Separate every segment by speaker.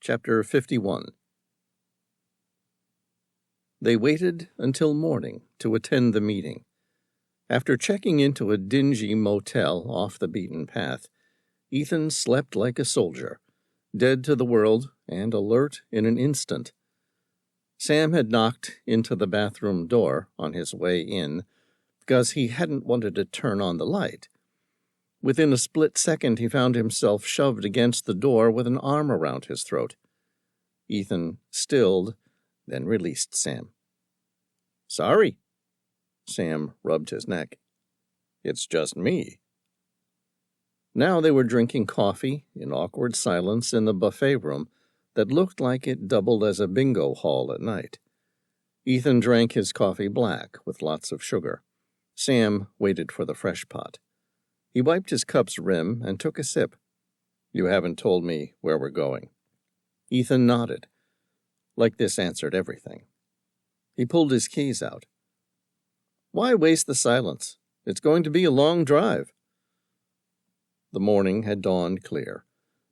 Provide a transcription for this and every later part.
Speaker 1: Chapter 51. They waited until morning to attend the meeting. After checking into a dingy motel off the beaten path, Ethan slept like a soldier, dead to the world and alert in an instant. Sam had knocked into the bathroom door on his way in because he hadn't wanted to turn on the light. Within a split second, he found himself shoved against the door with an arm around his throat. Ethan stilled, then released Sam. "Sorry." Sam rubbed his neck. "It's just me." Now they were drinking coffee in awkward silence in the buffet room that looked like it doubled as a bingo hall at night. Ethan drank his coffee black with lots of sugar. Sam waited for the fresh pot. He wiped his cup's rim and took a sip. "You haven't told me where we're going." Ethan nodded. Like this answered everything. He pulled his keys out. "Why waste the silence? It's going to be a long drive." The morning had dawned clear,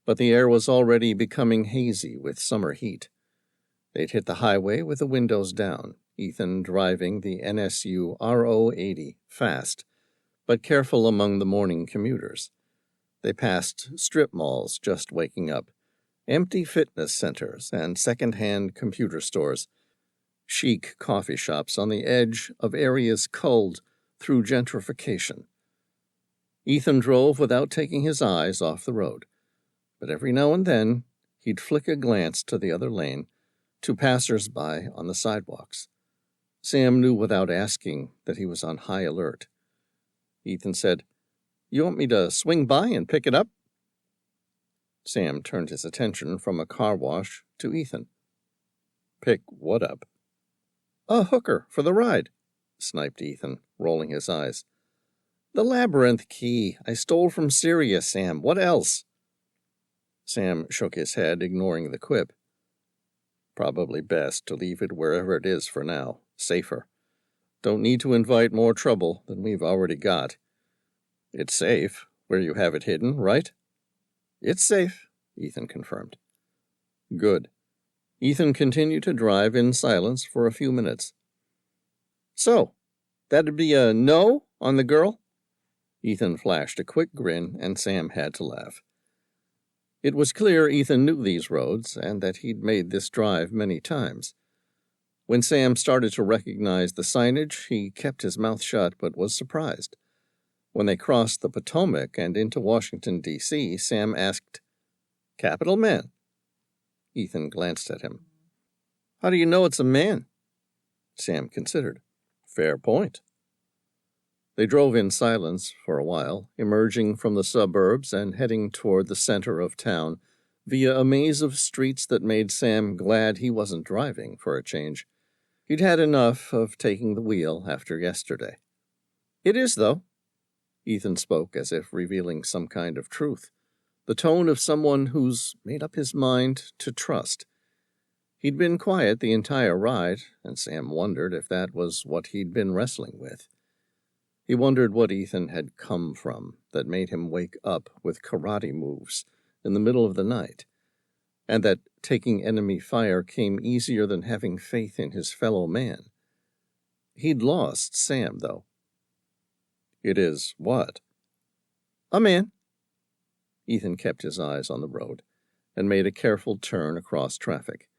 Speaker 1: but the air was already becoming hazy with summer heat. They'd hit the highway with the windows down, Ethan driving the NSU RO80 fast, but careful among the morning commuters. They passed strip malls just waking up, empty fitness centers and second-hand computer stores, chic coffee shops on the edge of areas culled through gentrification. Ethan drove without taking his eyes off the road, but every now and then he'd flick a glance to the other lane, to passers-by on the sidewalks. Sam knew without asking that he was on high alert. Ethan said, "You want me to swing by and pick it up?" Sam turned his attention from a car wash to Ethan. "Pick what up?" "A hooker for the ride," sniped Ethan, rolling his eyes. "The Labyrinth Key I stole from Syria, Sam. What else?" Sam shook his head, ignoring the quip. "Probably best to leave it wherever it is for now. Safer. Don't need to invite more trouble than we've already got. It's safe where you have it hidden, right?" "It's safe," Ethan confirmed. "Good." Ethan continued to drive in silence for a few minutes. "So, that'd be a no on the girl?" Ethan flashed a quick grin, and Sam had to laugh. It was clear Ethan knew these roads, and that he'd made this drive many times. When Sam started to recognize the signage, he kept his mouth shut but was surprised. When they crossed the Potomac and into Washington, D.C., Sam asked, "Capital Man?" Ethan glanced at him. "How do you know it's a man?" Sam considered. "Fair point." They drove in silence for a while, emerging from the suburbs and heading toward the center of town via a maze of streets that made Sam glad he wasn't driving for a change. He'd had enough of taking the wheel after yesterday. "It is, though." Ethan spoke as if revealing some kind of truth, the tone of someone who's made up his mind to trust. He'd been quiet the entire ride, and Sam wondered if that was what he'd been wrestling with. He wondered what Ethan had come from that made him wake up with karate moves in the middle of the night, and that taking enemy fire came easier than having faith in his fellow man. He'd lost Sam, though. "It is what?" "A man." Ethan kept his eyes on the road and made a careful turn across traffic.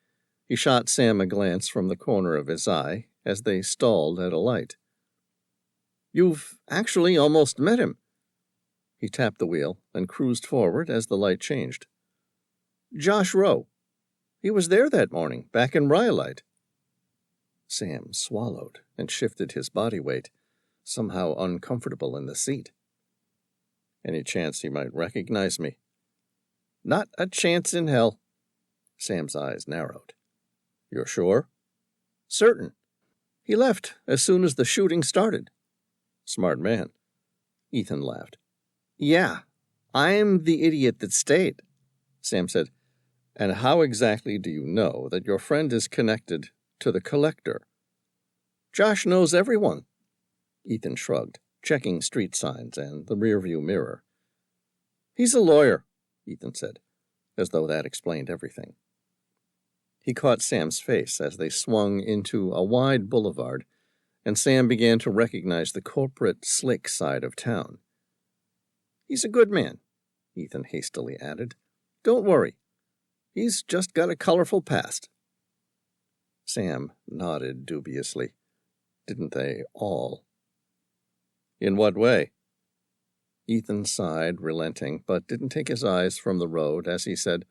Speaker 1: He shot Sam a glance from the corner of his eye as they stalled at a light. "You've actually almost met him." He tapped the wheel and cruised forward as the light changed. "Josh Rowe. He was there that morning, back in Rhyolite." Sam swallowed and shifted his body weight, somehow uncomfortable in the seat. "Any chance he might recognize me?" "Not a chance in hell." Sam's eyes narrowed. "You're sure?" "Certain. He left as soon as the shooting started." "Smart man." Ethan laughed. "Yeah, I'm the idiot that stayed." Sam said, "And how exactly do you know that your friend is connected to the collector?" "Josh knows everyone." Ethan shrugged, checking street signs and the rearview mirror. "He's a lawyer," Ethan said, as though that explained everything. He caught Sam's face as they swung into a wide boulevard, and Sam began to recognize the corporate, slick side of town. "He's a good man," Ethan hastily added. "Don't worry. He's just got a colorful past." Sam nodded dubiously. Didn't they all? "In what way?" Ethan sighed, relenting, but didn't take his eyes from the road as he said,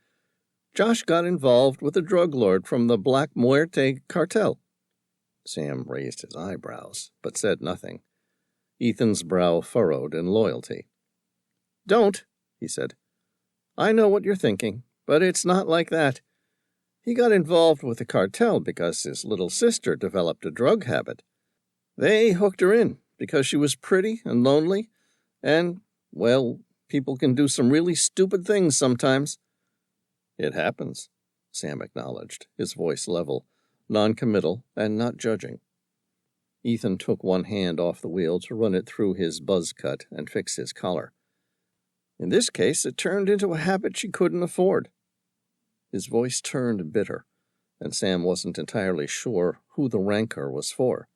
Speaker 1: "Josh got involved with a drug lord from the Black Muerte cartel." Sam raised his eyebrows, but said nothing. Ethan's brow furrowed in loyalty. "Don't," he said. "I know what you're thinking, but it's not like that. He got involved with the cartel because his little sister developed a drug habit. They hooked her in because she was pretty and lonely, and, well, people can do some really stupid things sometimes." "It happens," Sam acknowledged, his voice level, non-committal and not judging. Ethan took one hand off the wheel to run it through his buzz cut and fix his collar. "In this case, it turned into a habit she couldn't afford." His voice turned bitter, and Sam wasn't entirely sure who the rancor was for.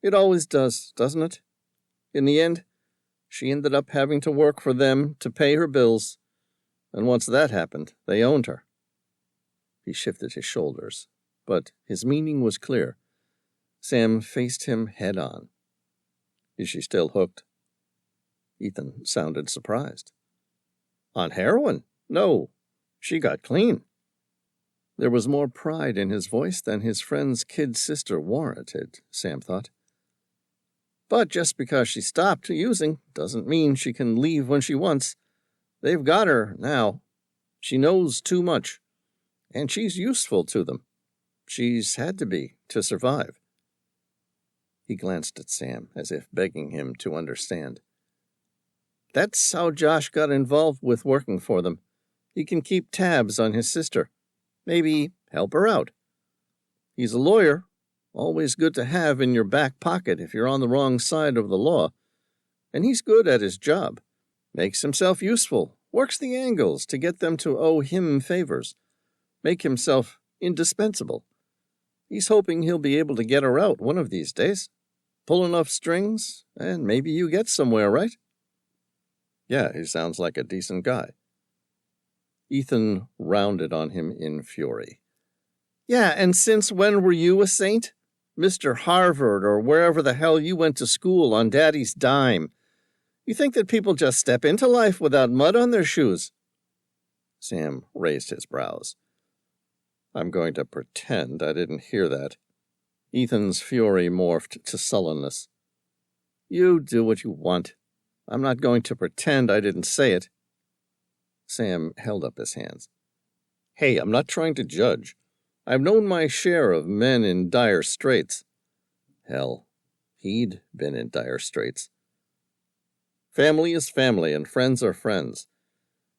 Speaker 1: "It always does, doesn't it? In the end, she ended up having to work for them to pay her bills, and once that happened, they owned her." He shifted his shoulders, but his meaning was clear. Sam faced him head on. "Is she still hooked?" Ethan sounded surprised. "On heroin? No. She got clean." There was more pride in his voice than his friend's kid sister warranted, Sam thought. "But just because she stopped using doesn't mean she can leave when she wants. They've got her now. She knows too much, and she's useful to them. She's had to be to survive." He glanced at Sam as if begging him to understand. "That's how Josh got involved with working for them. He can keep tabs on his sister. Maybe help her out. He's a lawyer, always good to have in your back pocket if you're on the wrong side of the law. And he's good at his job. Makes himself useful, works the angles to get them to owe him favors. Make himself indispensable. He's hoping he'll be able to get her out one of these days. Pull enough strings, and maybe you get somewhere, right?" "Yeah, he sounds like a decent guy." Ethan rounded on him in fury. "Yeah, and since when were you a saint? Mr. Harvard or wherever the hell you went to school on Daddy's dime. You think that people just step into life without mud on their shoes?" Sam raised his brows. "I'm going to pretend I didn't hear that." Ethan's fury morphed to sullenness. "You do what you want. I'm not going to pretend I didn't say it." Sam held up his hands. "Hey, I'm not trying to judge. I've known my share of men in dire straits." Hell, he'd been in dire straits. "Family is family and friends are friends.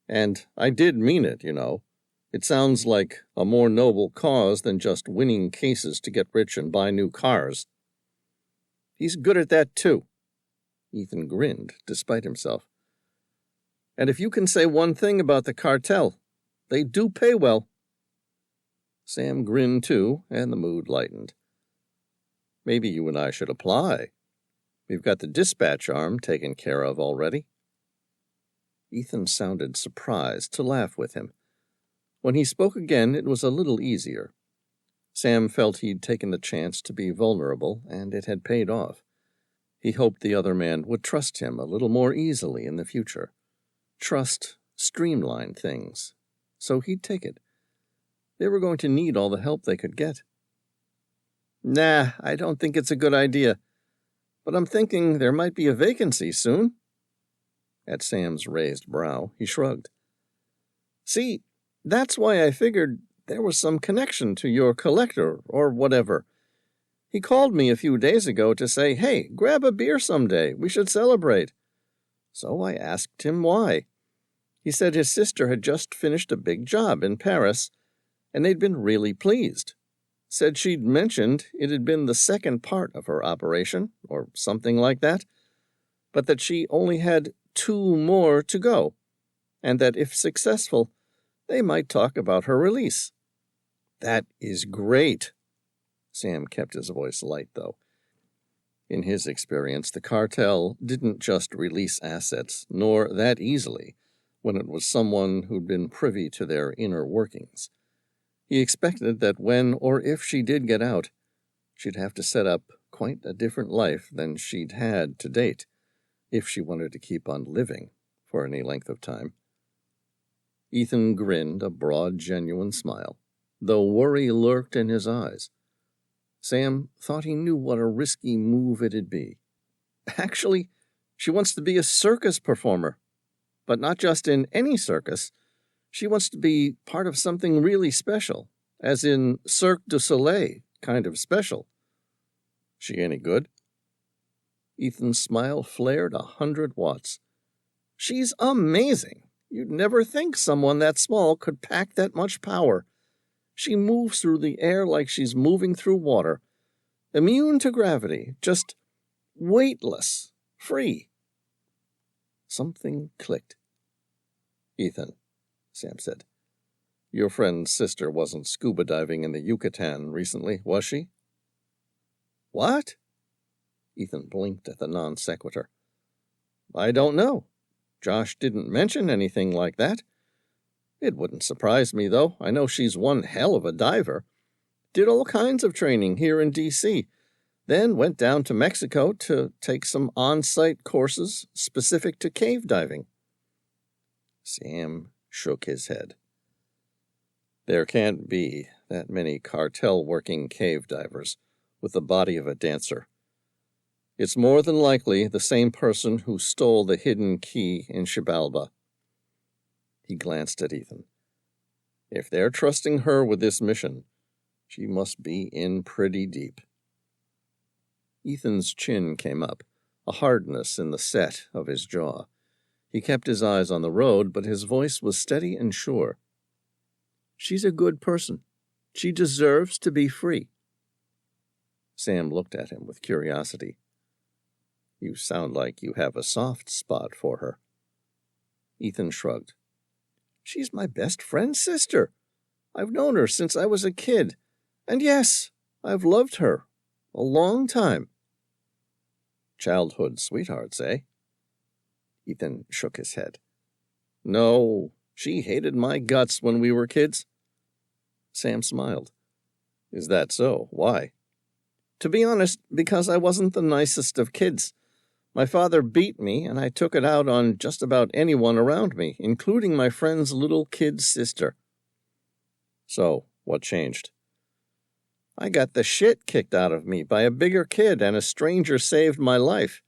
Speaker 1: And I did mean it, you know. It sounds like a more noble cause than just winning cases to get rich and buy new cars." "He's good at that, too." Ethan grinned, despite himself. "And if you can say one thing about the cartel, they do pay well." Sam grinned, too, and the mood lightened. "Maybe you and I should apply. We've got the dispatch arm taken care of already." Ethan sounded surprised to laugh with him. When he spoke again, it was a little easier. Sam felt he'd taken the chance to be vulnerable, and it had paid off. He hoped the other man would trust him a little more easily in the future. Trust streamlined things, so he'd take it. They were going to need all the help they could get. "Nah, I don't think it's a good idea. But I'm thinking there might be a vacancy soon." At Sam's raised brow, he shrugged. "See, that's why I figured there was some connection to your collector or whatever. He called me a few days ago to say, hey, grab a beer someday. We should celebrate. So I asked him why. He said his sister had just finished a big job in Paris, and they'd been really pleased. Said she'd mentioned it had been the second part of her operation, or something like that, but that she only had 2 more to go, and that if successful, they might talk about her release." That is great. Sam kept his voice light, though. In his experience, the cartel didn't just release assets, nor that easily, when it was someone who'd been privy to their inner workings. He expected that when or if she did get out, she'd have to set up quite a different life than she'd had to date, if she wanted to keep on living for any length of time. Ethan grinned a broad, genuine smile, though worry lurked in his eyes. Sam thought he knew what a risky move it'd be. Actually, she wants to be a circus performer, but not just in any circus. She wants to be part of something really special, as in Cirque du Soleil kind of special. She any good? Ethan's smile flared 100 watts. She's amazing. You'd never think someone that small could pack that much power. She moves through the air like she's moving through water. Immune to gravity, just weightless, free. Something clicked. Ethan, Sam said, your friend's sister wasn't scuba diving in the Yucatan recently, was she? What? Ethan blinked at the non sequitur. I don't know. Josh didn't mention anything like that. It wouldn't surprise me, though. I know she's one hell of a diver. Did all kinds of training here in D.C., then went down to Mexico to take some on-site courses specific to cave diving. Sam shook his head. There can't be that many cartel-working cave divers with the body of a dancer. It's more than likely the same person who stole the hidden key in Xibalba. He glanced at Ethan. If they're trusting her with this mission, she must be in pretty deep. Ethan's chin came up, a hardness in the set of his jaw. He kept his eyes on the road, but his voice was steady and sure. She's a good person. She deserves to be free. Sam looked at him with curiosity. You sound like you have a soft spot for her. Ethan shrugged. She's my best friend's sister. I've known her since I was a kid. And yes, I've loved her a long time. Childhood sweethearts, eh? Ethan shook his head. No, she hated my guts when we were kids. Sam smiled. Is that so? Why? To be honest, because I wasn't the nicest of kids. My father beat me, and I took it out on just about anyone around me, including my friend's little kid sister. So, what changed? I got the shit kicked out of me by a bigger kid, and a stranger saved my life.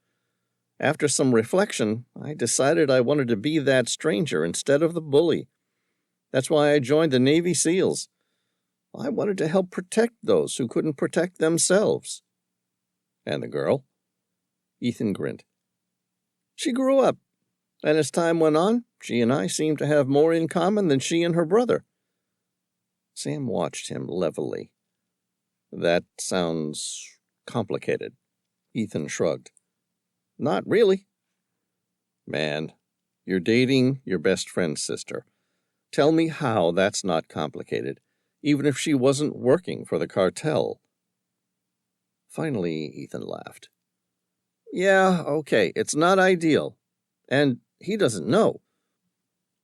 Speaker 1: After some reflection, I decided I wanted to be that stranger instead of the bully. That's why I joined the Navy SEALs. I wanted to help protect those who couldn't protect themselves. And the girl? Ethan grinned. She grew up, and as time went on, she and I seemed to have more in common than she and her brother. Sam watched him levelly. That sounds complicated. Ethan shrugged. Not really. Man, you're dating your best friend's sister. Tell me how that's not complicated, even if she wasn't working for the cartel. Finally, Ethan laughed. Yeah, okay, it's not ideal. And he doesn't know.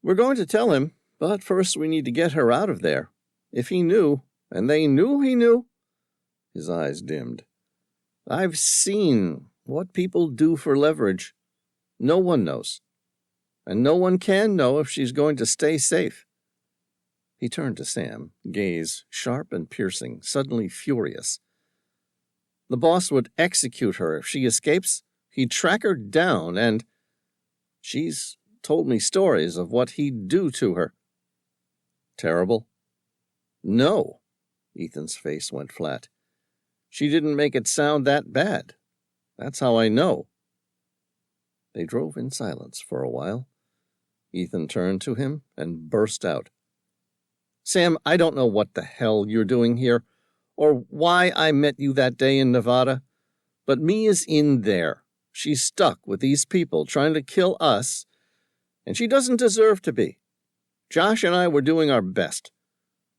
Speaker 1: We're going to tell him, but first we need to get her out of there. If he knew, and they knew he knew. His eyes dimmed. I've seen what people do for leverage. No one knows. And no one can know if she's going to stay safe. He turned to Sam, gaze sharp and piercing, suddenly furious. The boss would execute her if she escapes. He'd track her down, and she's told me stories of what he'd do to her. Terrible? No. Ethan's face went flat. She didn't make it sound that bad. That's how I know. They drove in silence for a while. Ethan turned to him and burst out. Sam, I don't know what the hell you're doing here, or why I met you that day in Nevada, but Mia's in there. She's stuck with these people trying to kill us, and she doesn't deserve to be. Josh and I were doing our best,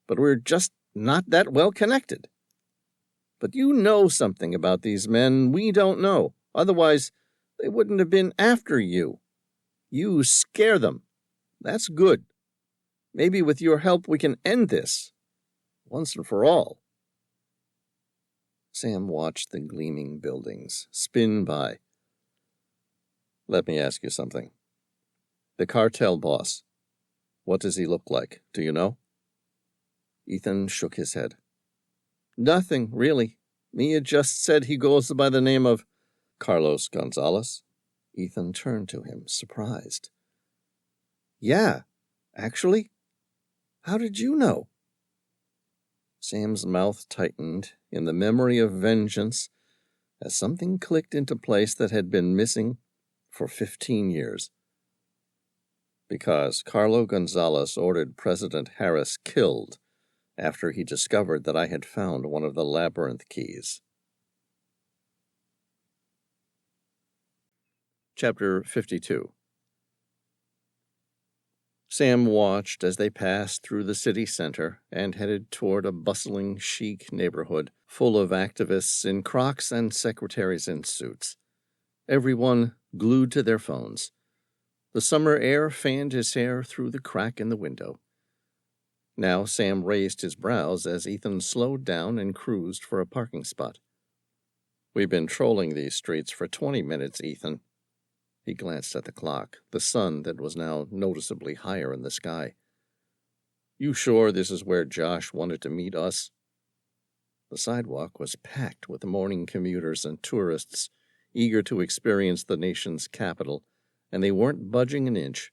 Speaker 1: but we're just not that well connected. But you know something about these men we don't know. Otherwise, they wouldn't have been after you. You scare them. That's good. Maybe with your help we can end this, once and for all." Sam watched the gleaming buildings spin by. "Let me ask you something. The cartel boss, what does he look like? Do you know?" Ethan shook his head. "Nothing, really. Mia just said he goes by the name of—" "Carlos Gonzalez?" Ethan turned to him, surprised. "Yeah, actually. How did you know?" Sam's mouth tightened in the memory of vengeance as something clicked into place that had been missing for 15 years. "Because Carlo Gonzalez ordered President Harris killed after he discovered that I had found one of the Labyrinth Keys." Chapter 52. Sam watched as they passed through the city center and headed toward a bustling, chic neighborhood full of activists in Crocs and secretaries in suits, everyone glued to their phones. The summer air fanned his hair through the crack in the window. Now Sam raised his brows as Ethan slowed down and cruised for a parking spot. "We've been trolling these streets for 20 minutes, Ethan." He glanced at the clock, the sun that was now noticeably higher in the sky. "You sure this is where Josh wanted to meet us?" The sidewalk was packed with morning commuters and tourists, eager to experience the nation's capital, and they weren't budging an inch.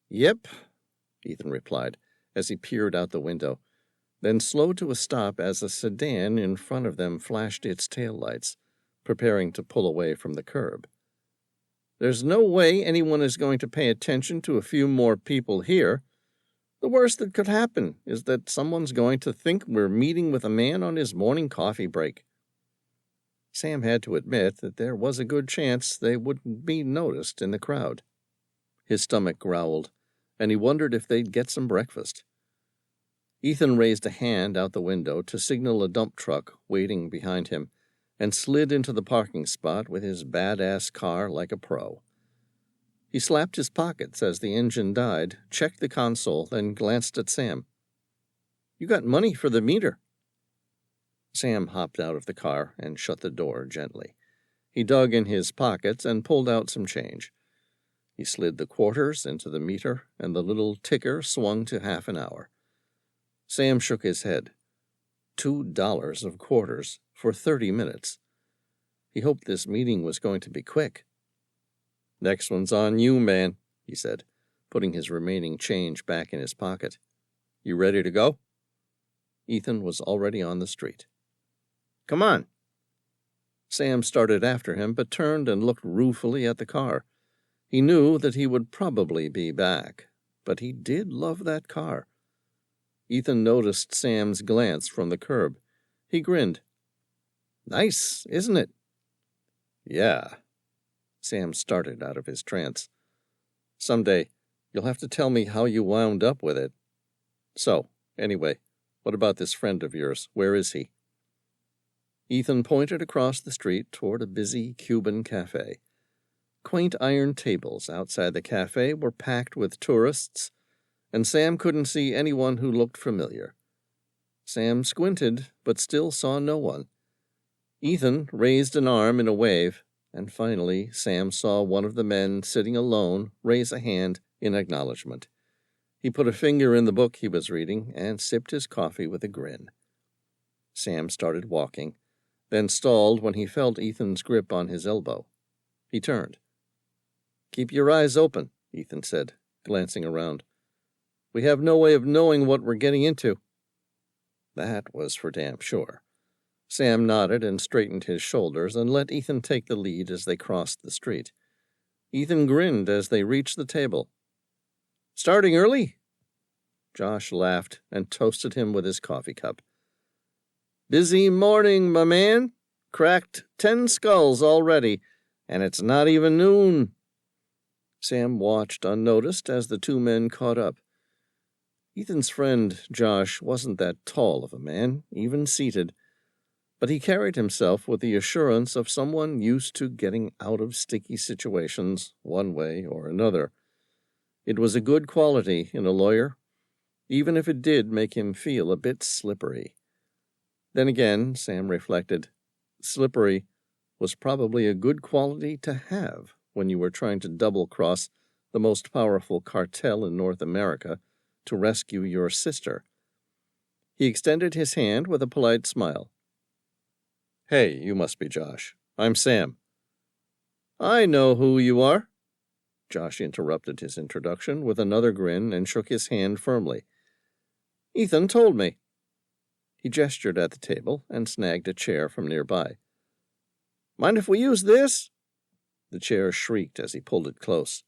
Speaker 1: "Yep," Ethan replied, as he peered out the window, then slowed to a stop as a sedan in front of them flashed its taillights, preparing to pull away from the curb. "There's no way anyone is going to pay attention to a few more people here. The worst that could happen is that someone's going to think we're meeting with a man on his morning coffee break." Sam had to admit that there was a good chance they wouldn't be noticed in the crowd. His stomach growled, and he wondered if they'd get some breakfast. Ethan raised a hand out the window to signal a dump truck waiting behind him, and slid into the parking spot with his badass car like a pro. He slapped his pockets as the engine died, checked the console, then glanced at Sam. "You got money for the meter." Sam hopped out of the car and shut the door gently. He dug in his pockets and pulled out some change. He slid the quarters into the meter, and the little ticker swung to half an hour. Sam shook his head. $2 of quarters for 30 minutes. He hoped this meeting was going to be quick. "Next one's on you, man," he said, putting his remaining change back in his pocket. "You ready to go?" Ethan was already on the street. "Come on." Sam started after him, but turned and looked ruefully at the car. He knew that he would probably be back, but he did love that car. Ethan noticed Sam's glance from the curb. He grinned. "Nice, isn't it?" "Yeah." Sam started out of his trance. "Someday, you'll have to tell me how you wound up with it. So, anyway, what about this friend of yours? Where is he?" Ethan pointed across the street toward a busy Cuban cafe. Quaint iron tables outside the cafe were packed with tourists, and Sam couldn't see anyone who looked familiar. Sam squinted, but still saw no one. Ethan raised an arm in a wave, and finally Sam saw one of the men sitting alone raise a hand in acknowledgement. He put a finger in the book he was reading and sipped his coffee with a grin. Sam started walking, then stalled when he felt Ethan's grip on his elbow. He turned. "Keep your eyes open," Ethan said, glancing around. "We have no way of knowing what we're getting into." That was for damn sure. Sam nodded and straightened his shoulders and let Ethan take the lead as they crossed the street. Ethan grinned as they reached the table. "Starting early?" Josh laughed and toasted him with his coffee cup. "Busy morning, my man. Cracked 10 skulls already, and it's not even noon." Sam watched unnoticed as the two men caught up. Ethan's friend Josh wasn't that tall of a man, even seated, but he carried himself with the assurance of someone used to getting out of sticky situations one way or another. It was a good quality in a lawyer, even if it did make him feel a bit slippery. Then again, Sam reflected, slippery was probably a good quality to have when you were trying to double-cross the most powerful cartel in North America to rescue your sister. He extended his hand with a polite smile. "Hey, you must be Josh. I'm Sam." "I know who you are." Josh interrupted his introduction with another grin and shook his hand firmly. "Ethan told me." He gestured at the table and snagged a chair from nearby. "Mind if we use this?" The chair shrieked as he pulled it close.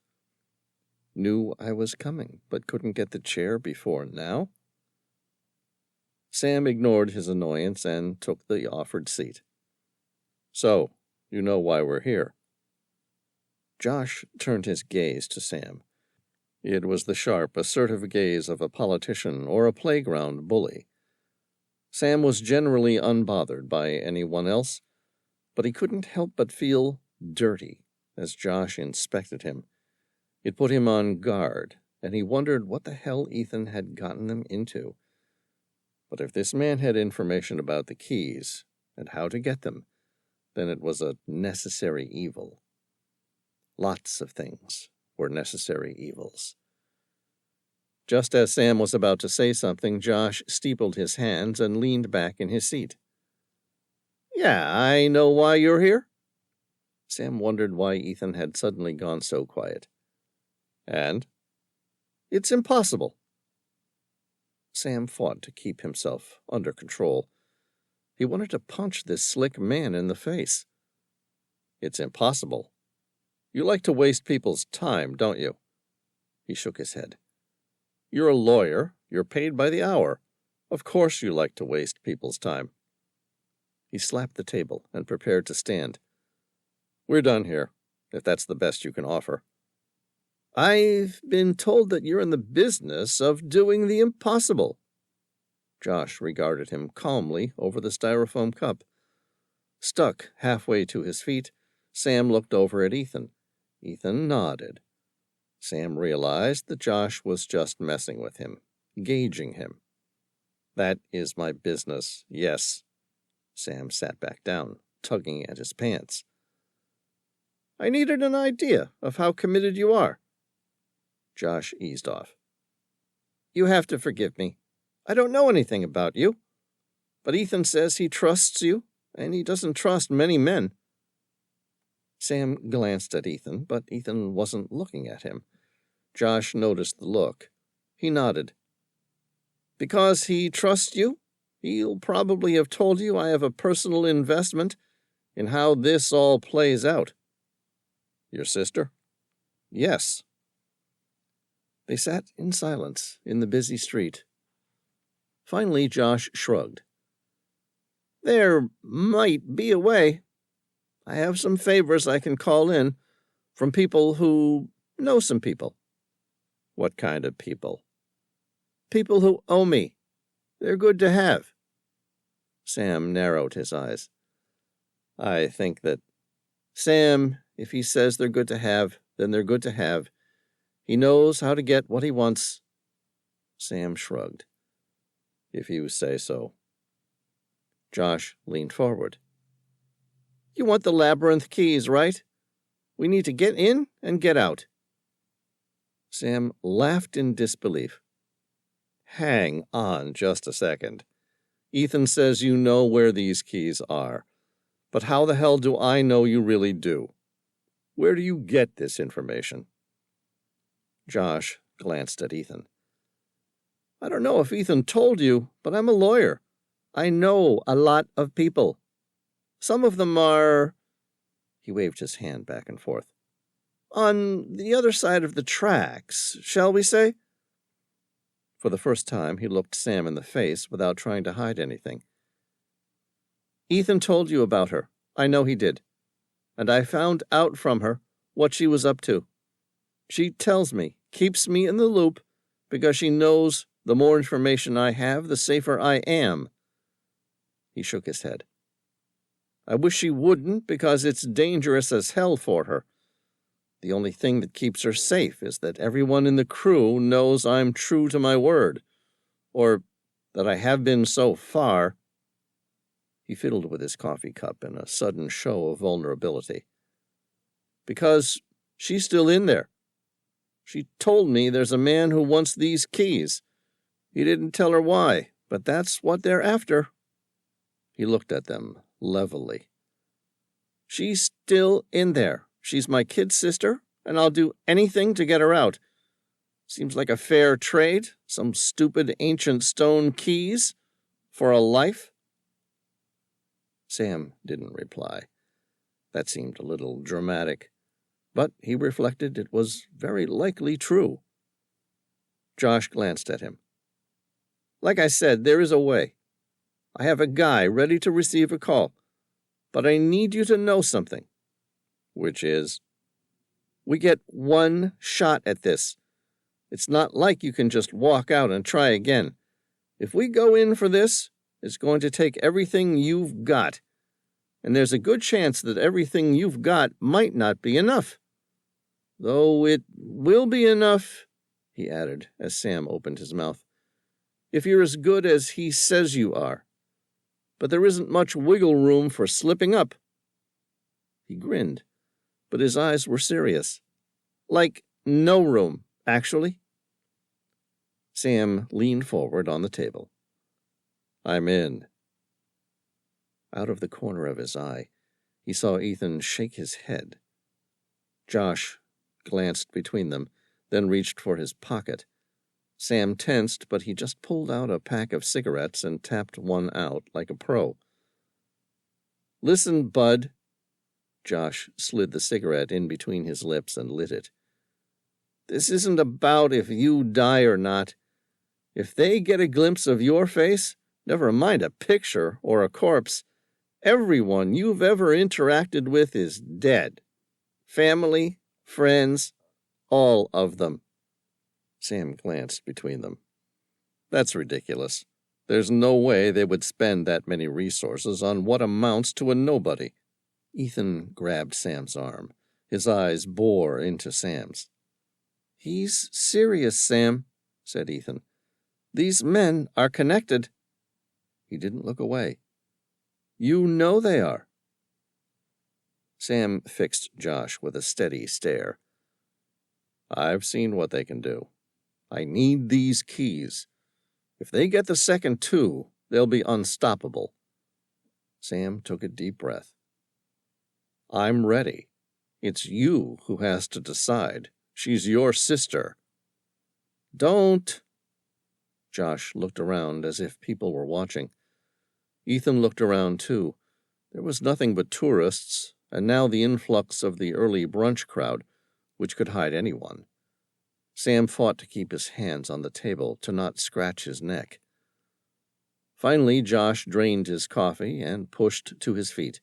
Speaker 1: "Knew I was coming, but couldn't get the chair before now?" Sam ignored his annoyance and took the offered seat. "So, you know why we're here." Josh turned his gaze to Sam. It was the sharp, assertive gaze of a politician or a playground bully. Sam was generally unbothered by anyone else, but he couldn't help but feel dirty as Josh inspected him. It put him on guard, and he wondered what the hell Ethan had gotten them into. But if this man had information about the keys and how to get them, then it was a necessary evil. Lots of things were necessary evils. Just as Sam was about to say something, Josh steepled his hands and leaned back in his seat. "Yeah, I know why you're here." Sam wondered why Ethan had suddenly gone so quiet. "And?" "It's impossible." Sam fought to keep himself under control. He wanted to punch this slick man in the face. "It's impossible. You like to waste people's time, don't you?" He shook his head. "You're a lawyer. You're paid by the hour. Of course you like to waste people's time." He slapped the table and prepared to stand. "We're done here, if that's the best you can offer." "I've been told that you're in the business of doing the impossible." Josh regarded him calmly over the styrofoam cup. Stuck halfway to his feet, Sam looked over at Ethan. Ethan nodded. Sam realized that Josh was just messing with him, gauging him. "That is my business, yes." Sam sat back down, tugging at his pants. "I needed an idea of how committed you are." Josh eased off. "You have to forgive me. I don't know anything about you. But Ethan says he trusts you, and he doesn't trust many men." Sam glanced at Ethan, but Ethan wasn't looking at him. Josh noticed the look. He nodded. "Because he trusts you, he'll probably have told you I have a personal investment in how this all plays out." "Your sister?" "Yes." They sat in silence in the busy street. Finally, Josh shrugged. "There might be a way. I have some favors I can call in from people who know some people." "What kind of people?" "People who owe me. They're good to have." Sam narrowed his eyes. "I think that—" "Sam, if he says they're good to have, then they're good to have. He knows how to get what he wants." Sam shrugged. "If you say so." Josh leaned forward. "You want the Labyrinth Keys, right? We need to get in and get out." Sam laughed in disbelief. "Hang on just a second. Ethan says you know where these keys are. But how the hell do I know you really do? Where do you get this information?" Josh glanced at Ethan. "I don't know if Ethan told you, but I'm a lawyer. I know a lot of people. Some of them are—" He waved his hand back and forth. "On the other side of the tracks, shall we say?" For the first time, he looked Sam in the face without trying to hide anything. "Ethan told you about her. I know he did. And I found out from her what she was up to. She tells me, keeps me in the loop, because she knows The more information I have, the safer I am." He shook his head. "I wish she wouldn't, because it's dangerous as hell for her. The only thing that keeps her safe is that everyone in the crew knows I'm true to my word, or that I have been so far." He fiddled with his coffee cup in a sudden show of vulnerability. "Because she's still in there. She told me there's a man who wants these keys. He didn't tell her why, but that's what they're after." He looked at them levelly. "She's still in there. She's my kid sister, and I'll do anything to get her out. Seems like a fair trade, some stupid ancient stone keys for a life." Sam didn't reply. That seemed a little dramatic, but he reflected it was very likely true. Josh glanced at him. "Like I said, there is a way. I have a guy ready to receive a call, but I need you to know something." "Which is?" "We get one shot at this. It's not like you can just walk out and try again. If we go in for this, it's going to take everything you've got, and there's a good chance that everything you've got might not be enough. Though it will be enough," he added, as Sam opened his mouth, "if you're as good as he says you are. But there isn't much wiggle room for slipping up." He grinned, but his eyes were serious. "Like no room, actually." Sam leaned forward on the table. "I'm in." Out of the corner of his eye, he saw Ethan shake his head. Josh glanced between them, then reached for his pocket. Sam tensed, but he just pulled out a pack of cigarettes and tapped one out like a pro. "Listen, bud." Josh slid the cigarette in between his lips and lit it. "This isn't about if you die or not. If they get a glimpse of your face, never mind a picture or a corpse, everyone you've ever interacted with is dead. Family, friends, all of them." Sam glanced between them. "That's ridiculous. There's no way they would spend that many resources on what amounts to a nobody." Ethan grabbed Sam's arm. His eyes bore into Sam's. "He's serious, Sam," said Ethan. "These men are connected." He didn't look away. "You know they are." Sam fixed Josh with a steady stare. "I've seen what they can do. I need these keys. If they get the second two, they'll be unstoppable." Sam took a deep breath. "I'm ready. It's you who has to decide. She's your sister." "Don't." Josh looked around as if people were watching. Ethan looked around too. There was nothing but tourists, and now the influx of the early brunch crowd, which could hide anyone. Sam fought to keep his hands on the table, to not scratch his neck. Finally, Josh drained his coffee and pushed to his feet.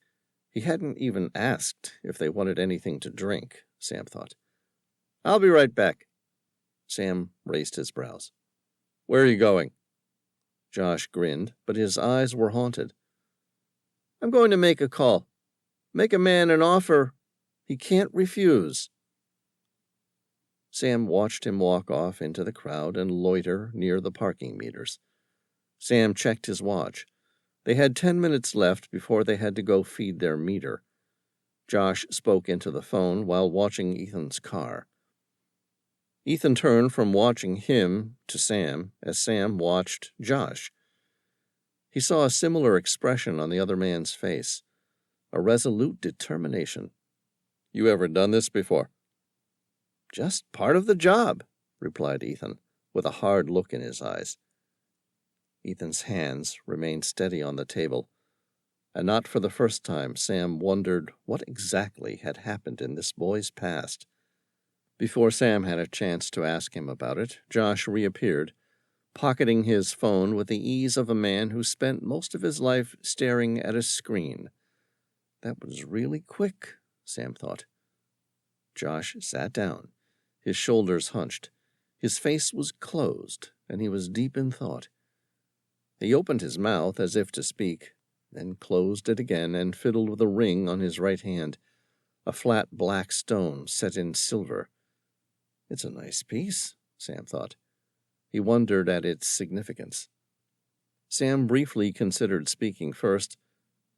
Speaker 1: He hadn't even asked if they wanted anything to drink, Sam thought. "I'll be right back." Sam raised his brows. "Where are you going?" Josh grinned, but his eyes were haunted. "I'm going to make a call. Make a man an offer he can't refuse." Sam watched him walk off into the crowd and loiter near the parking meters. Sam checked his watch. They had 10 minutes left before they had to go feed their meter. Josh spoke into the phone while watching Ethan's car. Ethan turned from watching him to Sam as Sam watched Josh. He saw a similar expression on the other man's face, a resolute determination. "You ever done this before?" "Just part of the job," replied Ethan, with a hard look in his eyes. Ethan's hands remained steady on the table, and not for the first time Sam wondered what exactly had happened in this boy's past. Before Sam had a chance to ask him about it, Josh reappeared, pocketing his phone with the ease of a man who spent most of his life staring at a screen. That was really quick, Sam thought. Josh sat down, his shoulders hunched. His face was closed, and he was deep in thought. He opened his mouth as if to speak, then closed it again and fiddled with a ring on his right hand, a flat black stone set in silver. It's a nice piece, Sam thought. He wondered at its significance. Sam briefly considered speaking first,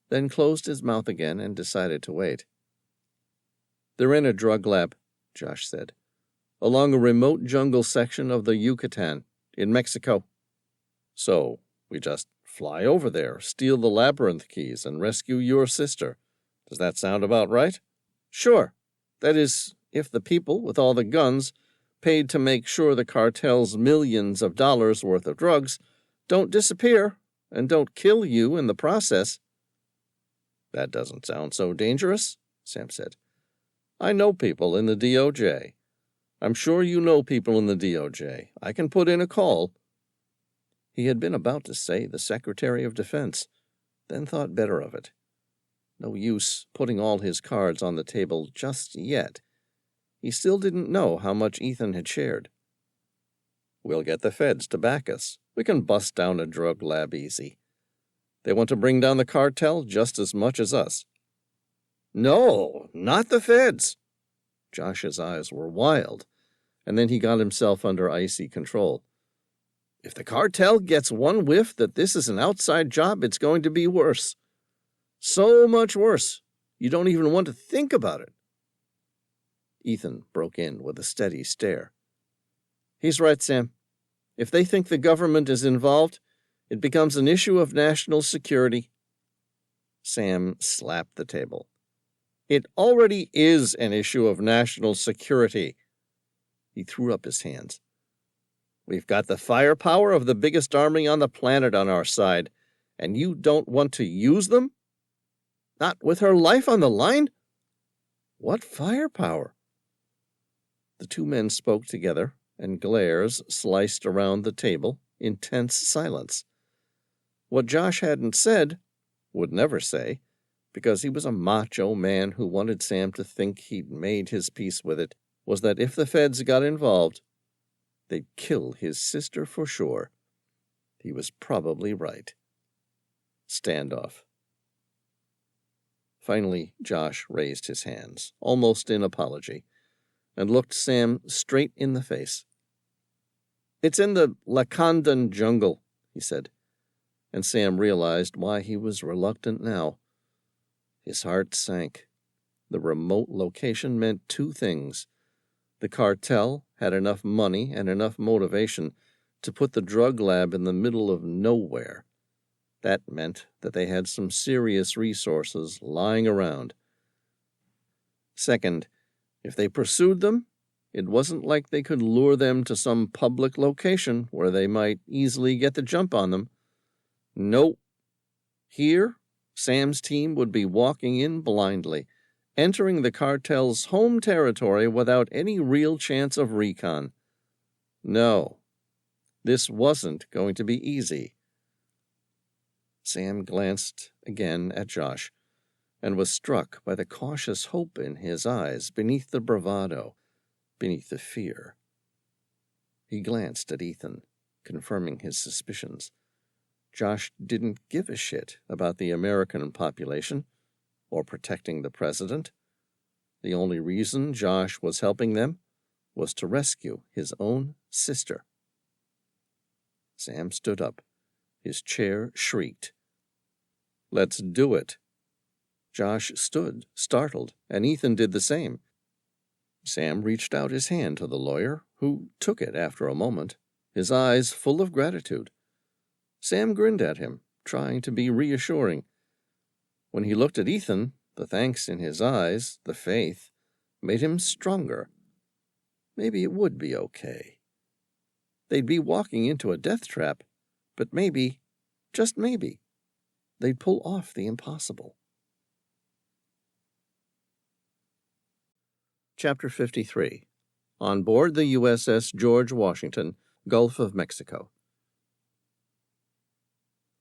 Speaker 1: then closed his mouth again and decided to wait. "They're in a drug lab," Josh said, "along a remote jungle section of the Yucatan, in Mexico. So, we just fly over there, steal the Labyrinth Keys, and rescue your sister. Does that sound about right?" "Sure. That is, if the people with all the guns paid to make sure the cartel's millions of dollars worth of drugs don't disappear and don't kill you in the process." "That doesn't sound so dangerous," Sam said. "I know people in the DOJ. I'm sure you know people in the DOJ. I can put in a call." He had been about to say the Secretary of Defense, then thought better of it. No use putting all his cards on the table just yet. He still didn't know how much Ethan had shared. "We'll get the feds to back us. We can bust down a drug lab easy. They want to bring down the cartel just as much as us." "No, not the feds." Josh's eyes were wild, and then he got himself under icy control. "If the cartel gets one whiff that this is an outside job, it's going to be worse. So much worse, you don't even want to think about it." Ethan broke in with a steady stare. "He's right, Sam. If they think the government is involved, it becomes an issue of national security." Sam slapped the table. "It already is an issue of national security." He threw up his hands. "We've got the firepower of the biggest army on the planet on our side, and you don't want to use them? Not with her life on the line?" "What firepower?" The two men spoke together, and glares sliced around the table in tense silence. What Josh hadn't said, would never say, because he was a macho man who wanted Sam to think he'd made his peace with it, was that if the feds got involved, they'd kill his sister for sure. He was probably right. Standoff. Finally, Josh raised his hands, almost in apology, and looked Sam straight in the face. "It's in the Lakandan jungle," he said, and Sam realized why he was reluctant now. His heart sank. The remote location meant two things. The cartel had enough money and enough motivation to put the drug lab in the middle of nowhere. That meant that they had some serious resources lying around. Second, if they pursued them, it wasn't like they could lure them to some public location where they might easily get the jump on them. No. Here, Sam's team would be walking in blindly, entering the cartel's home territory without any real chance of recon. No, this wasn't going to be easy. Sam glanced again at Josh, and was struck by the cautious hope in his eyes beneath the bravado, beneath the fear. He glanced at Ethan, confirming his suspicions. Josh didn't give a shit about the American population or protecting the president. The only reason Josh was helping them was to rescue his own sister. Sam stood up. His chair shrieked. "Let's do it." Josh stood, startled, and Ethan did the same. Sam reached out his hand to the lawyer, who took it after a moment, his eyes full of gratitude. Sam grinned at him, trying to be reassuring. When he looked at Ethan, the thanks in his eyes, the faith, made him stronger. Maybe it would be okay. They'd be walking into a death trap, but maybe, just maybe, they'd pull off the impossible. Chapter 53. On board the USS George Washington, Gulf of Mexico.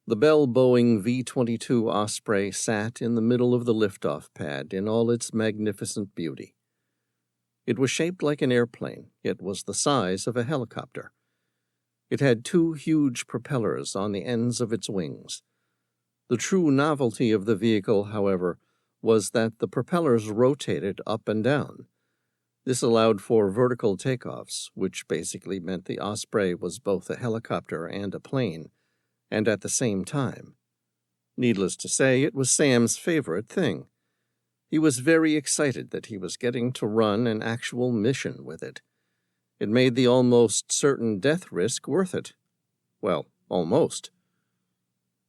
Speaker 1: The Bell-Boeing V-22 Osprey sat in the middle of the liftoff pad in all its magnificent beauty. It was shaped like an airplane, yet was the size of a helicopter. It had two huge propellers on the ends of its wings. The true novelty of the vehicle, however, was that the propellers rotated up and down. This allowed for vertical takeoffs, which basically meant the Osprey was both a helicopter and a plane, and at the same time. Needless to say, it was Sam's favorite thing. He was very excited that he was getting to run an actual mission with it. It made the almost certain death risk worth it. Well, almost.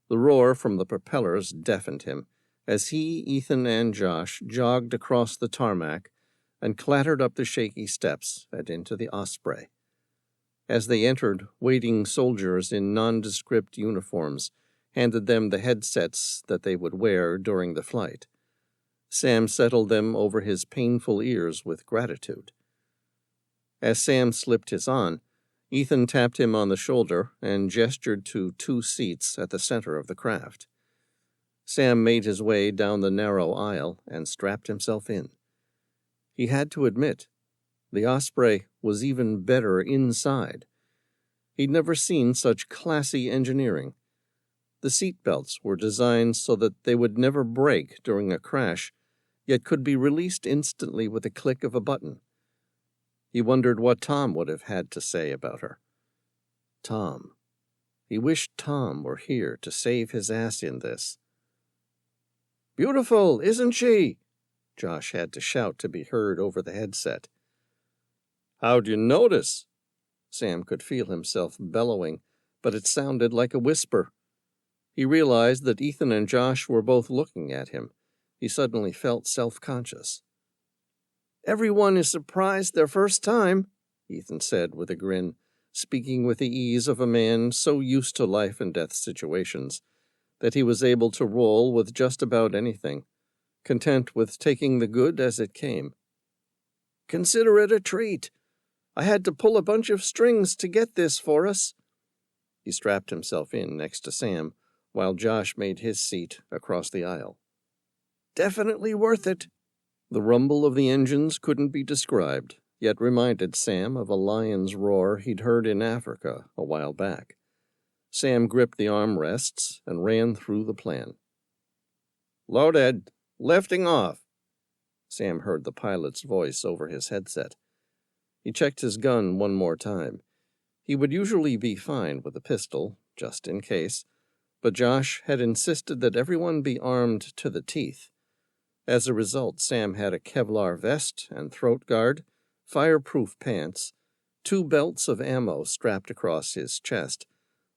Speaker 1: The roar from the propellers deafened him as he, Ethan, and Josh jogged across the tarmac and clattered up the shaky steps and into the Osprey. As they entered, waiting soldiers in nondescript uniforms handed them the headsets that they would wear during the flight. Sam settled them over his painful ears with gratitude. As Sam slipped his on, Ethan tapped him on the shoulder and gestured to two seats at the center of the craft. Sam made his way down the narrow aisle and strapped himself in. He had to admit, the Osprey was even better inside. He'd never seen such classy engineering. The seat belts were designed so that they would never break during a crash, yet could be released instantly with a click of a button. He wondered what Tom would have had to say about her. Tom. He wished Tom were here to save his ass in this. "Beautiful, isn't she?" Josh had to shout to be heard over the headset. "How'd you notice?" Sam could feel himself bellowing, but it sounded like a whisper. He realized that Ethan and Josh were both looking at him. He suddenly felt self-conscious. "Everyone is surprised their first time," Ethan said with a grin, speaking with the ease of a man so used to life and death situations that he was able to roll with just about anything, content with taking the good as it came. "Consider it a treat. I had to pull a bunch of strings to get this for us." He strapped himself in next to Sam, while Josh made his seat across the aisle. "Definitely worth it." The rumble of the engines couldn't be described, yet reminded Sam of a lion's roar he'd heard in Africa a while back. Sam gripped the armrests and ran through the plan. "Loaded. Lifting off." Sam heard the pilot's voice over his headset. He checked his gun one more time. He would usually be fine with a pistol, just in case, but Josh had insisted that everyone be armed to the teeth. As a result, Sam had a Kevlar vest and throat guard, fireproof pants, 2 belts of ammo strapped across his chest,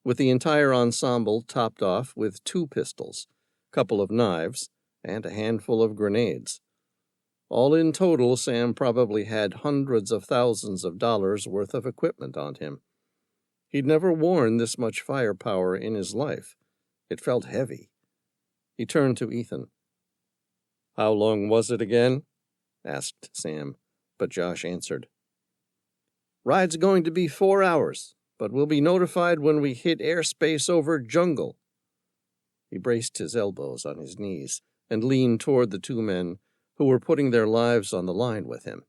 Speaker 1: with the entire ensemble topped off with 2 pistols, a couple of knives, and a handful of grenades. All in total, Sam probably had hundreds of thousands of dollars worth of equipment on him. He'd never worn this much firepower in his life. It felt heavy. He turned to Ethan. "How long was it again?" asked Sam, but Josh answered. "Ride's going to be 4 hours, but we'll be notified when we hit airspace over jungle." He braced his elbows on his knees and leaned toward the 2 men who were putting their lives on the line with him.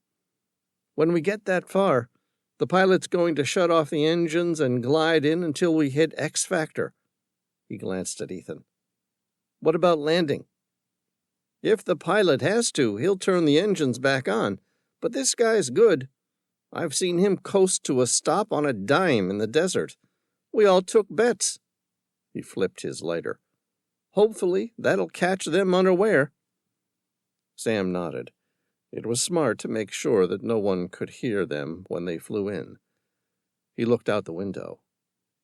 Speaker 1: "When we get that far, the pilot's going to shut off the engines and glide in until we hit X Factor." He glanced at Ethan. "What about landing?" "If the pilot has to, he'll turn the engines back on, but this guy's good. I've seen him coast to a stop on a dime in the desert. We all took bets." He flipped his lighter. "Hopefully, that'll catch them unaware." Sam nodded. It was smart to make sure that no one could hear them when they flew in. He looked out the window.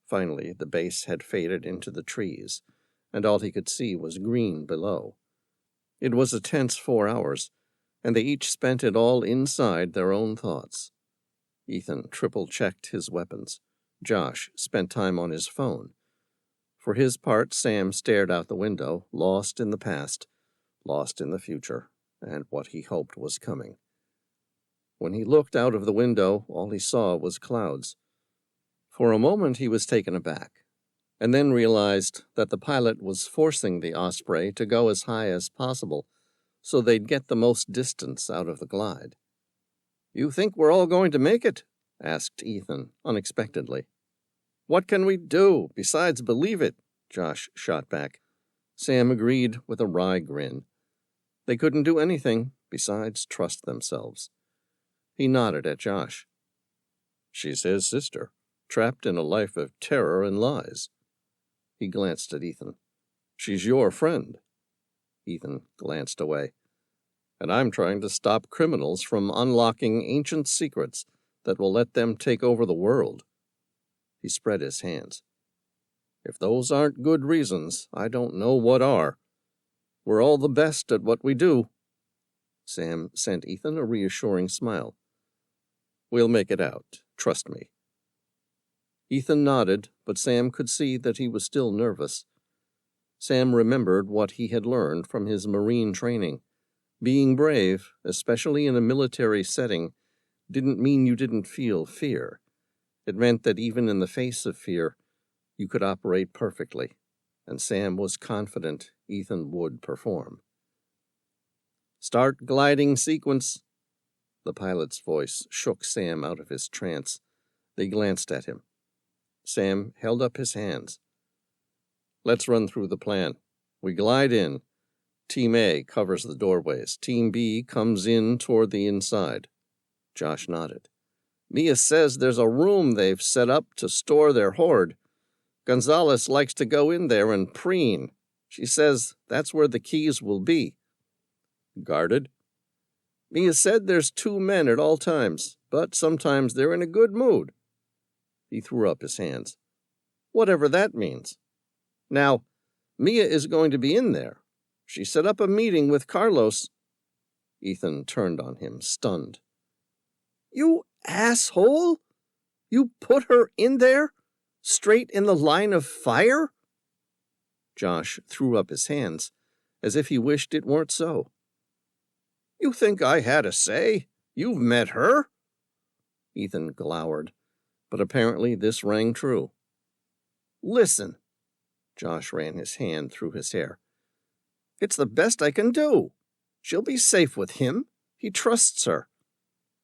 Speaker 1: Finally, the base had faded into the trees, and all he could see was green below. It was a tense 4 hours, and they each spent it all inside their own thoughts. Ethan triple-checked his weapons. Josh spent time on his phone. For his part, Sam stared out the window, lost in the past, lost in the future, and what he hoped was coming. When he looked out of the window, all he saw was clouds. For a moment he was taken aback, and then realized that the pilot was forcing the Osprey to go as high as possible so they'd get the most distance out of the glide. "You think we're all going to make it?" asked Ethan unexpectedly. What can we do besides believe it? Josh shot back. Sam agreed with a wry grin. They couldn't do anything besides trust themselves. He nodded at Josh. She's his sister, trapped in a life of terror and lies. He glanced at Ethan. She's your friend. Ethan glanced away. And I'm trying to stop criminals from unlocking ancient secrets that will let them take over the world. He spread his hands. If those aren't good reasons, I don't know what are. We're all the best at what we do. Sam sent Ethan a reassuring smile. We'll make it out, trust me. Ethan nodded, but Sam could see that he was still nervous. Sam remembered what he had learned from his Marine training. Being brave, especially in a military setting, didn't mean you didn't feel fear. It meant that even in the face of fear, you could operate perfectly, and Sam was confident Ethan would perform. Start gliding sequence. The pilot's voice shook Sam out of his trance. They glanced at him. Sam held up his hands. Let's run through the plan. We glide in. Team A covers the doorways. Team B comes in toward the inside. Josh nodded. Mia says there's a room they've set up to store their hoard. Gonzalez likes to go in there and preen. She says that's where the keys will be. Guarded? Mia said there's 2 men at all times, but sometimes they're in a good mood. He threw up his hands. Whatever that means. Now, Mia is going to be in there. She set up a meeting with Carlos. Ethan turned on him, stunned. You asshole! You put her in there? Straight in the line of fire? Josh threw up his hands, as if he wished it weren't so. You think I had a say? You've met her? Ethan glowered, but apparently this rang true. Listen. Josh ran his hand through his hair. It's the best I can do. She'll be safe with him. He trusts her.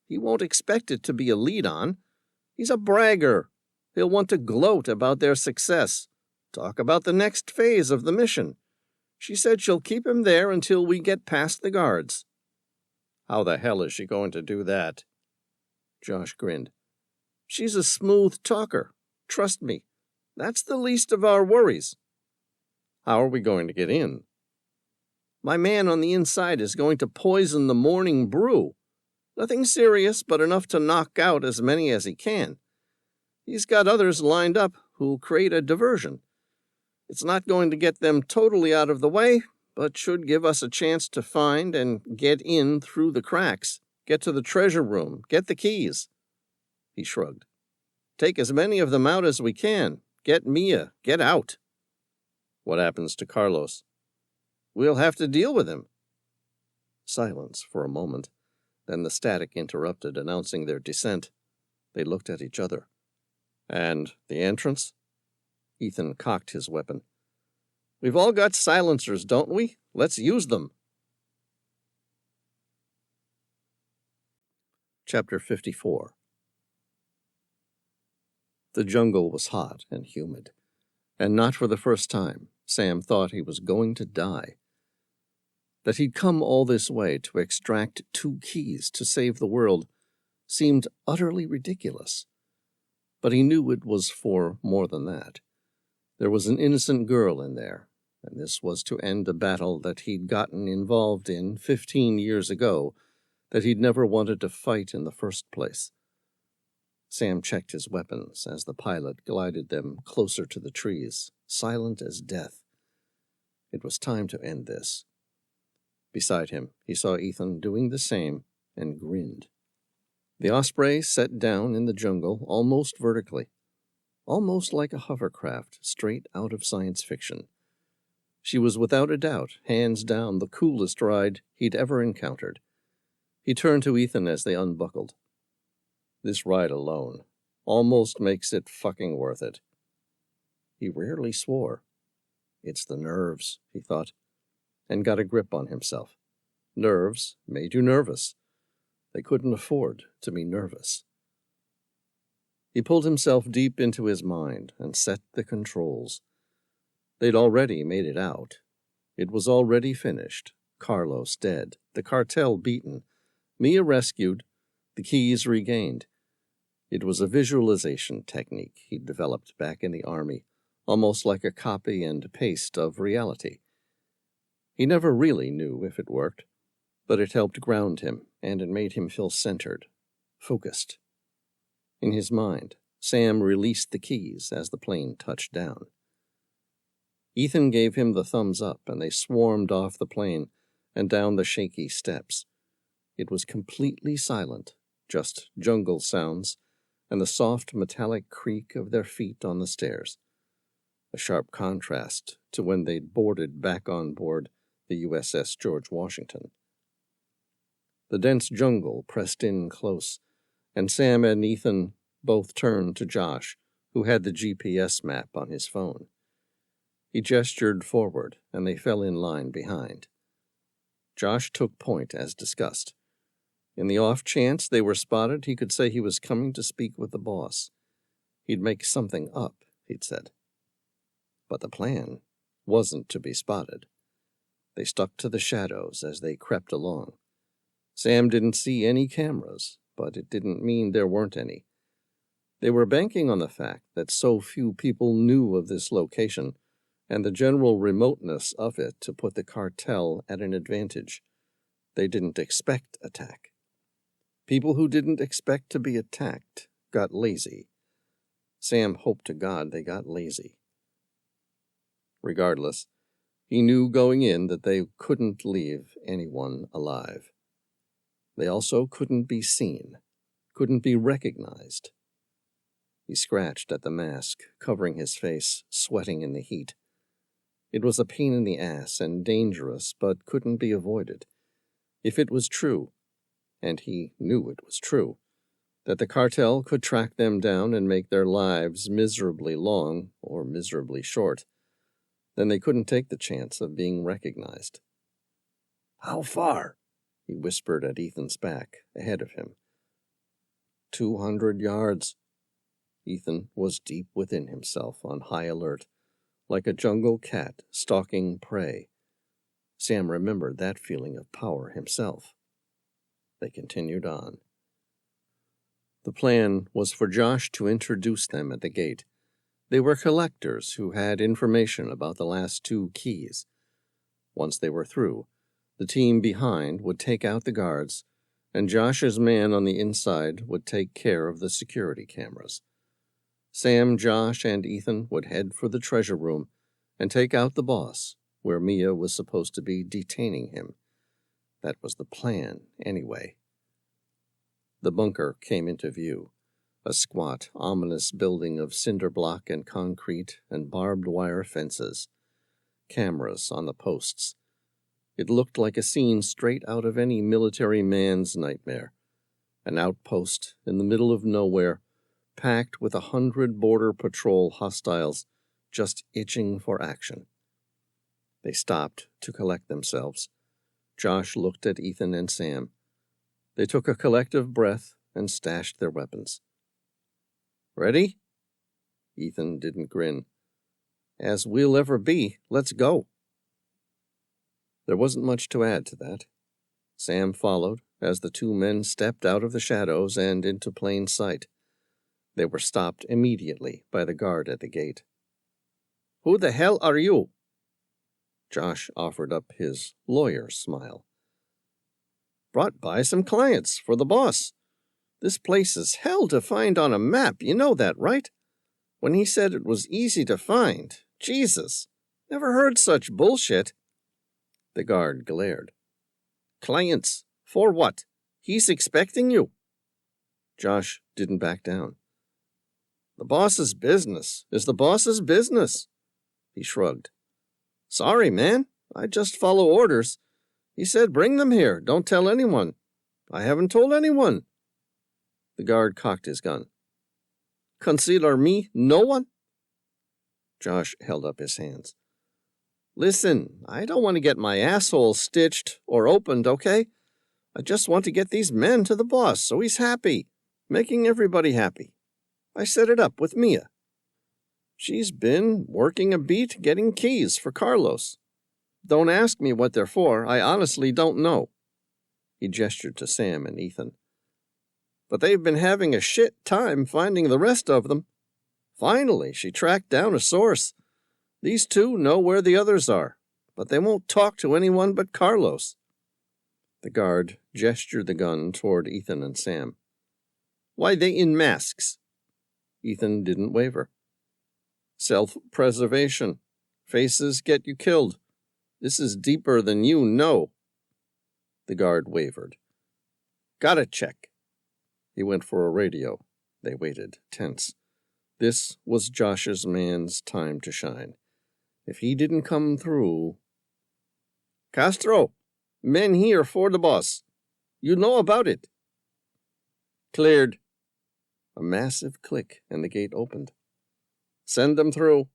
Speaker 1: He won't expect it to be a lead-on. He's a bragger. He'll want to gloat about their success, talk about the next phase of the mission. She said she'll keep him there until we get past the guards. How the hell is she going to do that? Josh grinned. She's a smooth talker. Trust me. That's the least of our worries. How are we going to get in? My man on the inside is going to poison the morning brew. Nothing serious, but enough to knock out as many as he can. He's got others lined up who'll create a diversion. It's not going to get them totally out of the way, but should give us a chance to find and get in through the cracks, get to the treasure room, get the keys. He shrugged. Take as many of them out as we can. Get Mia. Get out. What happens to Carlos? We'll have to deal with him. Silence for a moment. Then the static interrupted, announcing their descent. They looked at each other. And the entrance? Ethan cocked his weapon. We've all got silencers, don't we? Let's use them. Chapter 54. The jungle was hot and humid, and not for the first time Sam thought he was going to die. That he'd come all this way to extract 2 keys to save the world seemed utterly ridiculous. But he knew it was for more than that. There was an innocent girl in there, and this was to end a battle that he'd gotten involved in 15 years ago that he'd never wanted to fight in the first place. Sam checked his weapons as the pilot glided them closer to the trees, silent as death. It was time to end this. Beside him, he saw Ethan doing the same and grinned. The Osprey set down in the jungle almost vertically, almost like a hovercraft straight out of science fiction. She was without a doubt, hands down, the coolest ride he'd ever encountered. He turned to Ethan as they unbuckled. This ride alone almost makes it fucking worth it. He rarely swore. It's the nerves, he thought, and got a grip on himself. Nerves made you nervous. They couldn't afford to be nervous. He pulled himself deep into his mind and set the controls. They'd already made it out. It was already finished. Carlos dead, the cartel beaten, Mia rescued, the keys regained. It was a visualization technique he'd developed back in the army, almost like a copy and paste of reality. He never really knew if it worked, but it helped ground him, and it made him feel centered, focused. In his mind, Sam released the keys as the plane touched down. Ethan gave him the thumbs up, and they swarmed off the plane and down the shaky steps. It was completely silent, just jungle sounds and the soft metallic creak of their feet on the stairs. A sharp contrast to when they'd boarded back on board the USS George Washington. The dense jungle pressed in close, and Sam and Ethan both turned to Josh, who had the GPS map on his phone. He gestured forward, and they fell in line behind. Josh took point as discussed. In the off chance they were spotted, he could say he was coming to speak with the boss. He'd make something up, he'd said. But the plan wasn't to be spotted. They stuck to the shadows as they crept along. Sam didn't see any cameras, but it didn't mean there weren't any. They were banking on the fact that so few people knew of this location and the general remoteness of it to put the cartel at an advantage. They didn't expect attack. People who didn't expect to be attacked got lazy. Sam hoped to God they got lazy. Regardless, he knew going in that they couldn't leave anyone alive. They also couldn't be seen, couldn't be recognized. He scratched at the mask, covering his face, sweating in the heat. It was a pain in the ass and dangerous, but couldn't be avoided. If it was true, and he knew it was true, that the cartel could track them down and make their lives miserably long or miserably short, then they couldn't take the chance of being recognized. "How far?" he whispered at Ethan's back, ahead of him. 200 yards. Ethan was deep within himself, on high alert, like a jungle cat stalking prey. Sam remembered that feeling of power himself. They continued on. The plan was for Josh to introduce them at the gate. They were collectors who had information about the last 2 keys. Once they were through, the team behind would take out the guards, and Josh's man on the inside would take care of the security cameras. Sam, Josh, and Ethan would head for the treasure room and take out the boss, where Mia was supposed to be detaining him. That was the plan, anyway. The bunker came into view, a squat, ominous building of cinder block and concrete and barbed wire fences. Cameras on the posts. It looked like a scene straight out of any military man's nightmare. An outpost in the middle of nowhere, packed with 100 border patrol hostiles just itching for action. They stopped to collect themselves. Josh looked at Ethan and Sam. They took a collective breath and stashed their weapons. "Ready?" Ethan didn't grin. "As we'll ever be, let's go." There wasn't much to add to that. Sam followed as the 2 men stepped out of the shadows and into plain sight. They were stopped immediately by the guard at the gate. "Who the hell are you?" Josh offered up his lawyer's smile. "Brought by some clients for the boss. This place is hell to find on a map, you know that, right? When he said it was easy to find, Jesus, never heard such bullshit." The guard glared. "Clients? For what? He's expecting you." Josh didn't back down. "The boss's business is the boss's business." He shrugged. "Sorry, man. I just follow orders. He said bring them here. Don't tell anyone. I haven't told anyone." The guard cocked his gun. "Consider me no one?" Josh held up his hands. "Listen, I don't want to get my asshole stitched or opened, okay? I just want to get these men to the boss so he's happy, making everybody happy." I set it up with Mia. She's been working a beat getting keys for Carlos. Don't ask me what they're for. I honestly don't know." He gestured to Sam and Ethan. "But they've been having a shit time finding the rest of them. Finally, she tracked down a source. These two know where the others are, but they won't talk to anyone but Carlos." The guard gestured the gun toward Ethan and Sam. "Why they in masks?" Ethan didn't waver. "Self-preservation. Faces get you killed. This is deeper than you know." The guard wavered. "Gotta check." He went for a radio. They waited, tense. This was Josh's man's time to shine. If he didn't come through... "Castro, men here for the boss. You know about it." "Cleared." A massive click, and the gate opened. "Send them through."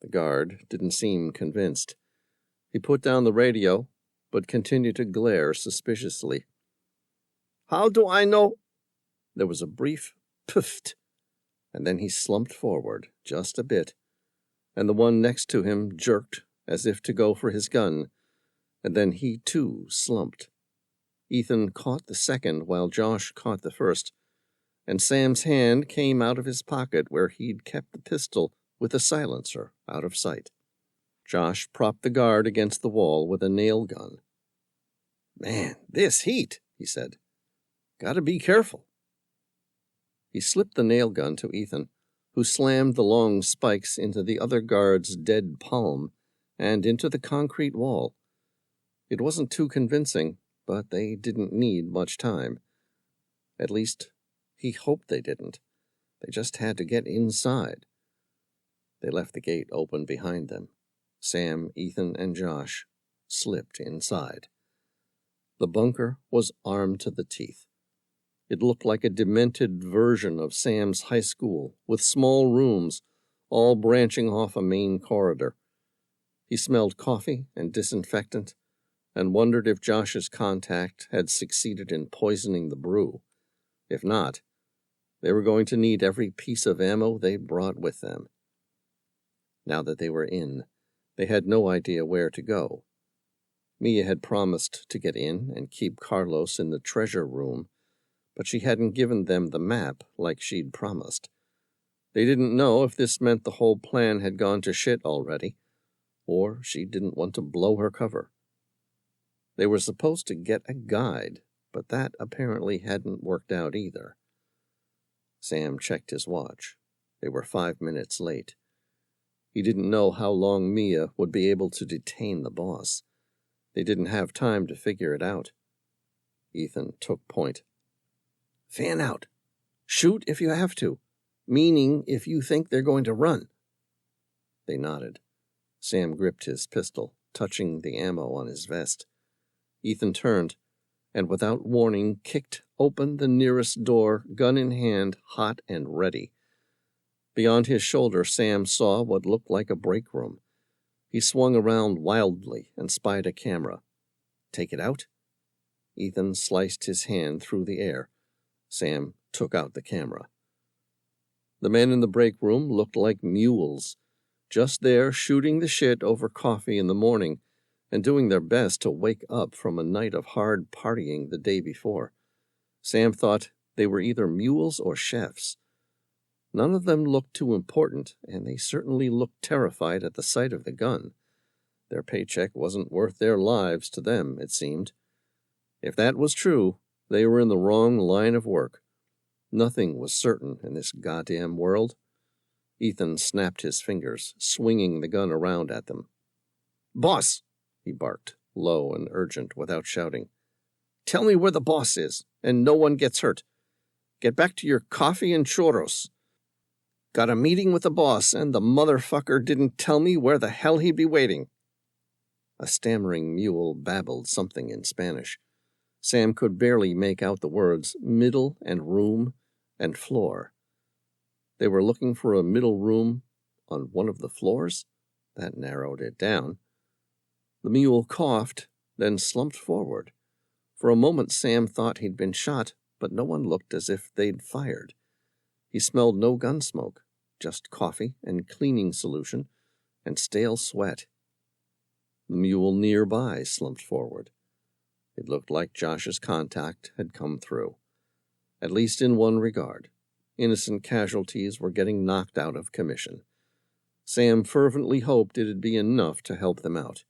Speaker 1: The guard didn't seem convinced. He put down the radio, but continued to glare suspiciously. "How do I know?" There was a brief pfft, and then he slumped forward just a bit, and the one next to him jerked as if to go for his gun, and then he too slumped. Ethan caught the second while Josh caught the first, and Sam's hand came out of his pocket where he'd kept the pistol with the silencer out of sight. Josh propped the guard against the wall with a nail gun. "Man, this heat," he said. "Gotta be careful." He slipped the nail gun to Ethan, who slammed the long spikes into the other guard's dead palm and into the concrete wall. It wasn't too convincing, but they didn't need much time. At least, he hoped they didn't. They just had to get inside. They left the gate open behind them. Sam, Ethan, and Josh slipped inside. The bunker was armed to the teeth. It looked like a demented version of Sam's high school, with small rooms, all branching off a main corridor. He smelled coffee and disinfectant, and wondered if Josh's contact had succeeded in poisoning the brew. If not, they were going to need every piece of ammo they brought with them. Now that they were in, they had no idea where to go. Mia had promised to get in and keep Carlos in the treasure room, but she hadn't given them the map like she'd promised. They didn't know if this meant the whole plan had gone to shit already, or she didn't want to blow her cover. They were supposed to get a guide, but that apparently hadn't worked out either. Sam checked his watch. They were 5 minutes late. He didn't know how long Mia would be able to detain the boss. They didn't have time to figure it out. Ethan took point. "Fan out. Shoot if you have to, meaning if you think they're going to run." They nodded. Sam gripped his pistol, touching the ammo on his vest. Ethan turned, and without warning kicked open the nearest door, gun in hand, hot and ready. Beyond his shoulder, Sam saw what looked like a break room. He swung around wildly and spied a camera. "Take it out?" Ethan sliced his hand through the air. Sam took out the camera. The men in the break room looked like mules, just there shooting the shit over coffee in the morning and doing their best to wake up from a night of hard partying the day before. Sam thought they were either mules or chefs. None of them looked too important, and they certainly looked terrified at the sight of the gun. Their paycheck wasn't worth their lives to them, it seemed. If that was true, they were in the wrong line of work. Nothing was certain in this goddamn world. Ethan snapped his fingers, swinging the gun around at them. "Boss!" he barked, low and urgent, without shouting. "Tell me where the boss is, and no one gets hurt. Get back to your coffee and churros. Got a meeting with the boss, and the motherfucker didn't tell me where the hell he'd be waiting." A stammering mule babbled something in Spanish. Sam could barely make out the words middle and room and floor. They were looking for a middle room on one of the floors? That narrowed it down. The mule coughed, then slumped forward. For a moment Sam thought he'd been shot, but no one looked as if they'd fired. He smelled no gun smoke, just coffee and cleaning solution and stale sweat. The mule nearby slumped forward. It looked like Josh's contact had come through. At least in one regard. Innocent casualties were getting knocked out of commission. Sam fervently hoped it'd be enough to help them out.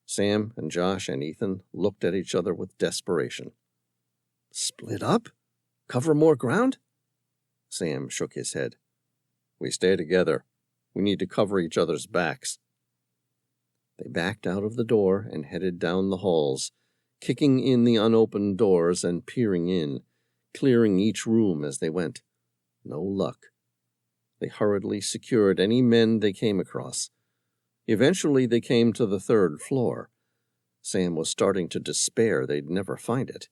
Speaker 1: Sam and Josh and Ethan looked at each other with desperation. "Split up? Cover more ground?" Sam shook his head. "We stay together. We need to cover each other's backs." They backed out of the door and headed down the halls, kicking in the unopened doors and peering in, clearing each room as they went. No luck. They hurriedly secured any men they came across. Eventually they came to the 3rd floor. Sam was starting to despair they'd never find it.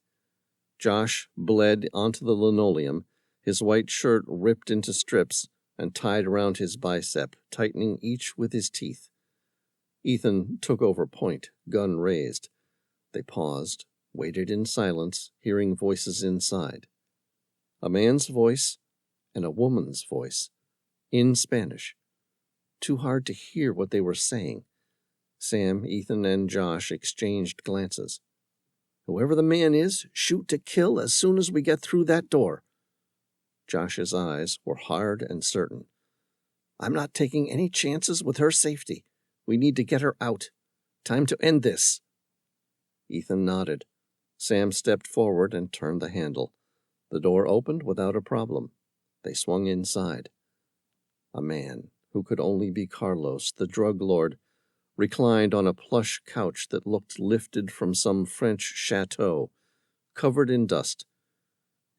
Speaker 1: Josh bled onto the linoleum, his white shirt ripped into strips and tied around his bicep, tightening each with his teeth. Ethan took over point, gun raised. They paused, waited in silence, hearing voices inside. A man's voice and a woman's voice, in Spanish. Too hard to hear what they were saying. Sam, Ethan, and Josh exchanged glances. "Whoever the man is, shoot to kill as soon as we get through that door." Josh's eyes were hard and certain. "I'm not taking any chances with her safety. We need to get her out. Time to end this." Ethan nodded. Sam stepped forward and turned the handle. The door opened without a problem. They swung inside. A man, who could only be Carlos, the drug lord, reclined on a plush couch that looked lifted from some French chateau, covered in dust.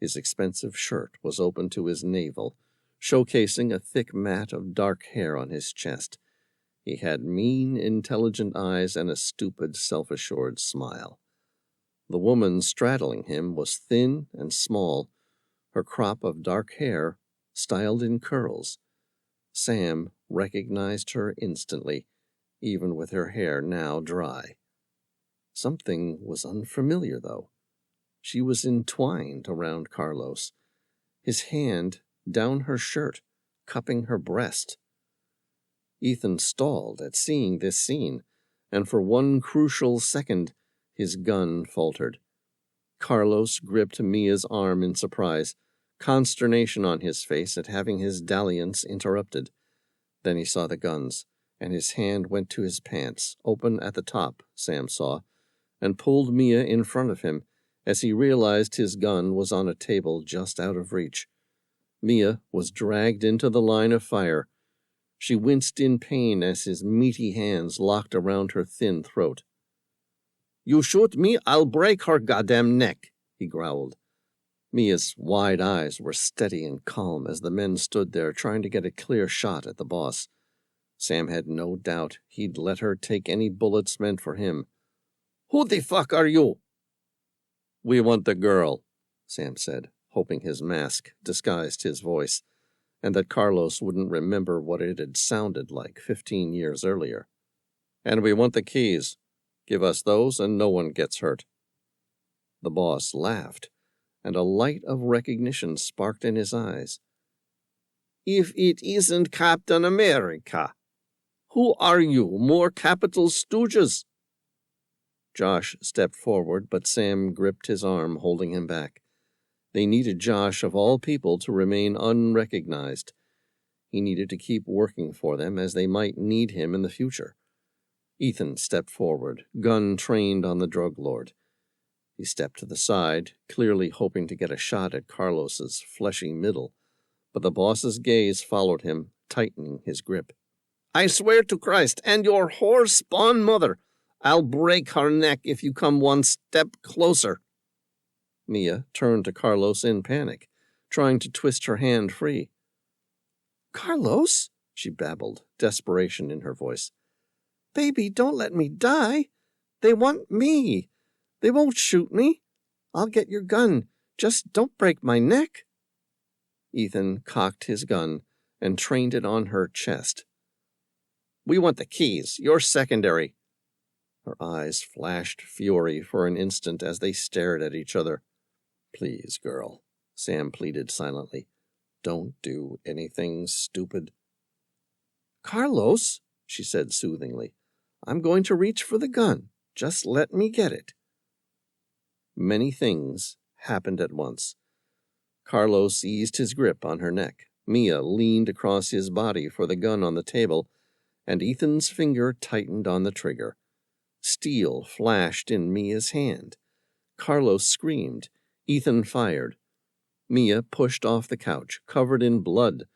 Speaker 1: His expensive shirt was open to his navel, showcasing a thick mat of dark hair on his chest. He had mean, intelligent eyes and a stupid, self-assured smile. The woman straddling him was thin and small, her crop of dark hair styled in curls. Sam recognized her instantly, even with her hair now dry. Something was unfamiliar, though. She was entwined around Carlos, his hand down her shirt, cupping her breast. Ethan stalled at seeing this scene, and for one crucial second his gun faltered. Carlos gripped Mia's arm in surprise, consternation on his face at having his dalliance interrupted. Then he saw the guns, and his hand went to his pants, open at the top, Sam saw, and pulled Mia in front of him as he realized his gun was on a table just out of reach. Mia was dragged into the line of fire. She winced in pain as his meaty hands locked around her thin throat. "You shoot me, I'll break her goddamn neck," he growled. Mia's wide eyes were steady and calm as the men stood there trying to get a clear shot at the boss. Sam had no doubt he'd let her take any bullets meant for him. "Who the fuck are you?" "We want the girl," Sam said, hoping his mask disguised his voice, and that Carlos wouldn't remember what it had sounded like 15 years earlier. "And we want the keys. Give us those and no one gets hurt." The boss laughed, and a light of recognition sparked in his eyes. "If it isn't Captain America, who are you, more capital stooges?" Josh stepped forward, but Sam gripped his arm, holding him back. They needed Josh, of all people, to remain unrecognized. He needed to keep working for them, as they might need him in the future. Ethan stepped forward, gun trained on the drug lord. He stepped to the side, clearly hoping to get a shot at Carlos's fleshy middle, but the boss's gaze followed him, tightening his grip. "I swear to Christ and your whore-spawn mother, I'll break her neck if you come one step closer." Mia turned to Carlos in panic, trying to twist her hand free. "Carlos," she babbled, desperation in her voice. "Baby, don't let me die. They want me. They won't shoot me. I'll get your gun. Just don't break my neck." Ethan cocked his gun and trained it on her chest. "We want the keys. You're secondary." Her eyes flashed fury for an instant as they stared at each other. "Please, girl," Sam pleaded silently. Don't do anything stupid. Carlos, she said soothingly, I'm going to reach for the gun. Just let me get it. Many things happened at once. Carlos eased his grip on her neck. Mia leaned across his body for the gun on the table, and Ethan's finger tightened on the trigger. Steel flashed in Mia's hand. Carlos screamed. Ethan fired. Mia pushed off the couch, covered in blood.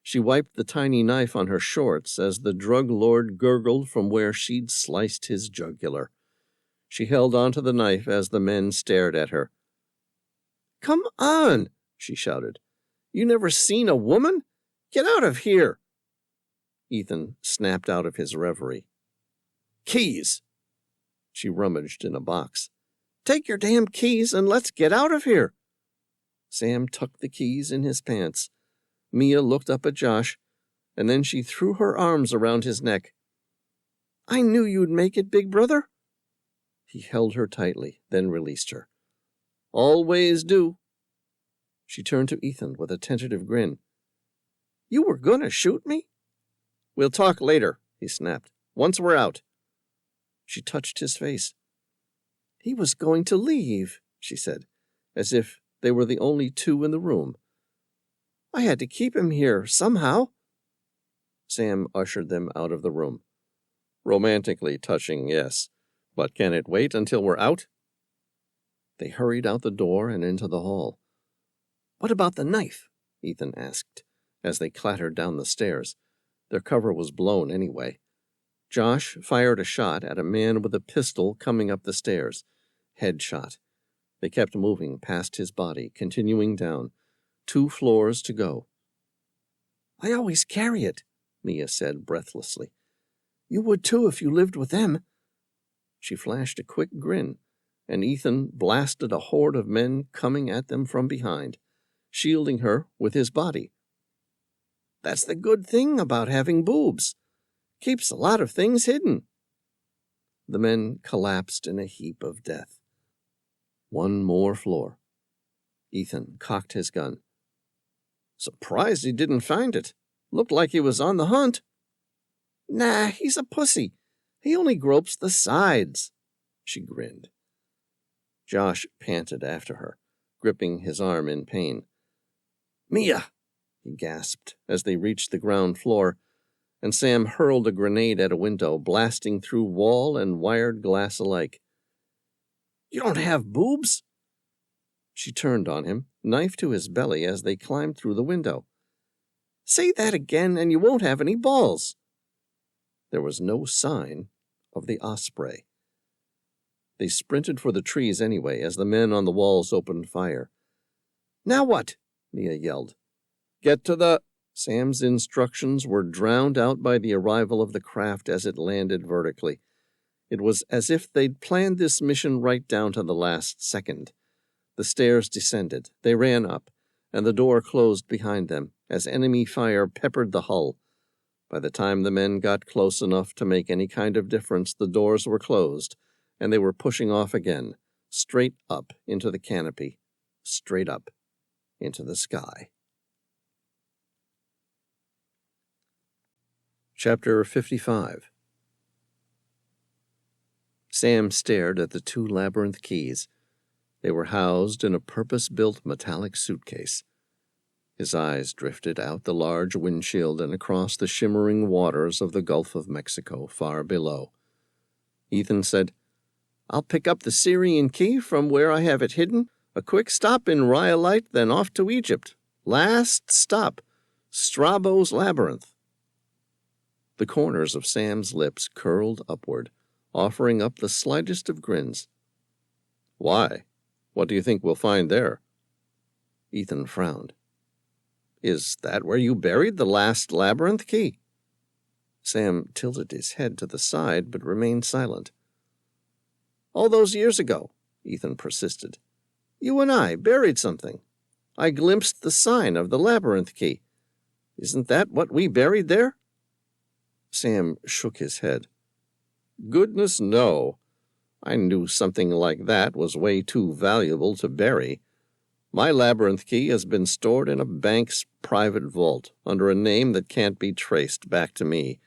Speaker 1: She wiped the tiny knife on her shorts as the drug lord gurgled from where she'd sliced his jugular. She held onto the knife as the men stared at her. Come on, she shouted. You never seen a woman? Get out of here! Ethan snapped out of his reverie. Keys! She rummaged in a box. Take your damn keys and let's get out of here! Sam tucked the keys in his pants. Mia looked up at Josh, and then she threw her arms around his neck. I knew you'd make it, big brother. He held her tightly, then released her. Always do. She turned to Ethan with a tentative grin. You were going to shoot me? We'll talk later, he snapped, once we're out. She touched his face. He was going to leave, she said, as if they were the only two in the room. I had to keep him here, somehow. Sam ushered them out of the room. Romantically touching, yes, but can it wait until we're out? They hurried out the door and into the hall. What about the knife? Ethan asked, as they clattered down the stairs. Their cover was blown anyway. Josh fired a shot at a man with a pistol coming up the stairs. Head shot. They kept moving past his body, continuing down. 2 floors to go. I always carry it, Mia said breathlessly. You would too if you lived with them. She flashed a quick grin, and Ethan blasted a horde of men coming at them from behind, shielding her with his body. That's the good thing about having boobs. Keeps a lot of things hidden. The men collapsed in a heap of death. 1 more floor. Ethan cocked his gun. Surprised he didn't find it. Looked like he was on the hunt. Nah, he's a pussy. He only gropes the sides. She grinned. Josh panted after her, gripping his arm in pain. Mia, he gasped as they reached the ground floor, and Sam hurled a grenade at a window, blasting through wall and wired glass alike. You don't have boobs? She turned on him, knife to his belly as they climbed through the window. Say that again and you won't have any balls. There was no sign of the osprey. They sprinted for the trees anyway as the men on the walls opened fire. Now what? Mia yelled. Get to the... Sam's instructions were drowned out by the arrival of the craft as it landed vertically. It was as if they'd planned this mission right down to the last second. The stairs descended, they ran up, and the door closed behind them as enemy fire peppered the hull. By the time the men got close enough to make any kind of difference, the doors were closed, and they were pushing off again, straight up into the canopy, straight up into the sky. Chapter 55. Sam stared at the 2 labyrinth keys. They were housed in a purpose-built metallic suitcase. His eyes drifted out the large windshield and across the shimmering waters of the Gulf of Mexico far below. Ethan said, I'll pick up the Syrian key from where I have it hidden. A quick stop in Rhyolite, then off to Egypt. Last stop, Strabo's Labyrinth. The corners of Sam's lips curled upward, offering up the slightest of grins. Why? What do you think we'll find there? Ethan frowned. Is that where you buried the last labyrinth key? Sam tilted his head to the side, but remained silent. All those years ago, Ethan persisted, you and I buried something. I glimpsed the sign of the labyrinth key. Isn't that what we buried there? Sam shook his head. Goodness, no. I knew something like that was way too valuable to bury. My labyrinth key has been stored in a bank's private vault under a name that can't be traced back to me,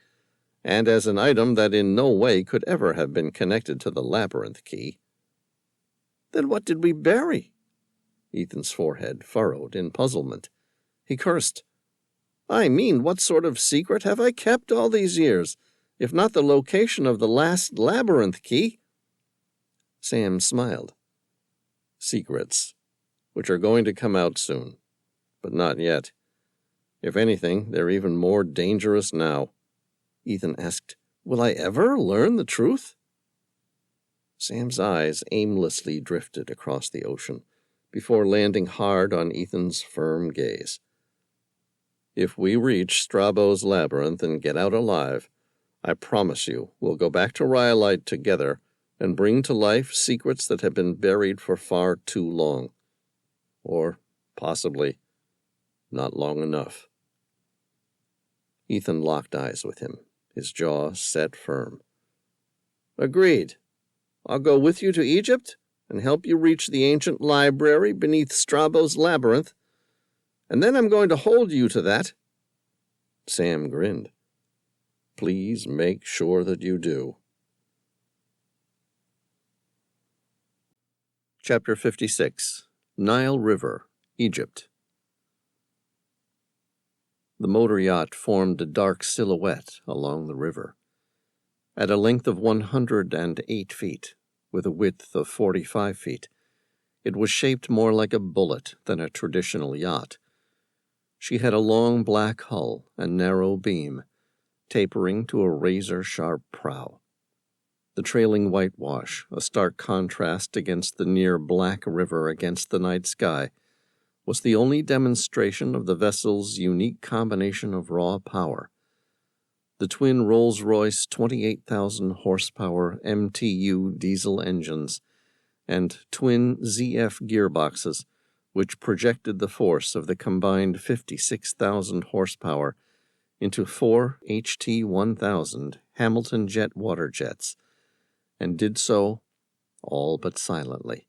Speaker 1: and as an item that in no way could ever have been connected to the labyrinth key." "Then what did we bury?" Ethan's forehead furrowed in puzzlement. He cursed. "I mean, what sort of secret have I kept all these years, if not the location of the last labyrinth key?" Sam smiled. "Secrets, which are going to come out soon, but not yet. If anything, they're even more dangerous now." Ethan asked, "Will I ever learn the truth?" Sam's eyes aimlessly drifted across the ocean before landing hard on Ethan's firm gaze. "If we reach Strabo's labyrinth and get out alive, I promise you we'll go back to Rhyolite together and bring to life secrets that have been buried for far too long. Or, possibly, not long enough." Ethan locked eyes with him, his jaw set firm. "Agreed. I'll go with you to Egypt and help you reach the ancient library beneath Strabo's labyrinth, and then I'm going to hold you to that." Sam grinned. "Please make sure that you do." Chapter 56. Nile River, Egypt. The motor yacht formed a dark silhouette along the river. At a length of 108 feet, with a width of 45 feet, it was shaped more like a bullet than a traditional yacht. She had a long black hull and narrow beam, tapering to a razor-sharp prow. The trailing whitewash, a stark contrast against the near black river against the night sky, was the only demonstration of the vessel's unique combination of raw power. The twin Rolls-Royce 28,000 horsepower MTU diesel engines and twin ZF gearboxes, which projected the force of the combined 56,000 horsepower into 4 HT-1000 Hamilton jet water jets, and did so all but silently.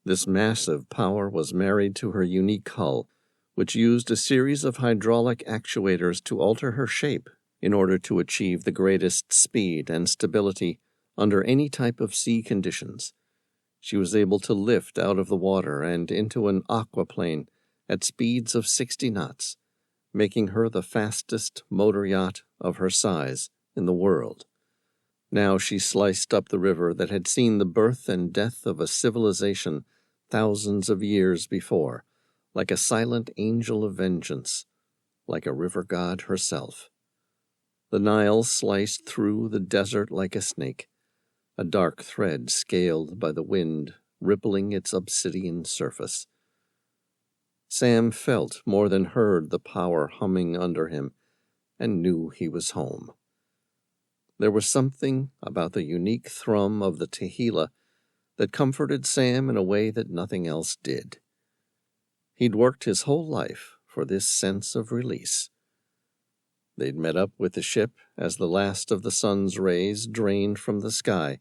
Speaker 1: This massive power was married to her unique hull, which used a series of hydraulic actuators to alter her shape in order to achieve the greatest speed and stability under any type of sea conditions. She was able to lift out of the water and into an aquaplane at speeds of 60 knots, making her the fastest motor yacht of her size in the world. Now she sliced up the river that had seen the birth and death of a civilization thousands of years before, like a silent angel of vengeance, like a river god herself. The Nile sliced through the desert like a snake, a dark thread scaled by the wind rippling its obsidian surface. Sam felt more than heard the power humming under him, and knew he was home. There was something about the unique thrum of the Tehillah that comforted Sam in a way that nothing else did. He'd worked his whole life for this sense of release. They'd met up with the ship as the last of the sun's rays drained from the sky,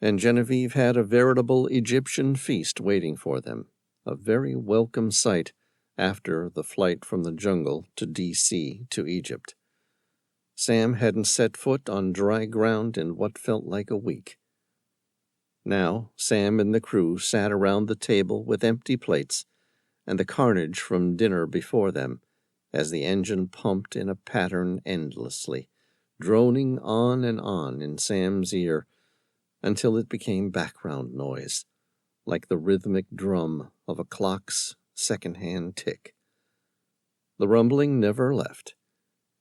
Speaker 1: and Genevieve had a veritable Egyptian feast waiting for them, a very welcome sight after the flight from the jungle to D.C. to Egypt. Sam hadn't set foot on dry ground in what felt like a week. Now Sam and the crew sat around the table with empty plates and the carnage from dinner before them, as the engine pumped in a pattern endlessly, droning on and on in Sam's ear until it became background noise, like the rhythmic drum of a clock's second-hand tick. The rumbling never left.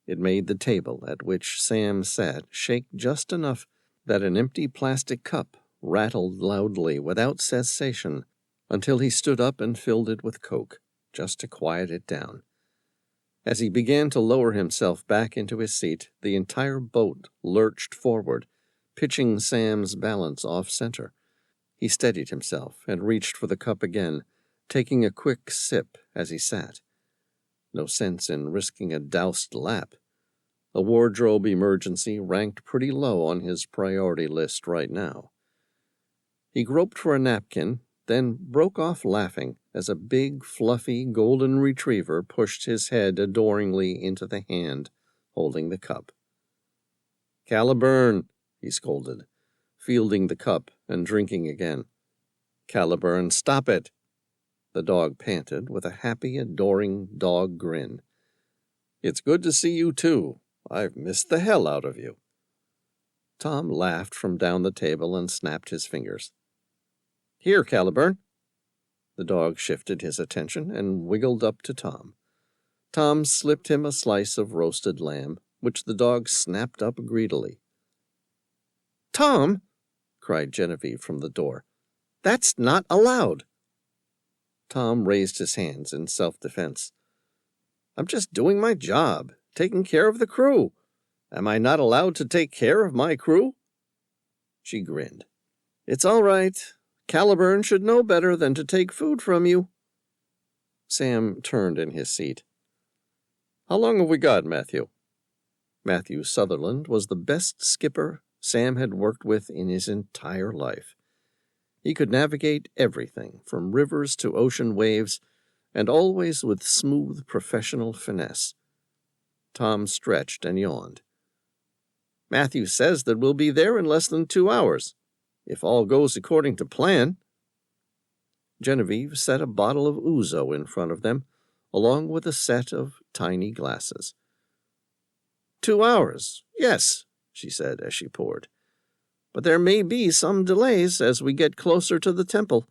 Speaker 1: It made the table at which Sam sat shake just enough that an empty plastic cup rattled loudly without cessation until he stood up and filled it with Coke, just to quiet it down. As he began to lower himself back into his seat, the entire boat lurched forward, pitching Sam's balance off-center. He steadied himself and reached for the cup again, taking a quick sip as he sat. No sense in risking a doused lap. A wardrobe emergency ranked pretty low on his priority list right now. He groped for a napkin then broke off laughing as a big, fluffy golden retriever pushed his head adoringly into the hand holding the cup. "Caliburn," he scolded, fielding the cup and drinking again. "Caliburn, stop it!" The dog panted with a happy, adoring dog grin. "It's good to see you, too. I've missed the hell out of you." Tom laughed from down the table and snapped his fingers. "Here, Caliburn." The dog shifted his attention and wiggled up to Tom. Tom slipped him a slice of roasted lamb, which the dog snapped up greedily. "Tom!" cried Genevieve from the door. "That's not allowed." Tom raised his hands in self-defense. "I'm just doing my job, taking care of the crew. Am I not allowed to take care of my crew?" She grinned. "It's all right. Caliburn should know better than to take food from you." Sam turned in his seat. "How long have we got, Matthew?" Matthew Sutherland was the best skipper Sam had worked with in his entire life. He could navigate everything from rivers to ocean waves, and always with smooth professional finesse. Tom stretched and yawned. "Matthew says that we'll be there in less than 2 hours, if all goes according to plan." Genevieve set a bottle of ouzo in front of them, along with a set of tiny glasses. 2 hours, yes," she said as she poured. "But there may be some delays as we get closer to the temple.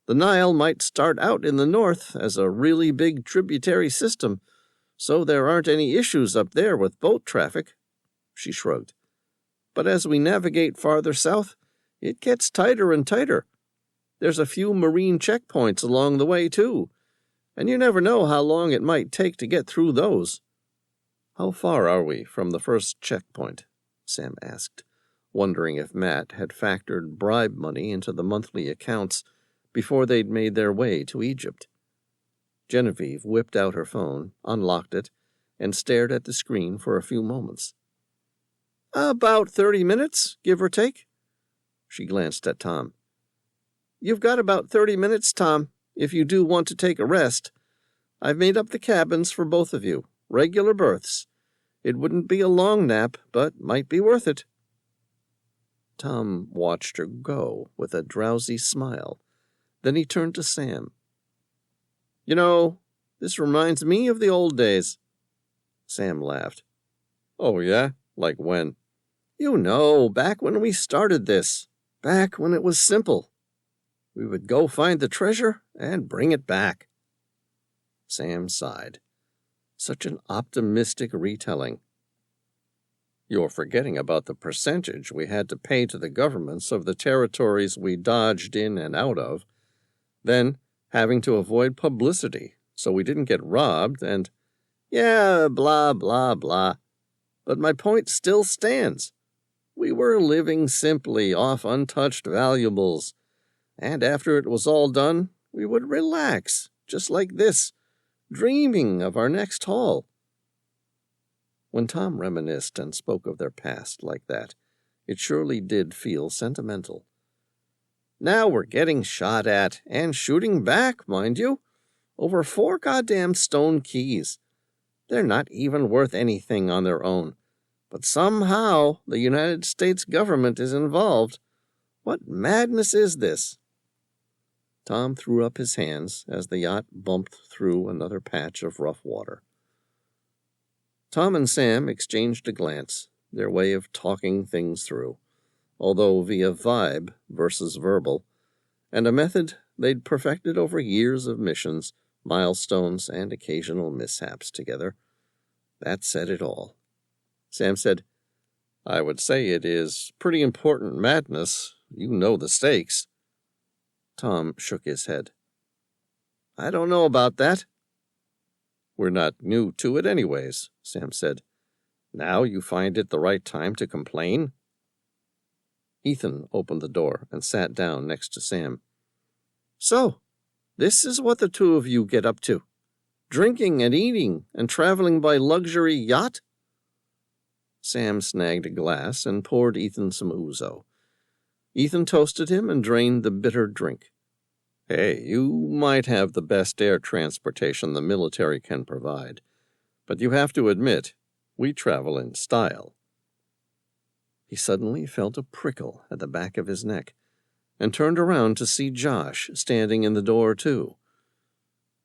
Speaker 1: The Nile might start out in the north as a really big tributary system, so there aren't any issues up there with boat traffic." She shrugged. "But as we navigate farther south, it gets tighter and tighter. There's a few marine checkpoints along the way, too, and you never know how long it might take to get through those." "How far are we from the first checkpoint?" Sam asked, wondering if Matt had factored bribe money into the monthly accounts before they'd made their way to Egypt. Genevieve whipped out her phone, unlocked it, and stared at the screen for a few moments. "About 30 minutes, give or take." She glanced at Tom. "You've got about 30 minutes, Tom, if you do want to take a rest. I've made up the cabins for both of you, regular berths. It wouldn't be a long nap, but might be worth it." Tom watched her go with a drowsy smile. Then he turned to Sam. "You know, this reminds me of the old days." Sam laughed. "Oh, yeah? Like when?" "You know, back when we started this. Back when it was simple. We would go find the treasure and bring it back." Sam sighed. Such an optimistic retelling. "You're forgetting about the percentage we had to pay to the governments of the territories we dodged in and out of, then having to avoid publicity so we didn't get robbed and—" "Yeah, blah, blah, blah. But my point still stands. We were living simply off untouched valuables, and after it was all done, we would relax, just like this, dreaming of our next haul." When Tom reminisced and spoke of their past like that, it surely did feel sentimental. "Now we're getting shot at, and shooting back, mind you, over 4 goddamn stone keys. They're not even worth anything on their own, but somehow the United States government is involved. What madness is this?" Tom threw up his hands as the yacht bumped through another patch of rough water. Tom and Sam exchanged a glance, their way of talking things through, although via vibe versus verbal, and a method they'd perfected over years of missions, milestones, and occasional mishaps together. That said it all. Sam said, "I would say it is pretty important madness. You know the stakes." Tom shook his head. "I don't know about that." "We're not new to it anyways," Sam said. "Now you find it the right time to complain?" Ethan opened the door and sat down next to Sam. "So, this is what the two of you get up to? Drinking and eating and traveling by luxury yacht?" Sam snagged a glass and poured Ethan some ouzo. Ethan toasted him and drained the bitter drink. Hey, you might have the best air transportation the military can provide, but you have to admit, we travel in style. He suddenly felt a prickle at the back of his neck and turned around to see Josh standing in the door, too.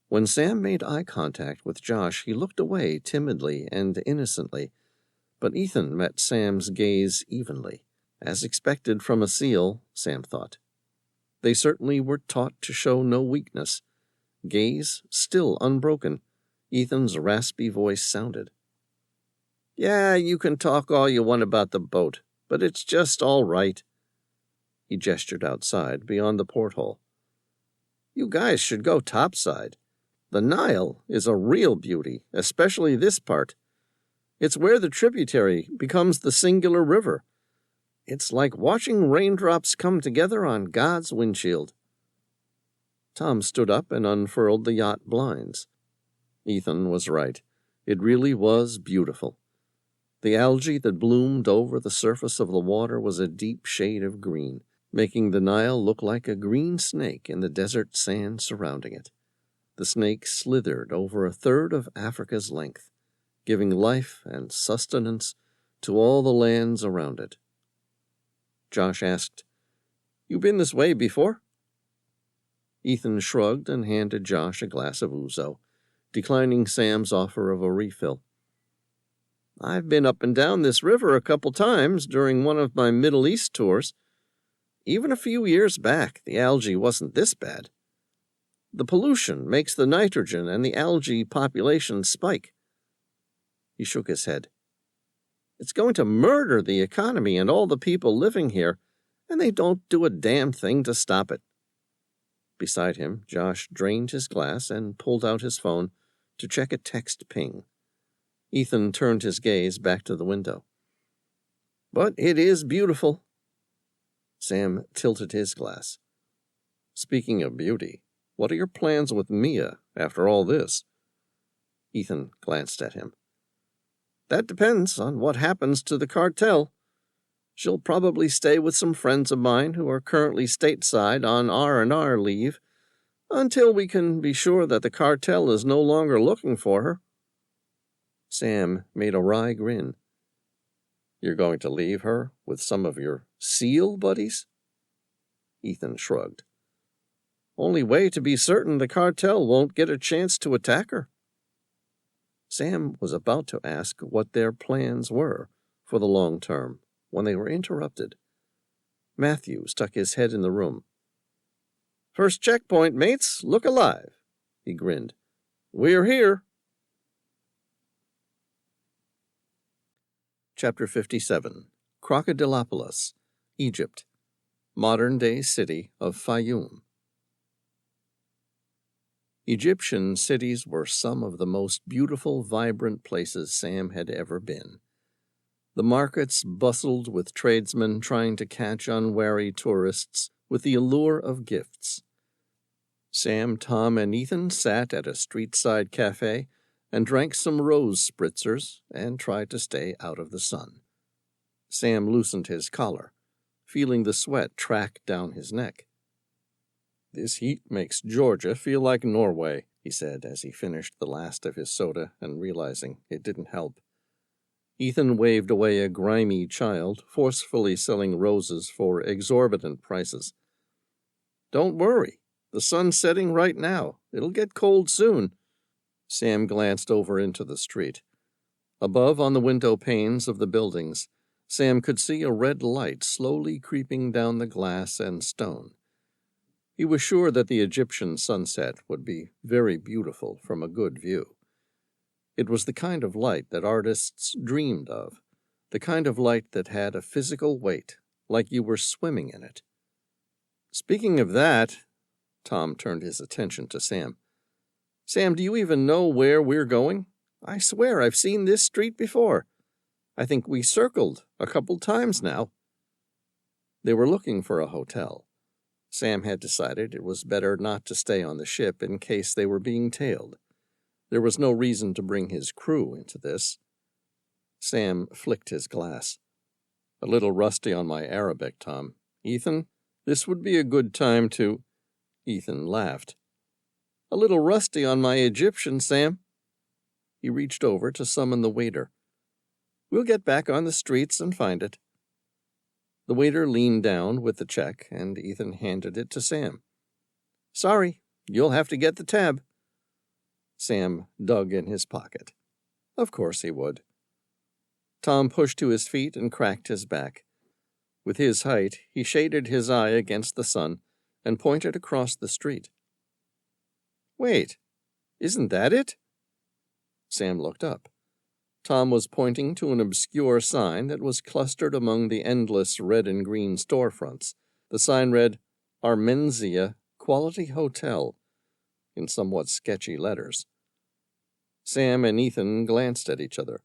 Speaker 1: When Sam made eye contact with Josh, he looked away timidly and innocently, but Ethan met Sam's gaze evenly, as expected from a SEAL, Sam thought. They certainly were taught to show no weakness. Gaze still unbroken, Ethan's raspy voice sounded. Yeah, you can talk all you want about the boat, but it's just all right. He gestured outside, beyond the porthole. You guys should go topside. The Nile is a real beauty, especially this part. It's where the tributary becomes the singular river. It's like watching raindrops come together on God's windshield. Tom stood up and unfurled the yacht blinds. Ethan was right. It really was beautiful. The algae that bloomed over the surface of the water was a deep shade of green, making the Nile look like a green snake in the desert sand surrounding it. The snake slithered over a third of Africa's length, giving life and sustenance to all the lands around it. Josh asked, You been this way before? Ethan shrugged and handed Josh a glass of ouzo, declining Sam's offer of a refill. I've been up and down this river a couple times during one of my Middle East tours. Even a few years back, the algae wasn't this bad. The pollution makes the nitrogen and the algae population spike. He shook his head. It's going to murder the economy and all the people living here, and they don't do a damn thing to stop it. Beside him, Josh drained his glass and pulled out his phone to check a text ping. Ethan turned his gaze back to the window. But it is beautiful. Sam tilted his glass. Speaking of beauty, what are your plans with Mia after all this? Ethan glanced at him. That depends on what happens to the cartel. She'll probably stay with some friends of mine who are currently stateside on R&R leave until we can be sure that the cartel is no longer looking for her. Sam made a wry grin. You're going to leave her with some of your SEAL buddies? Ethan shrugged. Only way to be certain the cartel won't get a chance to attack her. Sam was about to ask what their plans were for the long term when they were interrupted. Matthew stuck his head in the room. First checkpoint, mates. Look alive. He grinned. We're here. Chapter 57. Crocodilopolis, Egypt. Modern-day city of Fayum. Egyptian cities were some of the most beautiful, vibrant places Sam had ever been. The markets bustled with tradesmen trying to catch unwary tourists with the allure of gifts. Sam, Tom, and Ethan sat at a street-side cafe and drank some rose spritzers and tried to stay out of the sun. Sam loosened his collar, feeling the sweat track down his neck. This heat makes Georgia feel like Norway, he said as he finished the last of his soda and realizing it didn't help. Ethan waved away a grimy child, forcefully selling roses for exorbitant prices. Don't worry, the sun's setting right now. It'll get cold soon. Sam glanced over into the street. Above on the window panes of the buildings, Sam could see a red light slowly creeping down the glass and stone. He was sure that the Egyptian sunset would be very beautiful from a good view. It was the kind of light that artists dreamed of, the kind of light that had a physical weight, like you were swimming in it. Speaking of that, Tom turned his attention to Sam. Sam, do you even know where we're going? I swear I've seen this street before. I think we circled a couple times now. They were looking for a hotel. Sam had decided it was better not to stay on the ship in case they were being tailed. There was no reason to bring his crew into this. Sam flicked his glass. A little rusty on my Arabic, Tom. Ethan, this would be a good time to... Ethan laughed. "A little rusty on my Egyptian, Sam." He reached over to summon the waiter. "We'll get back on the streets and find it." The waiter leaned down with the check, and Ethan handed it to Sam. "Sorry, you'll have to get the tab." Sam dug in his pocket. Of course he would. Tom pushed to his feet and cracked his back. With his height, he shaded his eye against the sun and pointed across the street. "Wait, isn't that it?" Sam looked up. Tom was pointing to an obscure sign that was clustered among the endless red and green storefronts. The sign read, "Armenzia Quality Hotel," in somewhat sketchy letters. Sam and Ethan glanced at each other.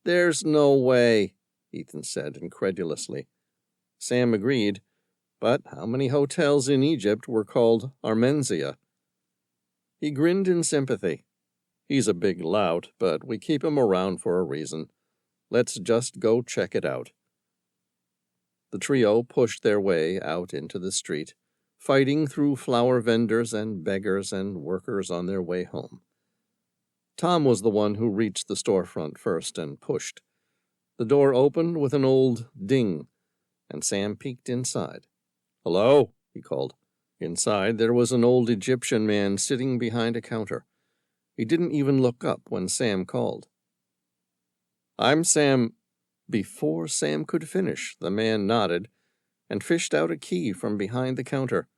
Speaker 1: "There's no way," Ethan said incredulously. Sam agreed, but how many hotels in Egypt were called Armenzia? He grinned in sympathy. "He's a big lout, but we keep him around for a reason. Let's just go check it out." The trio pushed their way out into the street, fighting through flower vendors and beggars and workers on their way home. Tom was the one who reached the storefront first and pushed. The door opened with an old ding, and Sam peeked inside. "Hello," he called. Inside, there was an old Egyptian man sitting behind a counter. He didn't even look up when Sam called. "I'm Sam." Before Sam could finish, the man nodded and fished out a key from behind the counter.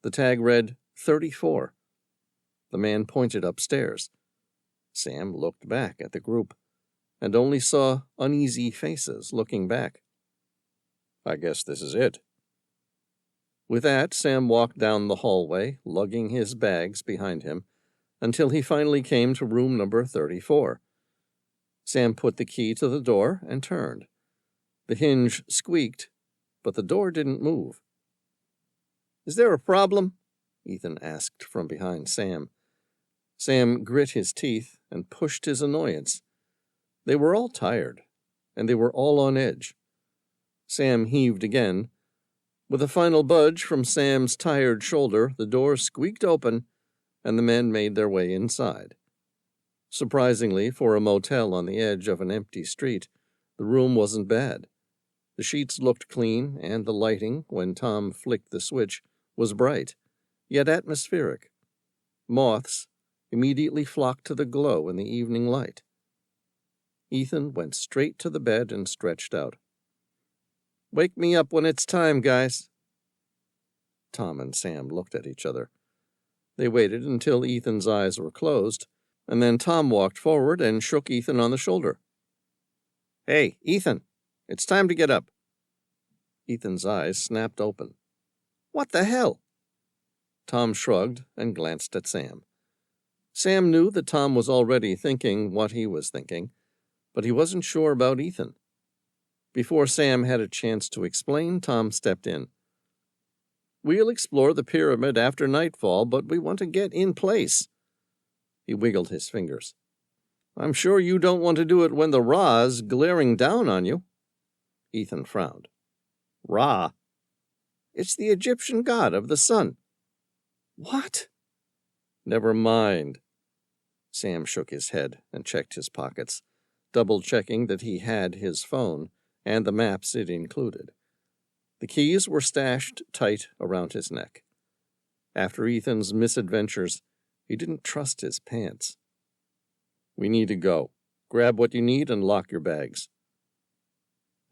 Speaker 1: The tag read 34. The man pointed upstairs. Sam looked back at the group and only saw uneasy faces looking back. "I guess this is it." With that, Sam walked down the hallway, lugging his bags behind him, until he finally came to room number 34. Sam put the key to the door and turned. The hinge squeaked, but the door didn't move. "Is there a problem?" Ethan asked from behind Sam. Sam grit his teeth and pushed his annoyance. They were all tired, and they were all on edge. Sam heaved again. With a final budge from Sam's tired shoulder, the door squeaked open, and the men made their way inside. Surprisingly, for a motel on the edge of an empty street, the room wasn't bad. The sheets looked clean, and the lighting, when Tom flicked the switch, was bright, yet atmospheric. Moths immediately flocked to the glow in the evening light. Ethan went straight to the bed and stretched out. "Wake me up when it's time, guys." Tom and Sam looked at each other. They waited until Ethan's eyes were closed, and then Tom walked forward and shook Ethan on the shoulder. "Hey, Ethan, it's time to get up." Ethan's eyes snapped open. "What the hell?" Tom shrugged and glanced at Sam. Sam knew that Tom was already thinking what he was thinking, but he wasn't sure about Ethan. Before Sam had a chance to explain, Tom stepped in. "We'll explore the pyramid after nightfall, but we want to get in place." He wiggled his fingers. "I'm sure you don't want to do it when the Ra's glaring down on you." Ethan frowned. "Ra? It's the Egyptian god of the sun." "What?" "Never mind." Sam shook his head and checked his pockets, double-checking that he had his phone and the maps it included. The keys were stashed tight around his neck. After Ethan's misadventures, he didn't trust his pants. "We need to go. Grab what you need and lock your bags."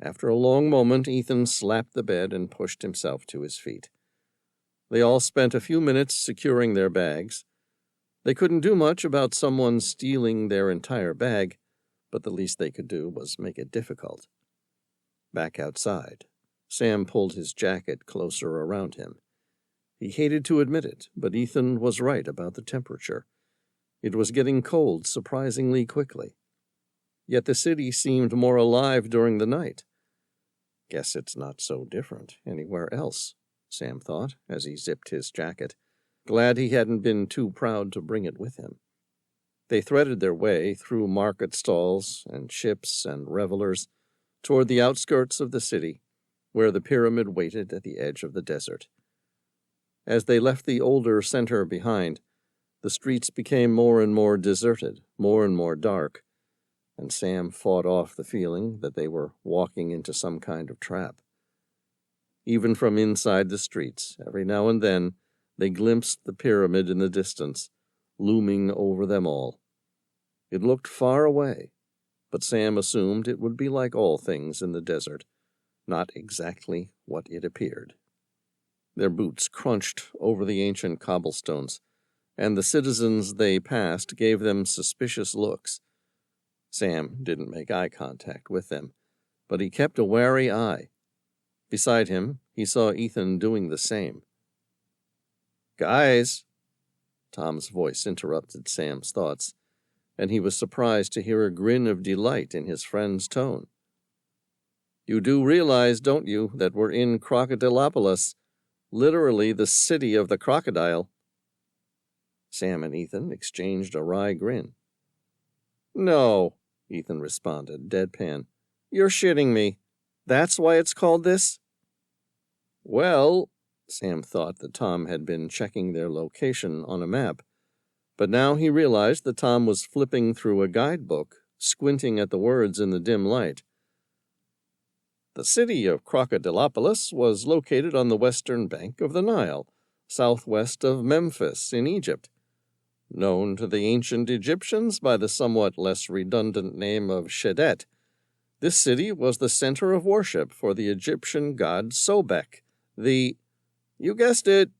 Speaker 1: After a long moment, Ethan slapped the bed and pushed himself to his feet. They all spent a few minutes securing their bags. They couldn't do much about someone stealing their entire bag, but the least they could do was make it difficult. Back outside, Sam pulled his jacket closer around him. He hated to admit it, but Ethan was right about the temperature. It was getting cold surprisingly quickly. Yet the city seemed more alive during the night. Guess it's not so different anywhere else, Sam thought as he zipped his jacket, glad he hadn't been too proud to bring it with him. They threaded their way through market stalls and ships and revelers toward the outskirts of the city, where the pyramid waited at the edge of the desert. As they left the older center behind, the streets became more and more deserted, more and more dark, and Sam fought off the feeling that they were walking into some kind of trap. Even from inside the streets, every now and then, they glimpsed the pyramid in the distance, looming over them all. It looked far away, but Sam assumed it would be like all things in the desert, not exactly what it appeared. Their boots crunched over the ancient cobblestones, and the citizens they passed gave them suspicious looks. Sam didn't make eye contact with them, but he kept a wary eye. Beside him, he saw Ethan doing the same. "Guys," Tom's voice interrupted Sam's thoughts, and he was surprised to hear a grin of delight in his friend's tone. "You do realize, don't you, that we're in Crocodilopolis, literally the city of the crocodile?" Sam and Ethan exchanged a wry grin. "No," Ethan responded, deadpan. "You're shitting me. That's why it's called this?" "Well," Sam thought that Tom had been checking their location on a map, but now he realized that Tom was flipping through a guidebook, squinting at the words in the dim light. "The city of Crocodilopolis was located on the western bank of the Nile, southwest of Memphis in Egypt. Known to the ancient Egyptians by the somewhat less redundant name of Shedet, this city was the center of worship for the Egyptian god Sobek, the—" "You guessed it,"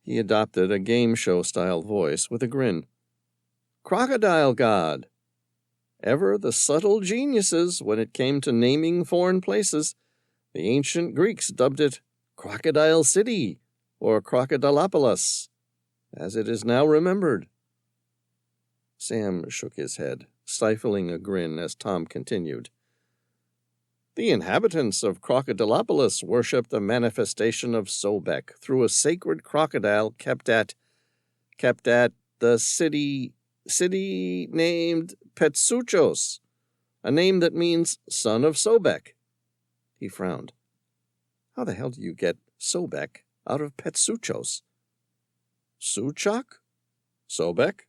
Speaker 1: he adopted a game show-style voice with a grin. "Crocodile god. Ever the subtle geniuses when it came to naming foreign places, the ancient Greeks dubbed it Crocodile City, or Crocodilopolis, as it is now remembered." Sam shook his head, stifling a grin as Tom continued. "The inhabitants of Crocodilopolis worshipped the manifestation of Sobek through a sacred crocodile kept at the city named Petsuchos, a name that means son of Sobek." He frowned. "How the hell do you get Sobek out of Petsuchos?" "Suchok? Sobek?"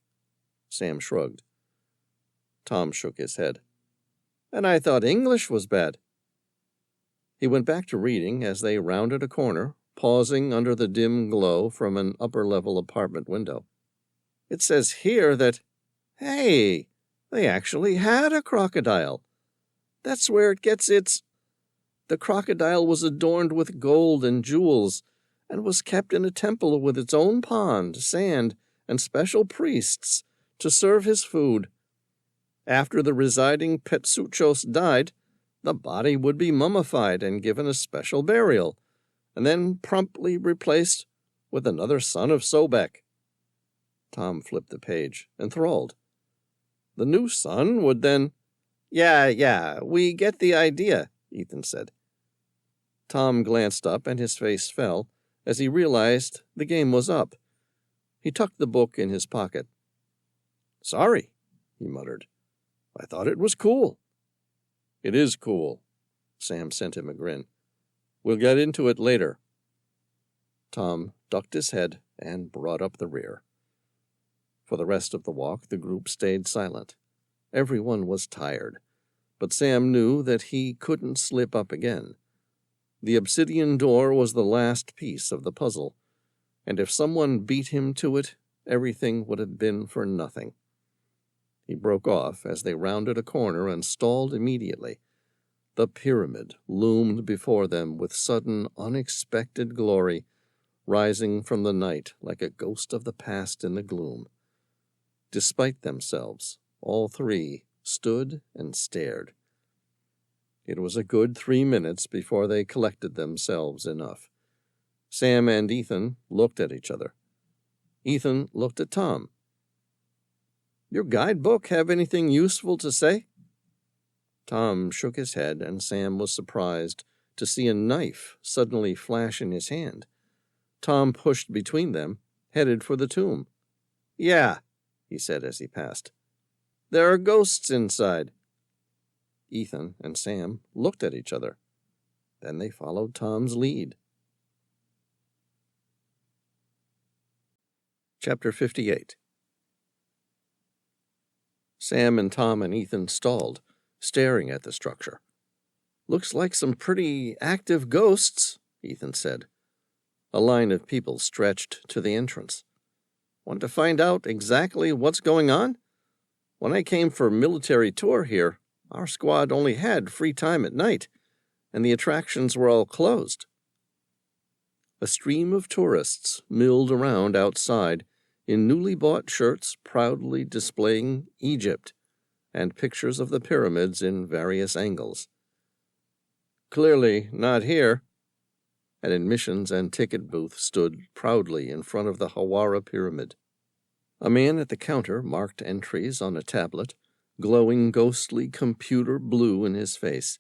Speaker 1: Sam shrugged. Tom shook his head. "And I thought English was bad." He went back to reading as they rounded a corner, pausing under the dim glow from an upper-level apartment window. "It says here that, hey, they actually had a crocodile. That's where it gets its... The crocodile was adorned with gold and jewels, and was kept in a temple with its own pond, sand, and special priests to serve his food. After the residing Petsuchos died, the body would be mummified and given a special burial, and then promptly replaced with another son of Sobek." Tom flipped the page, enthralled. "The new son would then—" Yeah, we get the idea," Ethan said. Tom glanced up and his face fell as he realized the game was up. He tucked the book in his pocket. "Sorry," he muttered. "I thought it was cool." "It is cool." Sam sent him a grin. "We'll get into it later." Tom ducked his head and brought up the rear. For the rest of the walk, the group stayed silent. Everyone was tired, but Sam knew that he couldn't slip up again. The obsidian door was the last piece of the puzzle, and if someone beat him to it, everything would have been for nothing. He broke off as they rounded a corner and stalled immediately. The pyramid loomed before them with sudden, unexpected glory, rising from the night like a ghost of the past in the gloom. Despite themselves, all three stood and stared. It was a good 3 minutes before they collected themselves enough. Sam and Ethan looked at each other. Ethan looked at Tom. "Your guidebook have anything useful to say?" Tom shook his head, and Sam was surprised to see a knife suddenly flash in his hand. Tom pushed between them, headed for the tomb. "Yeah," he said as he passed. "There are ghosts inside." Ethan and Sam looked at each other. Then they followed Tom's lead. Chapter 58. Sam and Tom and Ethan stalled, staring at the structure. "Looks like some pretty active ghosts," Ethan said. A line of people stretched to the entrance. "Want to find out exactly what's going on? When I came for a military tour here, our squad only had free time at night, and the attractions were all closed." A stream of tourists milled around outside in newly bought shirts proudly displaying Egypt and pictures of the pyramids in various angles. "Clearly not here." An admissions and ticket booth stood proudly in front of the Hawara Pyramid. A man at the counter marked entries on a tablet, glowing ghostly computer blue in his face.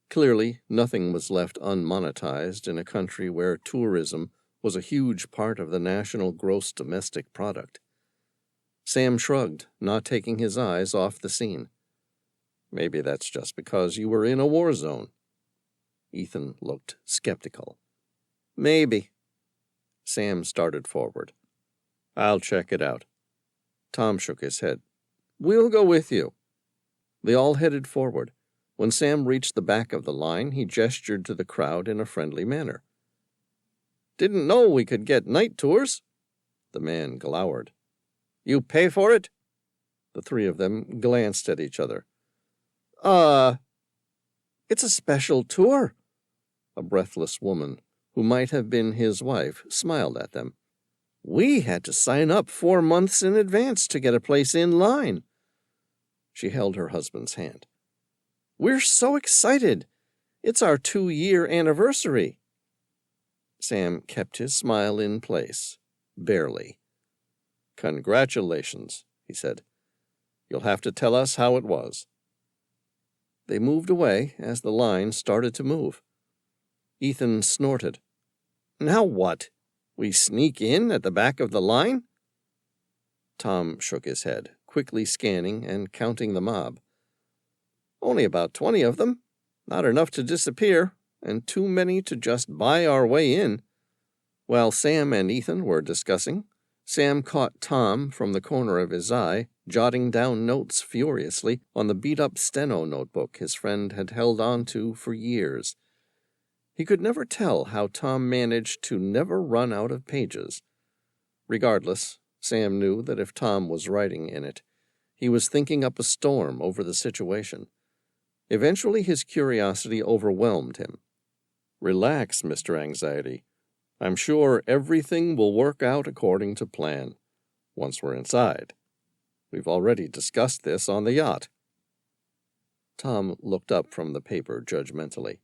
Speaker 1: Clearly, nothing was left unmonetized in a country where tourism was a huge part of the national gross domestic product. Sam shrugged, not taking his eyes off the scene. "Maybe that's just because you were in a war zone." Ethan looked skeptical. "Maybe." Sam started forward. "I'll check it out." Tom shook his head. "We'll go with you." They all headed forward. When Sam reached the back of the line, he gestured to the crowd in a friendly manner. "Didn't know we could get night tours." The man glowered. "You pay for it?" The three of them glanced at each other. It's a special tour." A breathless woman, who might have been his wife, smiled at them. "We had to sign up 4 months in advance to get a place in line." She held her husband's hand. "We're so excited. It's our 2-year anniversary." Sam kept his smile in place, barely. "Congratulations," he said. "You'll have to tell us how it was." They moved away as the line started to move. Ethan snorted. "Now what? We sneak in at the back of the line?" Tom shook his head, quickly scanning and counting the mob. "Only about 20 of them. Not enough to disappear, and too many to just buy our way in." While Sam and Ethan were discussing, Sam caught Tom from the corner of his eye, jotting down notes furiously on the beat-up steno notebook his friend had held on to for years. He could never tell how Tom managed to never run out of pages. Regardless, Sam knew that if Tom was writing in it, he was thinking up a storm over the situation. Eventually his curiosity overwhelmed him. "Relax, Mr. Anxiety. I'm sure everything will work out according to plan, once we're inside. We've already discussed this on the yacht." Tom looked up from the paper judgmentally.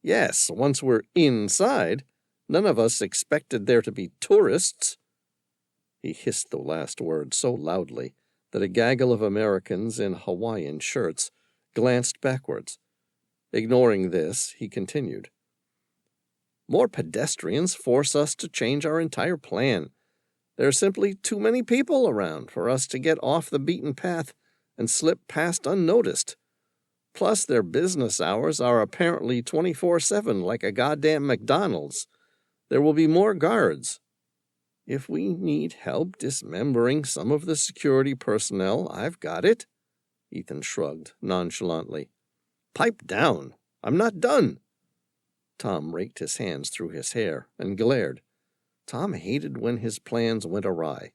Speaker 1: "Yes, once we're inside. None of us expected there to be tourists." He hissed the last word so loudly that a gaggle of Americans in Hawaiian shirts glanced backwards. Ignoring this, he continued. "More pedestrians force us to change our entire plan. There are simply too many people around for us to get off the beaten path and slip past unnoticed. Plus, their business hours are apparently 24/7 like a goddamn McDonald's. There will be more guards. If we need help dismembering some of the security personnel, I've got it." Ethan shrugged nonchalantly. "Pipe down. I'm not done." Tom raked his hands through his hair and glared. Tom hated when his plans went awry.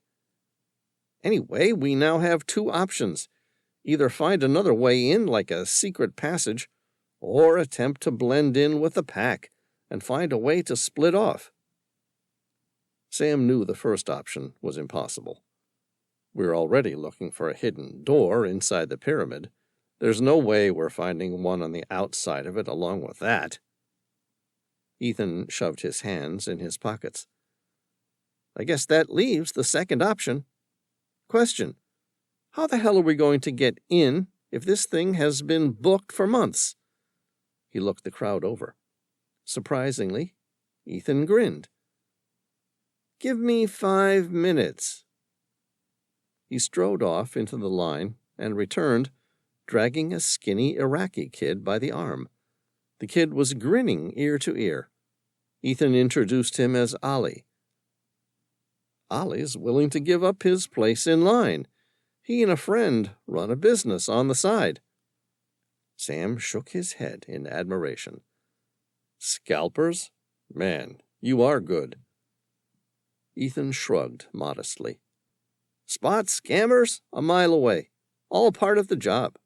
Speaker 1: "Anyway, we now have 2 options. Either find another way in like a secret passage, or attempt to blend in with the pack and find a way to split off." Sam knew the first option was impossible. "We're already looking for a hidden door inside the pyramid. There's no way we're finding one on the outside of it along with that." Ethan shoved his hands in his pockets. "I guess that leaves the second option. Question: how the hell are we going to get in if this thing has been booked for months?" He looked the crowd over. Surprisingly, Ethan grinned. "Give me 5 minutes." He strode off into the line and returned, dragging a skinny Iraqi kid by the arm. The kid was grinning ear to ear. Ethan introduced him as Ali. Ollie's willing to give up his place in line. He and a friend run a business on the side. Sam shook his head in admiration. Scalpers? Man, you are good. Ethan shrugged modestly. Spot scammers? A mile away. All part of the job.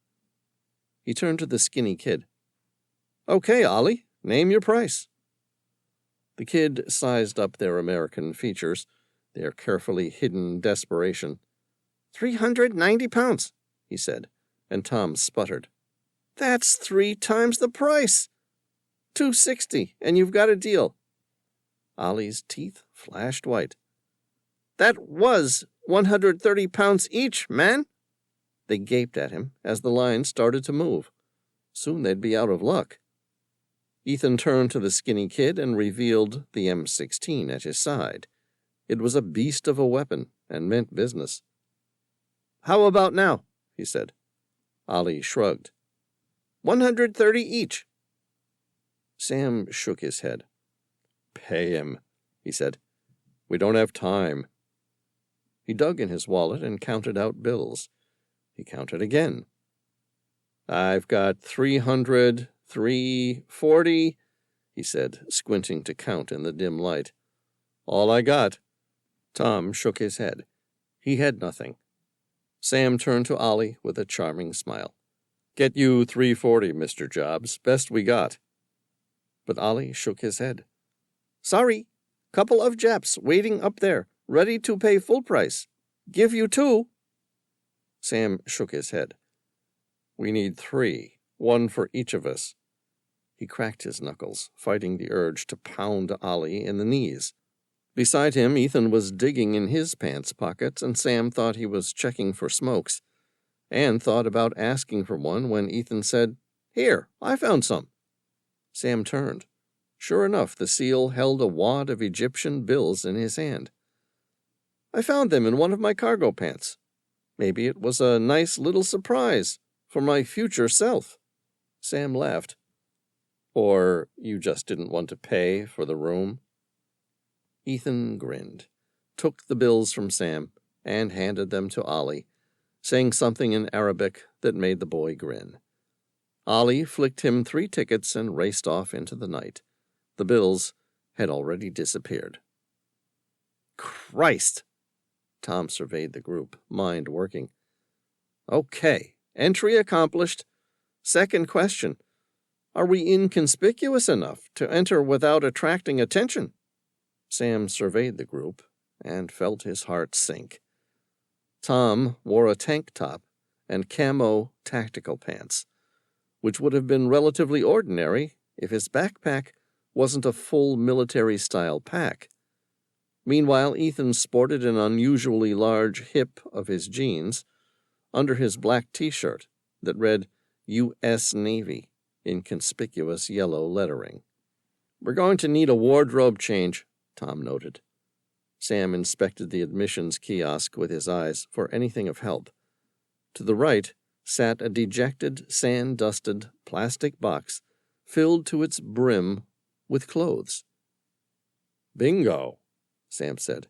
Speaker 1: He turned to the skinny kid. Okay, Ollie, name your price. The kid sized up their American features, their carefully hidden desperation. 390 pounds, he said, and Tom sputtered. That's 3 times the price. 260, and you've got a deal. Ollie's teeth flashed white. That was 130 pounds each, man. They gaped at him as the line started to move. Soon they'd be out of luck. Ethan turned to the skinny kid and revealed the M16 at his side. It was a beast of a weapon and meant business. How about now? He said. Ollie shrugged. 130 each. Sam shook his head. Pay him, he said. We don't have time. He dug in his wallet and counted out bills. He counted again. I've got 300, 340, he said, squinting to count in the dim light. All I got. Tom shook his head. He had nothing. Sam turned to Ollie with a charming smile. Get you 340, Mr. Jobs. Best we got. But Ollie shook his head. Sorry. Couple of Japs waiting up there, ready to pay full price. Give you 2. Sam shook his head. We need 3, 1 for each of us. He cracked his knuckles, fighting the urge to pound Ollie in the knees. Beside him, Ethan was digging in his pants pockets, and Sam thought he was checking for smokes, and thought about asking for one when Ethan said, Here, I found some. Sam turned. Sure enough, the seal held a wad of Egyptian bills in his hand. I found them in one of my cargo pants. Maybe it was a nice little surprise for my future self. Sam laughed. Or you just didn't want to pay for the room? Ethan grinned, took the bills from Sam, and handed them to Ollie, saying something in Arabic that made the boy grin. Ollie flicked him 3 tickets and raced off into the night. The bills had already disappeared. Christ! Tom surveyed the group, mind working. Okay, entry accomplished. Second question. Are we inconspicuous enough to enter without attracting attention? Sam surveyed the group and felt his heart sink. Tom wore a tank top and camo tactical pants, which would have been relatively ordinary if his backpack wasn't a full military-style pack. Meanwhile, Ethan sported an unusually large hip of his jeans under his black T-shirt that read U.S. Navy in conspicuous yellow lettering. We're going to need a wardrobe change, Tom noted. Sam inspected the admissions kiosk with his eyes for anything of help. To the right sat a dejected, sand-dusted plastic box filled to its brim with clothes. Bingo, Sam said.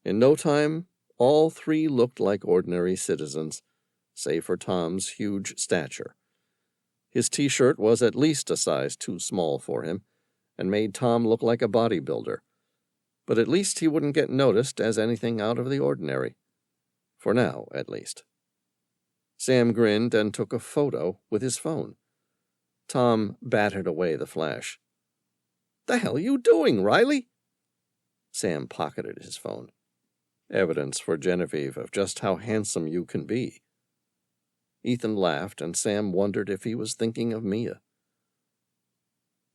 Speaker 1: In no time, all 3 looked like ordinary citizens, save for Tom's huge stature. His T-shirt was at least a size too small for him, and made Tom look like a bodybuilder. But at least he wouldn't get noticed as anything out of the ordinary. For now, at least. Sam grinned and took a photo with his phone. Tom battered away the flash. The hell are you doing, Reilly? Sam pocketed his phone. Evidence for Genevieve of just how handsome you can be. Ethan laughed, and Sam wondered if he was thinking of Mia.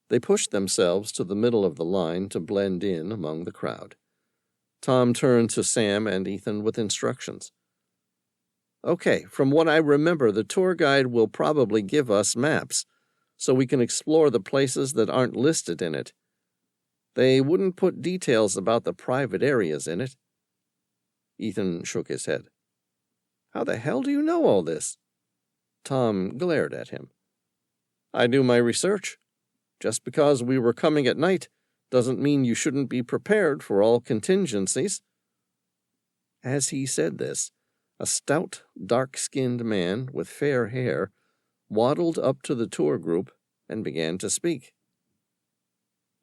Speaker 1: They pushed themselves to the middle of the line to blend in among the crowd. Tom turned to Sam and Ethan with instructions. Okay, from what I remember, the tour guide will probably give us maps, so we can explore the places that aren't listed in it. They wouldn't put details about the private areas in it. Ethan shook his head. How the hell do you know all this? Tom glared at him. I do my research. Just because we were coming at night doesn't mean you shouldn't be prepared for all contingencies. As he said this, a stout, dark-skinned man with fair hair waddled up to the tour group and began to speak.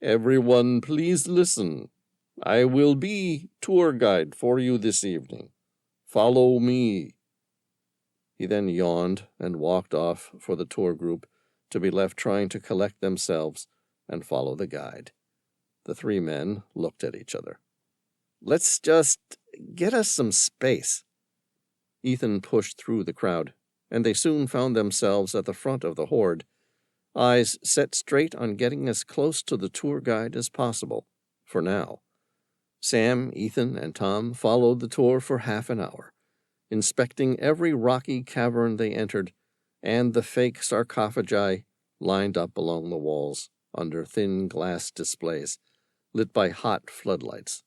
Speaker 1: "Everyone, please listen. I will be tour guide for you this evening. Follow me." He then yawned and walked off for the tour group to be left trying to collect themselves and follow the guide. The three men looked at each other. "Let's just get us some space." Ethan pushed through the crowd, and they soon found themselves at the front of the horde, eyes set straight on getting as close to the tour guide as possible, for now. Sam, Ethan, and Tom followed the tour for half an hour, inspecting every rocky cavern they entered and the fake sarcophagi lined up along the walls under thin glass displays lit by hot floodlights.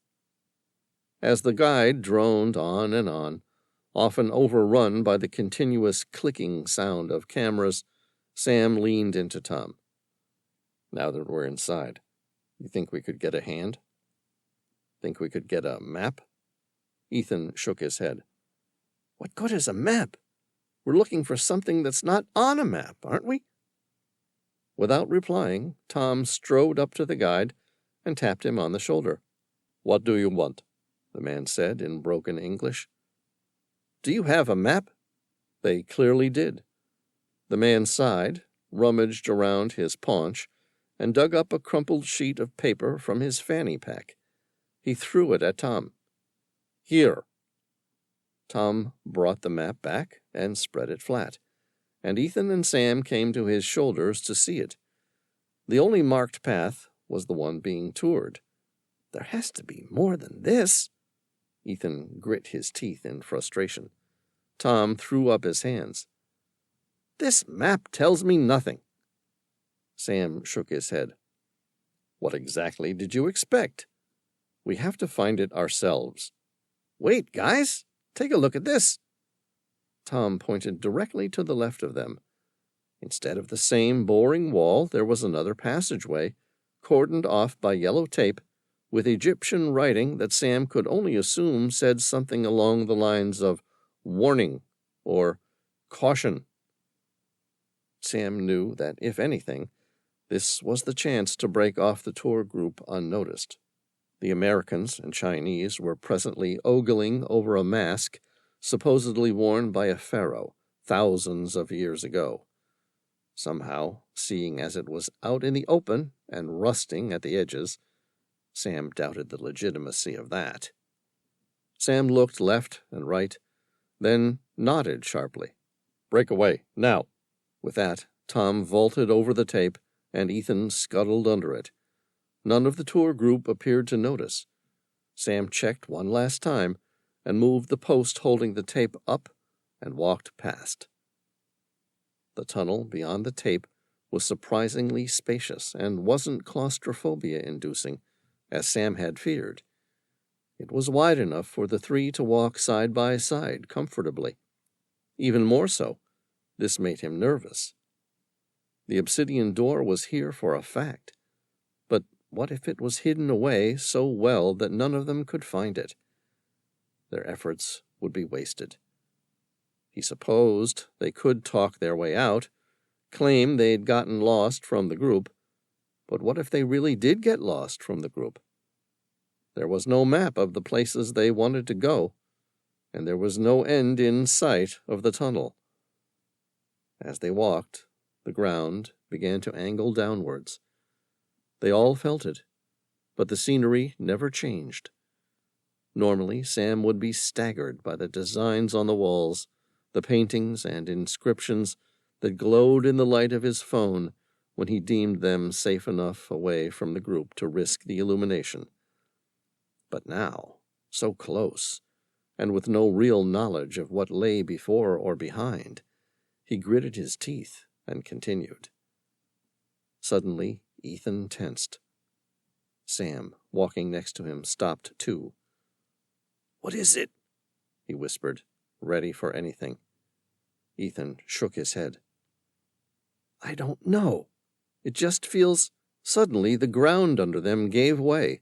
Speaker 1: As the guide droned on and on, often overrun by the continuous clicking sound of cameras, Sam leaned into Tom. "Now that we're inside, you think we could get a hand? Think we could get a map?" Ethan shook his head. "What good is a map? We're looking for something that's not on a map, aren't we?" Without replying, Tom strode up to the guide and tapped him on the shoulder. "What do you want?" the man said in broken English. "Do you have a map?" They clearly did. The man sighed, rummaged around his paunch, and dug up a crumpled sheet of paper from his fanny pack. He threw it at Tom. "Here." Tom brought the map back and spread it flat, and Ethan and Sam came to his shoulders to see it. The only marked path was the one being toured. "There has to be more than this." Ethan grit his teeth in frustration. Tom threw up his hands. "This map tells me nothing." Sam shook his head. "What exactly did you expect? We have to find it ourselves." "Wait, guys, take a look at this." Tom pointed directly to the left of them. Instead of the same boring wall, there was another passageway, cordoned off by yellow tape, with Egyptian writing that Sam could only assume said something along the lines of "warning" or "caution." Sam knew that, if anything, this was the chance to break off the tour group unnoticed. The Americans and Chinese were presently ogling over a mask supposedly worn by a pharaoh thousands of years ago. Somehow, seeing as it was out in the open and rusting at the edges, Sam doubted the legitimacy of that. Sam looked left and right, then nodded sharply. "Break away, now." With that, Tom vaulted over the tape, and Ethan scuttled under it. None of the tour group appeared to notice. Sam checked one last time and moved the post holding the tape up and walked past. The tunnel beyond the tape was surprisingly spacious and wasn't claustrophobia-inducing, as Sam had feared. It was wide enough for the three to walk side by side comfortably. Even more so, this made him nervous. The obsidian door was here for a fact, but what if it was hidden away so well that none of them could find it? Their efforts would be wasted. He supposed they could talk their way out, claim they'd gotten lost from the group, but what if they really did get lost from the group? There was no map of the places they wanted to go, and there was no end in sight of the tunnel. As they walked, the ground began to angle downwards. They all felt it, but the scenery never changed. Normally, Sam would be staggered by the designs on the walls, the paintings and inscriptions that glowed in the light of his phone when he deemed them safe enough away from the group to risk the illumination. But now, so close, and with no real knowledge of what lay before or behind, he gritted his teeth and continued. Suddenly, Ethan tensed. Sam, walking next to him, stopped too. "What is it?" he whispered, ready for anything. Ethan shook his head. "I don't know. It just feels..." Suddenly, the ground under them gave way.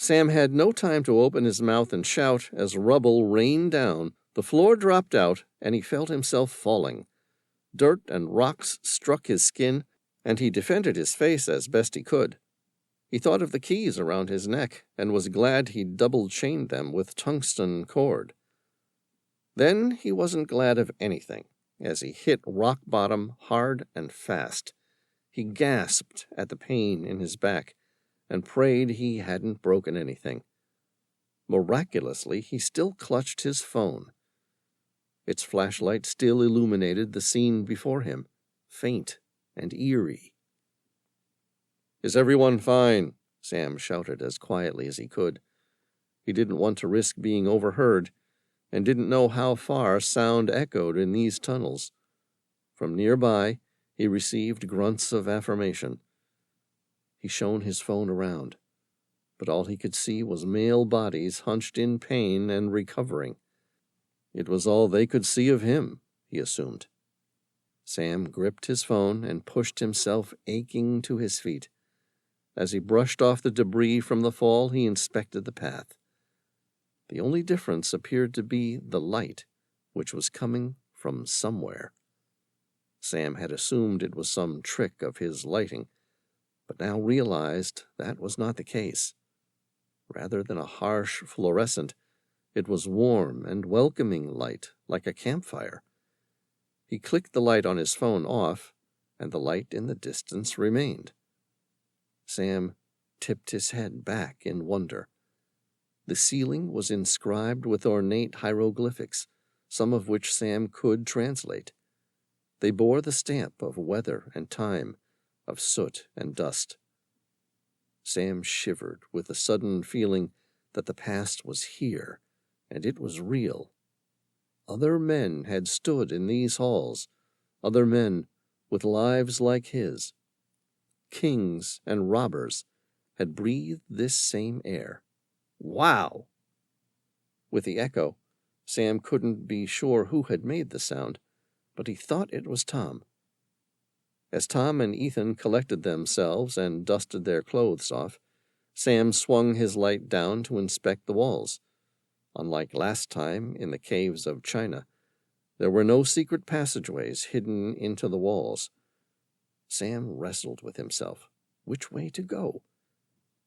Speaker 1: Sam had no time to open his mouth and shout as rubble rained down. The floor dropped out, and he felt himself falling. Dirt and rocks struck his skin, and he defended his face as best he could. He thought of the keys around his neck, and was glad he'd double-chained them with tungsten cord. Then he wasn't glad of anything, as he hit rock bottom hard and fast. He gasped at the pain in his back, and prayed he hadn't broken anything. Miraculously, he still clutched his phone. Its flashlight still illuminated the scene before him, faint and eerie. "Is everyone fine?" Sam shouted as quietly as he could. He didn't want to risk being overheard, and didn't know how far sound echoed in these tunnels. From nearby, he received grunts of affirmation. He shone his phone around, but all he could see was male bodies hunched in pain and recovering. It was all they could see of him, he assumed. Sam gripped his phone and pushed himself aching to his feet. As he brushed off the debris from the fall, he inspected the path. The only difference appeared to be the light, which was coming from somewhere. Sam had assumed it was some trick of his lighting, but now realized that was not the case. Rather than a harsh fluorescent, it was warm and welcoming light, like a campfire. He clicked the light on his phone off, and the light in the distance remained. Sam tipped his head back in wonder. The ceiling was inscribed with ornate hieroglyphics, some of which Sam could translate. They bore the stamp of weather and time, of soot and dust. Sam shivered with a sudden feeling that the past was here, and it was real. Other men had stood in these halls, other men with lives like his. Kings and robbers had breathed this same air. Wow! With the echo, Sam couldn't be sure who had made the sound, but he thought it was Tom. As Tom and Ethan collected themselves and dusted their clothes off, Sam swung his light down to inspect the walls. Unlike last time in the caves of China, there were no secret passageways hidden into the walls. Sam wrestled with himself. Which way to go?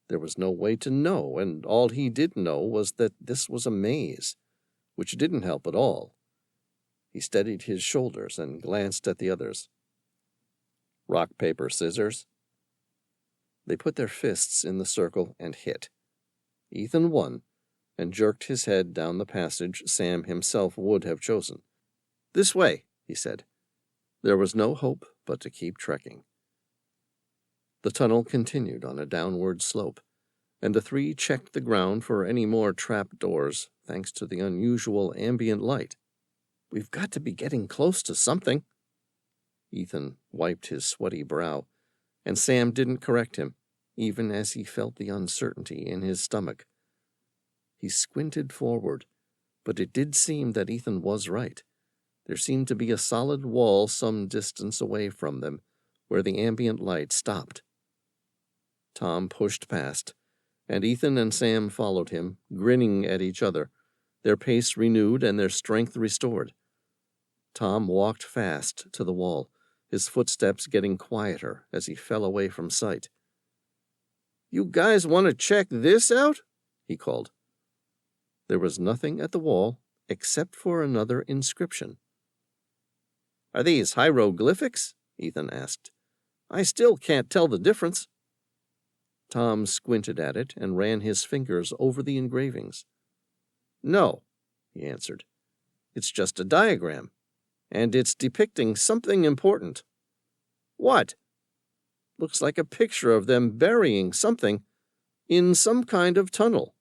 Speaker 1: There was no way to know, and all he did know was that this was a maze, which didn't help at all. He steadied his shoulders and glanced at the others. Rock, paper, scissors. They put their fists in the circle and hit. Ethan won, and jerked his head down the passage Sam himself would have chosen. "This way," he said. There was no hope but to keep trekking. The tunnel continued on a downward slope, and the three checked the ground for any more trap doors, thanks to the unusual ambient light. "We've got to be getting close to something." Ethan wiped his sweaty brow, and Sam didn't correct him, even as he felt the uncertainty in his stomach. He squinted forward, but it did seem that Ethan was right. There seemed to be a solid wall some distance away from them, where the ambient light stopped. Tom pushed past, and Ethan and Sam followed him, grinning at each other, their pace renewed and their strength restored. Tom walked fast to the wall, his footsteps getting quieter as he fell away from sight. "You guys want to check this out?" he called. There was nothing at the wall except for another inscription. "Are these hieroglyphics?" Ethan asked. "I still can't tell the difference." Tom squinted at it and ran his fingers over the engravings. "No," he answered. "It's just a diagram, and it's depicting something important." "What?" "Looks like a picture of them burying something in some kind of tunnel."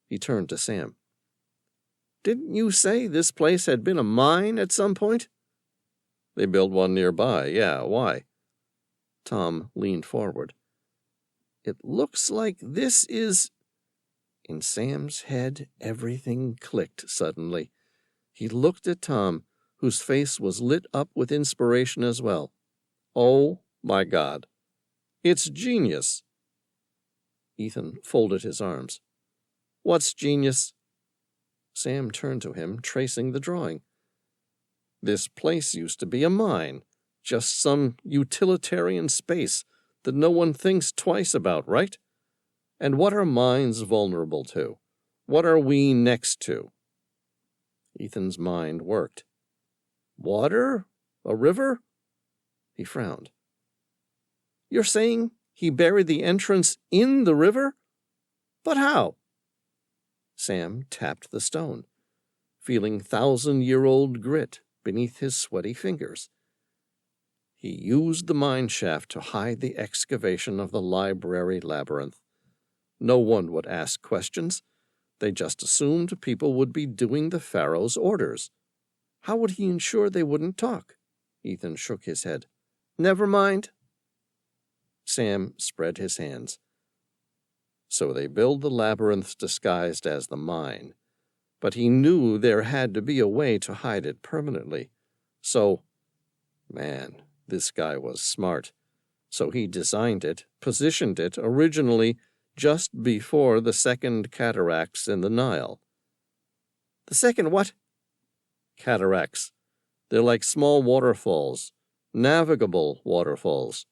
Speaker 1: He turned to Sam. "Didn't you say this place had been a mine at some point?" "They built one nearby, yeah, why?" Tom leaned forward. "It looks like this is—" In Sam's head, everything clicked suddenly. He looked at Tom, whose face was lit up with inspiration as well. "Oh, my God. It's genius." Ethan folded his arms. "What's genius?" Sam turned to him, tracing the drawing. "This place used to be a mine, just some utilitarian space that no one thinks twice about, right? And what are mines vulnerable to? What are we next to?" Ethan's mind worked. "Water? A river?" He frowned. "You're saying he buried the entrance in the river? But how?" Sam tapped the stone, feeling 1,000-year-old grit beneath his sweaty fingers. He used the mine shaft to hide the excavation of the library labyrinth. No one would ask questions. They just assumed people would be doing the pharaoh's orders. How would he ensure they wouldn't talk? Ethan shook his head. "Never mind." Sam spread his hands. So they build the labyrinth disguised as the mine. But he knew there had to be a way to hide it permanently. So, man, this guy was smart. So he designed it, positioned it originally just before the second cataracts in the Nile. "The second what?" "Cataracts. They're like small waterfalls, navigable waterfalls."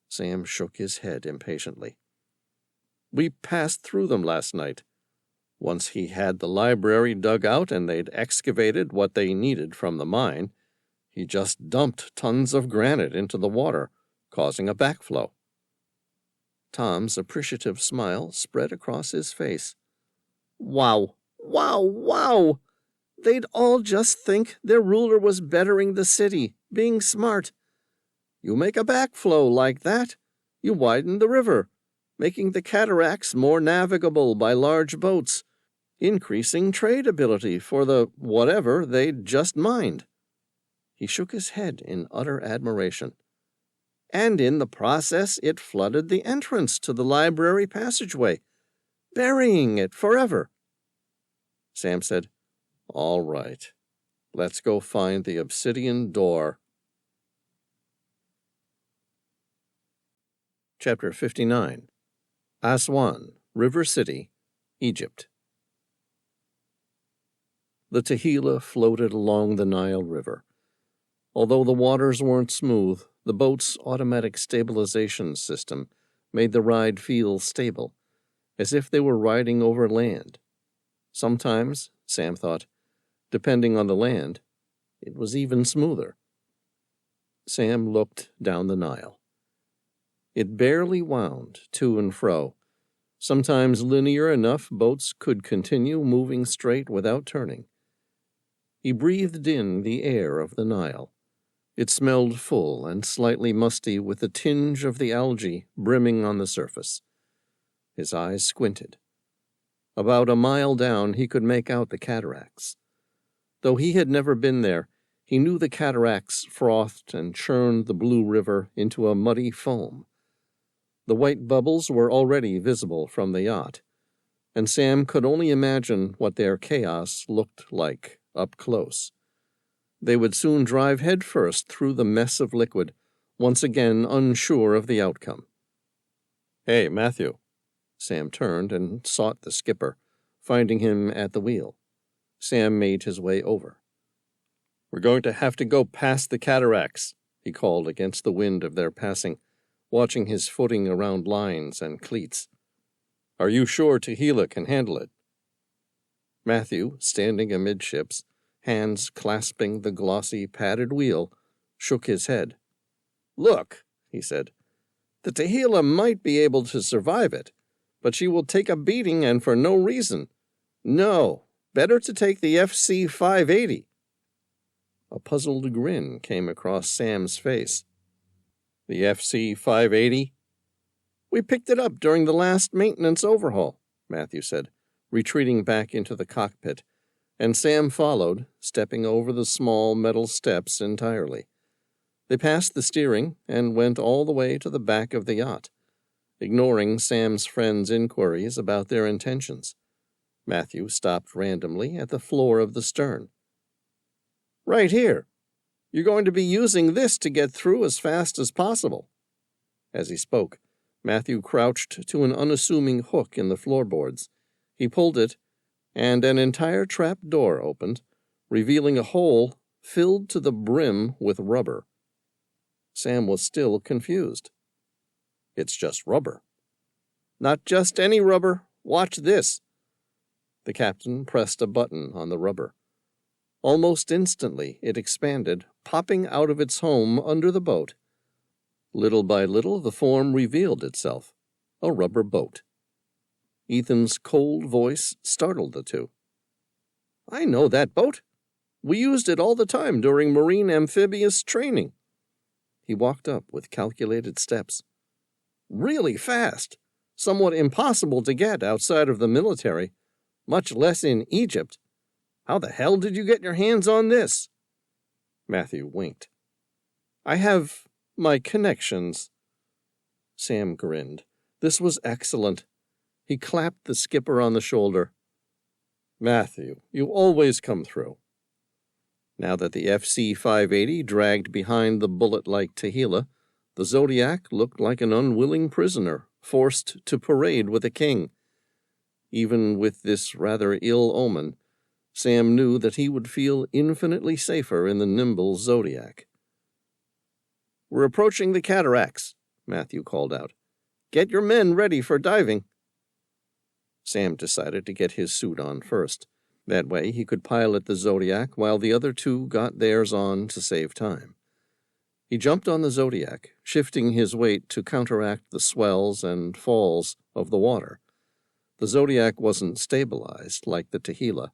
Speaker 1: Sam shook his head impatiently. "We passed through them last night. Once he had the library dug out and they'd excavated what they needed from the mine, he just dumped tons of granite into the water, causing a backflow." Tom's appreciative smile spread across his face. "Wow, wow, wow! They'd all just think their ruler was bettering the city, being smart. You make a backflow like that, you widen the river, making the cataracts more navigable by large boats, increasing trade ability for the whatever they'd just mined." He shook his head in utter admiration. "And in the process, it flooded the entrance to the library passageway, burying it forever." Sam said, "All right, let's go find the obsidian door." Chapter 59. Aswan, River City, Egypt. The Tehillah floated along the Nile River. Although the waters weren't smooth, the boat's automatic stabilization system made the ride feel stable, as if they were riding over land. Sometimes, Sam thought, depending on the land, it was even smoother. Sam looked down the Nile. It barely wound to and fro. Sometimes linear enough boats could continue moving straight without turning. He breathed in the air of the Nile. It smelled full and slightly musty with a tinge of the algae brimming on the surface. His eyes squinted. About a mile down he could make out the cataracts. Though he had never been there, he knew the cataracts frothed and churned the blue river into a muddy foam. The white bubbles were already visible from the yacht, and Sam could only imagine what their chaos looked like up close. They would soon drive headfirst through the mess of liquid, once again unsure of the outcome. "Hey, Matthew." Sam turned and sought the skipper, finding him at the wheel. Sam made his way over. "We're going to have to go past the cataracts," he called against the wind of their passing, watching his footing around lines and cleats. "Are you sure Tehillah can handle it?" Matthew, standing amidships, hands clasping the glossy, padded wheel, shook his head. "Look," he said, "the Tehillah might be able to survive it, but she will take a beating and for no reason. No, better to take the FC 580. A puzzled grin came across Sam's face. "The FC 580? "We picked it up during the last maintenance overhaul," Matthew said, retreating back into the cockpit, and Sam followed, stepping over the small metal steps entirely. They passed the steering and went all the way to the back of the yacht, ignoring Sam's friend's inquiries about their intentions. Matthew stopped randomly at the floor of the stern. "Right here. You're going to be using this to get through as fast as possible." As he spoke, Matthew crouched to an unassuming hook in the floorboards. He pulled it, and an entire trap door opened, revealing a hole filled to the brim with rubber. Sam was still confused. "It's just rubber." "Not just any rubber. Watch this." The captain pressed a button on the rubber. Almost instantly it expanded, popping out of its home under the boat. Little by little the form revealed itself, a rubber boat. Ethan's cold voice startled the two. "I know that boat. We used it all the time during marine amphibious training." He walked up with calculated steps. "Really fast. Somewhat impossible to get outside of the military, much less in Egypt. How the hell did you get your hands on this?" Matthew winked. "I have my connections." Sam grinned. This was excellent. He clapped the skipper on the shoulder. "Matthew, you always come through." Now that the FC-580 dragged behind the bullet-like Tehila, the Zodiac looked like an unwilling prisoner forced to parade with a king. Even with this rather ill omen, Sam knew that he would feel infinitely safer in the nimble Zodiac. "We're approaching the cataracts," Matthew called out. "Get your men ready for diving." Sam decided to get his suit on first. That way he could pilot the Zodiac while the other two got theirs on to save time. He jumped on the Zodiac, shifting his weight to counteract the swells and falls of the water. The Zodiac wasn't stabilized like the Tehila,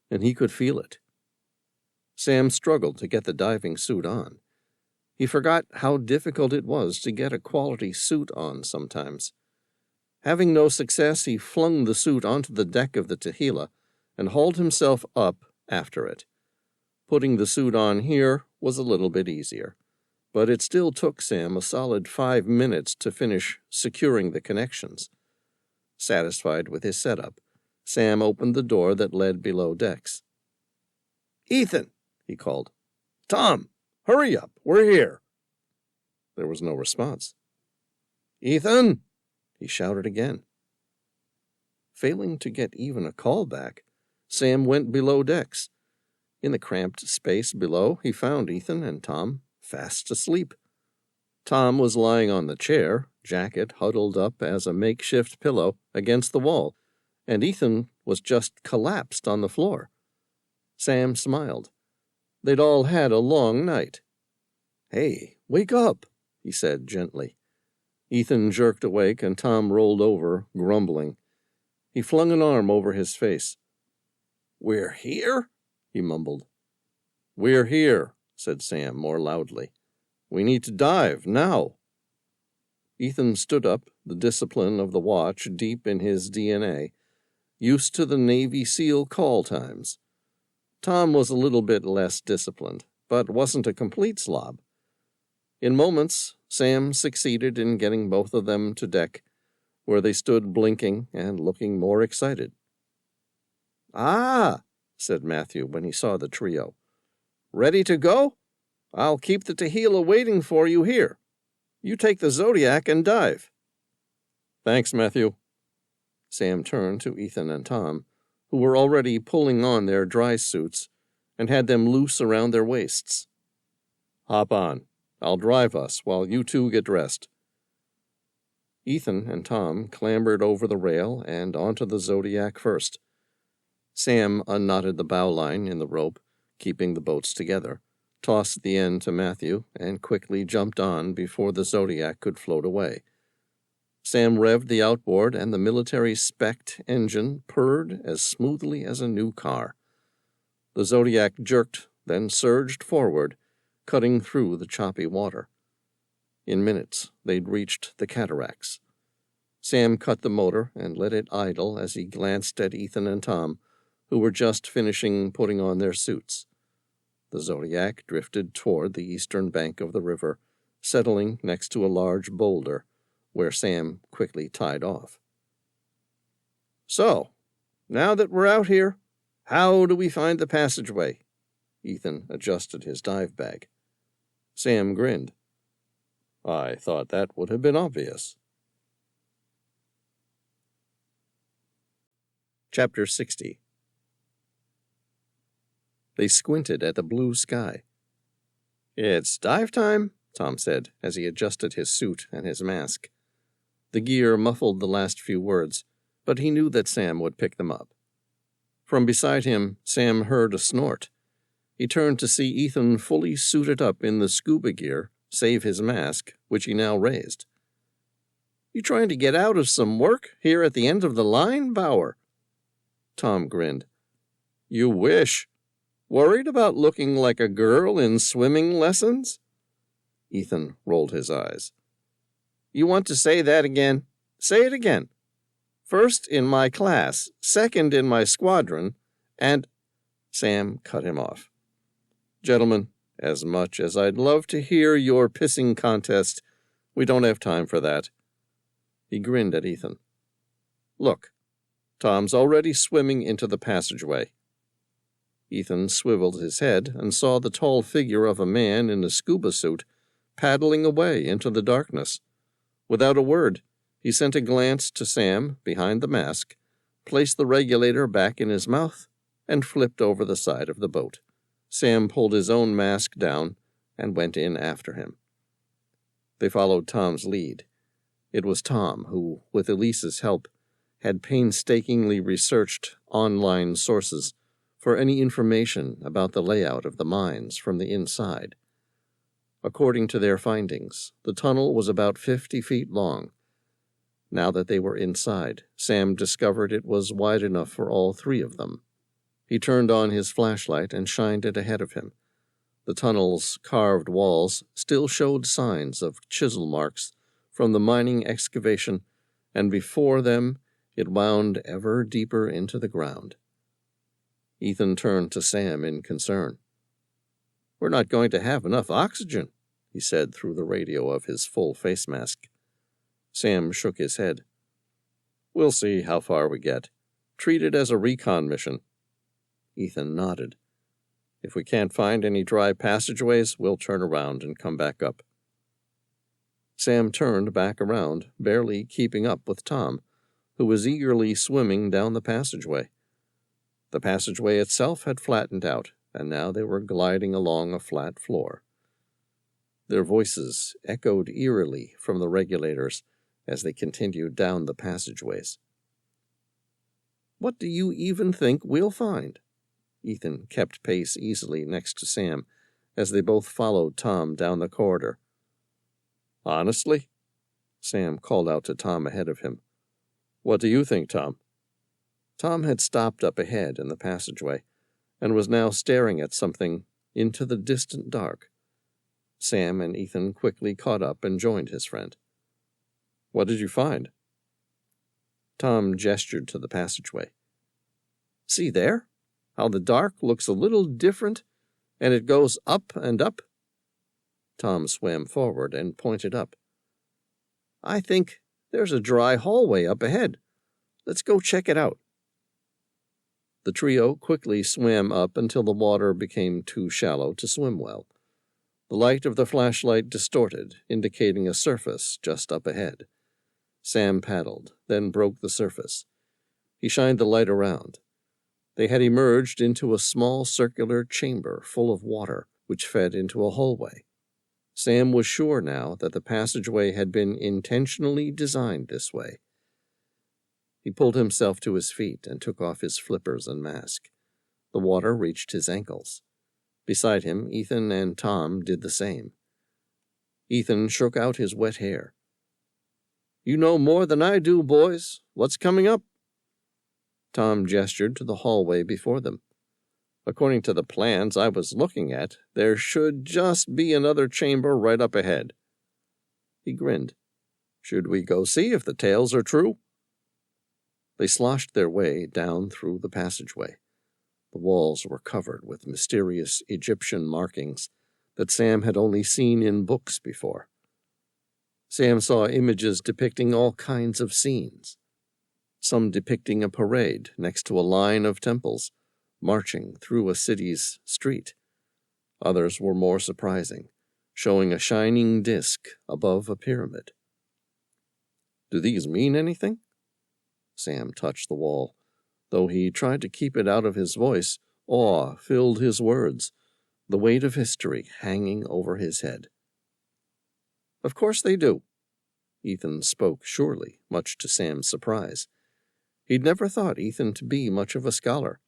Speaker 1: and he could feel it. Sam struggled to get the diving suit on. He forgot how difficult it was to get a quality suit on sometimes. Having no success, he flung the suit onto the deck of the Tehila and hauled himself up after it. Putting the suit on here was a little bit easier, but it still took Sam a solid 5 minutes to finish securing the connections. Satisfied with his setup, Sam opened the door that led below decks. "Ethan," he called. "Tom, hurry up, we're here." There was no response. "Ethan!" he shouted again. Failing to get even a call back, Sam went below decks. In the cramped space below, he found Ethan and Tom fast asleep. Tom was lying on the chair, jacket huddled up as a makeshift pillow against the wall, and Ethan was just collapsed on the floor. Sam smiled. They'd all had a long night. "Hey, wake up," he said gently. Ethan jerked awake, and Tom rolled over, grumbling. He flung an arm over his face. "We're here?" he mumbled. "We're here," said Sam more loudly. "We need to dive, now." Ethan stood up, the discipline of the watch deep in his DNA, used to the Navy SEAL call times. Tom was a little bit less disciplined, but wasn't a complete slob. In moments, Sam succeeded in getting both of them to deck, where they stood blinking and looking more excited. "Ah," said Matthew when he saw the trio. "Ready to go? I'll keep the Tehila waiting for you here. You take the Zodiac and dive." "Thanks, Matthew." Sam turned to Ethan and Tom, who were already pulling on their dry suits and had them loose around their waists. "Hop on. I'll drive us while you two get dressed." Ethan and Tom clambered over the rail and onto the Zodiac first. Sam unknotted the bowline in the rope, keeping the boats together, tossed the end to Matthew, and quickly jumped on before the Zodiac could float away. Sam revved the outboard, and the military-spec'd engine purred as smoothly as a new car. The Zodiac jerked, then surged forward, cutting through the choppy water. In minutes, they'd reached the cataracts. Sam cut the motor and let it idle as he glanced at Ethan and Tom, who were just finishing putting on their suits. The Zodiac drifted toward the eastern bank of the river, settling next to a large boulder, where Sam quickly tied off. "So, now that we're out here, how do we find the passageway?" Ethan adjusted his dive bag. Sam grinned. "I thought that would have been obvious." Chapter 60. They squinted at the blue sky. "It's dive time," Tom said as he adjusted his suit and his mask. The gear muffled the last few words, but he knew that Sam would pick them up. From beside him, Sam heard a snort. He turned to see Ethan fully suited up in the scuba gear, save his mask, which he now raised. "You trying to get out of some work here at the end of the line, Bauer?" Tom grinned. "You wish. Worried about looking like a girl in swimming lessons?" Ethan rolled his eyes. "You want to say that again? Say it again. First in my class, second in my squadron, and—" Sam cut him off. "Gentlemen, as much as I'd love to hear your pissing contest, we don't have time for that." He grinned at Ethan. "Look, Tom's already swimming into the passageway." Ethan swiveled his head and saw the tall figure of a man in a scuba suit paddling away into the darkness. Without a word, he sent a glance to Sam behind the mask, placed the regulator back in his mouth, and flipped over the side of the boat. Sam pulled his own mask down and went in after him. They followed Tom's lead. It was Tom who, with Elise's help, had painstakingly researched online sources for any information about the layout of the mines from the inside. According to their findings, the tunnel was about 50 feet long. Now that they were inside, Sam discovered it was wide enough for all three of them. He turned on his flashlight and shined it ahead of him. The tunnel's carved walls still showed signs of chisel marks from the mining excavation, and before them it wound ever deeper into the ground. Ethan turned to Sam in concern. "We're not going to have enough oxygen," he said through the radio of his full face mask. Sam shook his head. "We'll see how far we get. Treat it as a recon mission." Ethan nodded. "If we can't find any dry passageways, we'll turn around and come back up." Sam turned back around, barely keeping up with Tom, who was eagerly swimming down the passageway. The passageway itself had flattened out, and now they were gliding along a flat floor. Their voices echoed eerily from the regulators as they continued down the passageways. "What do you even think we'll find?" Ethan kept pace easily next to Sam as they both followed Tom down the corridor. "Honestly?" Sam called out to Tom ahead of him. "What do you think, Tom?" Tom had stopped up ahead in the passageway and was now staring at something into the distant dark. Sam and Ethan quickly caught up and joined his friend. "What did you find?" Tom gestured to the passageway. "See there? How the dark looks a little different, and it goes up and up?" Tom swam forward and pointed up. "I think there's a dry hallway up ahead. Let's go check it out." The trio quickly swam up until the water became too shallow to swim well. The light of the flashlight distorted, indicating a surface just up ahead. Sam paddled, then broke the surface. He shined the light around. They had emerged into a small circular chamber full of water, which fed into a hallway. Sam was sure now that the passageway had been intentionally designed this way. He pulled himself to his feet and took off his flippers and mask. The water reached his ankles. Beside him, Ethan and Tom did the same. Ethan shook out his wet hair. "You know more than I do, boys. What's coming up?" Tom gestured to the hallway before them. "According to the plans I was looking at, there should just be another chamber right up ahead." He grinned. "Should we go see if the tales are true?" They sloshed their way down through the passageway. The walls were covered with mysterious Egyptian markings that Sam had only seen in books before. Sam saw images depicting all kinds of scenes, some depicting a parade next to a line of temples marching through a city's street. Others were more surprising, showing a shining disk above a pyramid. "Do these mean anything?" Sam touched the wall. Though he tried to keep it out of his voice, awe filled his words, the weight of history hanging over his head. "Of course they do." Ethan spoke surely, much to Sam's surprise. He'd never thought Ethan to be much of a scholar.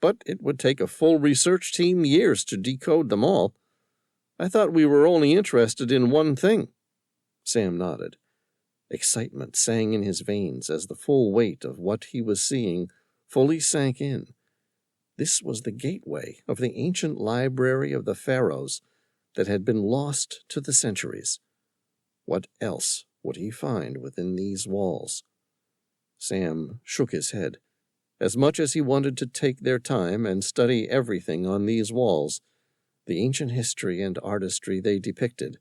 Speaker 1: "But it would take a full research team years to decode them all. I thought we were only interested in one thing." Sam nodded. Excitement sang in his veins as the full weight of what he was seeing fully sank in. This was the gateway of the ancient library of the pharaohs that had been lost to the centuries. What else would he find within these walls? Sam shook his head. As much as he wanted to take their time and study everything on these walls, the ancient history and artistry they depicted,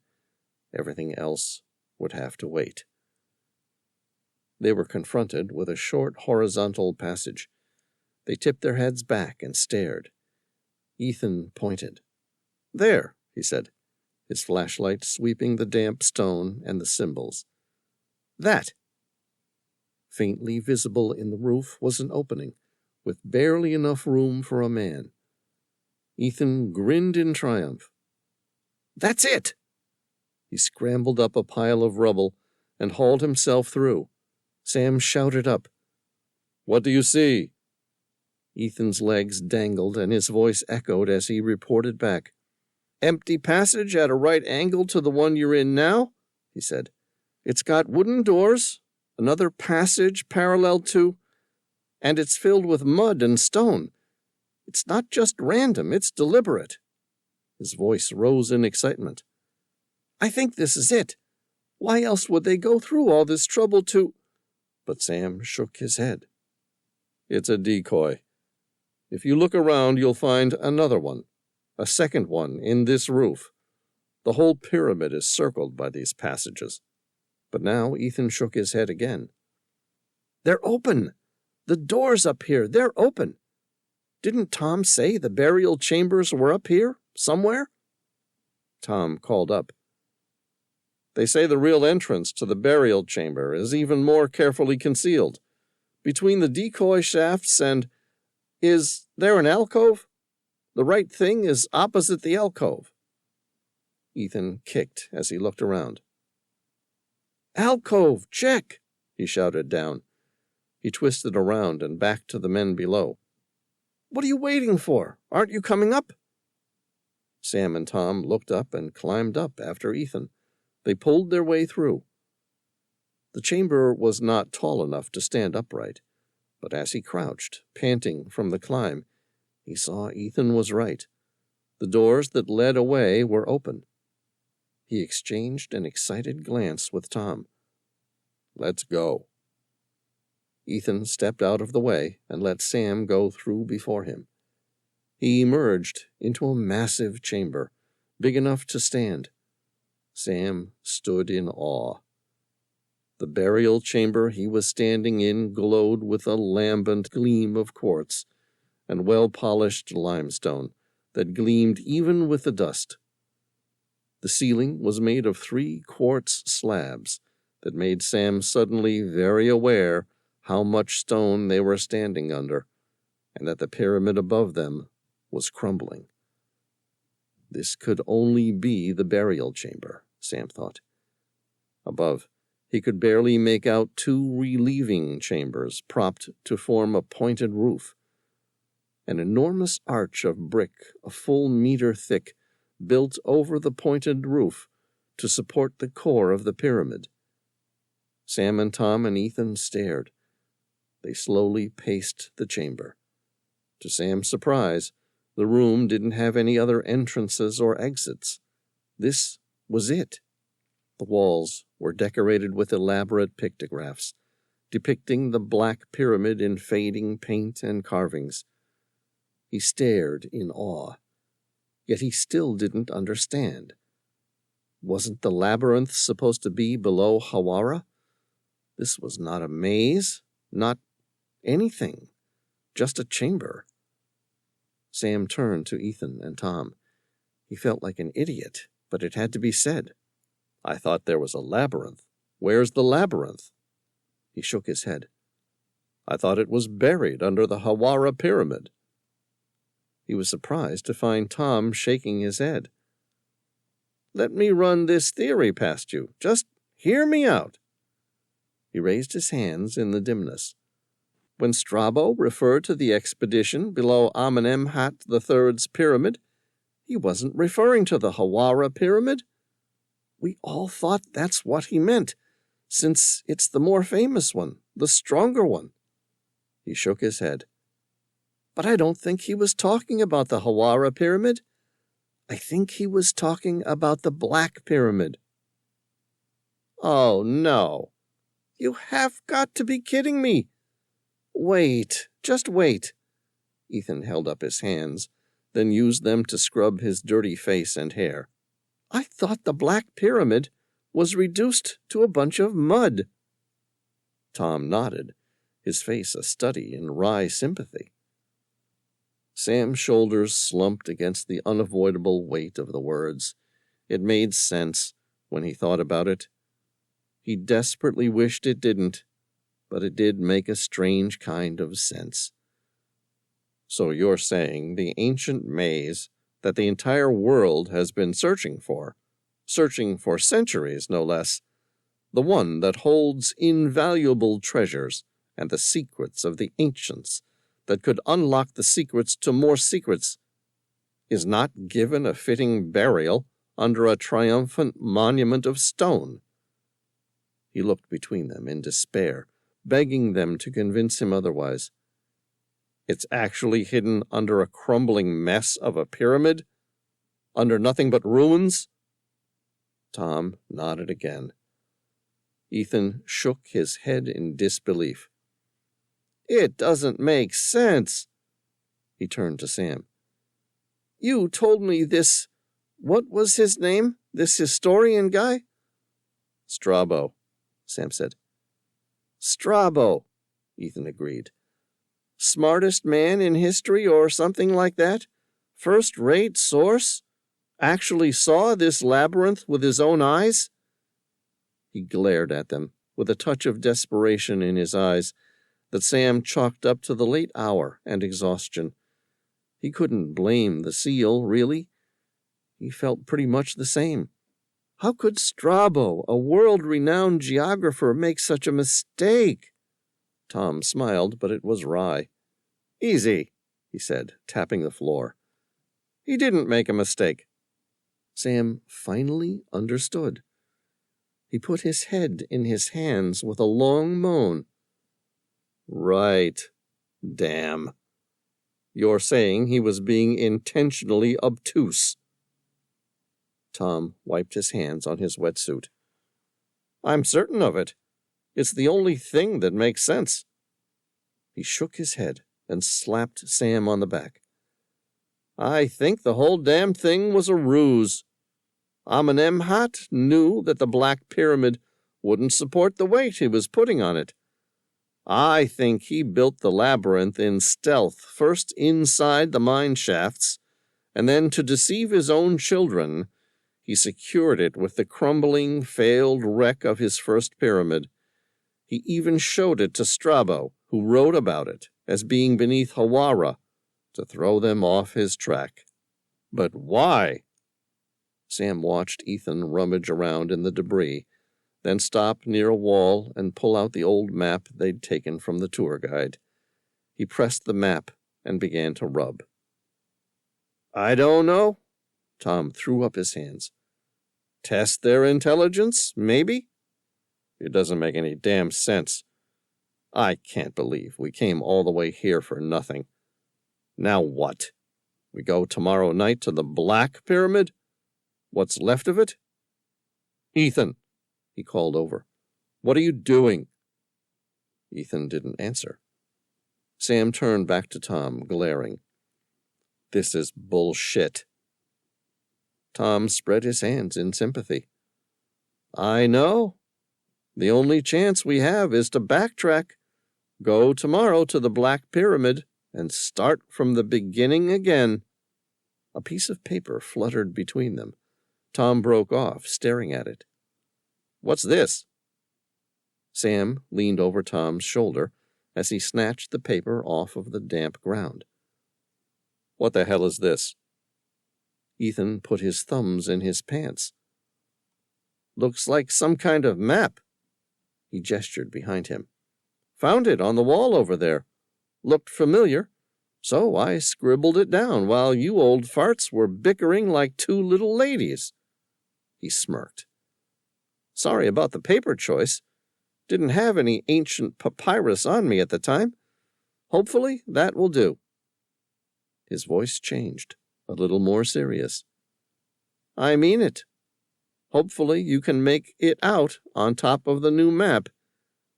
Speaker 1: everything else would have to wait. They were confronted with a short horizontal passage. They tipped their heads back and stared. Ethan pointed. "There," he said, his flashlight sweeping the damp stone and the symbols. "That." Faintly visible in the roof was an opening, with barely enough room for a man. Ethan grinned in triumph. "That's it!" He scrambled up a pile of rubble and hauled himself through. Sam shouted up, "What do you see?" Ethan's legs dangled and his voice echoed as he reported back. "Empty passage at a right angle to the one you're in now," he said. "It's got wooden doors, another passage parallel to, and it's filled with mud and stone. It's not just random, it's deliberate." His voice rose in excitement. "I think this is it. Why else would they go through all this trouble to—" But Sam shook his head. "It's a decoy. If you look around, you'll find another one, a second one in this roof. The whole pyramid is circled by these passages." But now Ethan shook his head again. "They're open! The doors up here, they're open! Didn't Tom say the burial chambers were up here, somewhere?" Tom called up. "They say the real entrance to the burial chamber is even more carefully concealed. Between the decoy shafts and— Is there an alcove? The right thing is opposite the alcove." Ethan kicked as he looked around. "Alcove, check!" he shouted down. He twisted around and back to the men below. "What are you waiting for? Aren't you coming up?" Sam and Tom looked up and climbed up after Ethan. They pulled their way through. The chamber was not tall enough to stand upright, but as he crouched, panting from the climb, he saw Ethan was right. The doors that led away were open. He exchanged an excited glance with Tom. "Let's go." Ethan stepped out of the way and let Sam go through before him. He emerged into a massive chamber, big enough to stand. Sam stood in awe. The burial chamber he was standing in glowed with a lambent gleam of quartz and well-polished limestone that gleamed even with the dust. The ceiling was made of 3 quartz slabs that made Sam suddenly very aware how much stone they were standing under, and that the pyramid above them was crumbling. This could only be the burial chamber, Sam thought. Above, he could barely make out 2 relieving chambers propped to form a pointed roof. An enormous arch of brick, a full meter thick, built over the pointed roof to support the core of the pyramid. Sam and Tom and Ethan stared. They slowly paced the chamber. To Sam's surprise, the room didn't have any other entrances or exits. This was it. The walls were decorated with elaborate pictographs, depicting the Black Pyramid in fading paint and carvings. He stared in awe, yet he still didn't understand. Wasn't the labyrinth supposed to be below Hawara? This was not a maze, not anything, just a chamber. Sam turned to Ethan and Tom. He felt like an idiot, but it had to be said. "I thought there was a labyrinth. Where's the labyrinth?" He shook his head. I thought it was buried under the Hawara Pyramid." He was surprised to find Tom shaking his head. "Let me run this theory past you. Just hear me out." He raised his hands in the dimness. "When Strabo referred to the expedition below Amenemhat III's pyramid, he wasn't referring to the Hawara Pyramid. We all thought that's what he meant, since it's the more famous one, the stronger one." He shook his head. "But I don't think he was talking about the Hawara Pyramid. I think he was talking about the Black Pyramid." "Oh, no. You have got to be kidding me." "Wait, just wait." Ethan held up his hands, then used them to scrub his dirty face and hair. "I thought the Black Pyramid was reduced to a bunch of mud." Tom nodded, his face a study in wry sympathy. Sam's shoulders slumped against the unavoidable weight of the words. It made sense when he thought about it. He desperately wished it didn't, but it did make a strange kind of sense. "So you're saying the ancient maze that the entire world has been searching for centuries no less, the one that holds invaluable treasures and the secrets of the ancients that could unlock the secrets to more secrets, is not given a fitting burial under a triumphant monument of stone." He looked between them in despair, begging them to convince him otherwise. "It's actually hidden under a crumbling mess of a pyramid? Under nothing but ruins?" Tom nodded again. Ethan shook his head in disbelief. "It doesn't make sense." He turned to Sam. "You told me this... What was his name? This historian guy?" "Strabo," Sam said. "Strabo," Ethan agreed. "Smartest man in history or something like that? First-rate source? Actually saw this labyrinth with his own eyes?" He glared at them, with a touch of desperation in his eyes that Sam chalked up to the late hour and exhaustion. He couldn't blame the seal, really. He felt pretty much the same. How could Strabo, a world-renowned geographer, make such a mistake? Tom smiled, but it was wry. "Easy," he said, tapping the floor. "He didn't make a mistake." Sam finally understood. He put his head in his hands with a long moan. "Right. Damn. You're saying he was being intentionally obtuse." Tom wiped his hands on his wetsuit. "I'm certain of it. It's the only thing that makes sense." He shook his head and slapped Sam on the back. "I think the whole damn thing was a ruse. Amenemhat knew that the Black Pyramid wouldn't support the weight he was putting on it. I think he built the labyrinth in stealth, first inside the mine shafts, and then to deceive his own children, he secured it with the crumbling, failed wreck of his first pyramid. He even showed it to Strabo, who wrote about it as being beneath Hawara, to throw them off his track." "But why?" Sam watched Ethan rummage around in the debris, then stop near a wall and pull out the old map they'd taken from the tour guide. He pressed the map and began to rub. "I don't know." Tom threw up his hands. "Test their intelligence, maybe? It doesn't make any damn sense. I can't believe we came all the way here for nothing. Now what? We go tomorrow night to the Black Pyramid? What's left of it?" "Ethan," he called over, "what are you doing?" Ethan didn't answer. Sam turned back to Tom, glaring. "This is bullshit." Tom spread his hands in sympathy. "I know. The only chance we have is to backtrack, go tomorrow to the Black Pyramid, and start from the beginning again." A piece of paper fluttered between them. Tom broke off, staring at it. "What's this?" Sam leaned over Tom's shoulder as he snatched the paper off of the damp ground. "What the hell is this?" Ethan put his thumbs in his pants. "Looks like some kind of map." He gestured behind him. "Found it on the wall over there. Looked familiar, so I scribbled it down while you old farts were bickering like two little ladies." He smirked. "Sorry about the paper choice. Didn't have any ancient papyrus on me at the time. Hopefully that will do." His voice changed, a little more serious. "I mean it. Hopefully you can make it out on top of the new map.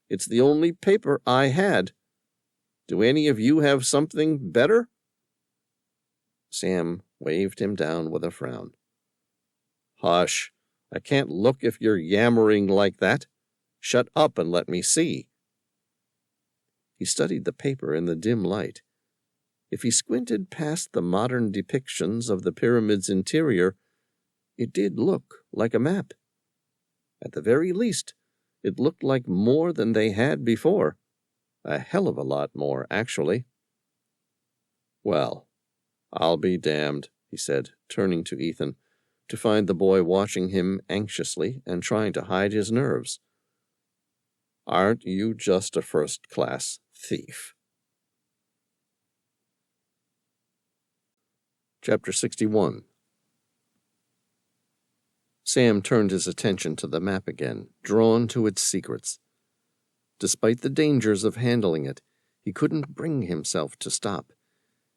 Speaker 1: It's the only paper I had. Do any of you have something better?" Sam waved him down with a frown. "Hush. I can't look if you're yammering like that. Shut up and let me see." He studied the paper in the dim light. If he squinted past the modern depictions of the pyramid's interior, it did look like a map. At the very least, it looked like more than they had before. A hell of a lot more, actually. "Well, I'll be damned," he said, turning to Ethan, to find the boy watching him anxiously and trying to hide his nerves. "Aren't you just a first-class thief?" Chapter 61. Sam turned his attention to the map again, drawn to its secrets. Despite the dangers of handling it, he couldn't bring himself to stop.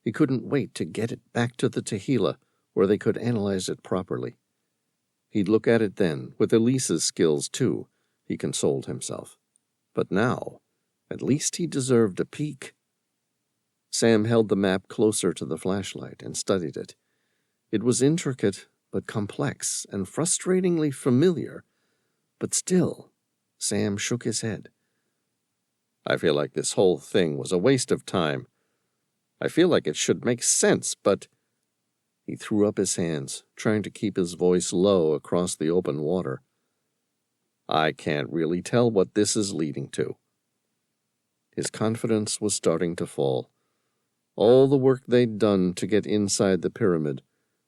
Speaker 1: He couldn't wait to get it back to the Tehillah, where they could analyze it properly. He'd look at it then, with Elise's skills too, he consoled himself. But now, at least he deserved a peek. Sam held the map closer to the flashlight and studied it. It was intricate, but complex and frustratingly familiar. But still, Sam shook his head. "I feel like this whole thing was a waste of time. I feel like it should make sense, but—" He threw up his hands, trying to keep his voice low across the open water. "I can't really tell what this is leading to." His confidence was starting to fall. All the work they'd done to get inside the pyramid,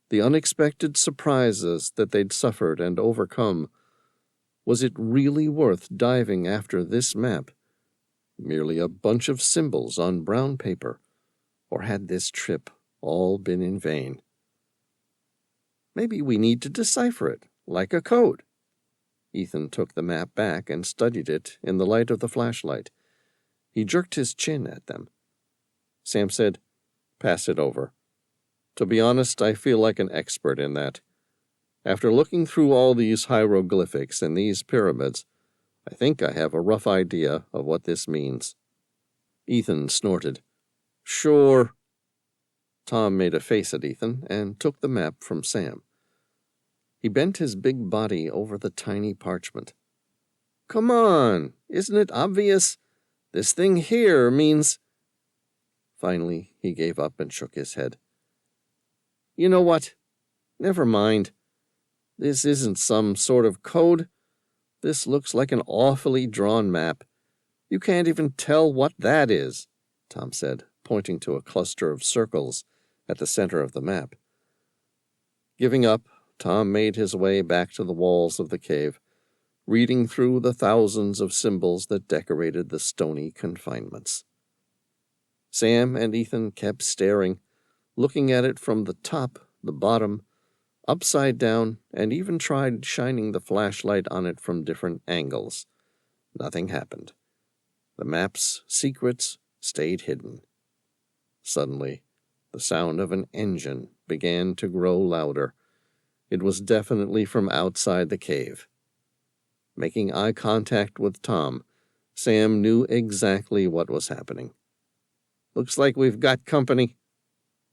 Speaker 1: the unexpected surprises that they'd suffered and overcome, was it really worth diving after this map? Merely a bunch of symbols on brown paper, or had this trip all been in vain? "Maybe we need to decipher it, like a code." Ethan took the map back and studied it in the light of the flashlight. He jerked his chin at them. Sam said, "Pass it over. To be honest, I feel like an expert in that. After looking through all these hieroglyphics and these pyramids, I think I have a rough idea of what this means." Ethan snorted. "Sure." Tom made a face at Ethan and took the map from Sam. He bent his big body over the tiny parchment. "Come on, isn't it obvious? This thing here means—" Finally, he gave up and shook his head. "You know what? Never mind. This isn't some sort of code. This looks like an awfully drawn map. You can't even tell what that is," Tom said, pointing to a cluster of circles at the center of the map. Giving up, Tom made his way back to the walls of the cave, reading through the thousands of symbols that decorated the stony confinements. Sam and Ethan kept staring, looking at it from the top, the bottom, upside down, and even tried shining the flashlight on it from different angles. Nothing happened. The map's secrets stayed hidden. Suddenly, the sound of an engine began to grow louder. It was definitely from outside the cave. Making eye contact with Tom, Sam knew exactly what was happening. "Looks like we've got company."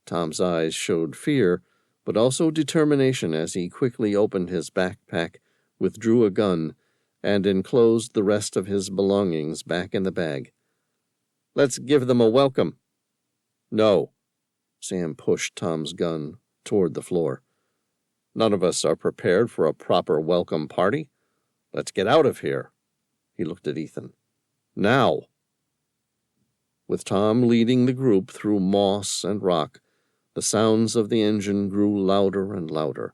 Speaker 1: Tom's eyes showed fear, but also determination as he quickly opened his backpack, withdrew a gun, and enclosed the rest of his belongings back in the bag. "Let's give them a welcome." "No." Sam pushed Tom's gun toward the floor. "None of us are prepared for a proper welcome party. Let's get out of here." He looked at Ethan. "Now." With Tom leading the group through moss and rock, the sounds of the engine grew louder and louder.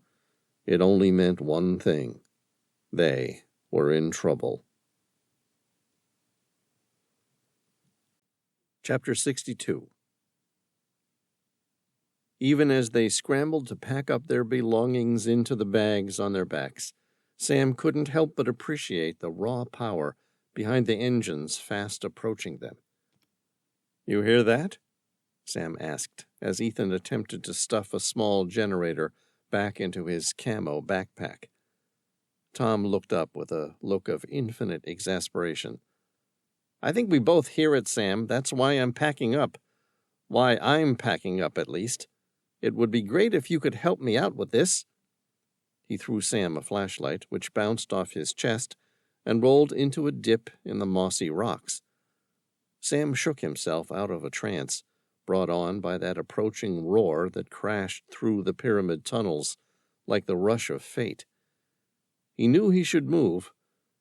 Speaker 1: It only meant one thing. They were in trouble. Chapter 62. Even as they scrambled to pack up their belongings into the bags on their backs, Sam couldn't help but appreciate the raw power behind the engines fast approaching them. "You hear that?" Sam asked, as Ethan attempted to stuff a small generator back into his camo backpack. Tom looked up with a look of infinite exasperation. "I think we both hear it, Sam. That's why I'm packing up. Why I'm packing up, at least. It would be great if you could help me out with this." He threw Sam a flashlight, which bounced off his chest and rolled into a dip in the mossy rocks. Sam shook himself out of a trance, brought on by that approaching roar that crashed through the pyramid tunnels like the rush of fate. He knew he should move,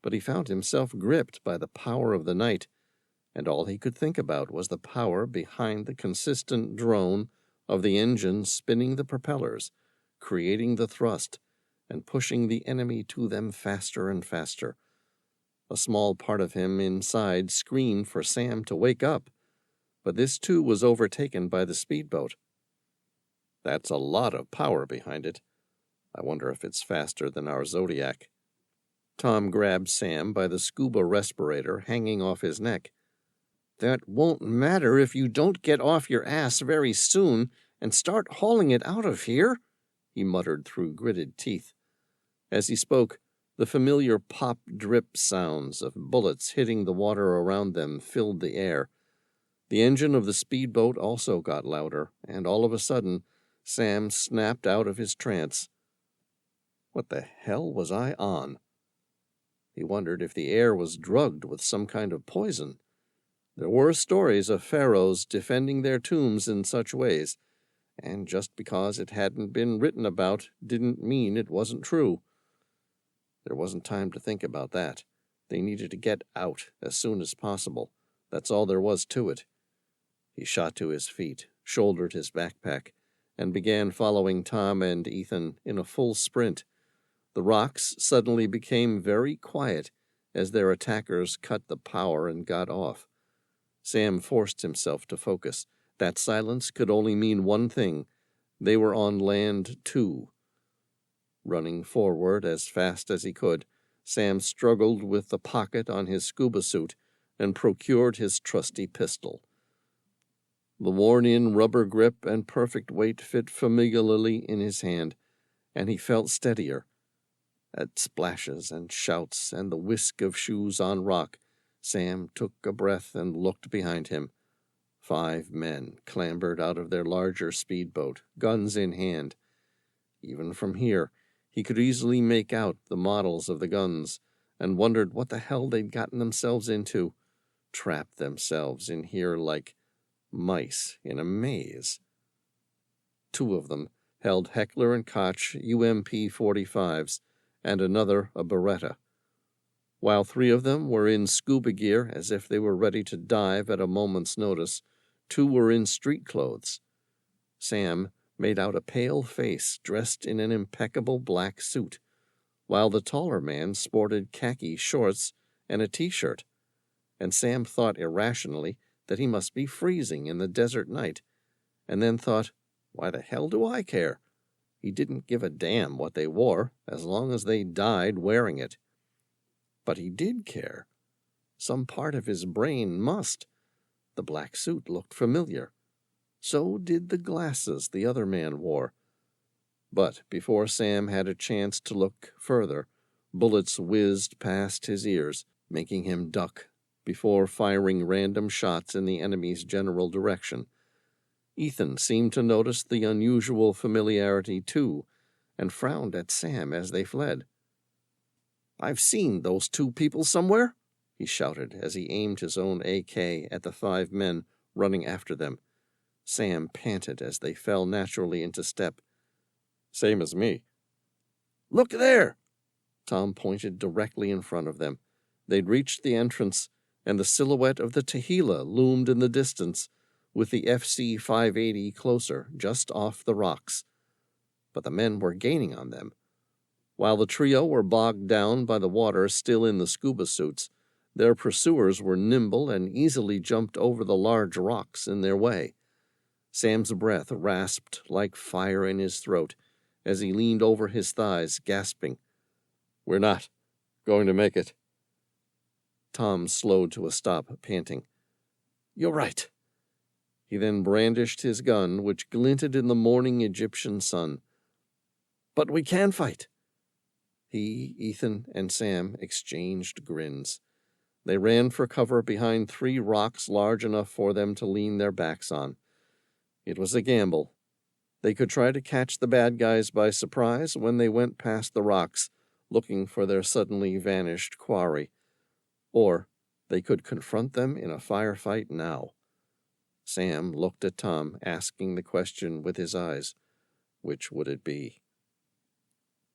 Speaker 1: but he found himself gripped by the power of the night, and all he could think about was the power behind the consistent drone of the engine spinning the propellers, creating the thrust, and pushing the enemy to them faster and faster. A small part of him inside screamed for Sam to wake up, but this too was overtaken by the speedboat. "That's a lot of power behind it. I wonder if it's faster than our Zodiac." Tom grabbed Sam by the scuba respirator hanging off his neck. "That won't matter if you don't get off your ass very soon and start hauling it out of here," he muttered through gritted teeth. As he spoke, the familiar pop-drip sounds of bullets hitting the water around them filled the air. The engine of the speedboat also got louder, and all of a sudden, Sam snapped out of his trance. What the hell was I on? He wondered if the air was drugged with some kind of poison. There were stories of pharaohs defending their tombs in such ways, and just because it hadn't been written about didn't mean it wasn't true. There wasn't time to think about that. They needed to get out as soon as possible. That's all there was to it. He shot to his feet, shouldered his backpack, and began following Tom and Ethan in a full sprint. The rocks suddenly became very quiet as their attackers cut the power and got off. Sam forced himself to focus. That silence could only mean one thing. They were on land too. Running forward as fast as he could, Sam struggled with the pocket on his scuba suit and procured his trusty pistol. The worn-in rubber grip and perfect weight fit familiarly in his hand, and he felt steadier. At splashes and shouts and the whisk of shoes on rock, Sam took a breath and looked behind him. 5 men clambered out of their larger speedboat, guns in hand. Even from here, he could easily make out the models of the guns, and wondered what the hell they'd gotten themselves into. Trapped themselves in here like mice in a maze. 2 of them held Heckler & Koch UMP-45s, and another a Beretta. While 3 of them were in scuba gear as if they were ready to dive at a moment's notice, 2 were in street clothes. Sam made out a pale face dressed in an impeccable black suit, while the taller man sported khaki shorts and a t-shirt, and Sam thought irrationally that he must be freezing in the desert night, and then thought, why the hell do I care? He didn't give a damn what they wore, as long as they died wearing it. But he did care. Some part of his brain must. The black suit looked familiar. So did the glasses the other man wore. But before Sam had a chance to look further, bullets whizzed past his ears, making him duck before firing random shots in the enemy's general direction. Ethan seemed to notice the unusual familiarity, too, and frowned at Sam as they fled. "I've seen those 2 people somewhere," he shouted as he aimed his own AK at the 5 men running after them. Sam panted as they fell naturally into step. "Same as me." "Look there!" Tom pointed directly in front of them. They'd reached the entrance, and the silhouette of the Tehillah loomed in the distance, with the FC-580 closer, just off the rocks. But the men were gaining on them. While the trio were bogged down by the water still in the scuba suits, their pursuers were nimble and easily jumped over the large rocks in their way. Sam's breath rasped like fire in his throat as he leaned over his thighs, gasping, "We're not going to make it." Tom slowed to a stop, panting. "You're right." He then brandished his gun, which glinted in the morning Egyptian sun. "But we can fight." He, Ethan, and Sam exchanged grins. They ran for cover behind 3 rocks large enough for them to lean their backs on. It was a gamble. They could try to catch the bad guys by surprise when they went past the rocks, looking for their suddenly vanished quarry. Or they could confront them in a firefight now. Sam looked at Tom, asking the question with his eyes. Which would it be?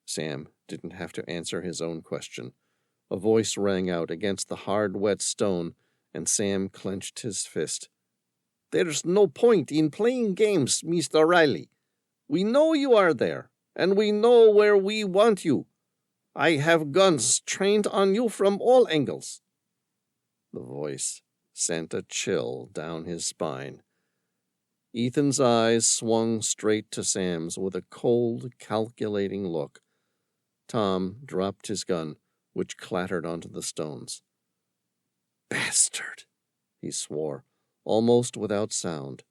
Speaker 1: Sam didn't have to answer his own question. A voice rang out against the hard, wet stone, and Sam clenched his fist. "There's no point in playing games, Mr. Reilly. We know you are there, and we know where we want you. I have guns trained on you from all angles." The voice sent a chill down his spine. Ethan's eyes swung straight to Sam's with a cold, calculating look. Tom dropped his gun, which clattered onto the stones. "Bastard," he swore, almost without sound.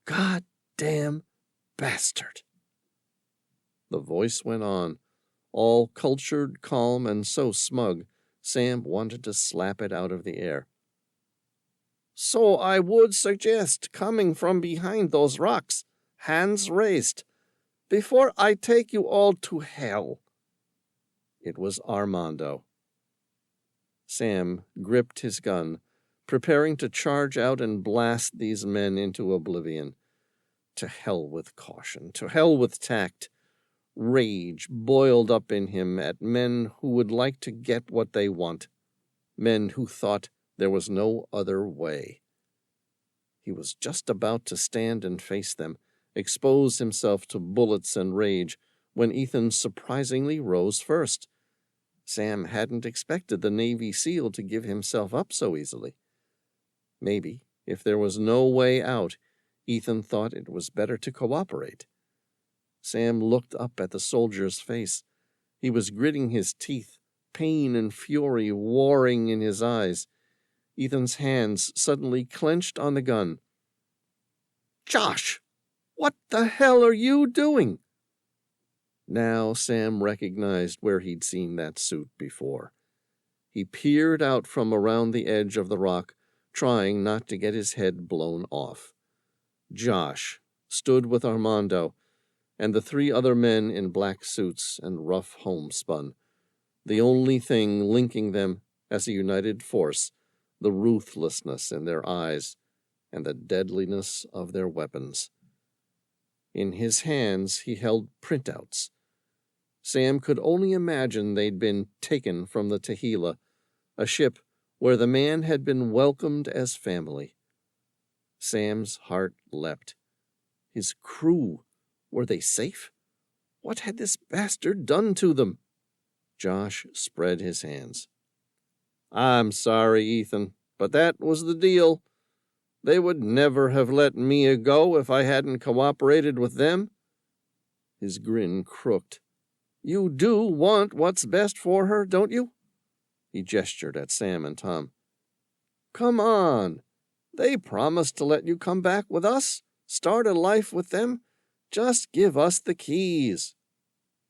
Speaker 1: "God-damn bastard." The voice went on, all cultured, calm, and so smug, Sam wanted to slap it out of the air. "So I would suggest coming from behind those rocks, hands raised, before I take you all to hell." It was Armando. Sam gripped his gun, preparing to charge out and blast these men into oblivion. To hell with caution, to hell with tact. Rage boiled up in him at men who would like to get what they want, men who thought there was no other way. He was just about to stand and face them, expose himself to bullets and rage, when Ethan surprisingly rose first. Sam hadn't expected the Navy SEAL to give himself up so easily. Maybe, if there was no way out, Ethan thought it was better to cooperate. Sam looked up at the soldier's face. He was gritting his teeth, pain and fury warring in his eyes. Ethan's hands suddenly clenched on the gun. "Josh, what the hell are you doing?" Now Sam recognized where he'd seen that suit before. He peered out from around the edge of the rock, trying not to get his head blown off. Josh stood with Armando and the 3 other men in black suits and rough homespun, the only thing linking them as a united force, the ruthlessness in their eyes and the deadliness of their weapons. In his hands he held printouts. Sam could only imagine they'd been taken from the Tehillah, a ship where the man had been welcomed as family. Sam's heart leapt. His crew, were they safe? What had this bastard done to them? Josh spread his hands. "I'm sorry, Ethan, but that was the deal. They would never have let Mia go if I hadn't cooperated with them." His grin crooked. "You do want what's best for her, don't you?" He gestured at Sam and Tom. "Come on. They promised to let you come back with us, start a life with them. Just give us the keys."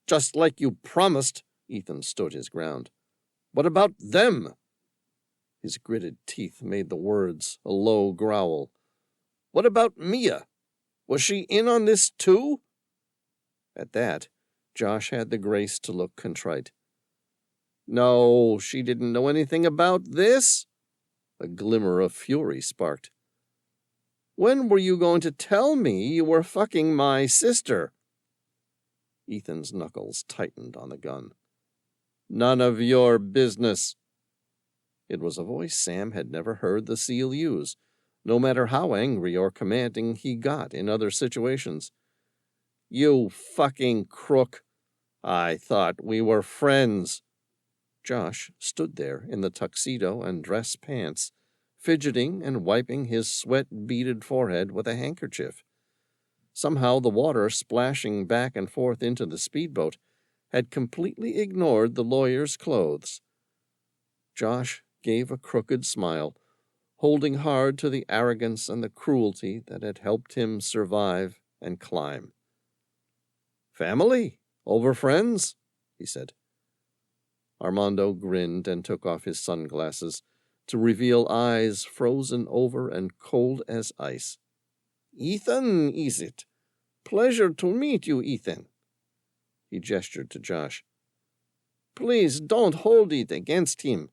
Speaker 1: "Just like you promised," Ethan stood his ground. "What about them?" His gritted teeth made the words a low growl. "What about Mia? Was she in on this too?" At that, Josh had the grace to look contrite. "No, she didn't know anything about this." A glimmer of fury sparked. "When were you going to tell me you were fucking my sister?" Ethan's knuckles tightened on the gun. "None of your business." It was a voice Sam had never heard the seal use, no matter how angry or commanding he got in other situations. "You fucking crook! I thought we were friends." Josh stood there in the tuxedo and dress pants, fidgeting and wiping his sweat-beaded forehead with a handkerchief. Somehow the water splashing back and forth into the speedboat had completely ignored the lawyer's clothes. Josh gave a crooked smile, holding hard to the arrogance and the cruelty that had helped him survive and climb. "Family? Over friends?" he said. Armando grinned and took off his sunglasses to reveal eyes frozen over and cold as ice. "Ethan, is it? Pleasure to meet you, Ethan." He gestured to Josh. "Please don't hold it against him.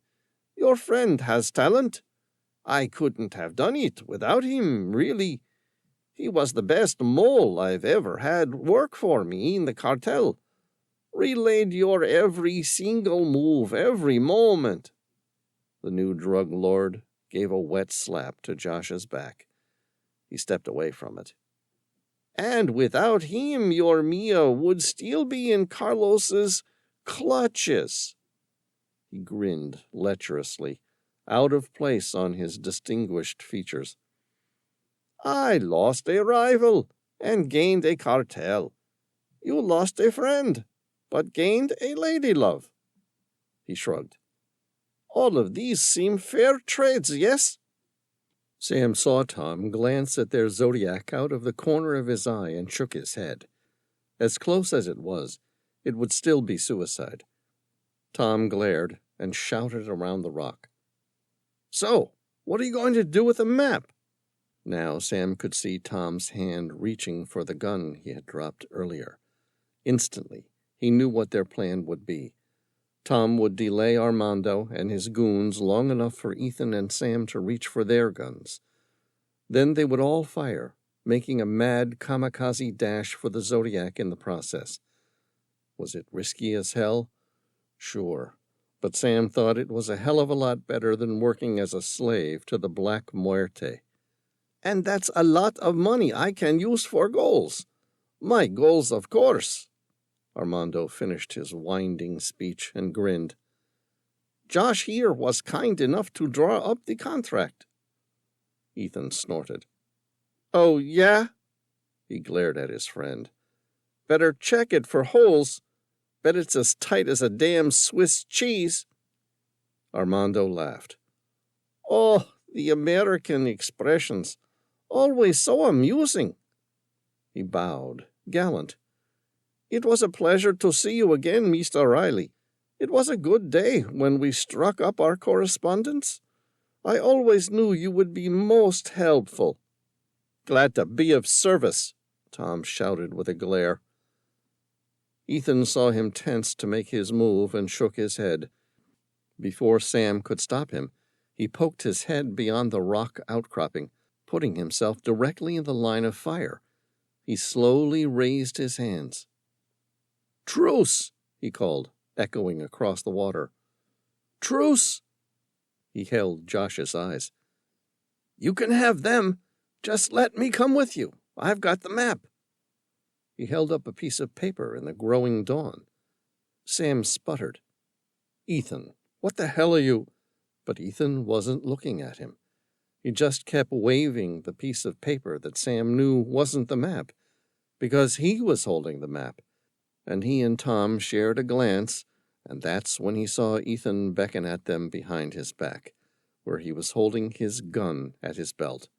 Speaker 1: Your friend has talent. I couldn't have done it without him, really. He was the best mole I've ever had work for me in the cartel. Relayed your every single move, every moment." The new drug lord gave a wet slap to Josh's back. He stepped away from it. "And without him, your Mia would still be in Carlos's clutches." He grinned lecherously, out of place on his distinguished features. "I lost a rival and gained a cartel. You lost a friend, but gained a lady-love." He shrugged. "All of these seem fair trades, yes?" Sam saw Tom glance at their zodiac out of the corner of his eye and shook his head. As close as it was, it would still be suicide. Tom glared and shouted around the rock. "So, what are you going to do with the map?" Now Sam could see Tom's hand reaching for the gun he had dropped earlier. Instantly, he knew what their plan would be. Tom would delay Armando and his goons long enough for Ethan and Sam to reach for their guns. Then they would all fire, making a mad kamikaze dash for the Zodiac in the process. Was it risky as hell? Sure, but Sam thought it was a hell of a lot better than working as a slave to the Black Muerte. "And that's a lot of money I can use for goals. My goals, of course." Armando finished his winding speech and grinned. "Josh here was kind enough to draw up the contract." Ethan snorted. "Oh, yeah?" He glared at his friend. "Better check it for holes. Bet it's as tight as a damn Swiss cheese." Armando laughed. "Oh, the American expressions. Always so amusing." He bowed, gallant. "It was a pleasure to see you again, Mr. Reilly. It was a good day when we struck up our correspondence. I always knew you would be most helpful." "Glad to be of service," Tom shouted with a glare. Ethan saw him tense to make his move and shook his head. Before Sam could stop him, he poked his head beyond the rock outcropping, putting himself directly in the line of fire. He slowly raised his hands. "Truce!" he called, echoing across the water. "Truce!" He held Josh's eyes. "You can have them. Just let me come with you. I've got the map." He held up a piece of paper in the growing dawn. Sam sputtered. "Ethan, what the hell are you—" But Ethan wasn't looking at him. He just kept waving the piece of paper that Sam knew wasn't the map, because he was holding the map. And he and Tom shared a glance, and that's when he saw Ethan beckon at them behind his back, where he was holding his gun at his belt.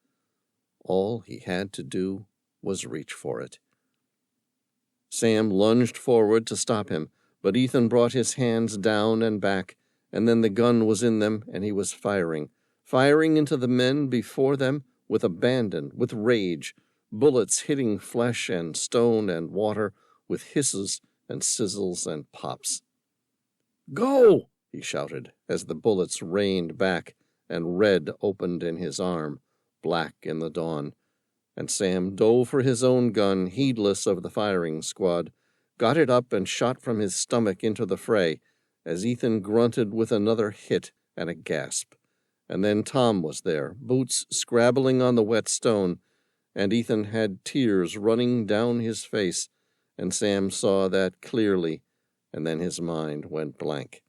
Speaker 1: All he had to do was reach for it. Sam lunged forward to stop him, but Ethan brought his hands down and back, and then the gun was in them, and he was firing into the men before them with abandon, with rage, bullets hitting flesh and stone and water, with hisses and sizzles and pops. "Go!" he shouted, as the bullets rained back, and red opened in his arm, black in the dawn. And Sam dove for his own gun, heedless of the firing squad, got it up and shot from his stomach into the fray, as Ethan grunted with another hit and a gasp. And then Tom was there, boots scrabbling on the wet stone, and Ethan had tears running down his face, and Sam saw that clearly, and then his mind went blank.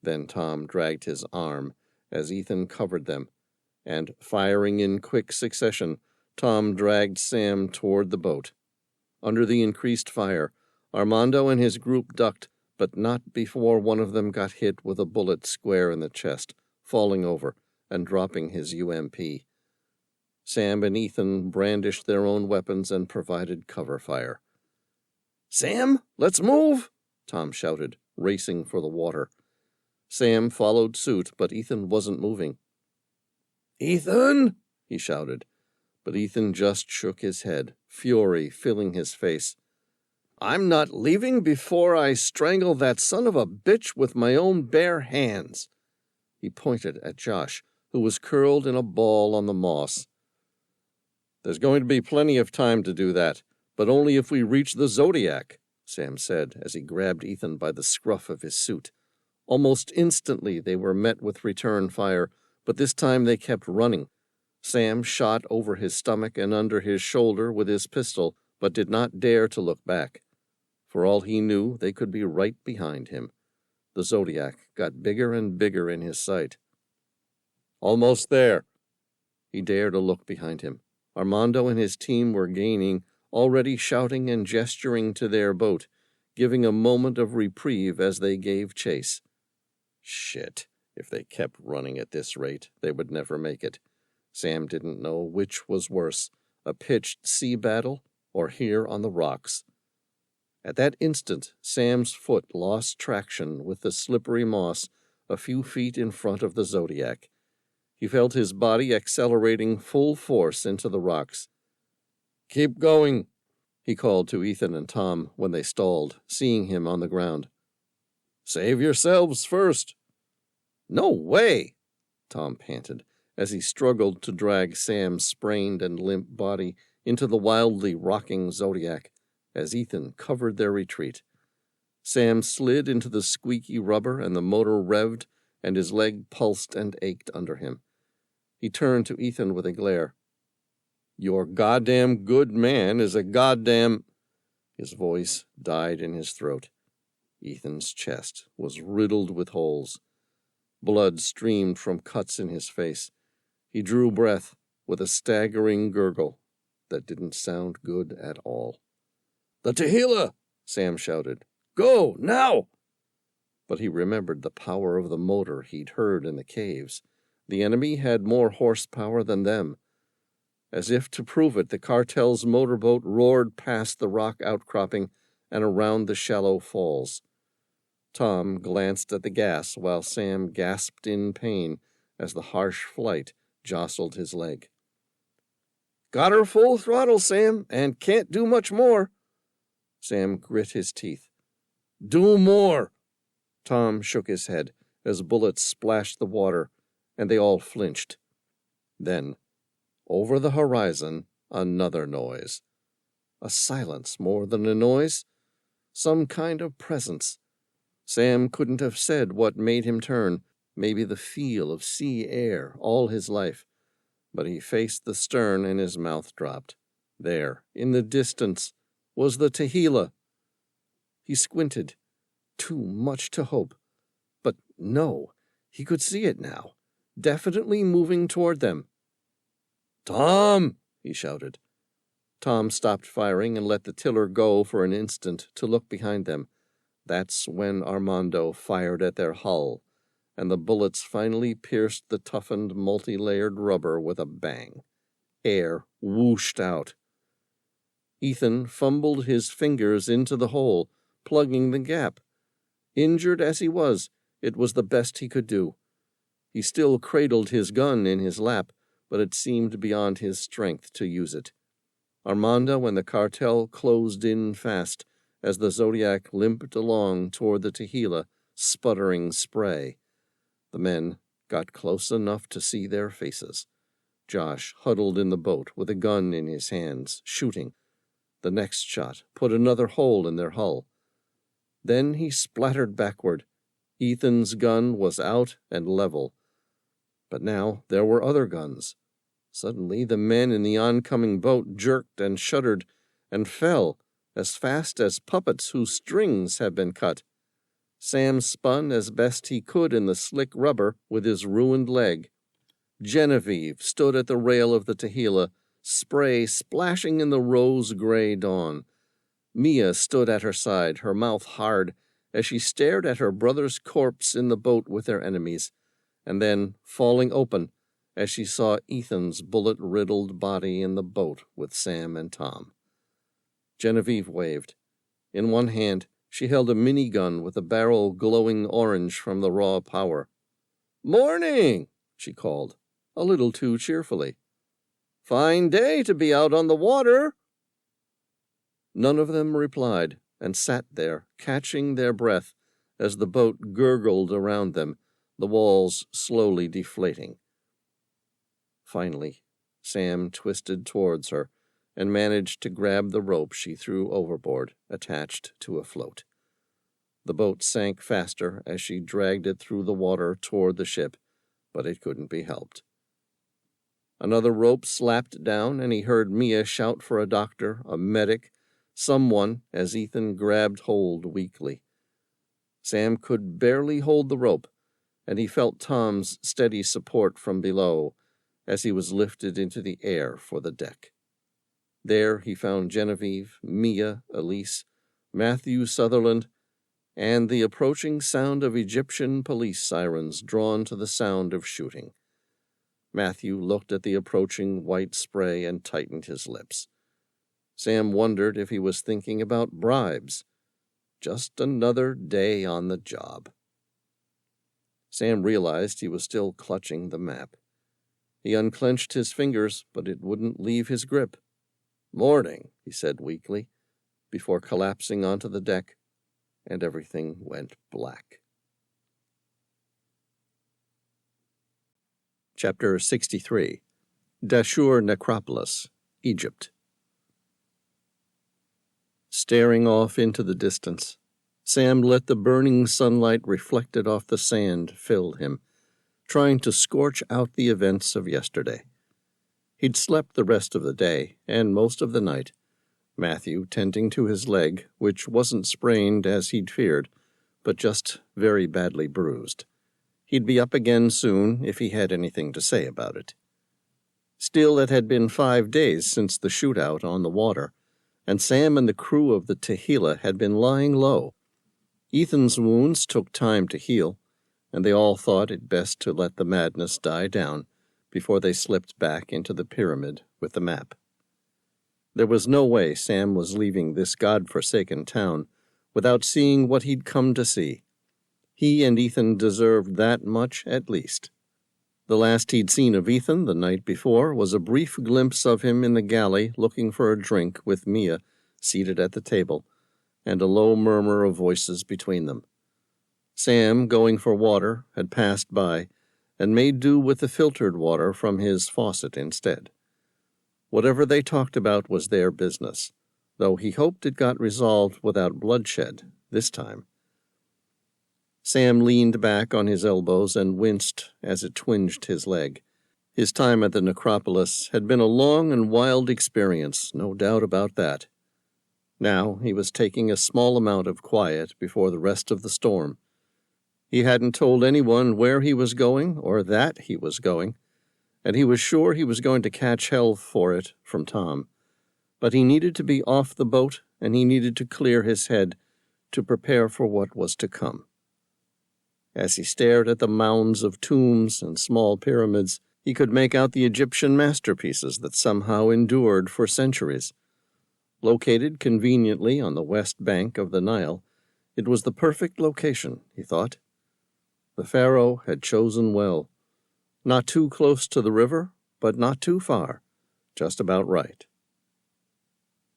Speaker 1: Then Tom dragged his arm as Ethan covered them, and, firing in quick succession, Tom dragged Sam toward the boat. Under the increased fire, Armando and his group ducked, but not before one of them got hit with a bullet square in the chest, falling over and dropping his UMP. Sam and Ethan brandished their own weapons and provided cover fire. "Sam, let's move!" Tom shouted, racing for the water. Sam followed suit, but Ethan wasn't moving. "Ethan!" he shouted, but Ethan just shook his head, fury filling his face. "I'm not leaving before I strangle that son of a bitch with my own bare hands." He pointed at Josh, who was curled in a ball on the moss. "There's going to be plenty of time to do that, but only if we reach the Zodiac," Sam said as he grabbed Ethan by the scruff of his suit. Almost instantly they were met with return fire, but this time they kept running. Sam shot over his stomach and under his shoulder with his pistol, but did not dare to look back. For all he knew, they could be right behind him. The Zodiac got bigger and bigger in his sight. "Almost there." He dared to look behind him. Armando and his team were gaining, already shouting and gesturing to their boat, giving a moment of reprieve as they gave chase. Shit, if they kept running at this rate, they would never make it. Sam didn't know which was worse, a pitched sea battle or here on the rocks. At that instant, Sam's foot lost traction with the slippery moss a few feet in front of the Zodiac. He felt his body accelerating full force into the rocks. "Keep going," he called to Ethan and Tom when they stalled, seeing him on the ground. "Save yourselves first." "No way," Tom panted, as he struggled to drag Sam's sprained and limp body into the wildly rocking Zodiac, as Ethan covered their retreat. Sam slid into the squeaky rubber and the motor revved, and his leg pulsed and ached under him. He turned to Ethan with a glare. "Your goddamn good man is a goddamn—" His voice died in his throat. Ethan's chest was riddled with holes. Blood streamed from cuts in his face. He drew breath with a staggering gurgle that didn't sound good at all. "The Tehillah!" Sam shouted. "Go, now!" But he remembered the power of the motor he'd heard in the caves. The enemy had more horsepower than them. As if to prove it, the cartel's motorboat roared past the rock outcropping and around the shallow falls. Tom glanced at the gas while Sam gasped in pain as the harsh flight jostled his leg. "Got her full throttle, Sam, and can't do much more." Sam grit his teeth. "Do more!" Tom shook his head as bullets splashed the water, and they all flinched. Then, over the horizon, another noise. A silence more than a noise. Some kind of presence. Sam couldn't have said what made him turn, maybe the feel of sea air all his life. But he faced the stern and his mouth dropped. There, in the distance, was the Tehillah. He squinted. Too much to hope. But no, he could see it now, definitely moving toward them. "Tom!" he shouted. Tom stopped firing and let the tiller go for an instant to look behind them. That's when Armando fired at their hull, and the bullets finally pierced the toughened, multi-layered rubber with a bang. Air whooshed out. Ethan fumbled his fingers into the hole, plugging the gap. Injured as he was, it was the best he could do. He still cradled his gun in his lap, but it seemed beyond his strength to use it. Armando and the cartel closed in fast as the Zodiac limped along toward the Tehillah, sputtering spray. The men got close enough to see their faces. Josh huddled in the boat with a gun in his hands, shooting. The next shot put another hole in their hull. Then he splattered backward, Ethan's gun was out and level. But now there were other guns. Suddenly the men in the oncoming boat jerked and shuddered and fell as fast as puppets whose strings have been cut. Sam spun as best he could in the slick rubber with his ruined leg. Genevieve stood at the rail of the Tehila, spray splashing in the rose-gray dawn. Mia stood at her side, her mouth hard, as she stared at her brother's corpse in the boat with their enemies, and then falling open as she saw Ethan's bullet-riddled body in the boat with Sam and Tom. Genevieve waved. In one hand, she held a minigun with a barrel glowing orange from the raw power. "Morning!" she called, a little too cheerfully. "Fine day to be out on the water!" None of them replied, and sat there, catching their breath as the boat gurgled around them, the walls slowly deflating. Finally, Sam twisted towards her and managed to grab the rope she threw overboard, attached to a float. The boat sank faster as she dragged it through the water toward the ship, but it couldn't be helped. Another rope slapped down, and he heard Mia shout for a doctor, a medic, someone, as Ethan grabbed hold weakly. Sam could barely hold the rope, and he felt Tom's steady support from below as he was lifted into the air for the deck. There he found Genevieve, Mia, Elise, Matthew Sutherland, and the approaching sound of Egyptian police sirens drawn to the sound of shooting. Matthew looked at the approaching white spray and tightened his lips. Sam wondered if he was thinking about bribes. Just another day on the job. Sam realized he was still clutching the map. He unclenched his fingers, but it wouldn't leave his grip. "Morning," he said weakly, before collapsing onto the deck, and everything went black. Chapter 63. Dashur Necropolis, Egypt. Staring off into the distance, Sam let the burning sunlight reflected off the sand fill him, trying to scorch out the events of yesterday. He'd slept the rest of the day, and most of the night, Matthew tending to his leg, which wasn't sprained as he'd feared, but just very badly bruised. He'd be up again soon if he had anything to say about it. Still, it had been 5 days since the shootout on the water, and Sam and the crew of the Tehila had been lying low. Ethan's wounds took time to heal, and they all thought it best to let the madness die down before they slipped back into the pyramid with the map. There was no way Sam was leaving this god-forsaken town without seeing what he'd come to see. He and Ethan deserved that much at least. The last he'd seen of Ethan the night before was a brief glimpse of him in the galley looking for a drink with Mia seated at the table, and a low murmur of voices between them. Sam, going for water, had passed by, and made do with the filtered water from his faucet instead. Whatever they talked about was their business, though he hoped it got resolved without bloodshed this time. Sam leaned back on his elbows and winced as it twinged his leg. His time at the necropolis had been a long and wild experience, no doubt about that. Now he was taking a small amount of quiet before the rest of the storm. He hadn't told anyone where he was going or that he was going, and he was sure he was going to catch hell for it from Tom. But he needed to be off the boat, and he needed to clear his head to prepare for what was to come. As he stared at the mounds of tombs and small pyramids, he could make out the Egyptian masterpieces that somehow endured for centuries. Located conveniently on the west bank of the Nile, it was the perfect location, he thought. The pharaoh had chosen well. Not too close to the river, but not too far, just about right.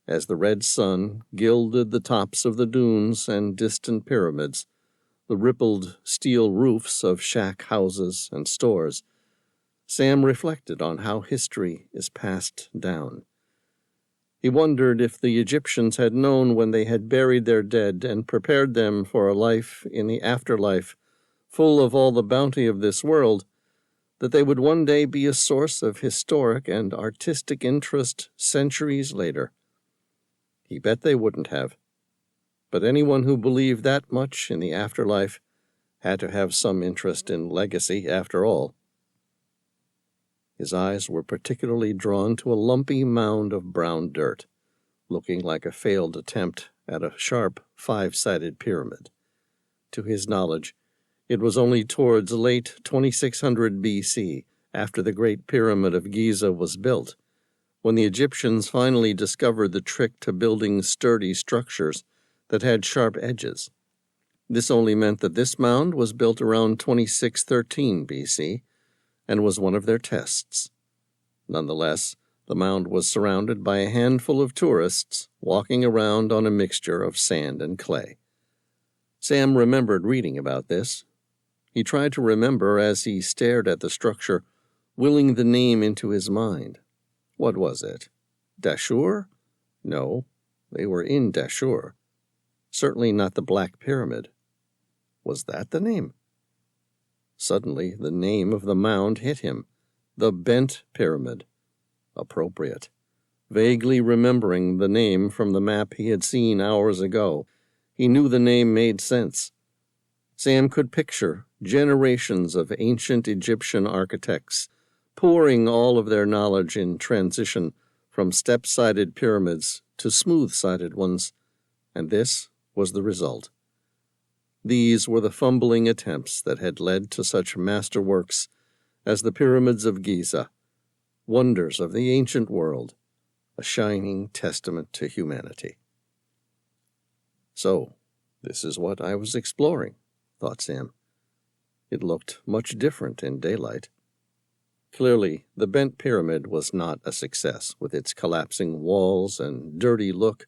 Speaker 1: As the red sun gilded the tops of the dunes and distant pyramids, the rippled steel roofs of shack houses and stores, Sam reflected on how history is passed down. He wondered if the Egyptians had known when they had buried their dead and prepared them for a life in the afterlife full of all the bounty of this world, that they would one day be a source of historic and artistic interest centuries later. He bet they wouldn't have. But anyone who believed that much in the afterlife had to have some interest in legacy after all. His eyes were particularly drawn to a lumpy mound of brown dirt, looking like a failed attempt at a sharp, five-sided pyramid. To his knowledge, it was only towards late 2600 BC, after the Great Pyramid of Giza was built, when the Egyptians finally discovered the trick to building sturdy structures that had sharp edges. This only meant that this mound was built around 2613 BC and was one of their tests. Nonetheless, the mound was surrounded by a handful of tourists walking around on a mixture of sand and clay. Sam remembered reading about this. He tried to remember as he stared at the structure, willing the name into his mind. What was it? Dashur? No, they were in Dashur. Certainly not the Black Pyramid. Was that the name? Suddenly, the name of the mound hit him. The Bent Pyramid. Appropriate. Vaguely remembering the name from the map he had seen hours ago, he knew the name made sense. Sam could picture generations of ancient Egyptian architects pouring all of their knowledge in transition from step-sided pyramids to smooth-sided ones, and this was the result. These were the fumbling attempts that had led to such masterworks as the pyramids of Giza, wonders of the ancient world, a shining testament to humanity. So, this is what I was exploring, thought Sam. It looked much different in daylight. Clearly, the Bent Pyramid was not a success with its collapsing walls and dirty look,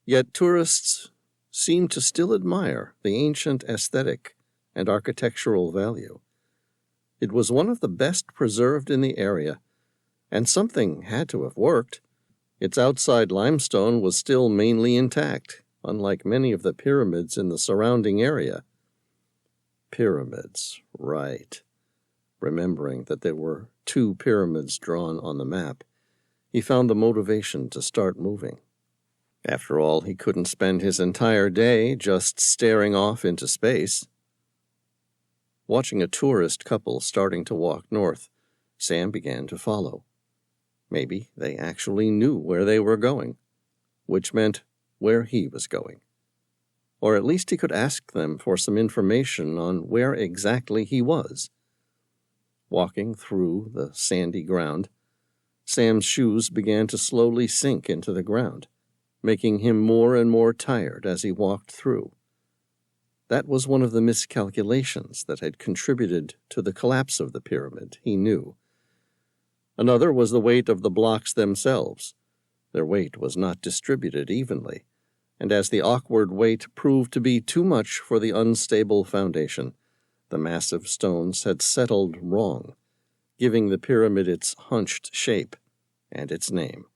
Speaker 1: yet tourists seemed to still admire the ancient aesthetic and architectural value. It was one of the best preserved in the area, and something had to have worked. Its outside limestone was still mainly intact, unlike many of the pyramids in the surrounding area. Pyramids, right. Remembering that there were 2 pyramids drawn on the map, he found the motivation to start moving. After all, he couldn't spend his entire day just staring off into space. Watching a tourist couple starting to walk north, Sam began to follow. Maybe they actually knew where they were going, which meant where he was going. Or at least he could ask them for some information on where exactly he was. Walking through the sandy ground, Sam's shoes began to slowly sink into the ground, making him more and more tired as he walked through. That was one of the miscalculations that had contributed to the collapse of the pyramid, he knew. Another was the weight of the blocks themselves. Their weight was not distributed evenly, and as the awkward weight proved to be too much for the unstable foundation, the massive stones had settled wrong, giving the pyramid its hunched shape and its name.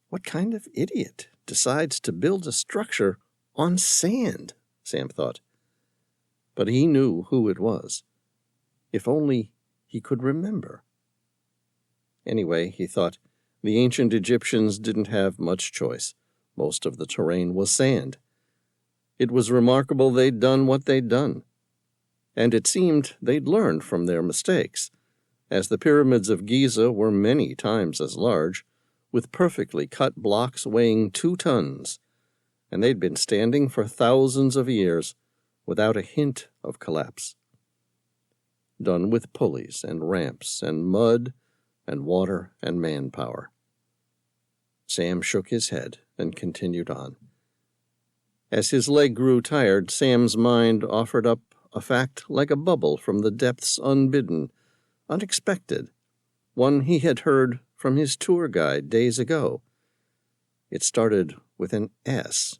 Speaker 1: What kind of idiot decides to build a structure on sand? Sam thought. But he knew who it was. If only he could remember. Anyway, he thought, the ancient Egyptians didn't have much choice. Most of the terrain was sand. It was remarkable they'd done what they'd done. And it seemed they'd learned from their mistakes, as the pyramids of Giza were many times as large, with perfectly cut blocks weighing 2 tons, and they'd been standing for thousands of years without a hint of collapse. Done with pulleys and ramps and mud and water and manpower. Sam shook his head and continued on. As his leg grew tired, Sam's mind offered up a fact like a bubble from the depths unbidden, unexpected, one he had heard from his tour guide days ago. It started with an S.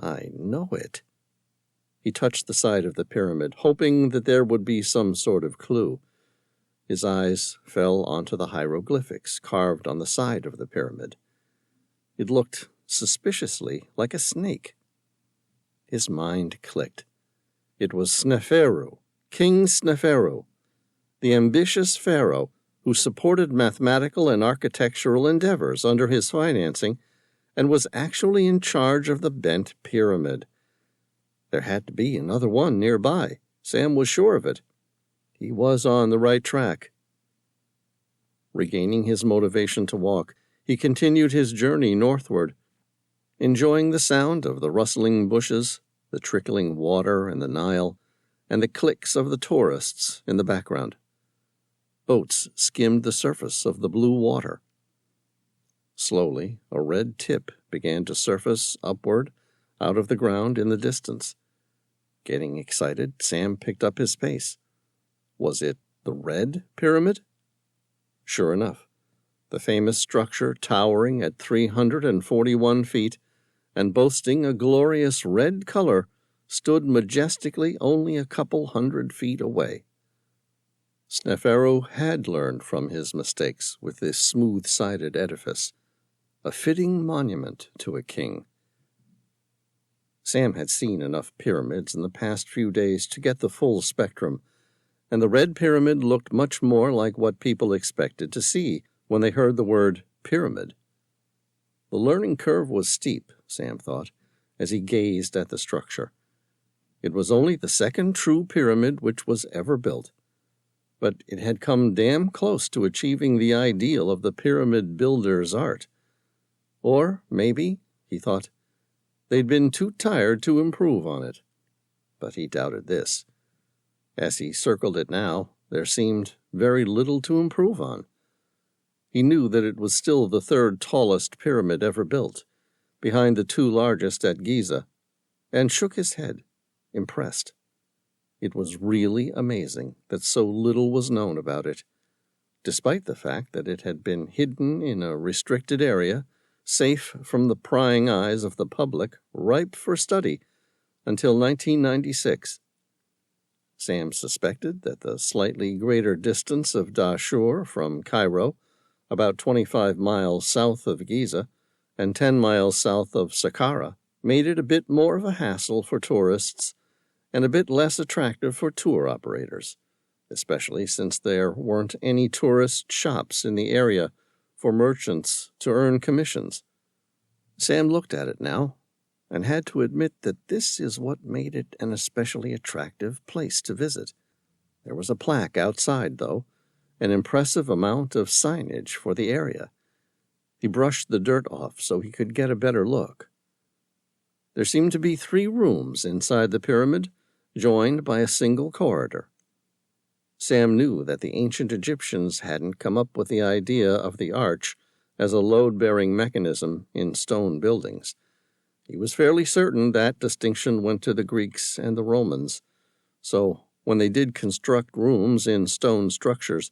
Speaker 1: I know it. He touched the side of the pyramid, hoping that there would be some sort of clue. His eyes fell onto the hieroglyphics carved on the side of the pyramid. It looked suspiciously like a snake. His mind clicked. It was Sneferu, King Sneferu, the ambitious pharaoh who supported mathematical and architectural endeavors under his financing and was actually in charge of the bent pyramid. There had to be another one nearby. Sam was sure of it. He was on the right track. Regaining his motivation to walk, he continued his journey northward, enjoying the sound of the rustling bushes, the trickling water in the Nile, and the clicks of the tourists in the background. Boats skimmed the surface of the blue water. Slowly, a red tip began to surface upward out of the ground in the distance. Getting excited, Sam picked up his pace. Was it the Red Pyramid? Sure enough, the famous structure towering at 341 feet and boasting a glorious red color stood majestically only a couple 100 feet away. Sneferu had learned from his mistakes with this smooth-sided edifice, a fitting monument to a king. Sam had seen enough pyramids in the past few days to get the full spectrum, and the Red Pyramid looked much more like what people expected to see when they heard the word pyramid. The learning curve was steep, Sam thought, as he gazed at the structure. It was only the second true pyramid which was ever built, but it had come damn close to achieving the ideal of the pyramid builder's art. Or maybe, he thought, they'd been too tired to improve on it. But he doubted this. As he circled it now, there seemed very little to improve on. He knew that it was still the third tallest pyramid ever built, behind the two largest at Giza, and shook his head, impressed. It was really amazing that so little was known about it, despite the fact that it had been hidden in a restricted area, safe from the prying eyes of the public, ripe for study, until 1996. Sam suspected that the slightly greater distance of Dashur from Cairo, about 25 miles south of Giza, and 10 miles south of Saqqara, made it a bit more of a hassle for tourists and a bit less attractive for tour operators, especially since there weren't any tourist shops in the area for merchants to earn commissions. Sam looked at it now, and had to admit that this is what made it an especially attractive place to visit. There was a plaque outside, though, an impressive amount of signage for the area. He brushed the dirt off so he could get a better look. There seemed to be 3 rooms inside the pyramid, joined by a single corridor. Sam knew that the ancient Egyptians hadn't come up with the idea of the arch as a load-bearing mechanism in stone buildings. He was fairly certain that distinction went to the Greeks and the Romans, so when they did construct rooms in stone structures,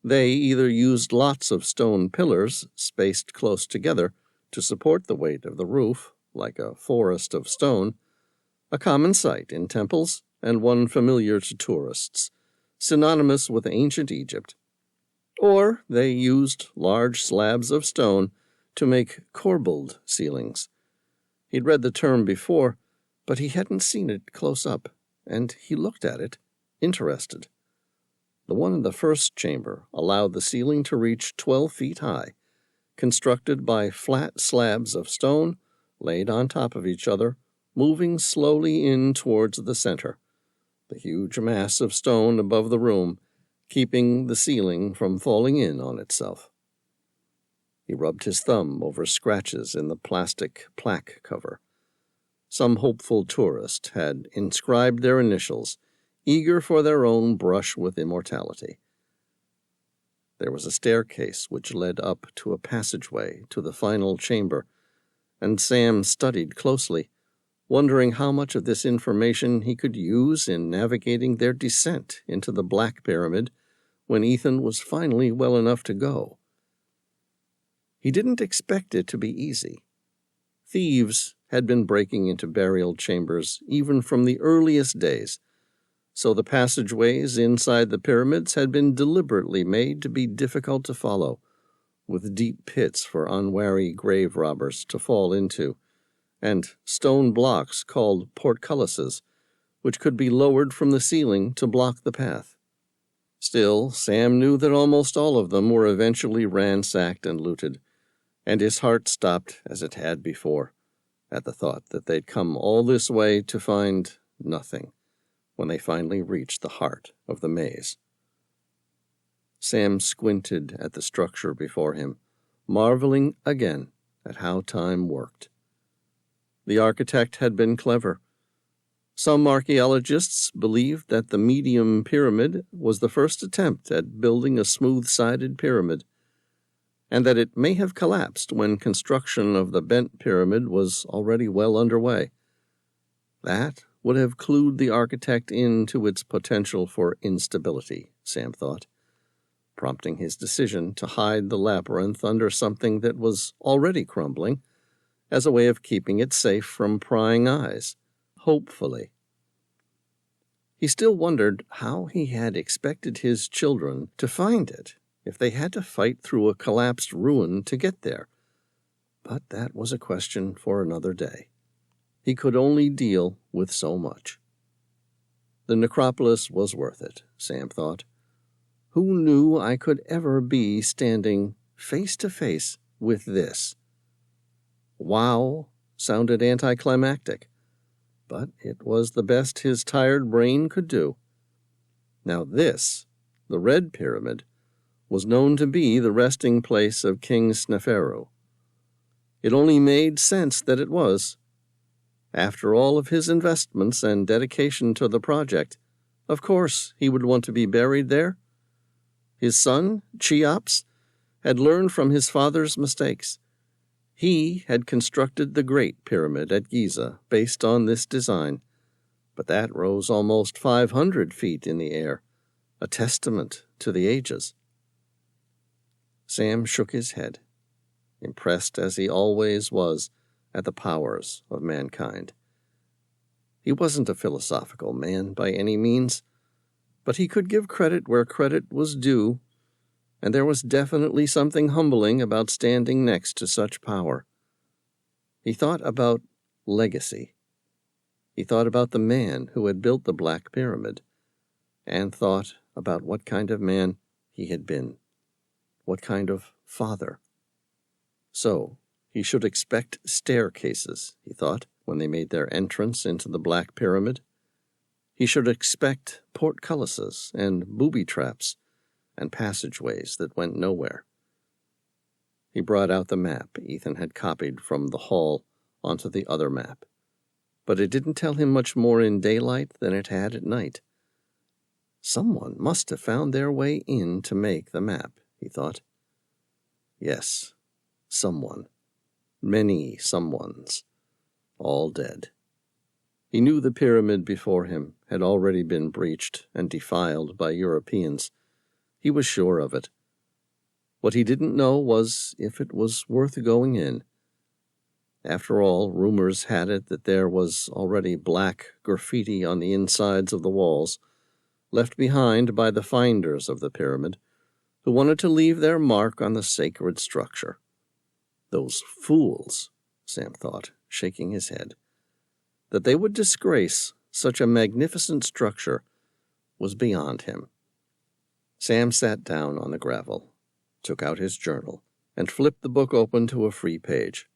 Speaker 1: they either used lots of stone pillars spaced close together to support the weight of the roof, like a forest of stone, a common sight in temples and one familiar to tourists, synonymous with ancient Egypt, or they used large slabs of stone to make corbelled ceilings. He'd read the term before, but he hadn't seen it close up, and he looked at it, interested. The one in the first chamber allowed the ceiling to reach 12 feet high, constructed by flat slabs of stone laid on top of each other, moving slowly in towards the center, the huge mass of stone above the room, keeping the ceiling from falling in on itself. He rubbed his thumb over scratches in the plastic plaque cover. Some hopeful tourist had inscribed their initials, eager for their own brush with immortality. There was a staircase which led up to a passageway to the final chamber, and Sam studied closely, wondering how much of this information he could use in navigating their descent into the Black Pyramid when Ethan was finally well enough to go. He didn't expect it to be easy. Thieves had been breaking into burial chambers even from the earliest days, so the passageways inside the pyramids had been deliberately made to be difficult to follow, with deep pits for unwary grave robbers to fall into, and stone blocks called portcullises, which could be lowered from the ceiling to block the path. Still, Sam knew that almost all of them were eventually ransacked and looted, and his heart stopped as it had before, at the thought that they'd come all this way to find nothing when they finally reached the heart of the maze. Sam squinted at the structure before him, marveling again at how time worked. The architect had been clever. Some archaeologists believed that the medium pyramid was the first attempt at building a smooth-sided pyramid, and that it may have collapsed when construction of the bent pyramid was already well underway. That would have clued the architect into its potential for instability, Sam thought, prompting his decision to hide the labyrinth under something that was already crumbling, as a way of keeping it safe from prying eyes, hopefully. He still wondered how he had expected his children to find it if they had to fight through a collapsed ruin to get there. But that was a question for another day. He could only deal with so much. The necropolis was worth it, Sam thought. Who knew I could ever be standing face to face with this? Wow sounded anticlimactic, but it was the best his tired brain could do. Now this, the Red Pyramid, was known to be the resting place of King Sneferu. It only made sense that it was. After all of his investments and dedication to the project, of course he would want to be buried there. His son, Cheops, had learned from his father's mistakes. He had constructed the Great Pyramid at Giza based on this design, but that rose almost 500 feet in the air, a testament to the ages. Sam shook his head, impressed as he always was at the powers of mankind. He wasn't a philosophical man by any means, but he could give credit where credit was due, and there was definitely something humbling about standing next to such power. He thought about legacy. He thought about the man who had built the Black Pyramid, and thought about what kind of man he had been, what kind of father. So, he should expect staircases, he thought, when they made their entrance into the Black Pyramid. He should expect portcullises and booby traps and passageways that went nowhere. He brought out the map Ethan had copied from the hall onto the other map, but it didn't tell him much more in daylight than it had at night. Someone must have found their way in to make the map, he thought. Yes, someone. Many someones. All dead. He knew the pyramid before him had already been breached and defiled by Europeans. He was sure of it. What he didn't know was if it was worth going in. After all, rumors had it that there was already black graffiti on the insides of the walls, left behind by the finders of the pyramid, who wanted to leave their mark on the sacred structure. Those fools, Sam thought, shaking his head. That they would disgrace such a magnificent structure was beyond him. Sam sat down on the gravel, took out his journal, and flipped the book open to a free page.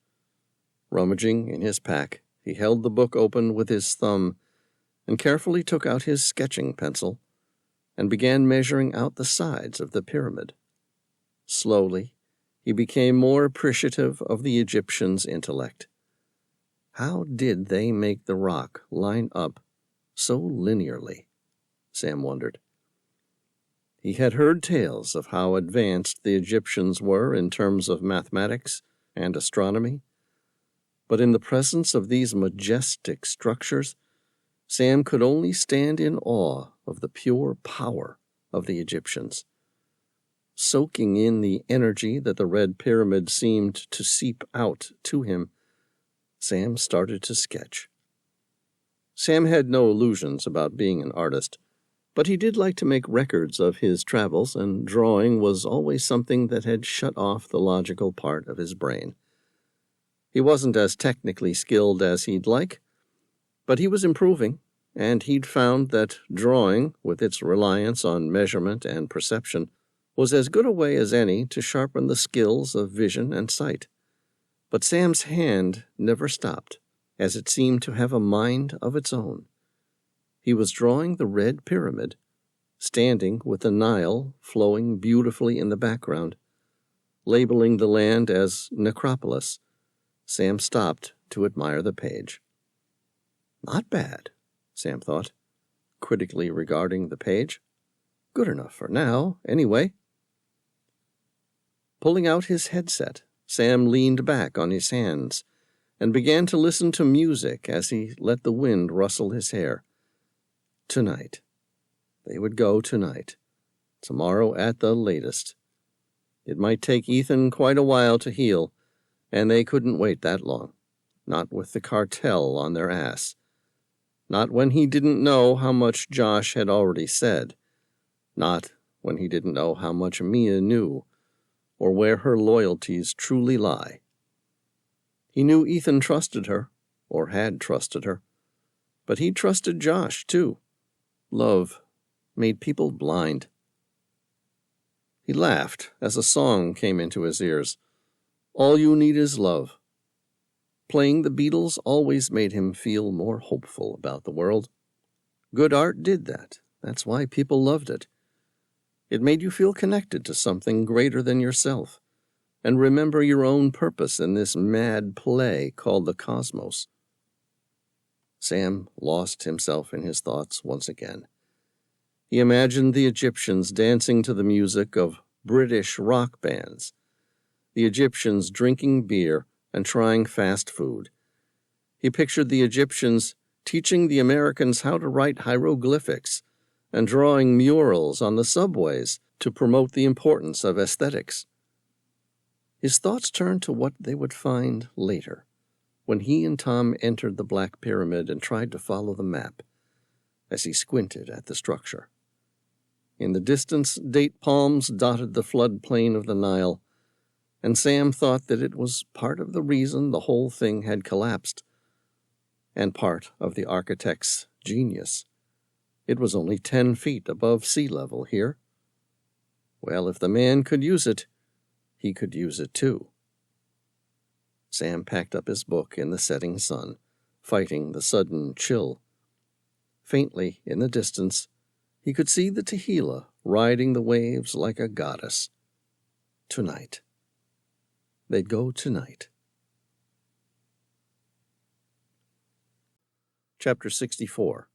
Speaker 1: Rummaging in his pack, he held the book open with his thumb and carefully took out his sketching pencil and began measuring out the sides of the pyramid. Slowly, he became more appreciative of the Egyptians' intellect. How did they make the rock line up so linearly? Sam wondered. He had heard tales of how advanced the Egyptians were in terms of mathematics and astronomy, but in the presence of these majestic structures, Sam could only stand in awe of the pure power of the Egyptians. Soaking in the energy that the Red Pyramid seemed to seep out to him, Sam started to sketch. Sam had no illusions about being an artist, but he did like to make records of his travels, and drawing was always something that had shut off the logical part of his brain. He wasn't as technically skilled as he'd like, but he was improving, and he'd found that drawing, with its reliance on measurement and perception, was as good a way as any to sharpen the skills of vision and sight. But Sam's hand never stopped, as it seemed to have a mind of its own. He was drawing the Red Pyramid, standing with the Nile flowing beautifully in the background. Labeling the land as Necropolis, Sam stopped to admire the page. Not bad, Sam thought, critically regarding the page. Good enough for now, anyway. Pulling out his headset, Sam leaned back on his hands and began to listen to music as he let the wind rustle his hair. Tonight. They would go tonight. Tomorrow at the latest. It might take Ethan quite a while to heal, and they couldn't wait that long. Not with the cartel on their ass. Not when he didn't know how much Josh had already said. Not when he didn't know how much Mia knew, or where her loyalties truly lie. He knew Ethan trusted her, or had trusted her, but he trusted Josh, too. Love made people blind. He laughed as a song came into his ears. All You Need Is Love. Playing the Beatles always made him feel more hopeful about the world. Good art did that. That's why people loved it. It made you feel connected to something greater than yourself, and remember your own purpose in this mad play called the cosmos. Sam lost himself in his thoughts once again. He imagined the Egyptians dancing to the music of British rock bands, the Egyptians drinking beer and trying fast food. He pictured the Egyptians teaching the Americans how to write hieroglyphics and drawing murals on the subways to promote the importance of aesthetics. His thoughts turned to what they would find later, when he and Tom entered the Black Pyramid and tried to follow the map, as he squinted at the structure. In the distance, date palms dotted the floodplain of the Nile, and Sam thought that it was part of the reason the whole thing had collapsed, and part of the architect's genius. It was only 10 feet above sea level here. Well, if the man could use it, he could use it too. Sam packed up his book in the setting sun, fighting the sudden chill. Faintly, in the distance, he could see the Tehillah riding the waves like a goddess. Tonight. They'd go tonight. Chapter 64.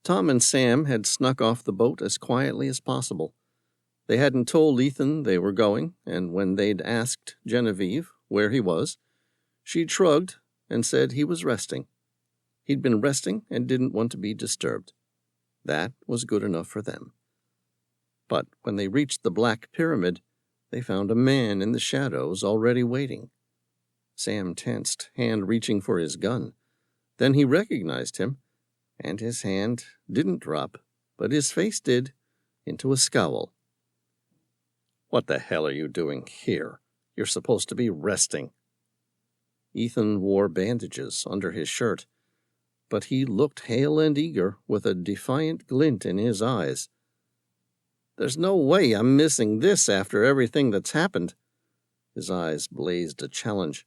Speaker 1: Tom and Sam had snuck off the boat as quietly as possible. They hadn't told Ethan they were going, and when they'd asked Genevieve where he was, she'd shrugged and said he was resting. He'd been resting and didn't want to be disturbed. That was good enough for them. But when they reached the Black Pyramid, they found a man in the shadows already waiting. Sam tensed, hand reaching for his gun. Then he recognized him, and his hand didn't drop, but his face did, into a scowl. What the hell are you doing here? You're supposed to be resting. Ethan wore bandages under his shirt, but he looked hale and eager, with a defiant glint in his eyes. There's no way I'm missing this after everything that's happened. His eyes blazed a challenge.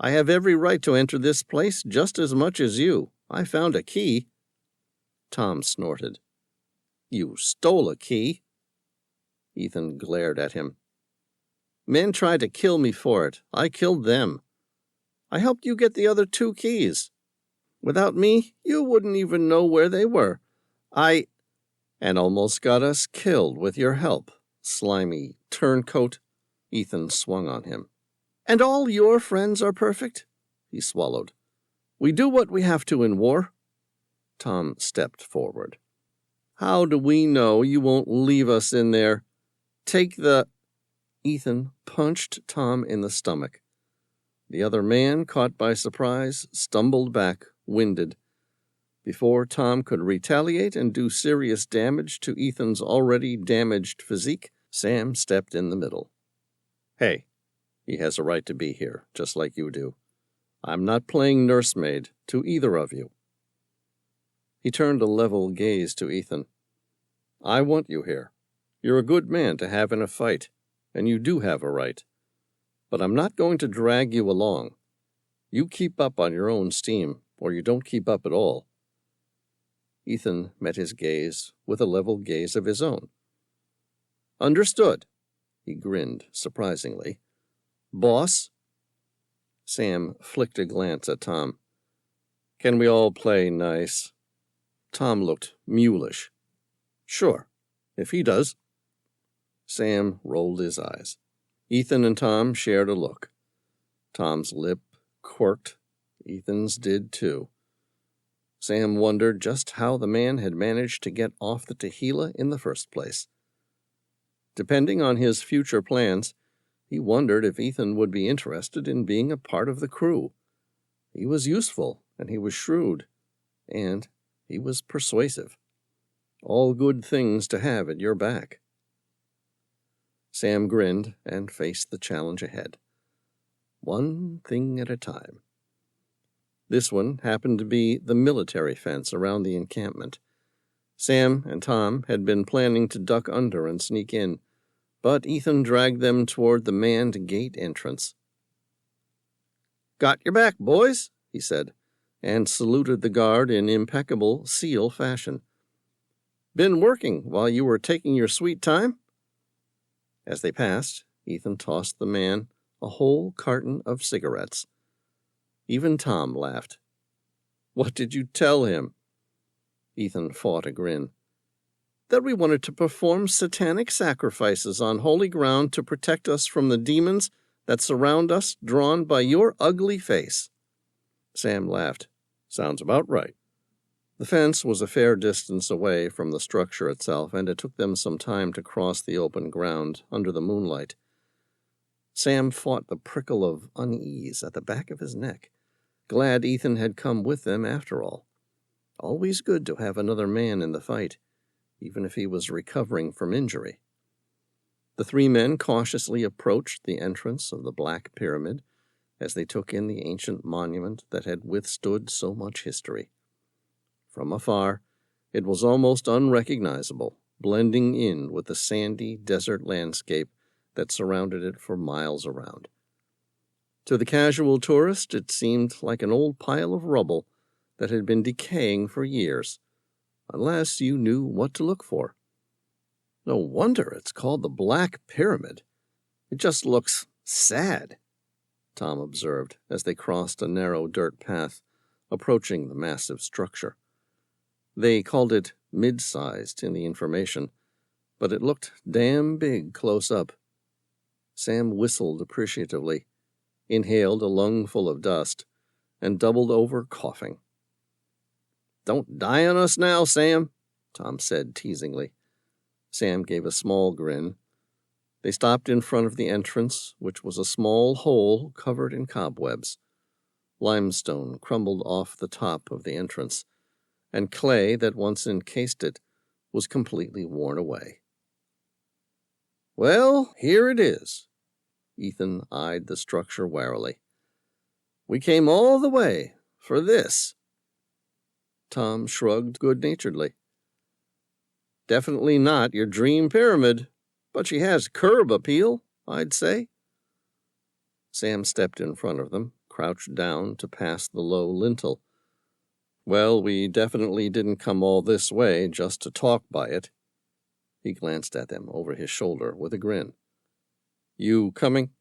Speaker 1: I have every right to enter this place just as much as you. I found a key. Tom snorted. You stole a key? Ethan glared at him. Men tried to kill me for it. I killed them. I helped you get the other 2 keys. Without me, you wouldn't even know where they were. And almost got us killed with your help, slimy turncoat. Ethan swung on him. And all your friends are perfect? He swallowed. We do what we have to in war. Tom stepped forward. How do we know you won't leave us in there? Take the... Ethan punched Tom in the stomach. The other man, caught by surprise, stumbled back, winded. Before Tom could retaliate and do serious damage to Ethan's already damaged physique, Sam stepped in the middle. Hey, he has a right to be here, just like you do. I'm not playing nursemaid to either of you." He turned a level gaze to Ethan. "I want you here. You're a good man to have in a fight, and you do have a right. But I'm not going to drag you along. You keep up on your own steam, or you don't keep up at all." Ethan met his gaze with a level gaze of his own. "Understood." He grinned surprisingly. "Boss?" Sam flicked a glance at Tom. "Can we all play nice?" Tom looked mulish. "Sure, if he does." Sam rolled his eyes. Ethan and Tom shared a look. Tom's lip quirked. Ethan's did too. Sam wondered just how the man had managed to get off the tequila in the first place. Depending on his future plans, he wondered if Ethan would be interested in being a part of the crew. He was useful, and he was shrewd, and he was persuasive. All good things to have at your back. Sam grinned and faced the challenge ahead. One thing at a time. This one happened to be the military fence around the encampment. Sam and Tom had been planning to duck under and sneak in, but Ethan dragged them toward the manned gate entrance. "Got your back, boys," he said, and saluted the guard in impeccable SEAL fashion. "Been working while you were taking your sweet time?" As they passed, Ethan tossed the man a whole carton of cigarettes. Even Tom laughed. "What did you tell him?" Ethan fought a grin. "That we wanted to perform satanic sacrifices on holy ground to protect us from the demons that surround us, drawn by your ugly face." Sam laughed. "Sounds about right." The fence was a fair distance away from the structure itself, and it took them some time to cross the open ground under the moonlight. Sam fought the prickle of unease at the back of his neck. Glad Ethan had come with them after all. Always good to have another man in the fight, even if he was recovering from injury. The three men cautiously approached the entrance of the Black Pyramid as they took in the ancient monument that had withstood so much history. From afar, it was almost unrecognizable, blending in with the sandy desert landscape that surrounded it for miles around. To the casual tourist, it seemed like an old pile of rubble that had been decaying for years, unless you knew what to look for. No wonder it's called the Black Pyramid. It just looks sad, Tom observed as they crossed a narrow dirt path, approaching the massive structure. They called it mid-sized in the information, but it looked damn big close up. Sam whistled appreciatively, inhaled a lungful of dust, and doubled over coughing. "Don't die on us now, Sam," Tom said teasingly. Sam gave a small grin. They stopped in front of the entrance, which was a small hole covered in cobwebs. Limestone crumbled off the top of the entrance, and clay that once encased it was completely worn away. "Well, here it is." Ethan eyed the structure warily. "We came all the way for this." Tom shrugged good-naturedly. "Definitely not your dream pyramid, but she has curb appeal, I'd say." Sam stepped in front of them, crouched down to pass the low lintel. "Well, we definitely didn't come all this way just to talk by it." He glanced at them over his shoulder with a grin. "You coming?"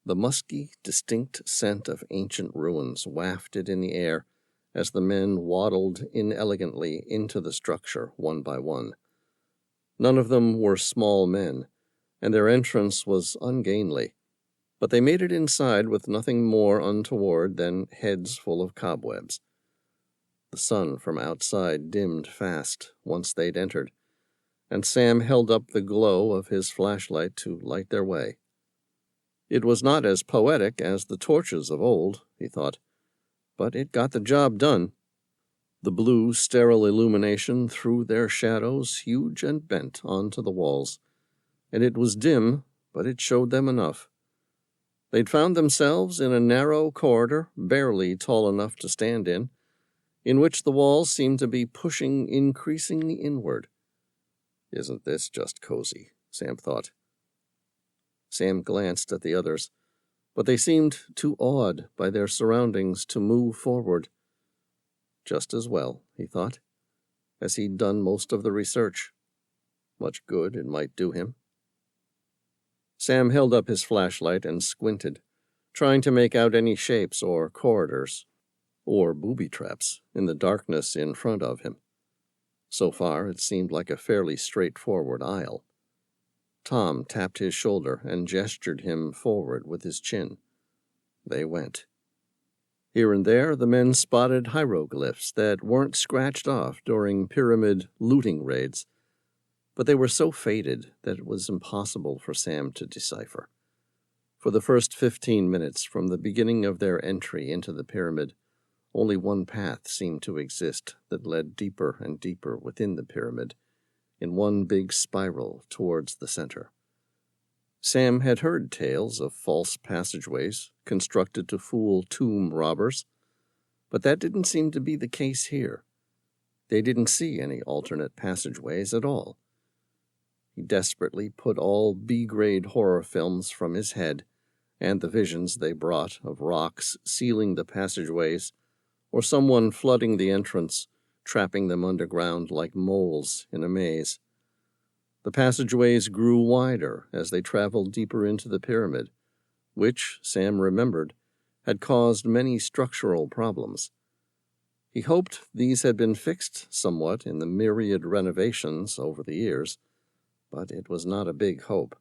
Speaker 1: The musky, distinct scent of ancient ruins wafted in the air as the men waddled inelegantly into the structure one by one. None of them were small men, and their entrance was ungainly, but they made it inside with nothing more untoward than heads full of cobwebs. The sun from outside dimmed fast once they'd entered, and Sam held up the glow of his flashlight to light their way. It was not as poetic as the torches of old, he thought, but it got the job done. The blue, sterile illumination threw their shadows huge and bent onto the walls, and it was dim, but it showed them enough. They'd found themselves in a narrow corridor, barely tall enough to stand in which the walls seemed to be pushing increasingly inward. Isn't this just cozy? Sam thought. Sam glanced at the others, but they seemed too awed by their surroundings to move forward. Just as well, he thought, as he'd done most of the research. Much good it might do him. Sam held up his flashlight and squinted, trying to make out any shapes or corridors, or booby traps in the darkness in front of him. So far, it seemed like a fairly straightforward aisle. Tom tapped his shoulder and gestured him forward with his chin. They went. Here and there, the men spotted hieroglyphs that weren't scratched off during pyramid looting raids, but they were so faded that it was impossible for Sam to decipher. For the first 15 minutes from the beginning of their entry into the pyramid, only one path seemed to exist that led deeper and deeper within the pyramid, in one big spiral towards the center. Sam had heard tales of false passageways constructed to fool tomb robbers, but that didn't seem to be the case here. They didn't see any alternate passageways at all. He desperately put all B-grade horror films from his head and the visions they brought of rocks sealing the passageways or someone flooding the entrance, trapping them underground like moles in a maze. The passageways grew wider as they traveled deeper into the pyramid, which, Sam remembered, had caused many structural problems. He hoped these had been fixed somewhat in the myriad renovations over the years, but it was not a big hope.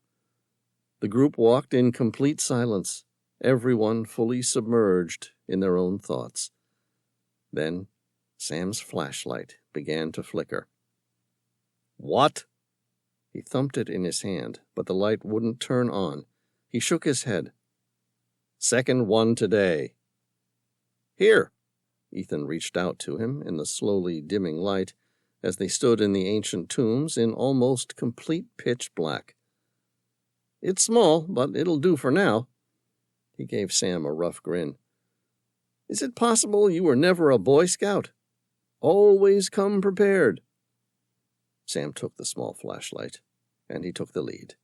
Speaker 1: The group walked in complete silence, everyone fully submerged in their own thoughts. Then Sam's flashlight began to flicker. "What?" He thumped it in his hand, but the light wouldn't turn on. He shook his head. "Second one today." "Here." Ethan reached out to him in the slowly dimming light as they stood in the ancient tombs in almost complete pitch black. "It's small, but it'll do for now." He gave Sam a rough grin. "Is it possible you were never a Boy Scout? Always come prepared." Sam took the small flashlight, and he took the lead.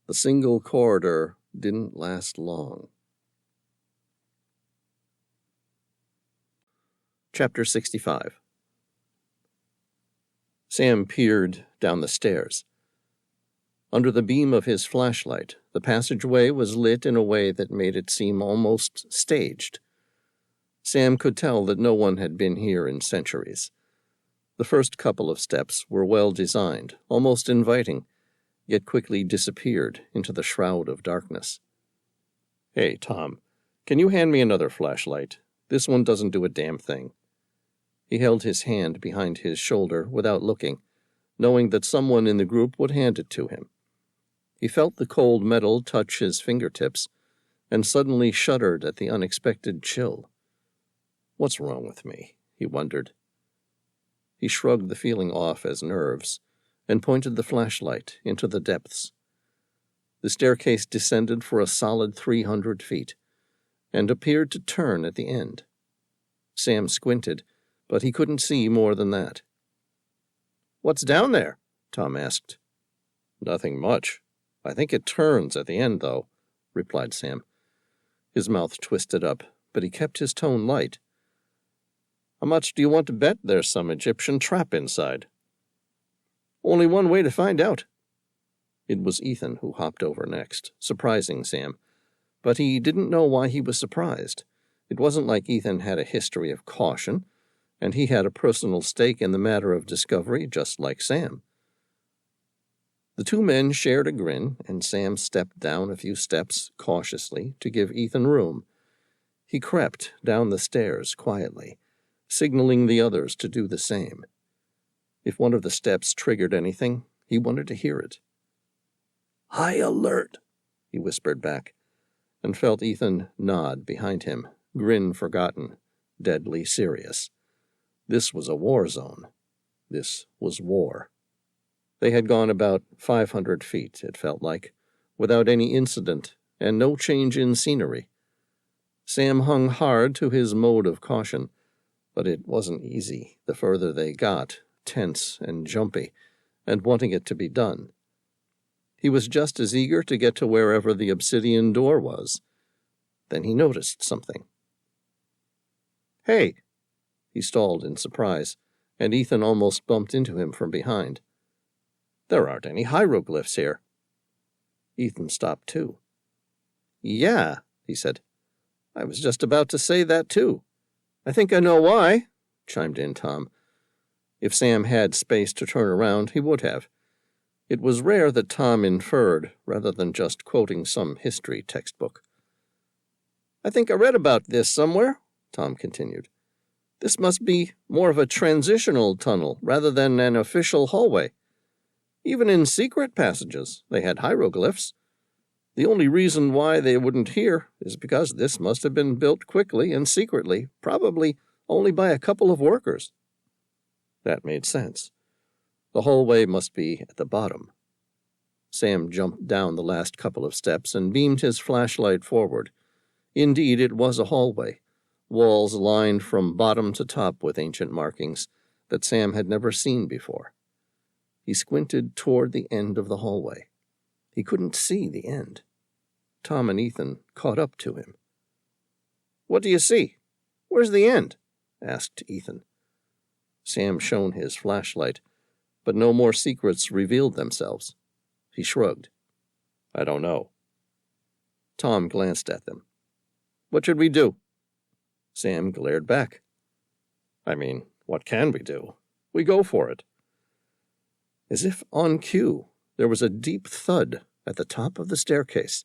Speaker 1: The single corridor didn't last long. Chapter 65. Sam peered down the stairs. Under the beam of his flashlight, the passageway was lit in a way that made it seem almost staged. Sam could tell that no one had been here in centuries. The first couple of steps were well designed, almost inviting, yet quickly disappeared into the shroud of darkness. "Hey, Tom, can you hand me another flashlight? This one doesn't do a damn thing." He held his hand behind his shoulder without looking, knowing that someone in the group would hand it to him. He felt the cold metal touch his fingertips, and suddenly shuddered at the unexpected chill. What's wrong with me? He wondered. He shrugged the feeling off as nerves, and pointed the flashlight into the depths. The staircase descended for a solid 300 feet, and appeared to turn at the end. Sam squinted, but he couldn't see more than that. "What's down there?" Tom asked. "Nothing much. I think it turns at the end, though," replied Sam. His mouth twisted up, but he kept his tone light. "How much do you want to bet there's some Egyptian trap inside?" "Only one way to find out." It was Ethan who hopped over next, surprising Sam. But he didn't know why he was surprised. It wasn't like Ethan had a history of caution, and he had a personal stake in the matter of discovery, just like Sam. The two men shared a grin, and Sam stepped down a few steps cautiously to give Ethan room. He crept down the stairs quietly, signaling the others to do the same. If one of the steps triggered anything, he wanted to hear it. "High alert," he whispered back, and felt Ethan nod behind him, grin forgotten, deadly serious. This was a war zone. This was war. They had gone about 500 feet, it felt like, without any incident, and no change in scenery. Sam hung hard to his mode of caution, but it wasn't easy the further they got, tense and jumpy, and wanting it to be done. He was just as eager to get to wherever the obsidian door was. Then he noticed something. "Hey!" He stalled in surprise, and Ethan almost bumped into him from behind. "There aren't any hieroglyphs here." Ethan stopped too. "Yeah," he said. "I was just about to say that too. I think I know why," chimed in Tom. If Sam had space to turn around, he would have. It was rare that Tom inferred, rather than just quoting some history textbook. "I think I read about this somewhere," Tom continued. "This must be more of a transitional tunnel rather than an official hallway. Even in secret passages, they had hieroglyphs. The only reason why they wouldn't here is because this must have been built quickly and secretly, probably only by a couple of workers." That made sense. The hallway must be at the bottom. Sam jumped down the last couple of steps and beamed his flashlight forward. Indeed, it was a hallway, walls lined from bottom to top with ancient markings that Sam had never seen before. He squinted toward the end of the hallway. He couldn't see the end. Tom and Ethan caught up to him. "What do you see? Where's the end?" asked Ethan. Sam shone his flashlight, but no more secrets revealed themselves. He shrugged. "I don't know." Tom glanced at them. "What should we do?" Sam glared back. "I mean, what can we do? We go for it." As if on cue, there was a deep thud at the top of the staircase.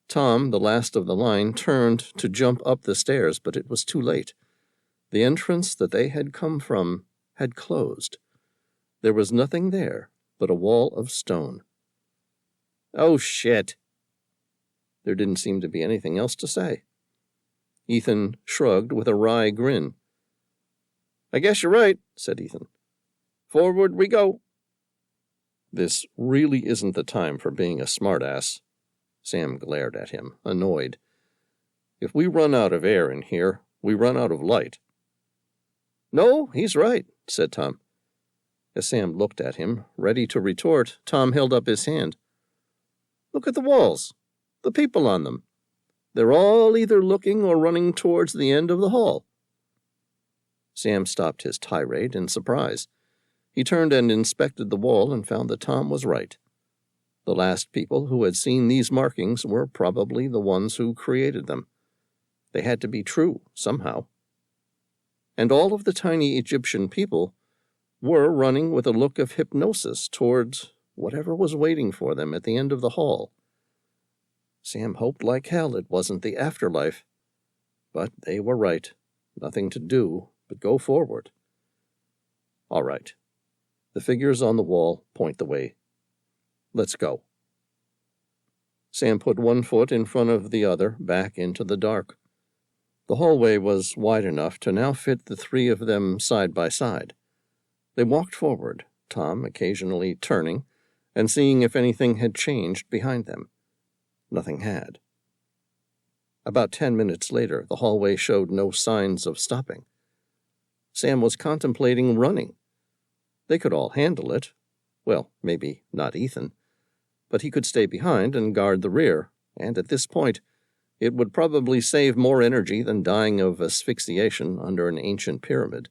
Speaker 1: Tom, the last of the line, turned to jump up the stairs, but it was too late. The entrance that they had come from had closed. There was nothing there but a wall of stone. "Oh, shit!" There didn't seem to be anything else to say. Ethan shrugged with a wry grin. "I guess you're right," said Ethan. "Forward we go." "This really isn't the time for being a smartass." Sam glared at him, annoyed. "If we run out of air in here, we run out of light." "No, he's right," said Tom. As Sam looked at him, ready to retort, Tom held up his hand. "Look at the walls, the people on them. They're all either looking or running towards the end of the hall." Sam stopped his tirade in surprise. He turned and inspected the wall and found that Tom was right. The last people who had seen these markings were probably the ones who created them. They had to be true somehow. And all of the tiny Egyptian people were running with a look of hypnosis towards whatever was waiting for them at the end of the hall. Sam hoped like hell it wasn't the afterlife. But they were right. Nothing to do but go forward. All right. The figures on the wall point the way. Let's go. Sam put one foot in front of the other back into the dark. The hallway was wide enough to now fit the three of them side by side. They walked forward, Tom occasionally turning and seeing if anything had changed behind them. Nothing had. About 10 minutes later, the hallway showed no signs of stopping. Sam was contemplating running. They could all handle it. Well, maybe not Ethan. But he could stay behind and guard the rear, and at this point, it would probably save more energy than dying of asphyxiation under an ancient pyramid.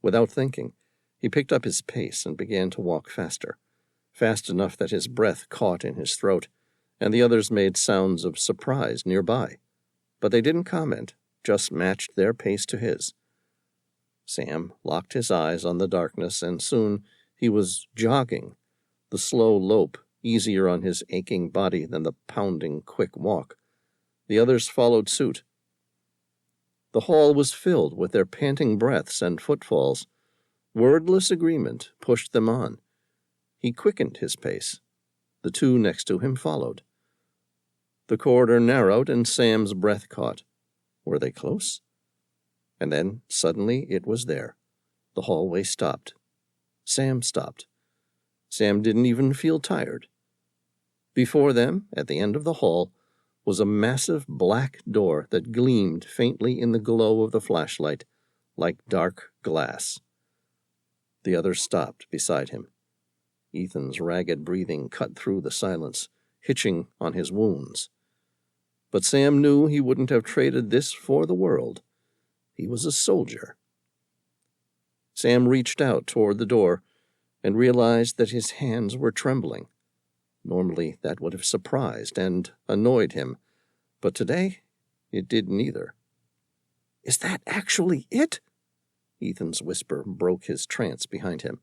Speaker 1: Without thinking, he picked up his pace and began to walk faster, fast enough that his breath caught in his throat, and the others made sounds of surprise nearby. But they didn't comment, just matched their pace to his. Sam locked his eyes on the darkness, and soon he was jogging, the slow lope easier on his aching body than the pounding, quick walk. The others followed suit. The hall was filled with their panting breaths and footfalls. Wordless agreement pushed them on. He quickened his pace. The two next to him followed. The corridor narrowed, and Sam's breath caught. Were they close? And then, suddenly, it was there. The hallway stopped. Sam stopped. Sam didn't even feel tired. Before them, at the end of the hall, was a massive black door that gleamed faintly in the glow of the flashlight, like dark glass. The others stopped beside him. Ethan's ragged breathing cut through the silence, hitching on his wounds. But Sam knew he wouldn't have traded this for the world. He was a soldier. Sam reached out toward the door and realized that his hands were trembling. Normally, that would have surprised and annoyed him, but today it did neither. "Is that actually it?" Ethan's whisper broke his trance behind him.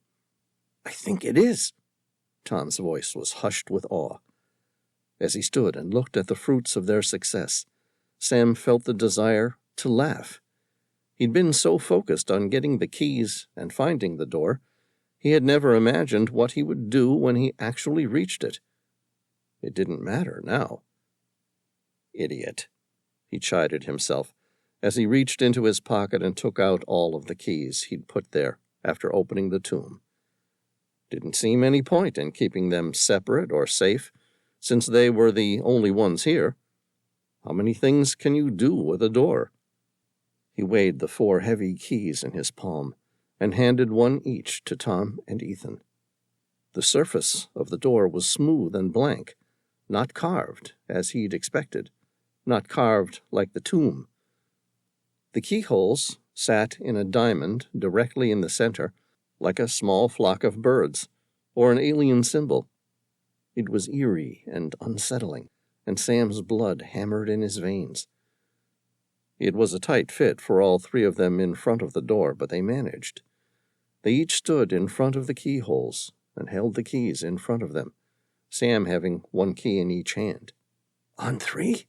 Speaker 1: "I think it is." Tom's voice was hushed with awe. As he stood and looked at the fruits of their success, Sam felt the desire to laugh. He'd been so focused on getting the keys and finding the door, he had never imagined what he would do when he actually reached it. It didn't matter now. Idiot, he chided himself as he reached into his pocket and took out all of the keys he'd put there after opening the tomb. Didn't seem any point in keeping them separate or safe, since they were the only ones here. How many things can you do with a door? He weighed the 4 heavy keys in his palm and handed one each to Tom and Ethan. The surface of the door was smooth and blank, not carved, as he'd expected, not carved like the tomb. The keyholes sat in a diamond directly in the center, like a small flock of birds, or an alien symbol. It was eerie and unsettling, and Sam's blood hammered in his veins. It was a tight fit for all 3 of them in front of the door, but they managed. They each stood in front of the keyholes and held the keys in front of them, Sam having 1 key in each hand. "On 3?"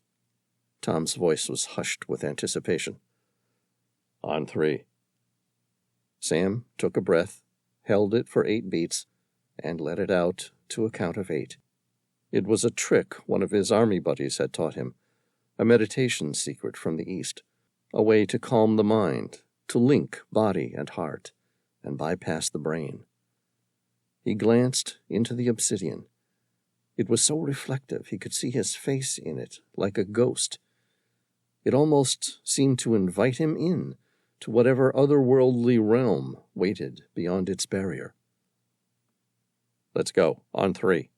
Speaker 1: Tom's voice was hushed with anticipation. "On 3. Sam took a breath, held it for 8 beats, and let it out to a count of 8. It was a trick one of his army buddies had taught him, a meditation secret from the East, a way to calm the mind, to link body and heart, and bypass the brain. He glanced into the obsidian. It was so reflective he could see his face in it, like a ghost. It almost seemed to invite him in to whatever otherworldly realm waited beyond its barrier. "Let's go, on 3.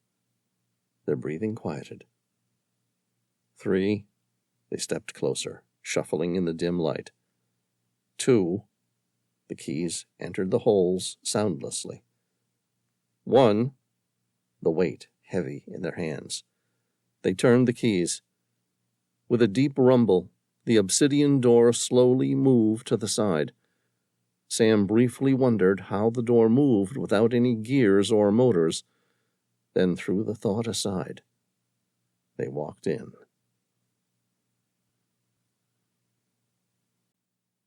Speaker 1: Their breathing quieted. 3. They stepped closer, shuffling in the dim light. 2. The keys entered the holes soundlessly. 1. The weight heavy in their hands. They turned the keys. With a deep rumble, the obsidian door slowly moved to the side. Sam briefly wondered how the door moved without any gears or motors, then threw the thought aside. They walked in.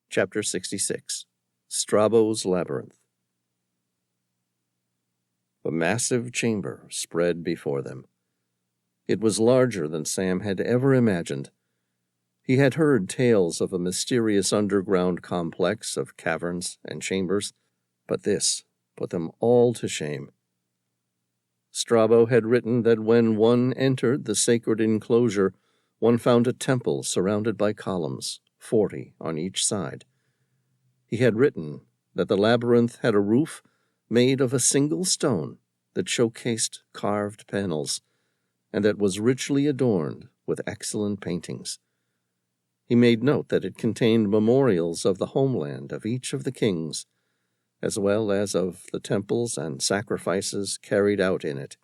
Speaker 1: Chapter 66. Strabo's Labyrinth. A massive chamber spread before them. It was larger than Sam had ever imagined. He had heard tales of a mysterious underground complex of caverns and chambers, but this put them all to shame. Strabo had written that when one entered the sacred enclosure, one found a temple surrounded by columns, 40 on each side. He had written that the labyrinth had a roof made of a single stone that showcased carved panels, and that was richly adorned with excellent paintings. He made note that it contained memorials of the homeland of each of the kings, as well as of the temples and sacrifices carried out in it,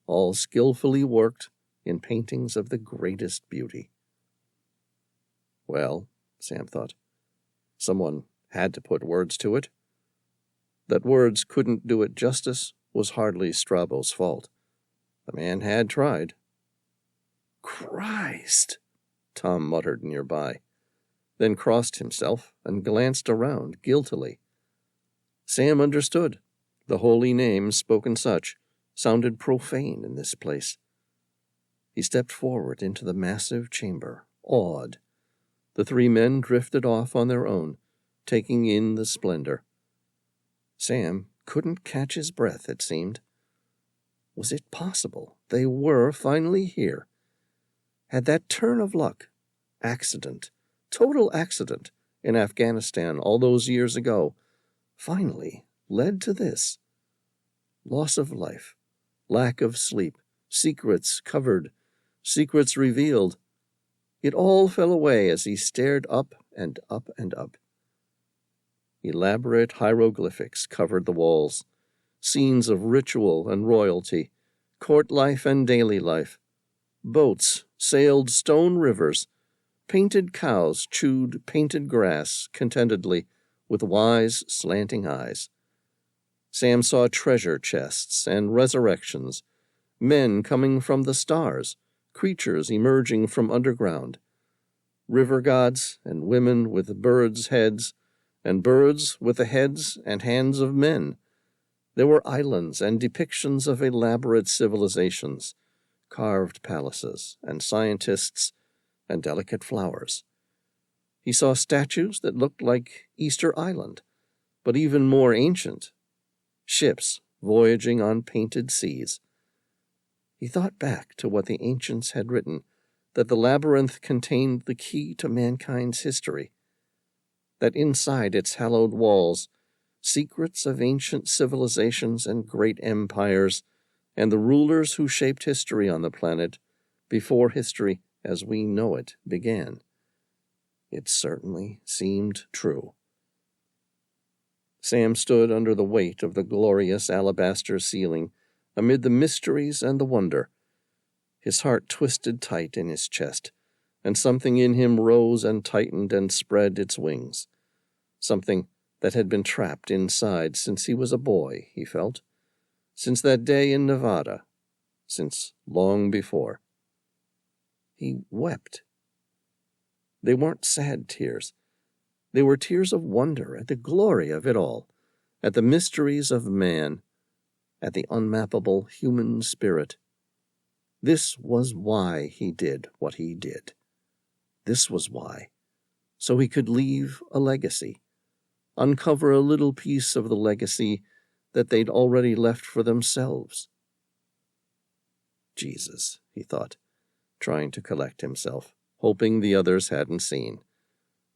Speaker 1: all skillfully worked in paintings of the greatest beauty. Well, Sam thought, someone had to put words to it. That words couldn't do it justice was hardly Strabo's fault. The man had tried. "Christ!" Tom muttered nearby, then crossed himself and glanced around guiltily. Sam understood. The holy name, spoken such, sounded profane in this place. He stepped forward into the massive chamber, awed. The 3 men drifted off on their own, taking in the splendor. Sam couldn't catch his breath, it seemed. Was it possible they were finally here? Had that turn of luck, accident, total accident in Afghanistan all those years ago, finally led to this? Loss of life, lack of sleep, secrets covered, secrets revealed. It all fell away as he stared up and up and up. Elaborate hieroglyphics covered the walls, scenes of ritual and royalty, court life and daily life. Boats sailed stone rivers, painted cows chewed painted grass contentedly with wise, slanting eyes. Sam saw treasure chests and resurrections, men coming from the stars, creatures emerging from underground, river gods and women with birds' heads, and birds with the heads and hands of men. There were islands and depictions of elaborate civilizations, carved palaces, and scientists, and delicate flowers. He saw statues that looked like Easter Island, but even more ancient, ships voyaging on painted seas. He thought back to what the ancients had written, that the labyrinth contained the key to mankind's history, that inside its hallowed walls, secrets of ancient civilizations and great empires, and the rulers who shaped history on the planet before history as we know it began. It certainly seemed true. Sam stood under the weight of the glorious alabaster ceiling, amid the mysteries and the wonder. His heart twisted tight in his chest, and something in him rose and tightened and spread its wings. Something that had been trapped inside since he was a boy, he felt, since that day in Nevada, since long before. He wept. They weren't sad tears. They were tears of wonder at the glory of it all, at the mysteries of man, at the unmappable human spirit. This was why he did what he did. This was why. So he could leave a legacy, uncover a little piece of the legacy that they'd already left for themselves. Jesus, he thought, trying to collect himself, hoping the others hadn't seen.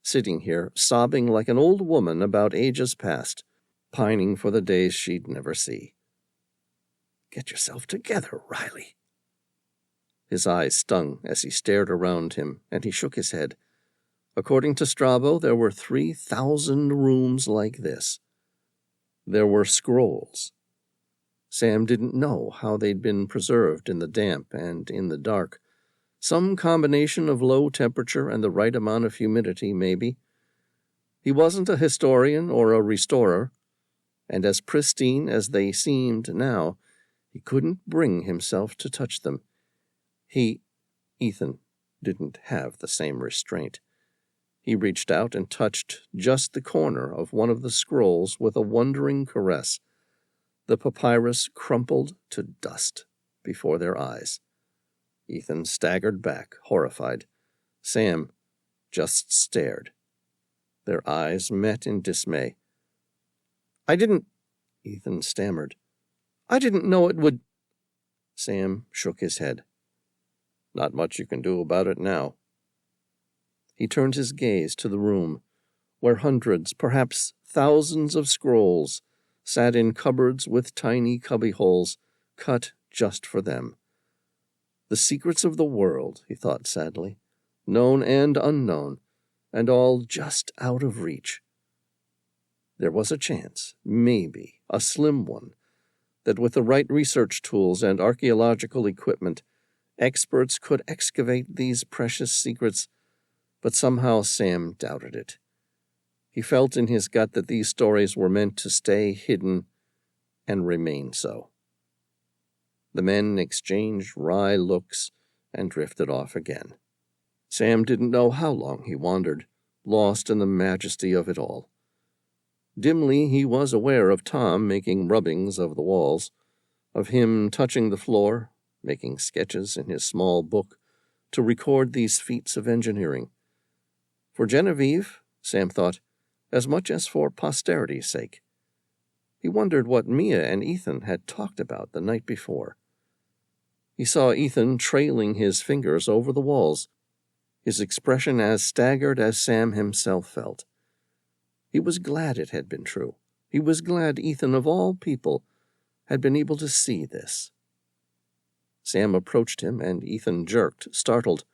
Speaker 1: Sitting here, sobbing like an old woman about ages past, pining for the days she'd never see. Get yourself together, Reilly. His eyes stung as he stared around him, and he shook his head. According to Strabo, there were 3,000 rooms like this. There were scrolls. Sam didn't know how they'd been preserved in the damp and in the dark. Some combination of low temperature and the right amount of humidity, maybe. He wasn't a historian or a restorer, and as pristine as they seemed now, he couldn't bring himself to touch them. Ethan, didn't have the same restraint. He reached out and touched just the corner of one of the scrolls with a wondering caress. The papyrus crumpled to dust before their eyes. Ethan staggered back, horrified. Sam just stared. Their eyes met in dismay. Ethan stammered. I didn't know it would... Sam shook his head. Not much you can do about it now. He turned his gaze to the room, where hundreds, perhaps thousands of scrolls sat in cupboards with tiny cubbyholes cut just for them. The secrets of the world, he thought sadly, known and unknown, and all just out of reach. There was a chance, maybe, a slim one, that with the right research tools and archaeological equipment, experts could excavate these precious secrets, but somehow Sam doubted it. He felt in his gut that these stories were meant to stay hidden and remain so. The men exchanged wry looks and drifted off again. Sam didn't know how long he wandered, lost in the majesty of it all. Dimly he was aware of Tom making rubbings of the walls, of him touching the floor, making sketches in his small book to record these feats of engineering. For Genevieve, Sam thought, as much as for posterity's sake. He wondered what Mia and Ethan had talked about the night before. He saw Ethan trailing his fingers over the walls, his expression as staggered as Sam himself felt. He was glad it had been true. He was glad Ethan, of all people, had been able to see this. Sam approached him, and Ethan jerked, startled.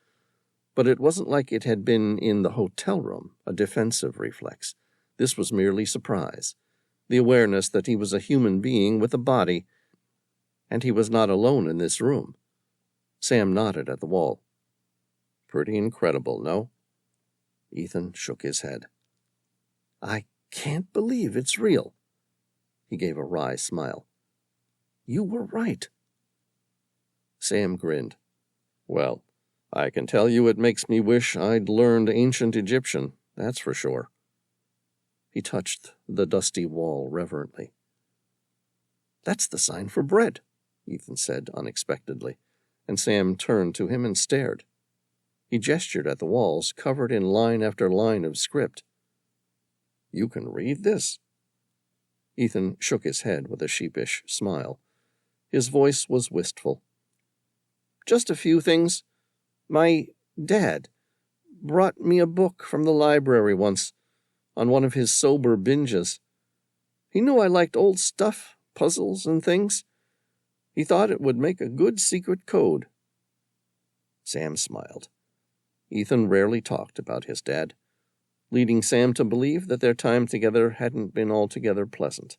Speaker 1: But it wasn't like it had been in the hotel room, a defensive reflex. This was merely surprise, the awareness that he was a human being with a body, and he was not alone in this room. Sam nodded at the wall. Pretty incredible, no? Ethan shook his head. I can't believe it's real. He gave a wry smile. You were right. Sam grinned. Well, I can tell you it makes me wish I'd learned ancient Egyptian, that's for sure. He touched the dusty wall reverently. That's the sign for bread, Ethan said unexpectedly, and Sam turned to him and stared. He gestured at the walls, covered in line after line of script. You can read this? Ethan shook his head with a sheepish smile. His voice was wistful. Just a few things. My dad brought me a book from the library once, on one of his sober binges. He knew I liked old stuff, puzzles and things. He thought it would make a good secret code. Sam smiled. Ethan rarely talked about his dad, leading Sam to believe that their time together hadn't been altogether pleasant.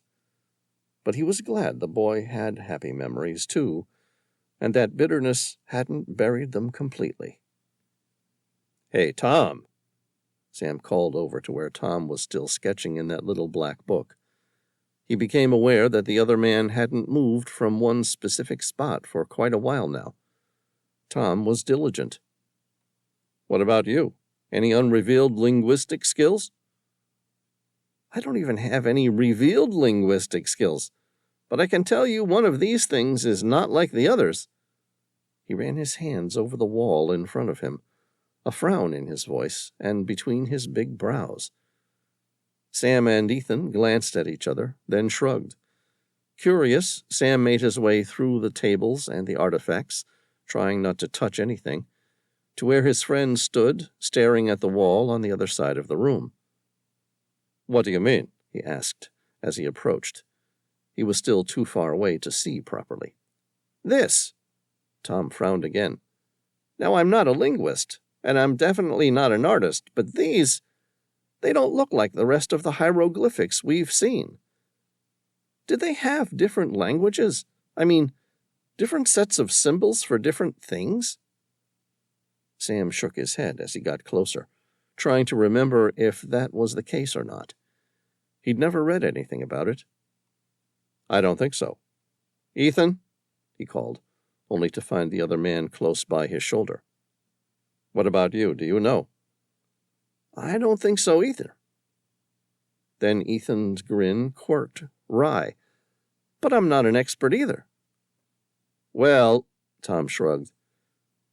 Speaker 1: But he was glad the boy had happy memories, too, and that bitterness hadn't buried them completely. Hey, Tom, Sam called over to where Tom was still sketching in that little black book. He became aware that the other man hadn't moved from one specific spot for quite a while now. Tom was diligent. What about you? Any unrevealed linguistic skills? I don't even have any revealed linguistic skills, but I can tell you one of these things is not like the others. He ran his hands over the wall in front of him, a frown in his voice and between his big brows. Sam and Ethan glanced at each other, then shrugged. Curious, Sam made his way through the tables and the artifacts, trying not to touch anything, to where his friend stood, staring at the wall on the other side of the room. What do you mean? He asked, as he approached. He was still too far away to see properly. This. Tom frowned again. Now, I'm not a linguist, and I'm definitely not an artist, but these, they don't look like the rest of the hieroglyphics we've seen. Did they have different languages? I mean, different sets of symbols for different things? Sam shook his head as he got closer, trying to remember if that was the case or not. He'd never read anything about it. I don't think so. Ethan, he called, only to find the other man close by his shoulder. What about you? Do you know? I don't think so either. Then Ethan's grin quirked wry. But I'm not an expert either. Well, Tom shrugged,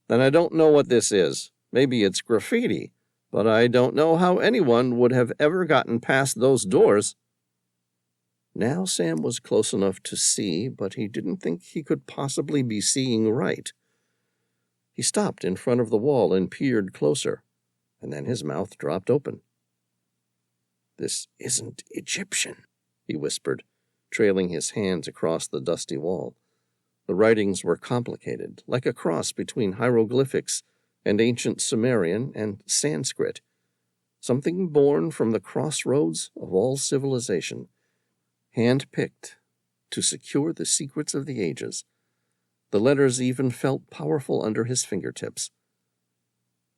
Speaker 1: then I don't know what this is. Maybe it's graffiti, but I don't know how anyone would have ever gotten past those doors. Now Sam was close enough to see, but he didn't think he could possibly be seeing right. He stopped in front of the wall and peered closer, and then his mouth dropped open. This isn't Egyptian, he whispered, trailing his hands across the dusty wall. The writings were complicated, like a cross between hieroglyphics and ancient Sumerian and Sanskrit, something born from the crossroads of all civilization, hand-picked to secure the secrets of the ages. The letters even felt powerful under his fingertips.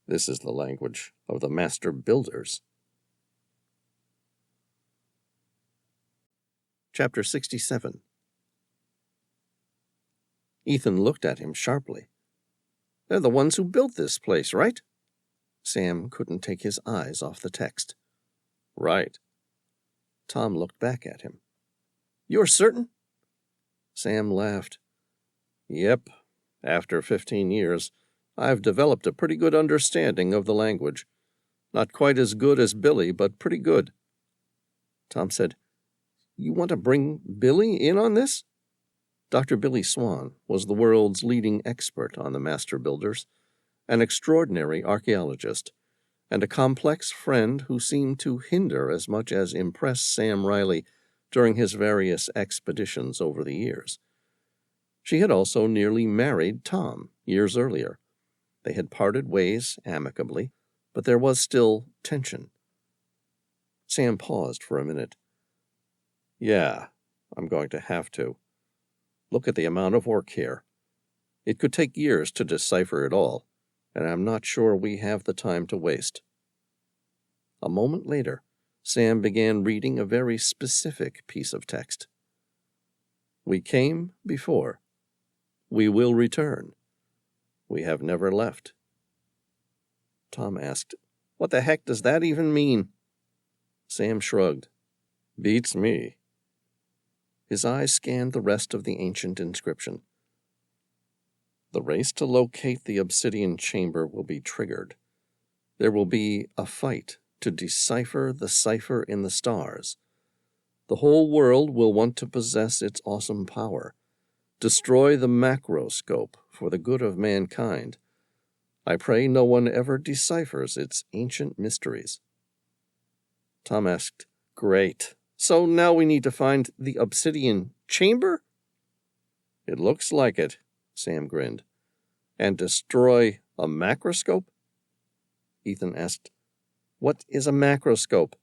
Speaker 1: This is the language of the master builders. Chapter 67. Ethan looked at him sharply. They're the ones who built this place, right? Sam couldn't take his eyes off the text. Right. Tom looked back at him. You're certain? Sam laughed. Yep. After 15 years, I've developed a pretty good understanding of the language. Not quite as good as Billy, but pretty good. Tom said, You want to bring Billy in on this? Dr. Billy Swan was the world's leading expert on the master builders, an extraordinary archaeologist, and a complex friend who seemed to hinder as much as impress Sam Reilly during his various expeditions over the years. She had also nearly married Tom years earlier. They had parted ways amicably, but there was still tension. Sam paused for a minute. Yeah, I'm going to have to. Look at the amount of work here. It could take years to decipher it all, and I'm not sure we have the time to waste. A moment later, Sam began reading a very specific piece of text. We came before. We will return. We have never left. Tom asked, What the heck does that even mean? Sam shrugged. Beats me. His eyes scanned the rest of the ancient inscription. The race to locate the obsidian chamber will be triggered. There will be a fight to decipher the cipher in the stars. The whole world will want to possess its awesome power. Destroy the macroscope for the good of mankind. I pray no one ever deciphers its ancient mysteries. Tom asked, Great. So now we need to find the obsidian chamber? It looks like it, Sam grinned. And destroy a macroscope? Ethan asked, What is a macroscope?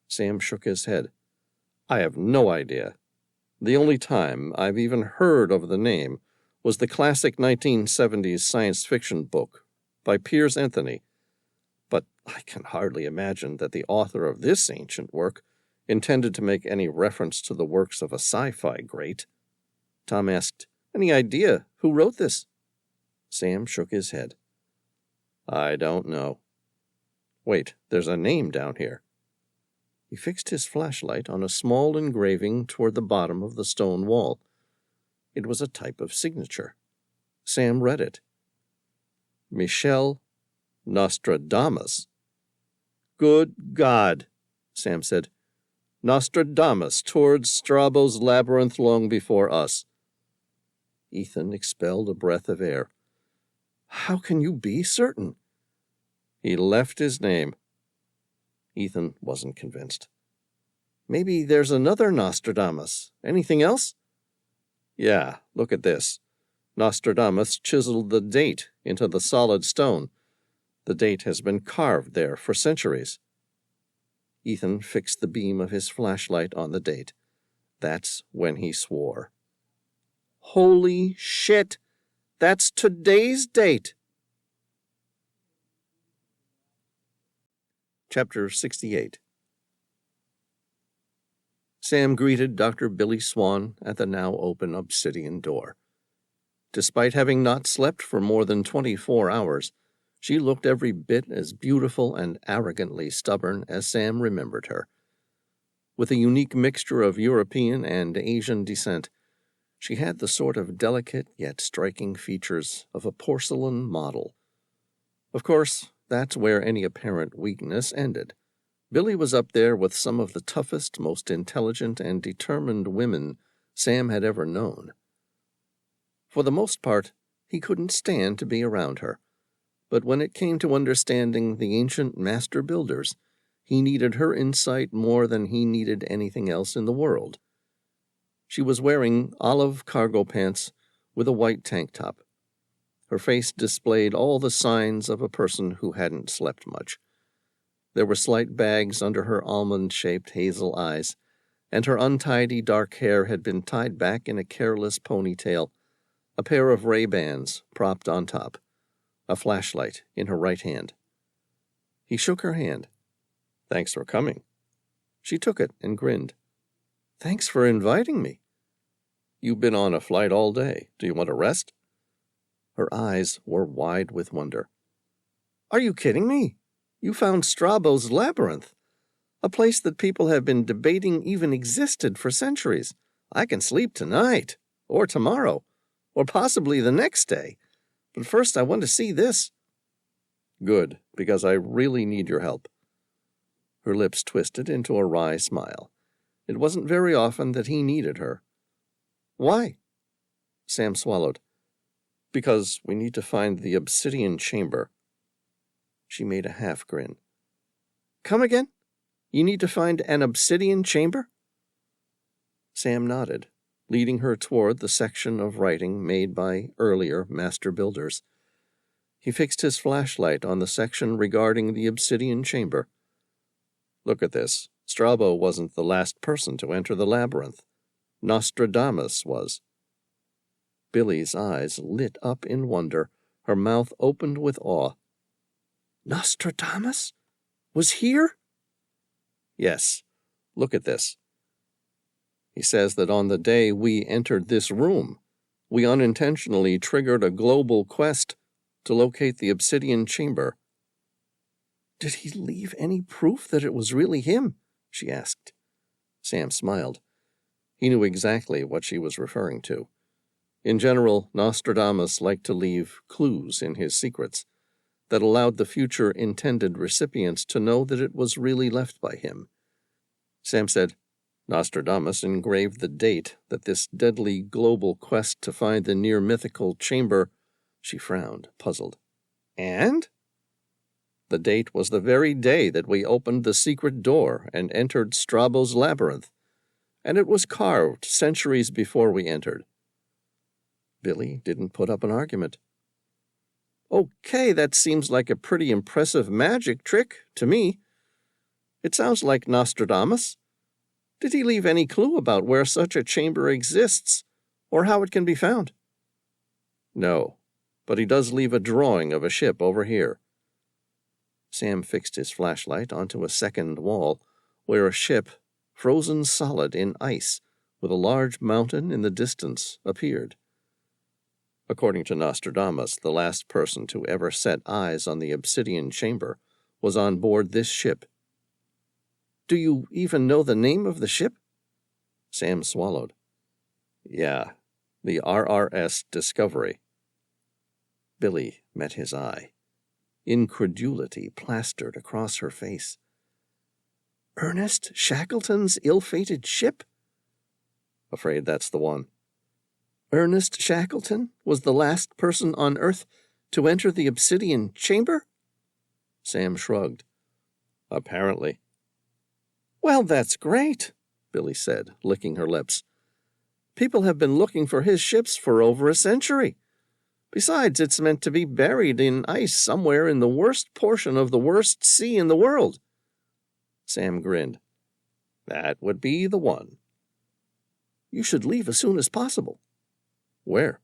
Speaker 1: Sam shook his head. I have no idea. The only time I've even heard of the name was the classic 1970s science fiction book by Piers Anthony. But I can hardly imagine that the author of this ancient work intended to make any reference to the works of a sci-fi great. Tom asked, Any idea who wrote this? Sam shook his head. I don't know. Wait, there's a name down here. He fixed his flashlight on a small engraving toward the bottom of the stone wall. It was a type of signature. Sam read it. Michel Nostradamus. Good God, Sam said. Nostradamus toured Strabo's labyrinth long before us. Ethan expelled a breath of air. How can you be certain? He left his name. Ethan wasn't convinced. Maybe there's another Nostradamus. Anything else? Yeah, look at this. Nostradamus chiseled the date into the solid stone. The date has been carved there for centuries. Ethan fixed the beam of his flashlight on the date. That's when he swore. Holy shit! That's today's date! Chapter 68. Sam greeted Dr. Billy Swan at the now open obsidian door. Despite having not slept for more than 24 hours, she looked every bit as beautiful and arrogantly stubborn as Sam remembered her. With a unique mixture of European and Asian descent, she had the sort of delicate yet striking features of a porcelain model. Of course, that's where any apparent weakness ended. Billy was up there with some of the toughest, most intelligent, and determined women Sam had ever known. For the most part, he couldn't stand to be around her. But when it came to understanding the ancient master builders, he needed her insight more than he needed anything else in the world. She was wearing olive cargo pants with a white tank top. Her face displayed all the signs of a person who hadn't slept much. There were slight bags under her almond-shaped hazel eyes, and her untidy dark hair had been tied back in a careless ponytail, a pair of Ray-Bans propped on top, a flashlight in her right hand. He shook her hand. Thanks for coming. She took it and grinned. Thanks for inviting me. You've been on a flight all day. Do you want to rest? Her eyes were wide with wonder. Are you kidding me? You found Strabo's labyrinth, a place that people have been debating even existed for centuries. I can sleep tonight, or tomorrow, or possibly the next day. But first I want to see this. Good, because I really need your help. Her lips twisted into a wry smile. It wasn't very often that he needed her. Why? Sam swallowed. Because we need to find the obsidian chamber. She made a half grin. Come again? You need to find an obsidian chamber? Sam nodded, leading her toward the section of writing made by earlier master builders. He fixed his flashlight on the section regarding the obsidian chamber. Look at this. Strabo wasn't the last person to enter the labyrinth. Nostradamus was. Billy's eyes lit up in wonder. Her mouth opened with awe. Nostradamus? Was here? Yes. Look at this. He says that on the day we entered this room, we unintentionally triggered a global quest to locate the obsidian chamber. Did he leave any proof that it was really him? She asked. Sam smiled. He knew exactly what she was referring to. In general, Nostradamus liked to leave clues in his secrets that allowed the future intended recipients to know that it was really left by him. Sam said, Nostradamus engraved the date that this deadly global quest to find the near-mythical chamber. She frowned, puzzled. And? The date was the very day that we opened the secret door and entered Strabo's labyrinth, and it was carved centuries before we entered. Billy didn't put up an argument. Okay, that seems like a pretty impressive magic trick to me. It sounds like Nostradamus. Did he leave any clue about where such a chamber exists, or how it can be found? No, but he does leave a drawing of a ship over here. Sam fixed his flashlight onto a second wall, where a ship, frozen solid in ice, with a large mountain in the distance, appeared. According to Nostradamus, the last person to ever set eyes on the obsidian chamber was on board this ship. Do you even know the name of the ship? Sam swallowed. Yeah, the RRS Discovery. Billy met his eye. Incredulity plastered across her face. Ernest Shackleton's ill-fated ship? Afraid that's the one. Ernest Shackleton was the last person on Earth to enter the obsidian chamber? Sam shrugged. Apparently. Well, that's great, Billy said, licking her lips. People have been looking for his ships for over a century. Besides, it's meant to be buried in ice somewhere in the worst portion of the worst sea in the world. Sam grinned. That would be the one. You should leave as soon as possible. Where?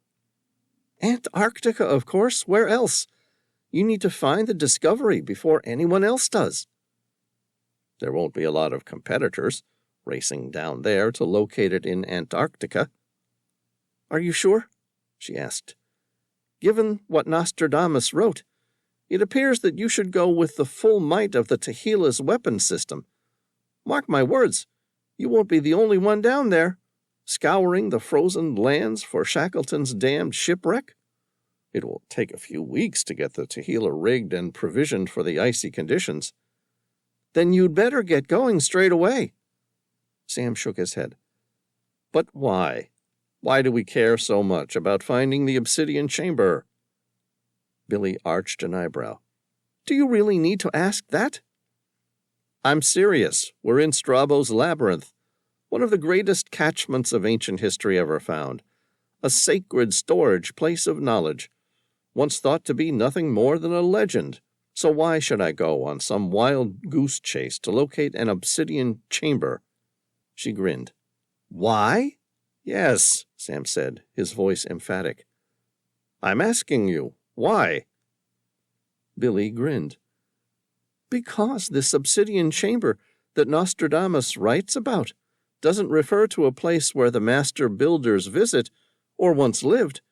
Speaker 1: Antarctica, of course. Where else? You need to find the discovery before anyone else does. There won't be a lot of competitors racing down there to locate it in Antarctica. Are you sure? She asked. Given what Nostradamus wrote, it appears that you should go with the full might of the Tehila's weapon system. Mark my words, you won't be the only one down there, scouring the frozen lands for Shackleton's damned shipwreck. It will take a few weeks to get the Tehila rigged and provisioned for the icy conditions. Then you'd better get going straight away. Sam shook his head. But why? Why do we care so much about finding the obsidian chamber? Billy arched an eyebrow. Do you really need to ask that? I'm serious. We're in Strabo's labyrinth, one of the greatest catchments of ancient history ever found, a sacred storage place of knowledge, once thought to be nothing more than a legend. So why should I go on some wild goose chase to locate an obsidian chamber? She grinned. Why? Yes, Sam said, his voice emphatic. I'm asking you, why? Billy grinned. Because this obsidian chamber that Nostradamus writes about doesn't refer to a place where the master builders visit or once lived.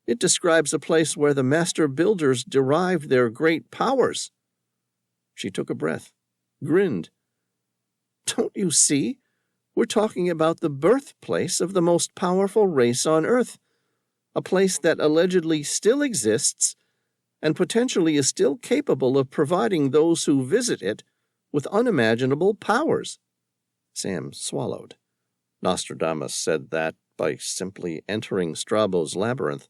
Speaker 1: It describes a place where the master builders derived their great powers. She took a breath, grinned. Don't you see? We're talking about the birthplace of the most powerful race on Earth, a place that allegedly still exists and potentially is still capable of providing those who visit it with unimaginable powers. Sam swallowed. Nostradamus said that By simply entering Strabo's labyrinth,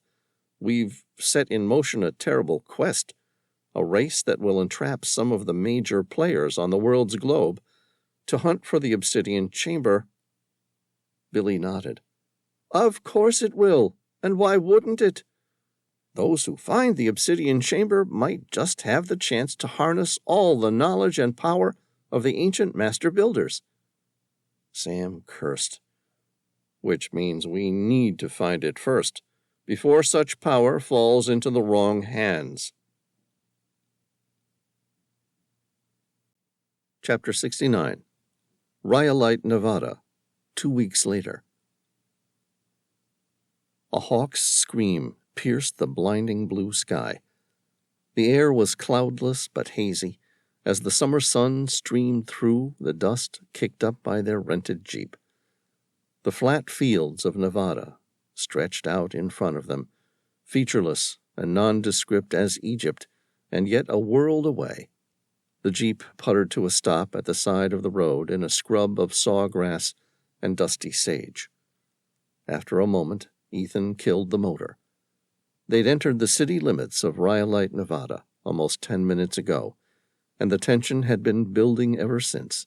Speaker 1: we've set in motion a terrible quest, a race that will entrap some of the major players on the world's globe to hunt for the obsidian chamber." Billy nodded. "Of course it will, and why wouldn't it? Those who find the obsidian chamber might just have the chance to harness all the knowledge and power of the ancient master builders." Sam cursed. "Which means we need to find it first, before such power falls into the wrong hands." Chapter 69. Rhyolite, Nevada, 2 weeks later. A hawk's scream pierced the blinding blue sky. The air was cloudless but hazy, as the summer sun streamed through the dust kicked up by their rented jeep. The flat fields of Nevada stretched out in front of them, featureless and nondescript as Egypt, and yet a world away. The jeep puttered to a stop at the side of the road in a scrub of sawgrass and dusty sage. After a moment, Ethan killed the motor. They'd entered the city limits of Rhyolite, Nevada, almost 10 minutes ago, and the tension had been building ever since.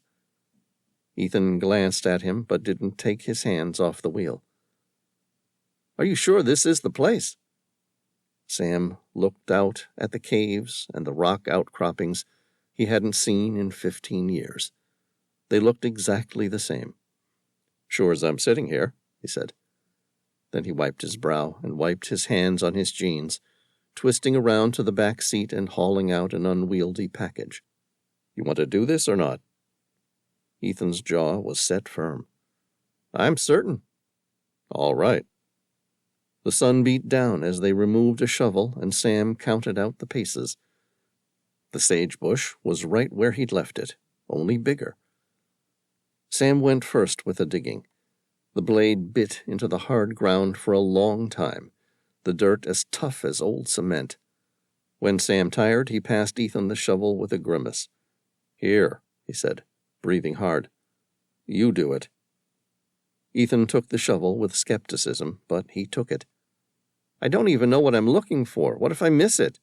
Speaker 1: Ethan glanced at him, but didn't take his hands off the wheel. "Are you sure this is the place?" Sam looked out at the caves and the rock outcroppings he hadn't seen in 15 years. They looked exactly the same. "Sure as I'm sitting here," he said. Then he wiped his brow and wiped his hands on his jeans, twisting around to the back seat and hauling out an unwieldy package. "You want to do this or not?" Ethan's jaw was set firm. "I'm certain." "All right." The sun beat down as they removed a shovel, and Sam counted out the paces. The sagebush was right where he'd left it, only bigger. Sam went first with the digging. The blade bit into the hard ground for a long time, the dirt as tough as old cement. When Sam tired, he passed Ethan the shovel with a grimace. "Here," he said, breathing hard. "You do it." Ethan took the shovel with skepticism, but he took it. "I don't even know what I'm looking for. What if I miss it?"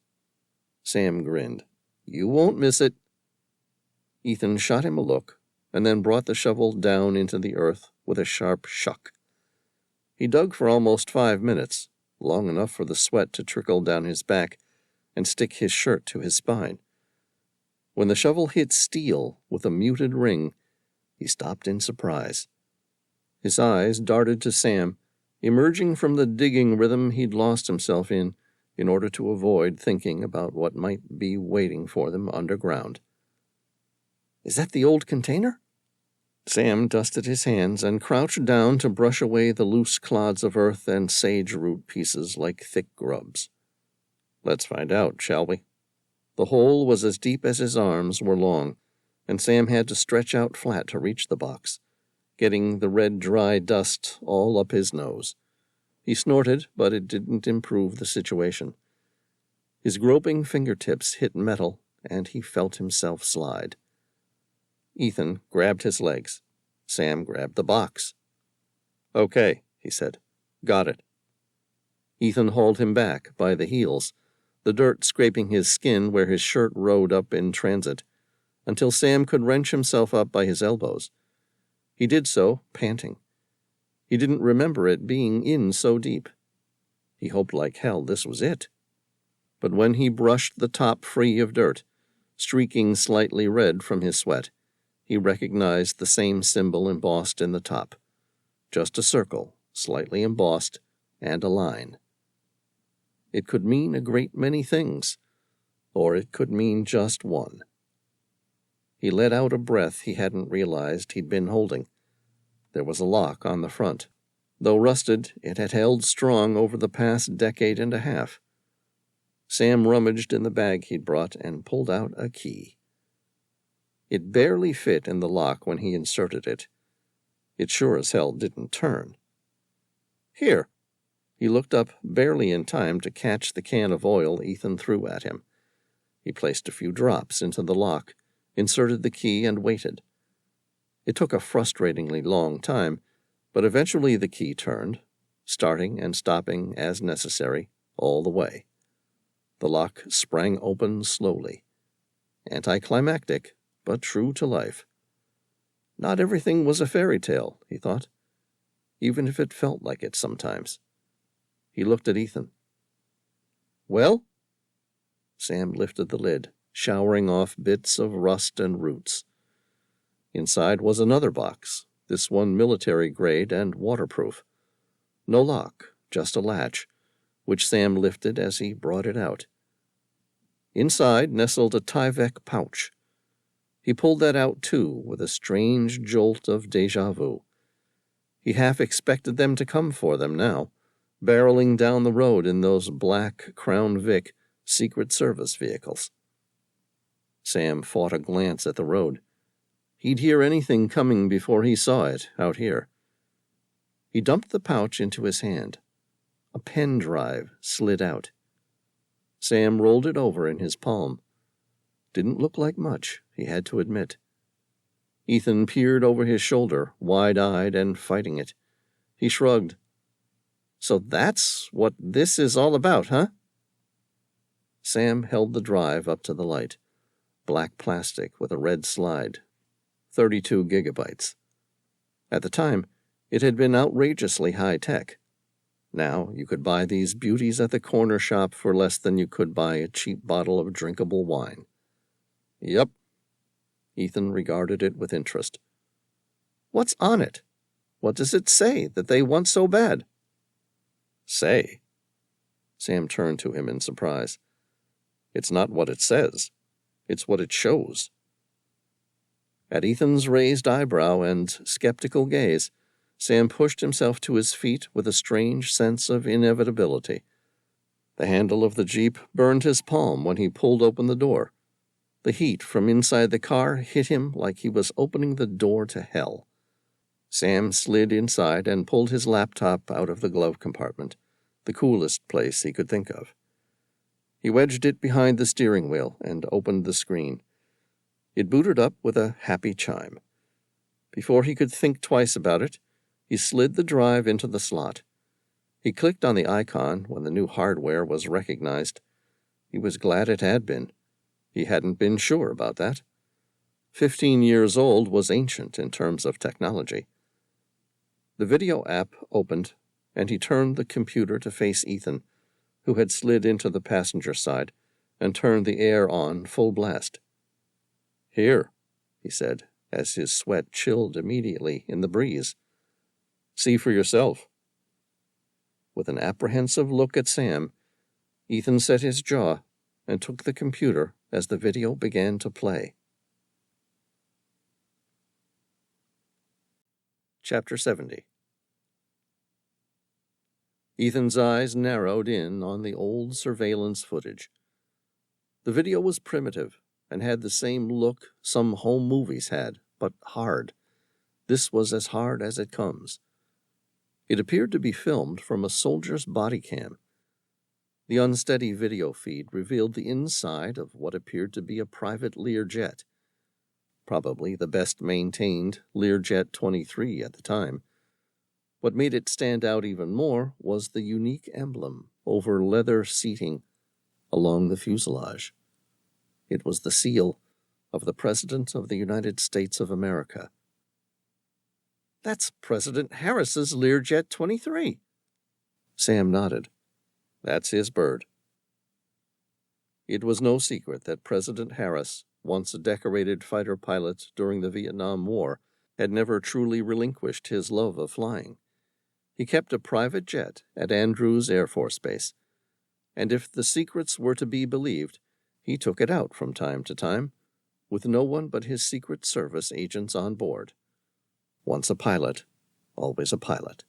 Speaker 1: Sam grinned. "You won't miss it." Ethan shot him a look, and then brought the shovel down into the earth with a sharp shuck. He dug for almost 5 minutes, long enough for the sweat to trickle down his back and stick his shirt to his spine. When the shovel hit steel with a muted ring, he stopped in surprise. His eyes darted to Sam, emerging from the digging rhythm he'd lost himself in order to avoid thinking about what might be waiting for them underground. "Is that the old container?" Sam dusted his hands and crouched down to brush away the loose clods of earth and sage root pieces like thick grubs. "Let's find out, shall we?" The hole was as deep as his arms were long, and Sam had to stretch out flat to reach the box, getting the red dry dust all up his nose. He snorted, but it didn't improve the situation. His groping fingertips hit metal, and he felt himself slide. Ethan grabbed his legs. Sam grabbed the box. "Okay," he said. "Got it." Ethan hauled him back by the heels, the dirt scraping his skin where his shirt rode up in transit, until Sam could wrench himself up by his elbows. He did so, panting. He didn't remember it being in so deep. He hoped like hell this was it. But when he brushed the top free of dirt, streaking slightly red from his sweat, he recognized the same symbol embossed in the top. Just a circle, slightly embossed, and a line. It could mean a great many things, or it could mean just one. He let out a breath he hadn't realized he'd been holding. There was a lock on the front. Though rusted, it had held strong over the past decade and a half. Sam rummaged in the bag he'd brought and pulled out a key. It barely fit in the lock when he inserted it. It sure as hell didn't turn. "Here." He looked up barely in time to catch the can of oil Ethan threw at him. He placed a few drops into the lock, inserted the key, and waited. It took a frustratingly long time, But eventually the key turned, starting and stopping as necessary all the way. The lock sprang open slowly. Anticlimactic, but true to life. Not everything was a fairy tale, he thought, even if it felt like it sometimes. He looked at Ethan. "Well?" Sam lifted the lid, showering off bits of rust and roots. Inside was another box, this one military-grade and waterproof. No lock, just a latch, which Sam lifted as he brought it out. Inside nestled a Tyvek pouch. He pulled that out, too, with a strange jolt of déjà vu. He half expected them to come for them now, barreling down the road in those black Crown Vic Secret Service vehicles. Sam fought a glance at the road. He'd hear anything coming before he saw it out here. He dumped the pouch into his hand. A pen drive slid out. Sam rolled it over in his palm. Didn't look like much, he had to admit. Ethan peered over his shoulder, wide-eyed and fighting it. He shrugged. "So that's what this is all about, huh?" Sam held the drive up to the light. Black plastic with a red slide. 32 gigabytes. At the time, it had been outrageously high-tech. Now you could buy these beauties at the corner shop for less than you could buy a cheap bottle of drinkable wine. "Yep." Ethan regarded it with interest. "What's on it? What does it say that they want so bad?" "Say?" Sam turned to him in surprise. "It's not what it says. It's what it shows." At Ethan's raised eyebrow and skeptical gaze, Sam pushed himself to his feet with a strange sense of inevitability. The handle of the Jeep burned his palm when he pulled open the door. The heat from inside the car hit him like he was opening the door to hell. Sam slid inside and pulled his laptop out of the glove compartment, the coolest place he could think of. He wedged it behind the steering wheel and opened the screen. It booted up with a happy chime. Before he could think twice about it, he slid the drive into the slot. He clicked on the icon when the new hardware was recognized. He was glad it had been. He hadn't been sure about that. 15 years old was ancient in terms of technology. The video app opened, and he turned the computer to face Ethan, who had slid into the passenger side and turned the air on full blast. "Here," he said, as his sweat chilled immediately in the breeze. "See for yourself." With an apprehensive look at Sam, Ethan set his jaw and took the computer as the video began to play. Chapter 70. Ethan's eyes narrowed in on the old surveillance footage. The video was primitive and had the same look some home movies had, but hard. This was as hard as it comes. It appeared to be filmed from a soldier's body cam. The unsteady video feed revealed the inside of what appeared to be a private Learjet, probably the best-maintained Learjet 23 at the time. What made it stand out even more was the unique emblem over leather seating along the fuselage. It was the seal of the President of the United States of America. "That's President Harris's Learjet 23. Sam nodded. "That's his bird." It was no secret that President Harris, once a decorated fighter pilot during the Vietnam War, had never truly relinquished his love of flying. He kept a private jet at Andrews Air Force Base, and if the secrets were to be believed, he took it out from time to time, with no one but his Secret Service agents on board. Once a pilot, always a pilot.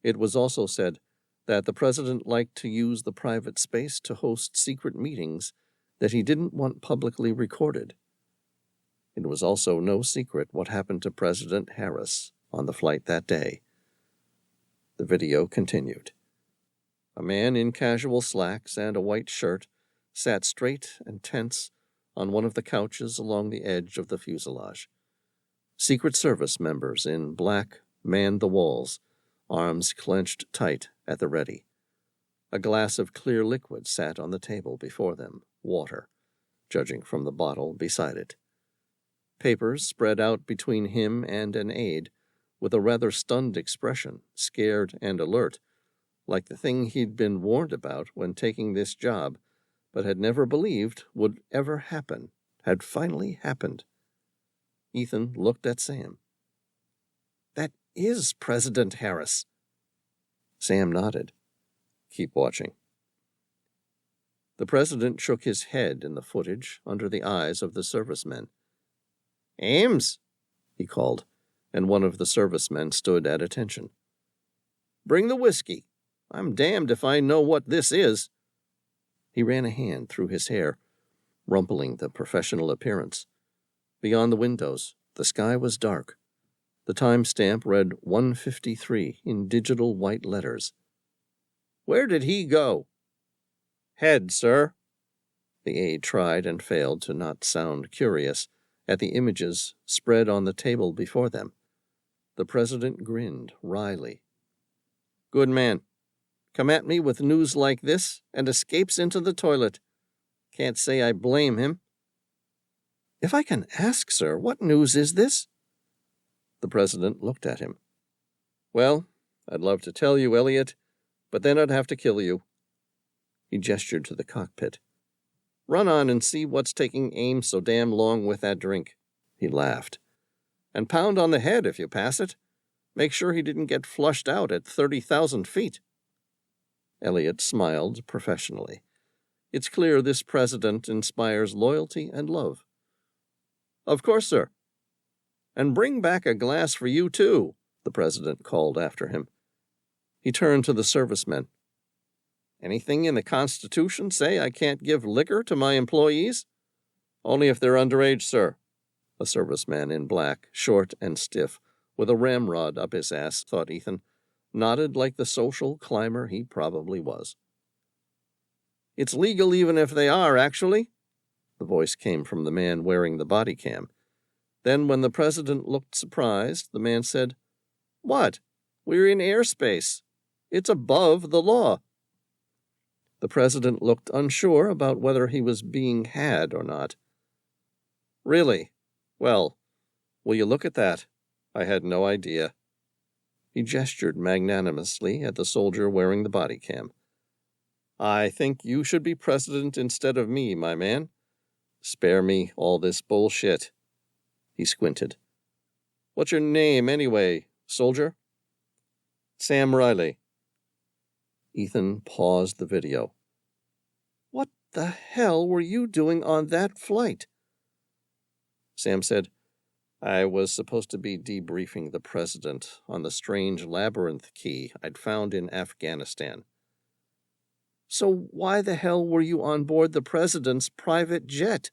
Speaker 1: It was also said that the president liked to use the private space to host secret meetings that he didn't want publicly recorded. It was also no secret what happened to President Harris on the flight that day. The video continued. A man in casual slacks and a white shirt sat straight and tense on one of the couches along the edge of the fuselage. Secret Service members in black, manned the walls, arms clenched tight at the ready. A glass of clear liquid sat on the table before them, water, judging from the bottle beside it. Papers spread out between him and an aide, with a rather stunned expression, scared and alert, like the thing he'd been warned about when taking this job, but had never believed would ever happen, had finally happened. Ethan looked at Sam. "That is President Harris." Sam nodded. "Keep watching." The president shook his head in the footage under the eyes of the servicemen. "Ames," he called, and one of the servicemen stood at attention. "Bring the whiskey. I'm damned if I know what this is." He ran a hand through his hair, rumpling the professional appearance. Beyond the windows, the sky was dark. The time stamp read 1:53 in digital white letters. "Where did he go?" "Head, sir." The aide tried and failed to not sound curious at the images spread on the table before them. The president grinned wryly. "Good man. Come at me with news like this and escapes into the toilet. Can't say I blame him." "If I can ask, sir, what news is this?" The president looked at him. "Well, I'd love to tell you, Elliot, but then I'd have to kill you." He gestured to the cockpit. "Run on and see what's taking Ames so damn long with that drink." He laughed. "And pound on the head if you pass it. Make sure he didn't get flushed out at 30,000 feet. Elliot smiled professionally. It's clear this president inspires loyalty and love. "Of course, sir." "And bring back a glass for you, too," the president called after him. He turned to the servicemen. "Anything in the Constitution say I can't give liquor to my employees?" "Only if they're underage, sir." A serviceman in black, short and stiff, with a ramrod up his ass, thought Ethan, nodded like the social climber he probably was. "It's legal even if they are, actually." The voice came from the man wearing the body cam. Then, when the president looked surprised, the man said, "What? We're in airspace. It's above the law." The president looked unsure about whether he was being had or not. "Really? Well, will you look at that? I had no idea." He gestured magnanimously at the soldier wearing the body cam. "I think you should be president instead of me, my man. Spare me all this bullshit." He squinted. "What's your name, anyway, soldier?" "Sam Reilly." Ethan paused the video. "What the hell were you doing on that flight?" Sam said, "I was supposed to be debriefing the president on the strange Labyrinth Key I'd found in Afghanistan." "So why the hell were you on board the president's private jet?"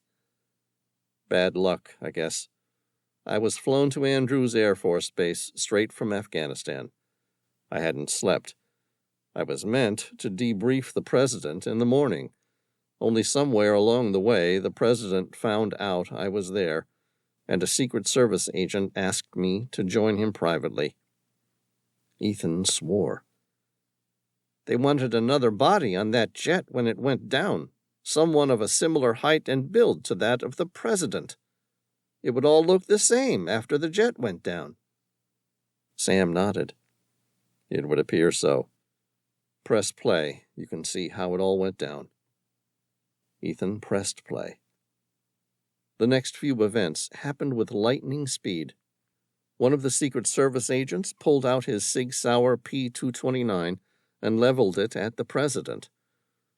Speaker 1: "Bad luck, I guess. I was flown to Andrews Air Force Base straight from Afghanistan. I hadn't slept. I was meant to debrief the president in the morning. Only somewhere along the way, the president found out I was there, and a Secret Service agent asked me to join him privately." Ethan swore. "They wanted another body on that jet when it went down, someone of a similar height and build to that of the president. It would all look the same after the jet went down." Sam nodded. "It would appear so. Press play. You can see how it all went down." Ethan pressed play. The next few events happened with lightning speed. One of the Secret Service agents pulled out his Sig Sauer P-229 and leveled it at the president.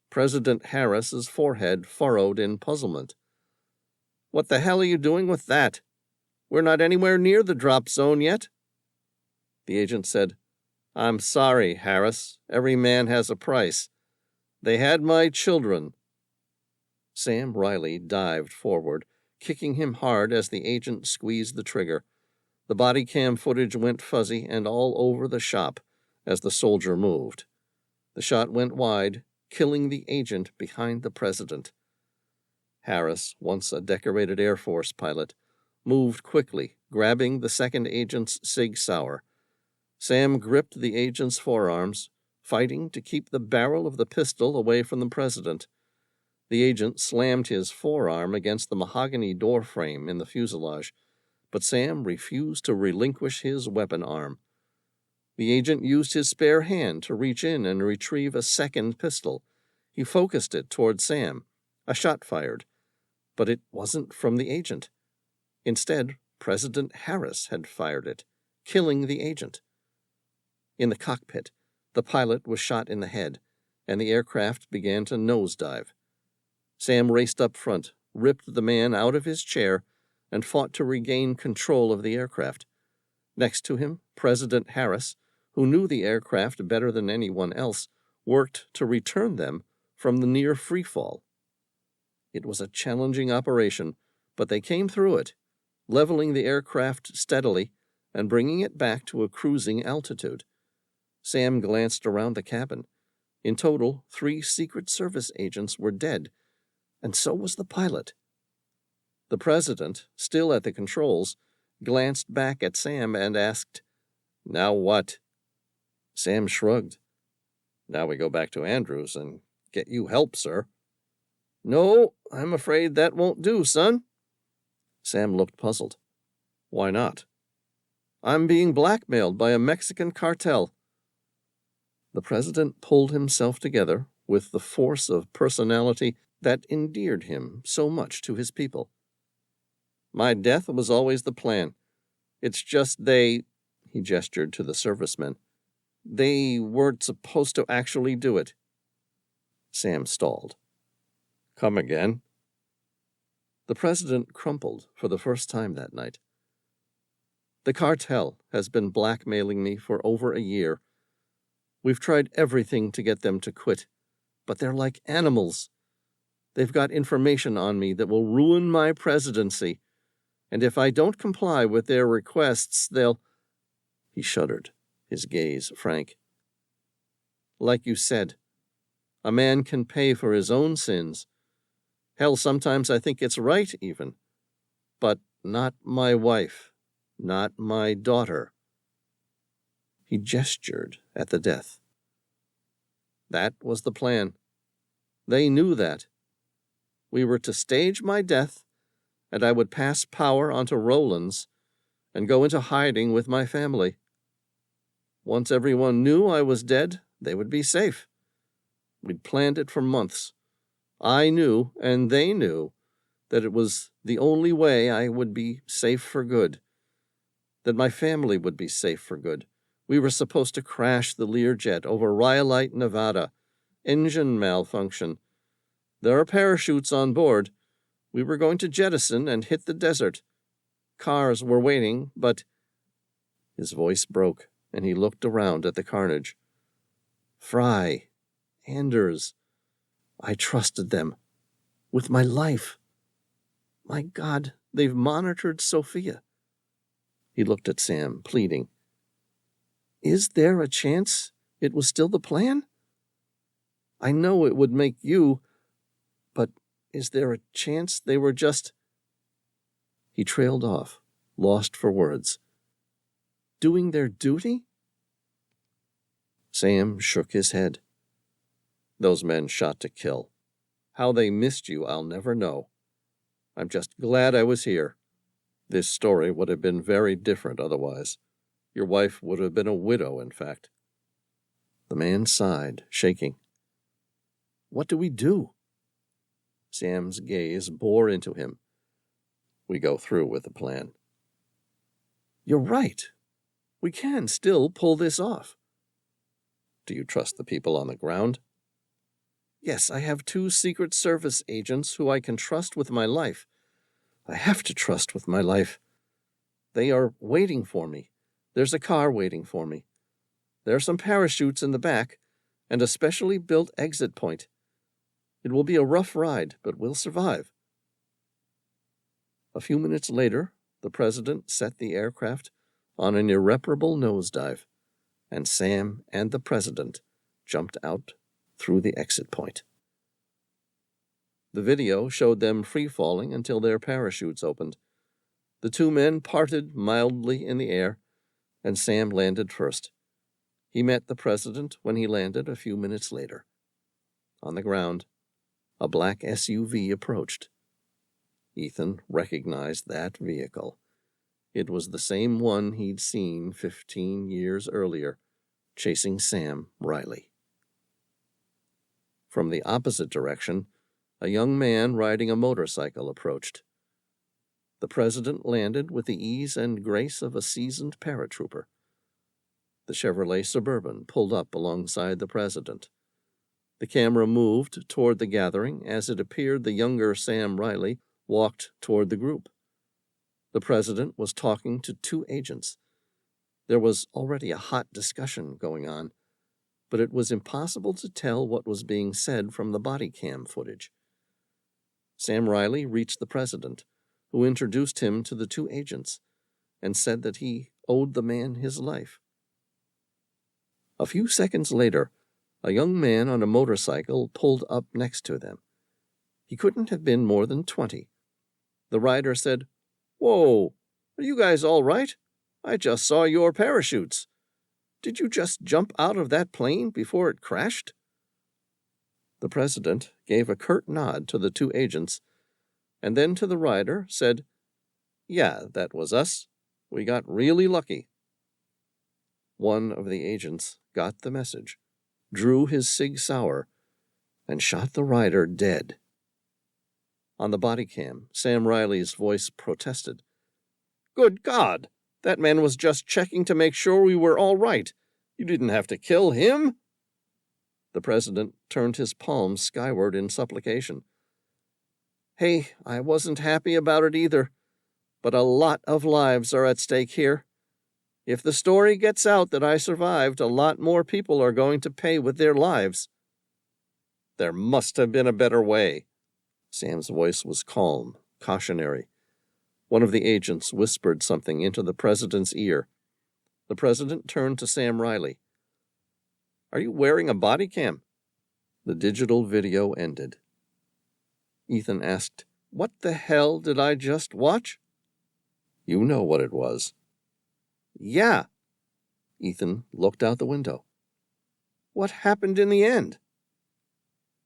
Speaker 1: President Harris's forehead furrowed in puzzlement. "What the hell are you doing with that? We're not anywhere near the drop zone yet." The agent said, "I'm sorry, Harris. Every man has a price. They had my children." Sam Reilly dived forward, kicking him hard as the agent squeezed the trigger. The body cam footage went fuzzy and all over the shop as the soldier moved. The shot went wide, killing the agent behind the president. Harris, once a decorated Air Force pilot, moved quickly, grabbing the second agent's Sig Sauer. Sam gripped the agent's forearms, fighting to keep the barrel of the pistol away from the president. The agent slammed his forearm against the mahogany door frame in the fuselage, but Sam refused to relinquish his weapon arm. The agent used his spare hand to reach in and retrieve a second pistol. He focused it toward Sam. A shot fired, but it wasn't from the agent. Instead, President Harris had fired it, killing the agent. In the cockpit, the pilot was shot in the head, and the aircraft began to nosedive. Sam raced up front, ripped the man out of his chair, and fought to regain control of the aircraft. Next to him, President Harris, who knew the aircraft better than anyone else, worked to return them from the near freefall. It was a challenging operation, but they came through it, leveling the aircraft steadily and bringing it back to a cruising altitude. Sam glanced around the cabin. In total, 3 Secret Service agents were dead, and so was the pilot. The president, still at the controls, glanced back at Sam and asked, "Now what?" Sam shrugged. "Now we go back to Andrews and get you help, sir." "No, I'm afraid that won't do, son." Sam looked puzzled. "Why not?" "I'm being blackmailed by a Mexican cartel." The president pulled himself together with the force of personality that endeared him so much to his people. "My death was always the plan. It's just he gestured to the servicemen, they weren't supposed to actually do it." Sam stalled. "Come again?" The president crumpled for the first time that night. "The cartel has been blackmailing me for over a year. We've tried everything to get them to quit, but they're like animals. They've got information on me that will ruin my presidency, and if I don't comply with their requests, they'll—" He shuddered, his gaze frank. "Like you said, a man can pay for his own sins. Hell, sometimes I think it's right, even. But not my wife, not my daughter." He gestured at the death. "That was the plan. They knew that. We were to stage my death, and I would pass power onto Rowlands and go into hiding with my family. Once everyone knew I was dead, they would be safe. We'd planned it for months. I knew, and they knew, that it was the only way I would be safe for good, that my family would be safe for good. We were supposed to crash the Learjet over Rhyolite, Nevada. Engine malfunction. There are parachutes on board. We were going to jettison and hit the desert. Cars were waiting, but—" His voice broke, and he looked around at the carnage. "Fry, Anders, I trusted them. With my life. My God, they've monitored Sophia." He looked at Sam, pleading. "Is there a chance it was still the plan? I know it would make you, but is there a chance they were just—" He trailed off, lost for words. "Doing their duty?" Sam shook his head. "Those men shot to kill. How they missed you, I'll never know. I'm just glad I was here. This story would have been very different otherwise. Your wife would have been a widow, in fact." The man sighed, shaking. "What do we do?" Sam's gaze bore into him. "We go through with the plan." "You're right. We can still pull this off." "Do you trust the people on the ground?" "Yes, I have 2 Secret Service agents who I can trust with my life. I have to trust with my life. They are waiting for me. There's a car waiting for me. There are some parachutes in the back, and a specially built exit point. It will be a rough ride, but we'll survive." A few minutes later, the president set the aircraft on an irreparable nosedive, and Sam and the president jumped out through the exit point. The video showed them free-falling until their parachutes opened. The 2 men parted mildly in the air, and Sam landed first. He met the president when he landed a few minutes later. On the ground, a black SUV approached. Ethan recognized that vehicle. It was the same one he'd seen 15 years earlier, chasing Sam Reilly. From the opposite direction, a young man riding a motorcycle approached. The president landed with the ease and grace of a seasoned paratrooper. The Chevrolet Suburban pulled up alongside the president. The camera moved toward the gathering as it appeared the younger Sam Reilly walked toward the group. The president was talking to two agents. There was already a hot discussion going on, but it was impossible to tell what was being said from the body cam footage. Sam Reilly reached the president, who introduced him to the two agents and said that he owed the man his life. A few seconds later, a young man on a motorcycle pulled up next to them. He couldn't have been more than 20. The rider said, "Whoa, are you guys all right? I just saw your parachutes. Did you just jump out of that plane before it crashed?" The president gave a curt nod to the two agents, and then to the rider said, "Yeah, that was us. We got really lucky." One of the agents got the message, drew his Sig Sauer, and shot the rider dead. On the body cam, Sam Reilly's voice protested. "Good God! That man was just checking to make sure we were all right. You didn't have to kill him." The president turned his palms skyward in supplication. "Hey, I wasn't happy about it either, but a lot of lives are at stake here. If the story gets out that I survived, a lot more people are going to pay with their lives." "There must have been a better way." Sam's voice was calm, cautionary. One of the agents whispered something into the president's ear. The president turned to Sam Reilly. "Are you wearing a body cam?" The digital video ended. Ethan asked, "What the hell did I just watch?" "You know what it was." "Yeah." Ethan looked out the window. "What happened in the end?"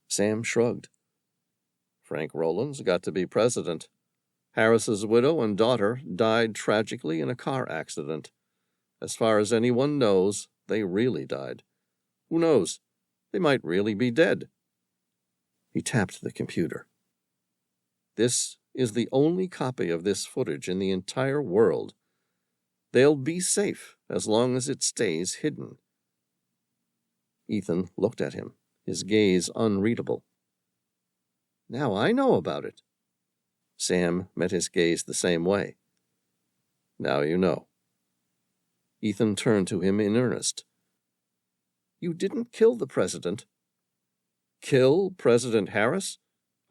Speaker 1: Sam shrugged. "Frank Rowlands got to be president. Harris's widow and daughter died tragically in a car accident. As far as anyone knows, they really died. Who knows? They might really be dead." He tapped the computer. "This is the only copy of this footage in the entire world. They'll be safe as long as it stays hidden." Ethan looked at him, his gaze unreadable. "Now I know about it." Sam met his gaze the same way. "Now you know." Ethan turned to him in earnest. "You didn't kill the president." "Kill President Harris?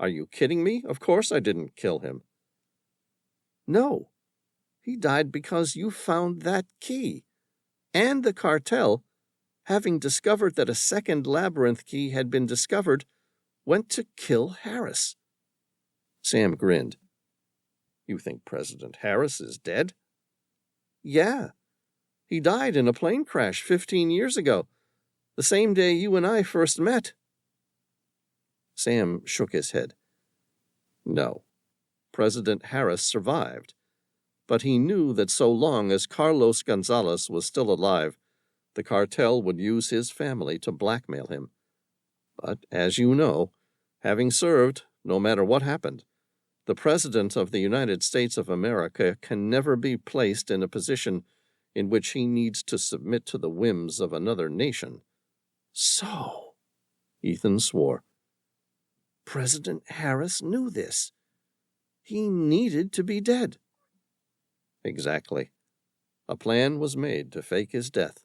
Speaker 1: Are you kidding me? Of course I didn't kill him." "No. He died because you found that key. And the cartel, having discovered that a second labyrinth key had been discovered, went to kill Harris." Sam grinned. "You think President Harris is dead?" "Yeah. He died in a plane crash 15 years ago, the same day you and I first met." Sam shook his head. "No. President Harris survived, but he knew that so long as Carlos Gonzalez was still alive, the cartel would use his family to blackmail him. But, as you know, having served, no matter what happened, the President of the United States of America can never be placed in a position in which he needs to submit to the whims of another nation." "So," Ethan swore, "President Harris knew this. He needed to be dead." "Exactly. A plan was made to fake his death.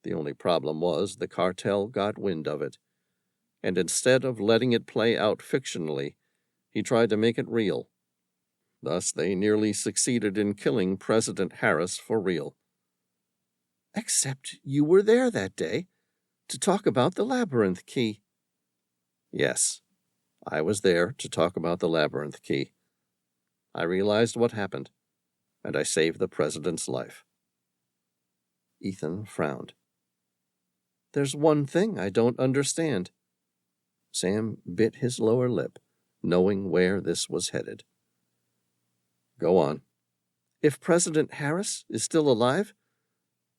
Speaker 1: The only problem was the cartel got wind of it, and instead of letting it play out fictionally, he tried to make it real. Thus, they nearly succeeded in killing President Harris for real." "Except you were there that day to talk about the Labyrinth Key." "Yes, I was there to talk about the Labyrinth Key. I realized what happened, and I saved the president's life." Ethan frowned. There's one thing I don't understand. Sam bit his lower lip, knowing where this was headed. Go on. If President Harris is still alive,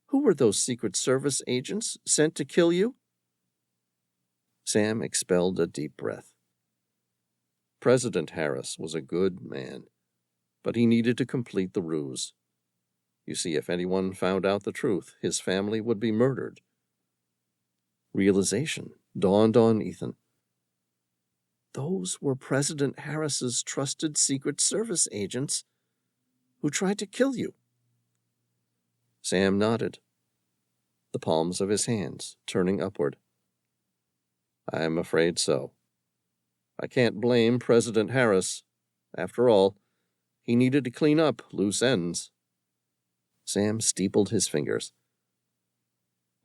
Speaker 1: who were those Secret Service agents sent to kill you? Sam expelled a deep breath. President Harris was a good man, but he needed to complete the ruse. You see, if anyone found out the truth, his family would be murdered. Realization dawned on Ethan. Those were President Harris's trusted Secret Service agents who tried to kill you. Sam nodded, the palms of his hands turning upward. I'm afraid so. I can't blame President Harris. After all, he needed to clean up loose ends. Sam steepled his fingers.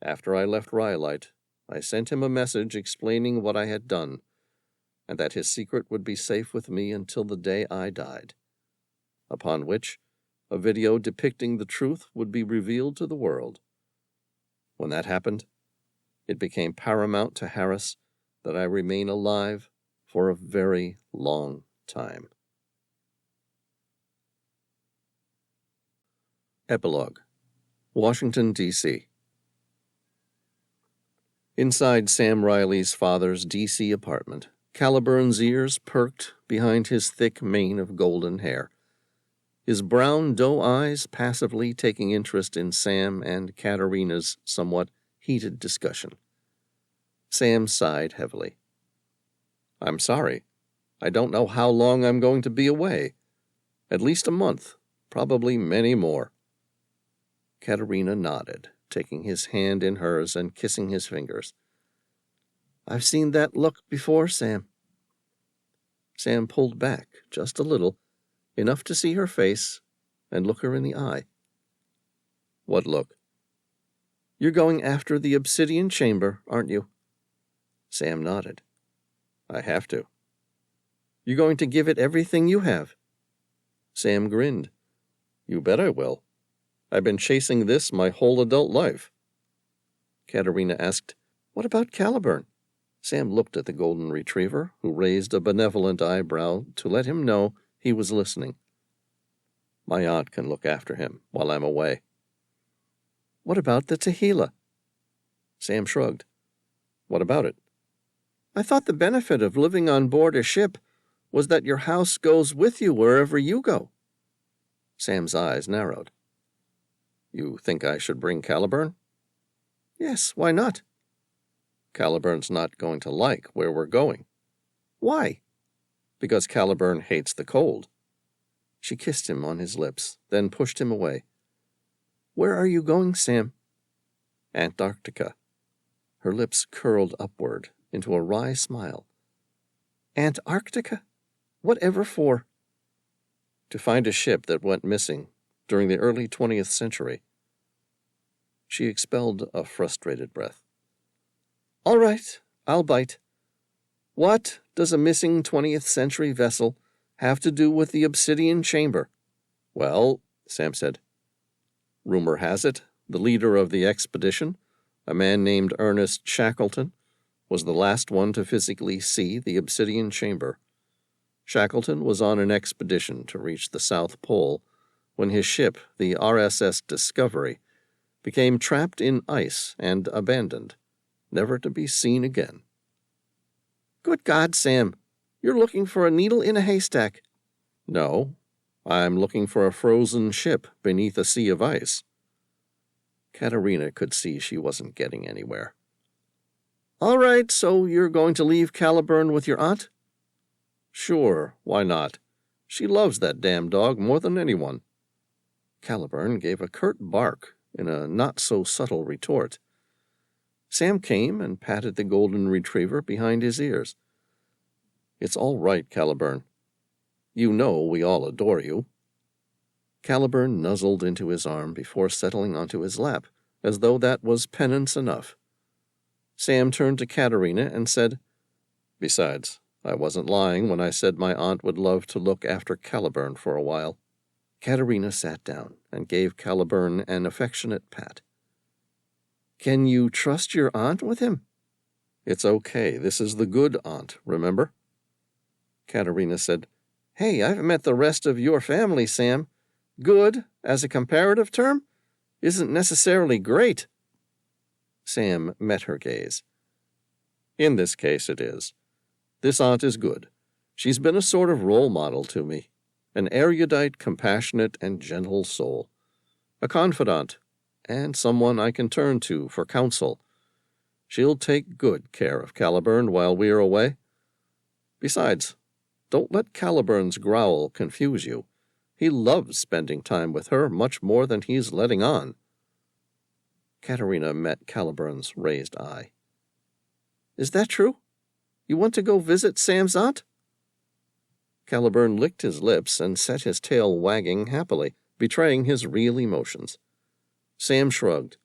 Speaker 1: After I left Rhyolite, I sent him a message explaining what I had done, and that his secret would be safe with me until the day I died, upon which a video depicting the truth would be revealed to the world. When that happened, it became paramount to Harris that I remain alive for a very long time. Epilogue. Washington, D.C. Inside Sam Reilly's father's D.C. apartment, Caliburn's ears perked behind his thick mane of golden hair, his brown doe eyes passively taking interest in Sam and Katerina's somewhat heated discussion. Sam sighed heavily. I'm sorry. I don't know how long I'm going to be away. At least a month, probably many more. Katerina nodded, taking his hand in hers and kissing his fingers. I've seen that look before, Sam. Sam pulled back just a little, enough to see her face and look her in the eye. What look? You're going after the obsidian chamber, aren't you? Sam nodded. I have to. You're going to give it everything you have? Sam grinned. You bet I will. I've been chasing this my whole adult life. Katerina asked, What about Caliburn? Sam looked at the golden retriever, who raised a benevolent eyebrow to let him know he was listening. My aunt can look after him while I'm away. What about the Tehillah? Sam shrugged. What about it? I thought the benefit of living on board a ship was that your house goes with you wherever you go. Sam's eyes narrowed. You think I should bring Caliburn? Yes, why not? Caliburn's not going to like where we're going. Why? Because Caliburn hates the cold. She kissed him on his lips, then pushed him away. Where are you going, Sam? Antarctica. Her lips curled upward into a wry smile. Antarctica? Whatever for? To find a ship that went missing during the early 20th century. She expelled a frustrated breath. All right, I'll bite. What does a missing 20th century vessel have to do with the obsidian chamber? Well, Sam said, rumor has it the leader of the expedition, a man named Ernest Shackleton, was the last one to physically see the obsidian chamber. Shackleton was on an expedition to reach the South Pole when his ship, the RSS Discovery, became trapped in ice and abandoned, never to be seen again. Good God, Sam, you're looking for a needle in a haystack. No, I'm looking for a frozen ship beneath a sea of ice. Katerina could see she wasn't getting anywhere. All right, so you're going to leave Caliburn with your aunt? Sure, why not? She loves that damn dog more than anyone. Caliburn gave a curt bark in a not-so-subtle retort. Sam came and patted the golden retriever behind his ears. It's all right, Caliburn. You know we all adore you. Caliburn nuzzled into his arm before settling onto his lap, as though that was penance enough. Sam turned to Katerina and said, Besides, I wasn't lying when I said my aunt would love to look after Caliburn for a while. Katerina sat down and gave Caliburn an affectionate pat. Can you trust your aunt with him? It's okay. This is the good aunt, remember? Katerina said, Hey, I've met the rest of your family, Sam. Good, as a comparative term, isn't necessarily great. Sam met her gaze. In this case, it is. This aunt is good. She's been a sort of role model to me, an erudite, compassionate, and gentle soul, a confidant, and someone I can turn to for counsel. She'll take good care of Caliburn while we are away. Besides, don't let Caliburn's growl confuse you. He loves spending time with her much more than he's letting on. Katerina met Caliburn's raised eye. Is that true? You want to go visit Sam's aunt? Caliburn licked his lips and set his tail wagging happily, betraying his real emotions. Sam shrugged.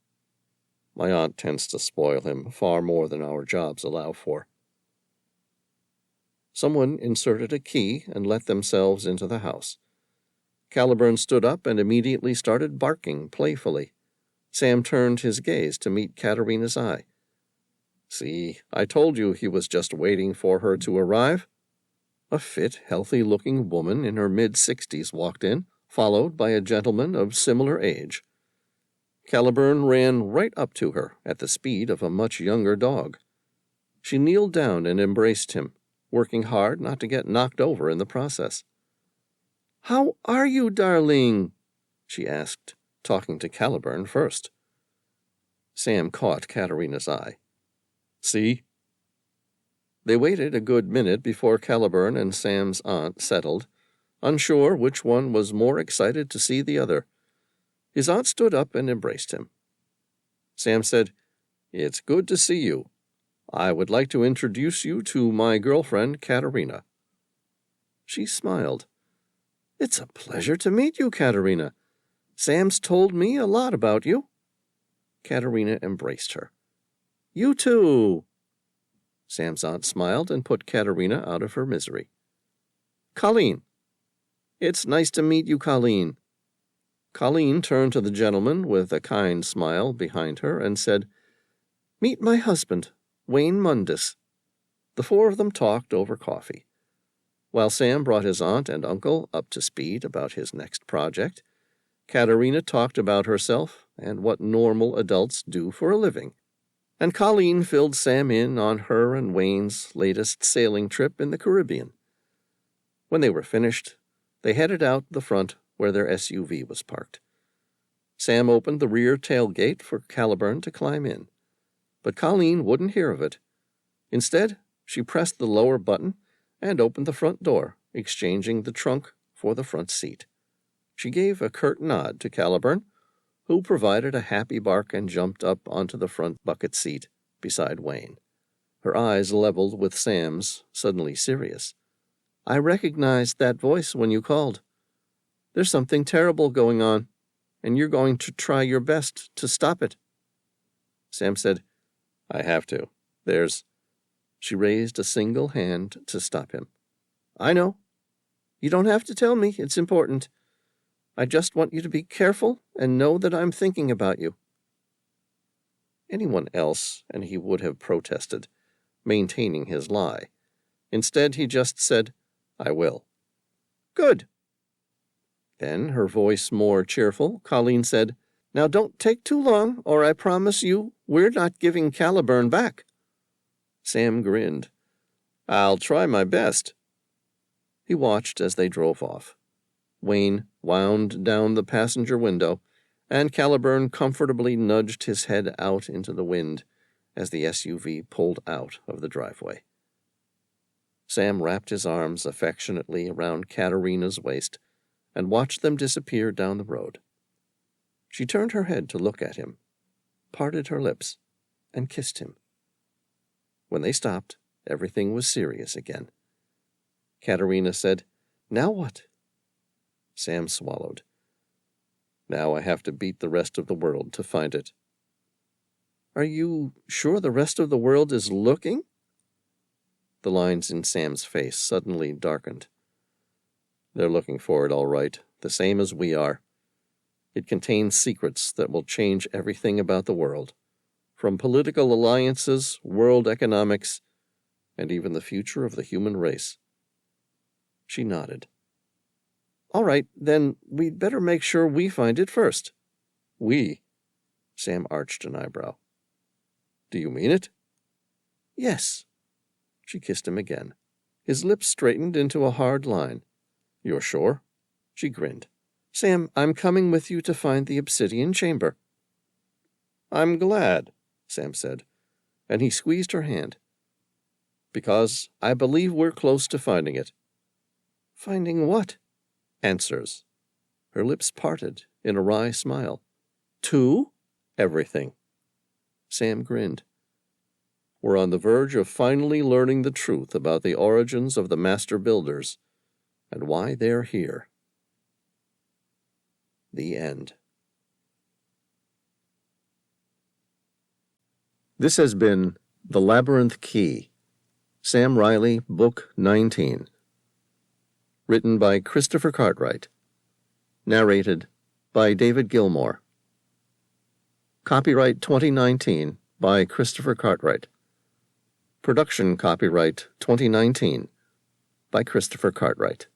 Speaker 1: My aunt tends to spoil him far more than our jobs allow for. Someone inserted a key and let themselves into the house. Caliburn stood up and immediately started barking playfully. Sam turned his gaze to meet Katerina's eye. See, I told you he was just waiting for her to arrive. A fit, healthy-looking woman in her mid-60s walked in, followed by a gentleman of similar age. Caliburn ran right up to her at the speed of a much younger dog. She kneeled down and embraced him, working hard not to get knocked over in the process. How are you, darling? She asked, talking to Caliburn first. Sam caught Katerina's eye. See? They waited a good minute before Caliburn and Sam's aunt settled, unsure which one was more excited to see the other. His aunt stood up and embraced him. Sam said, It's good to see you. I would like to introduce you to my girlfriend, Katerina. She smiled. It's a pleasure to meet you, Katerina. Sam's told me a lot about you. Katerina embraced her. You too. Sam's aunt smiled and put Katerina out of her misery. Colleen. It's nice to meet you, Colleen. Colleen turned to the gentleman with a kind smile behind her and said, Meet my husband, Wayne Mundus. The four of them talked over coffee. While Sam brought his aunt and uncle up to speed about his next project, Katerina talked about herself and what normal adults do for a living, and Colleen filled Sam in on her and Wayne's latest sailing trip in the Caribbean. When they were finished, they headed out the front where their SUV was parked. Sam opened the rear tailgate for Caliburn to climb in, but Colleen wouldn't hear of it. Instead, she pressed the lower button and opened the front door, exchanging the trunk for the front seat. She gave a curt nod to Caliburn, who provided a happy bark and jumped up onto the front bucket seat beside Wayne. Her eyes leveled with Sam's, suddenly serious. I recognized that voice when you called. There's something terrible going on, and you're going to try your best to stop it. Sam said, I have to. She raised a single hand to stop him. I know. You don't have to tell me. It's important. I just want you to be careful and know that I'm thinking about you. Anyone else, and he would have protested, maintaining his lie. Instead, he just said, I will. Good. Then, her voice more cheerful, Colleen said, Now don't take too long, or I promise you we're not giving Caliburn back. Sam grinned. I'll try my best. He watched as they drove off. Wayne wound down the passenger window, and Caliburn comfortably nudged his head out into the wind as the SUV pulled out of the driveway. Sam wrapped his arms affectionately around Katerina's waist and watched them disappear down the road. She turned her head to look at him, parted her lips, and kissed him. When they stopped, everything was serious again. Katerina said, Now what? Sam swallowed. Now I have to beat the rest of the world to find it. Are you sure the rest of the world is looking? The lines in Sam's face suddenly darkened. They're looking for it all right, the same as we are. It contains secrets that will change everything about the world. from political alliances, world economics, and even the future of the human race. She nodded. All right, then we'd better make sure we find it first. We? Sam arched an eyebrow. Do you mean it? Yes. She kissed him again. His lips straightened into a hard line. You're sure? She grinned. Sam, I'm coming with you to find the obsidian chamber. I'm glad, Sam said, and he squeezed her hand. Because I believe we're close to finding it. Finding what? Answers. Her lips parted in a wry smile. Two? Everything. Sam grinned. We're on the verge of finally learning the truth about the origins of the master builders and why they're here. The end. This has been The Labyrinth Key, Sam Reilly, Book 19. Written by Christopher Cartwright. Narrated by David Gilmore. Copyright 2019 by Christopher Cartwright. Production copyright 2019 by Christopher Cartwright.